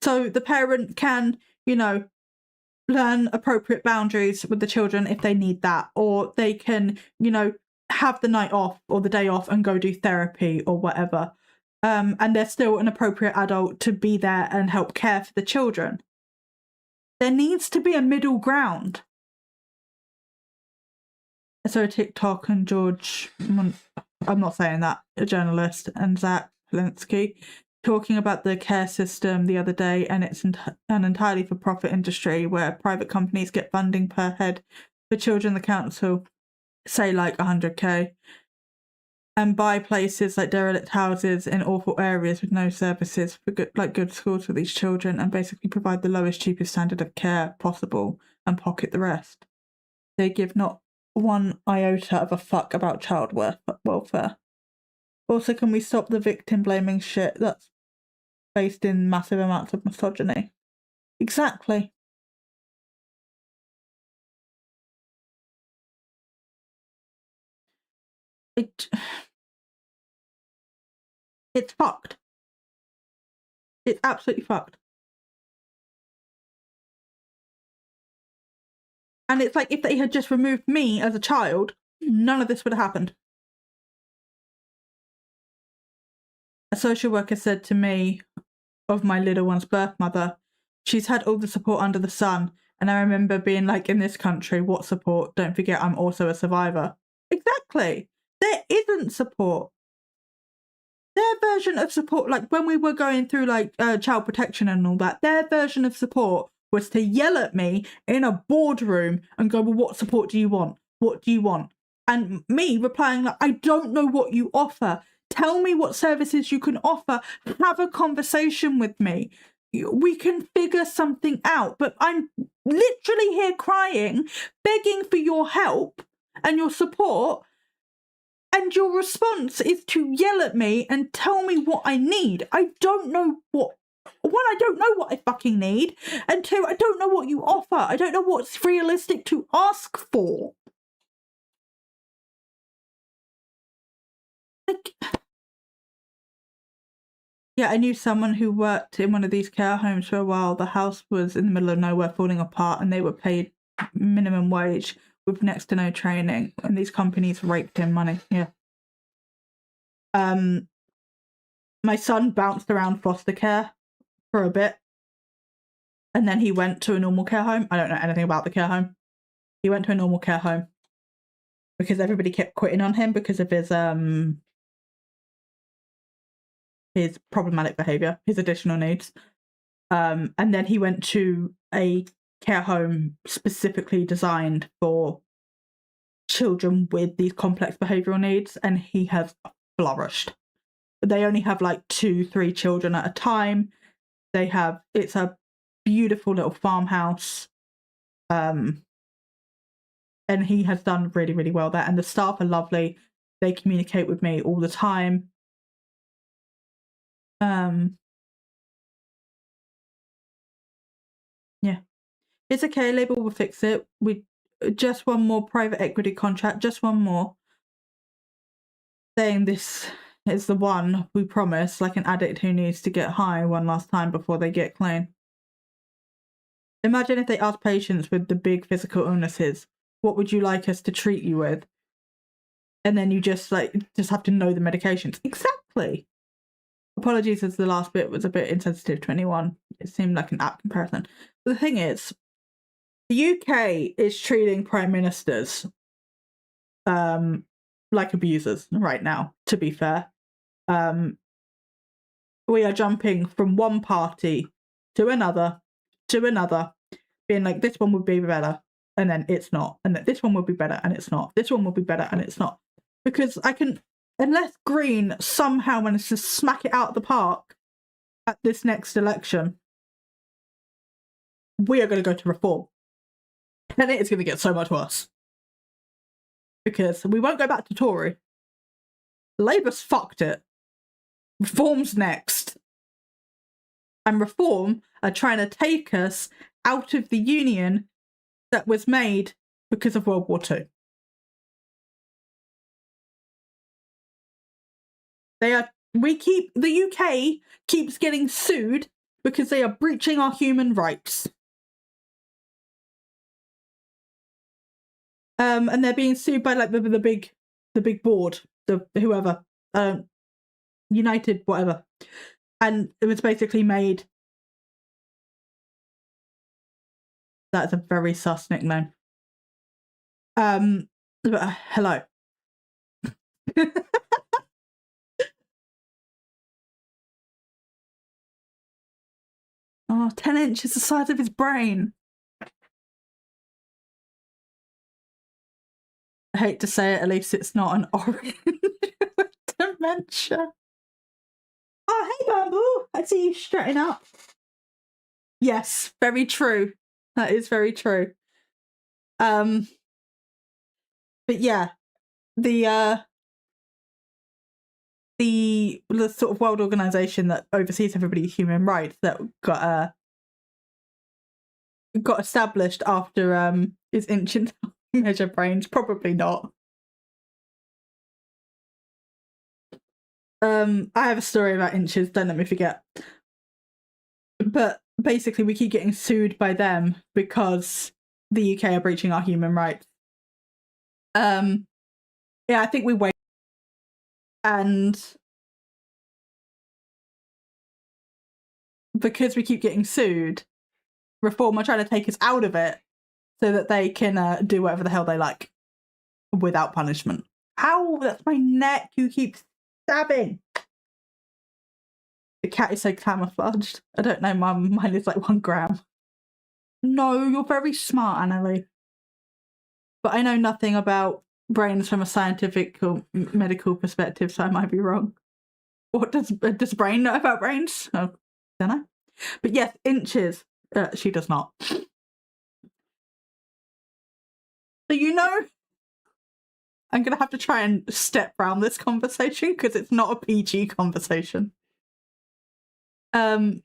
So the parent can, learn appropriate boundaries with the children if they need that, or they can, have the night off or the day off and go do therapy or whatever. And they're still an appropriate adult to be there and help care for the children. There needs to be a middle ground. So TikTok and George, I'm not saying that, a journalist, and Zach Bluesky, talking about the care system the other day, and it's an entirely for-profit industry where private companies get funding per head for children. The council say like 100k, and buy places like derelict houses in awful areas with no services for good schools for these children, and basically provide the lowest, cheapest standard of care possible and pocket the rest. They give not one iota of a fuck about child welfare. Also, can we stop the victim blaming shit that's based in massive amounts of misogyny? Exactly. It's fucked. It's absolutely fucked. And it's like, if they had just removed me as a child, none of this would have happened. A social worker said to me of my little one's birth mother, she's had all the support under the sun. And I remember being like, in this country, what support? Don't forget, I'm also a survivor. Exactly. There isn't support. Their version of support, like when we were going through like child protection and all that, their version of support was to yell at me in a boardroom and go, well, what support do you want? What do you want? And me replying like, I don't know what you offer. Tell me what services you can offer. Have a conversation with me. We can figure something out. But I'm literally here crying, begging for your help and your support. And your response is to yell at me and tell me what I need. I don't know what... One, I don't know what I fucking need. And two, I don't know what you offer. I don't know what's realistic to ask for. Like... Yeah, I knew someone who worked in one of these care homes for a while. The house was in the middle of nowhere, falling apart, and they were paid minimum wage with next to no training. And these companies raped him money. Yeah. my son bounced around foster care for a bit. And then he went to a normal care home. I don't know anything about the care home. He went to a normal care home because everybody kept quitting on him because of his problematic behaviour, his additional needs. And then he went to a care home specifically designed for children with these complex behavioural needs, and he has flourished. They only have like 2-3 children at a time. It's a beautiful little farmhouse. And he has done really, really well there. And the staff are lovely. They communicate with me all the time. Yeah. It's okay, Labour will fix it. We just one more private equity contract, just one more. Saying this is the one we promise, like an addict who needs to get high one last time before they get clean. Imagine if they asked patients with the big physical illnesses, what would you like us to treat you with? And then you just have to know the medications. Exactly. Apologies as the last bit was a bit insensitive to anyone. It seemed like an apt comparison. But the thing is, the UK is treating prime ministers like abusers right now, to be fair. We are jumping from one party to another, being like, this one would be better, and then it's not. And that this one will be better, and it's not. This one will be better, and it's not. Because unless Green somehow manages to smack it out of the park at this next election, we are going to go to reform. And it is going to get so much worse. Because we won't go back to Tory. Labour's fucked it. Reform's next. And Reform are trying to take us out of the union that was made because of World War II. The UK keeps getting sued because they are breaching our human rights. And they're being sued by like the big board, whoever, United whatever, and it was basically made. That's a very sus nickname. Hello. Oh, 10 inches the size of his brain. I hate to say it, at least it's not an orange with dementia. Oh, hey, Bamboo. I see you strutting up. Yes, very true. That is very true. But yeah, the sort of world organization that oversees everybody's human rights that got established after is inching measure brains, probably not. I have a story about inches, don't let me forget. But basically we keep getting sued by them because the UK are breaching our human rights. Yeah, I think we wait. And because we keep getting sued, Reform are trying to take us out of it so that they can do whatever the hell they like without punishment. Ow, that's my neck. You keep stabbing. The cat is so camouflaged. I don't know, mine is like 1 gram. No, you're very smart, Annalie. But I know nothing about brains from a scientific or medical perspective, so I might be wrong. What does Brain know about brains? Oh, don't know. But yes, inches. She does not. So I'm going to have to try and step around this conversation because it's not a PG conversation. So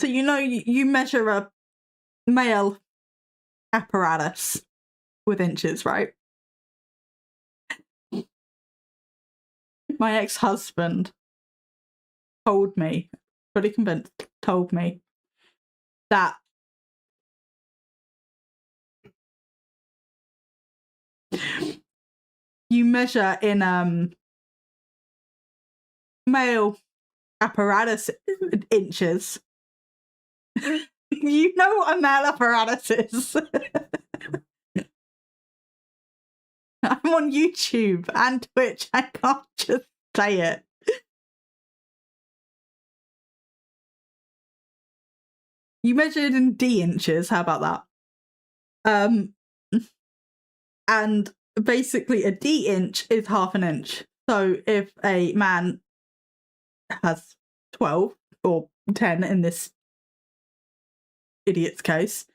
you measure a male apparatus with inches, right? My ex-husband told me, fully convinced, told me that you measure in male apparatus inches. You know what a male apparatus is. I'm on YouTube and Twitch. I can't just say it. You measured in D inches. How about that? And basically a D inch is half an inch. So if a man has 12 or 10 in this idiot's case,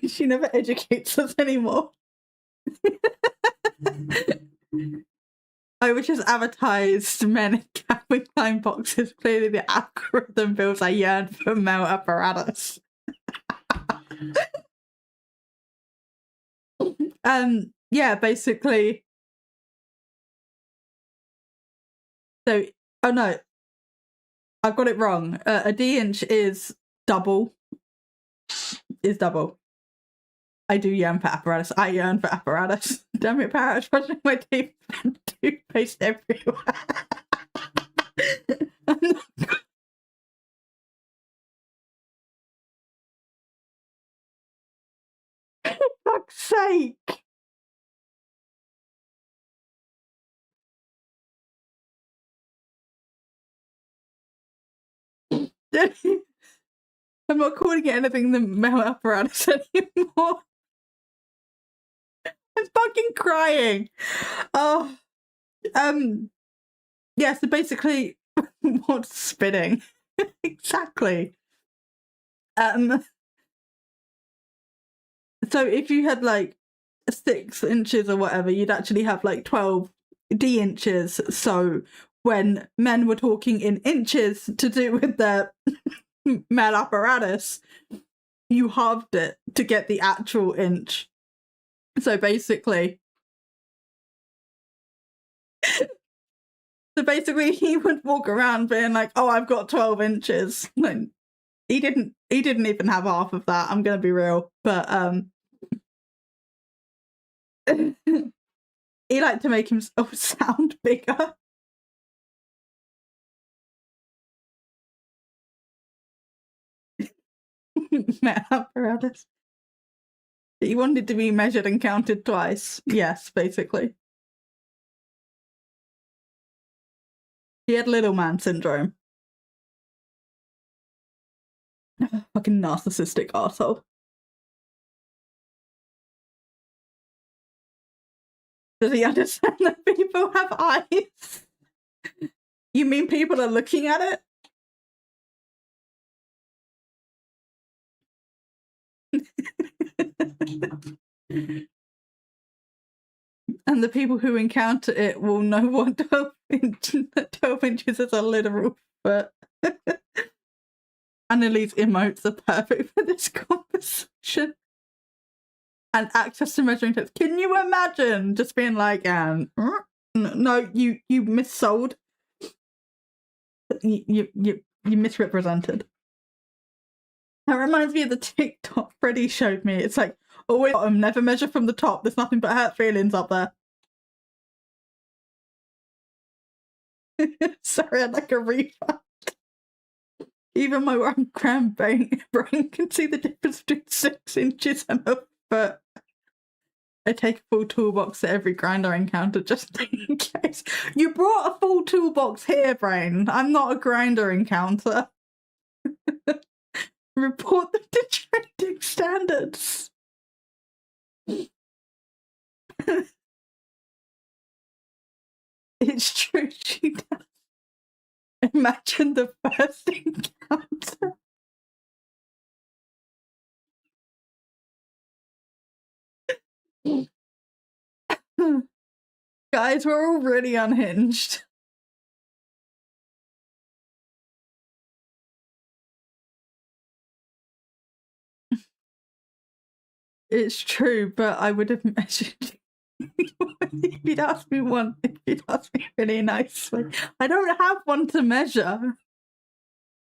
she never educates us anymore. I was just advertised men in Calvin Klein boxes. Clearly the algorithm feels I yearn for male apparatus. Yeah, basically. So, oh no, I've got it wrong. A D inch is double. I do yearn for apparatus. I yearn for apparatus. Damn it, Parrot, brushing my teeth and toothpaste everywhere. For fuck's sake. I'm not calling it anything than male apparatus anymore. I'm fucking crying. Oh, yeah. So basically, what's spinning? Exactly. So if you had like 6 inches or whatever, you'd actually have like 12 D inches. So when men were talking in inches to do with their male apparatus, you halved it to get the actual inch. So basically he would walk around being like, oh, I've got 12 inches. And he didn't even have half of that, I'm gonna be real. But he liked to make himself sound bigger. Male apparatus. He wanted to be measured and counted twice. Yes, basically. He had little man syndrome. Fucking narcissistic arsehole. Does he understand that people have eyes? You mean people are looking at it? And the people who encounter it will know what 12 inches is a literal foot. Annalise emotes are perfect for this conversation. And access to measuring tapes. Can you imagine just being like, no, you missold. You misrepresented. That reminds me of the TikTok Freddie showed me. It's like, always bottom, never measure from the top. There's nothing but hurt feelings up there. Sorry, I'd like a refund. Even my one gram brain can see the difference between 6 inches and a foot. I take a full toolbox to every grind I encounter just in case. You brought a full toolbox here, brain. I'm not a grinder encounter. Report them to trending standards. It's true, she does. Imagine the first encounter. Guys, we're already unhinged. It's true, but I would have measured if you'd asked me one, if you'd asked me really nicely. I don't have one to measure.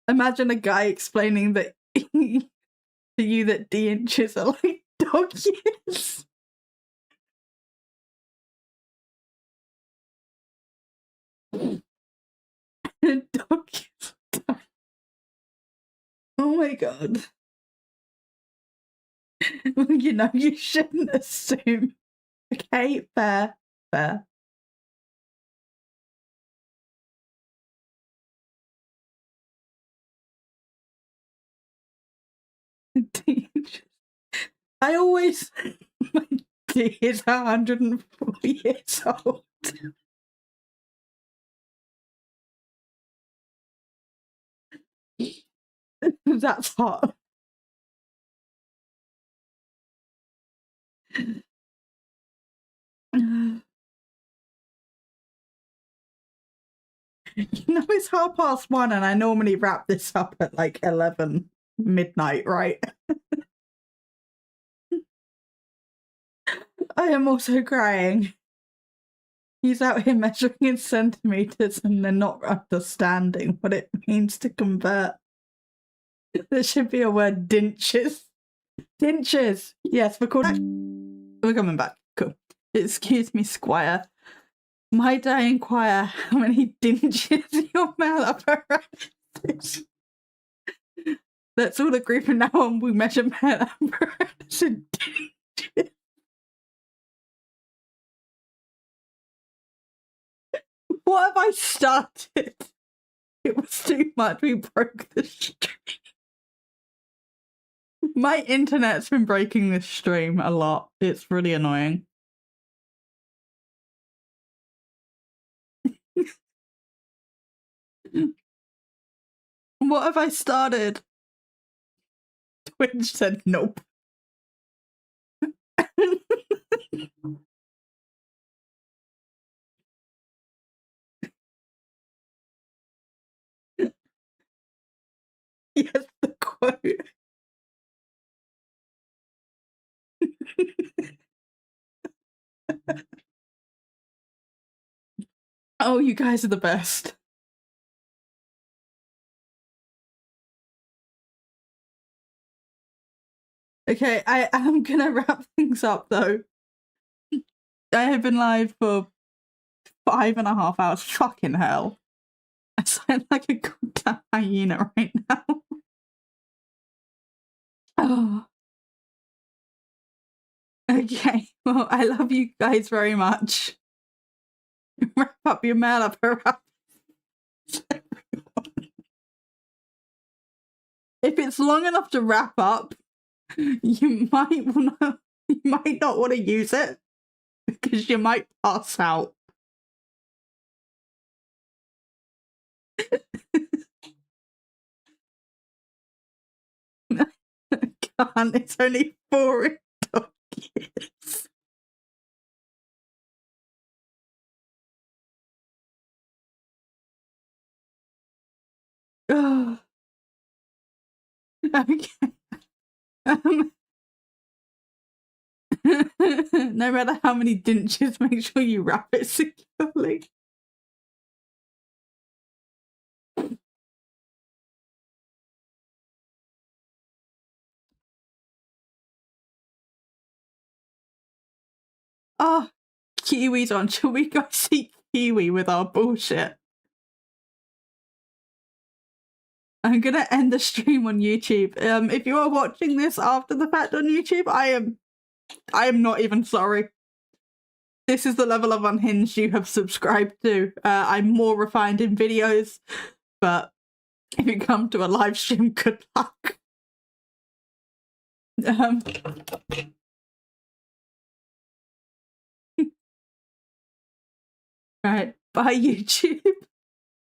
Imagine a guy explaining that to you that D inches are like dog years. Oh my god. You know, you shouldn't assume. Okay, fair. I always my D is 104 years old. That's hot. You know, it's 1:30 and I normally wrap this up at like 11 midnight, right? I am also crying. He's out here measuring in centimeters and they're not understanding what it means to convert. There should be a word, dinches. Dinches! Yes, we're coming back. Cool. Excuse me, Squire. Might I inquire how many dinges your male apparatus? Let's all agree from now on we measure male apparatus in dinges. What have I started? It was too much. We broke the stream. My internet's been breaking this stream a lot. It's really annoying. What have I started? Twitch said nope. Yes, the quote. Oh, you guys are the best. Okay, I am gonna wrap things up though. I have been live for 5.5 hours. Fucking hell. I sound like a goddamn hyena right now. Oh. Okay, well, I love you guys very much. Wrap up your mail up around. If it's long enough to wrap up, you might not want to use it because you might pass out. Can't, it's only 4 years. Oh. Okay. No matter how many dinches, make sure you wrap it securely. Oh, Kiwi's on. Shall we go see Kiwi with our bullshit? I'm gonna end the stream on YouTube. If you are watching this after the fact on YouTube, I am not even sorry. This is the level of unhinged you have subscribed to. I'm more refined in videos, but if you come to a live stream, good luck. Right, bye YouTube.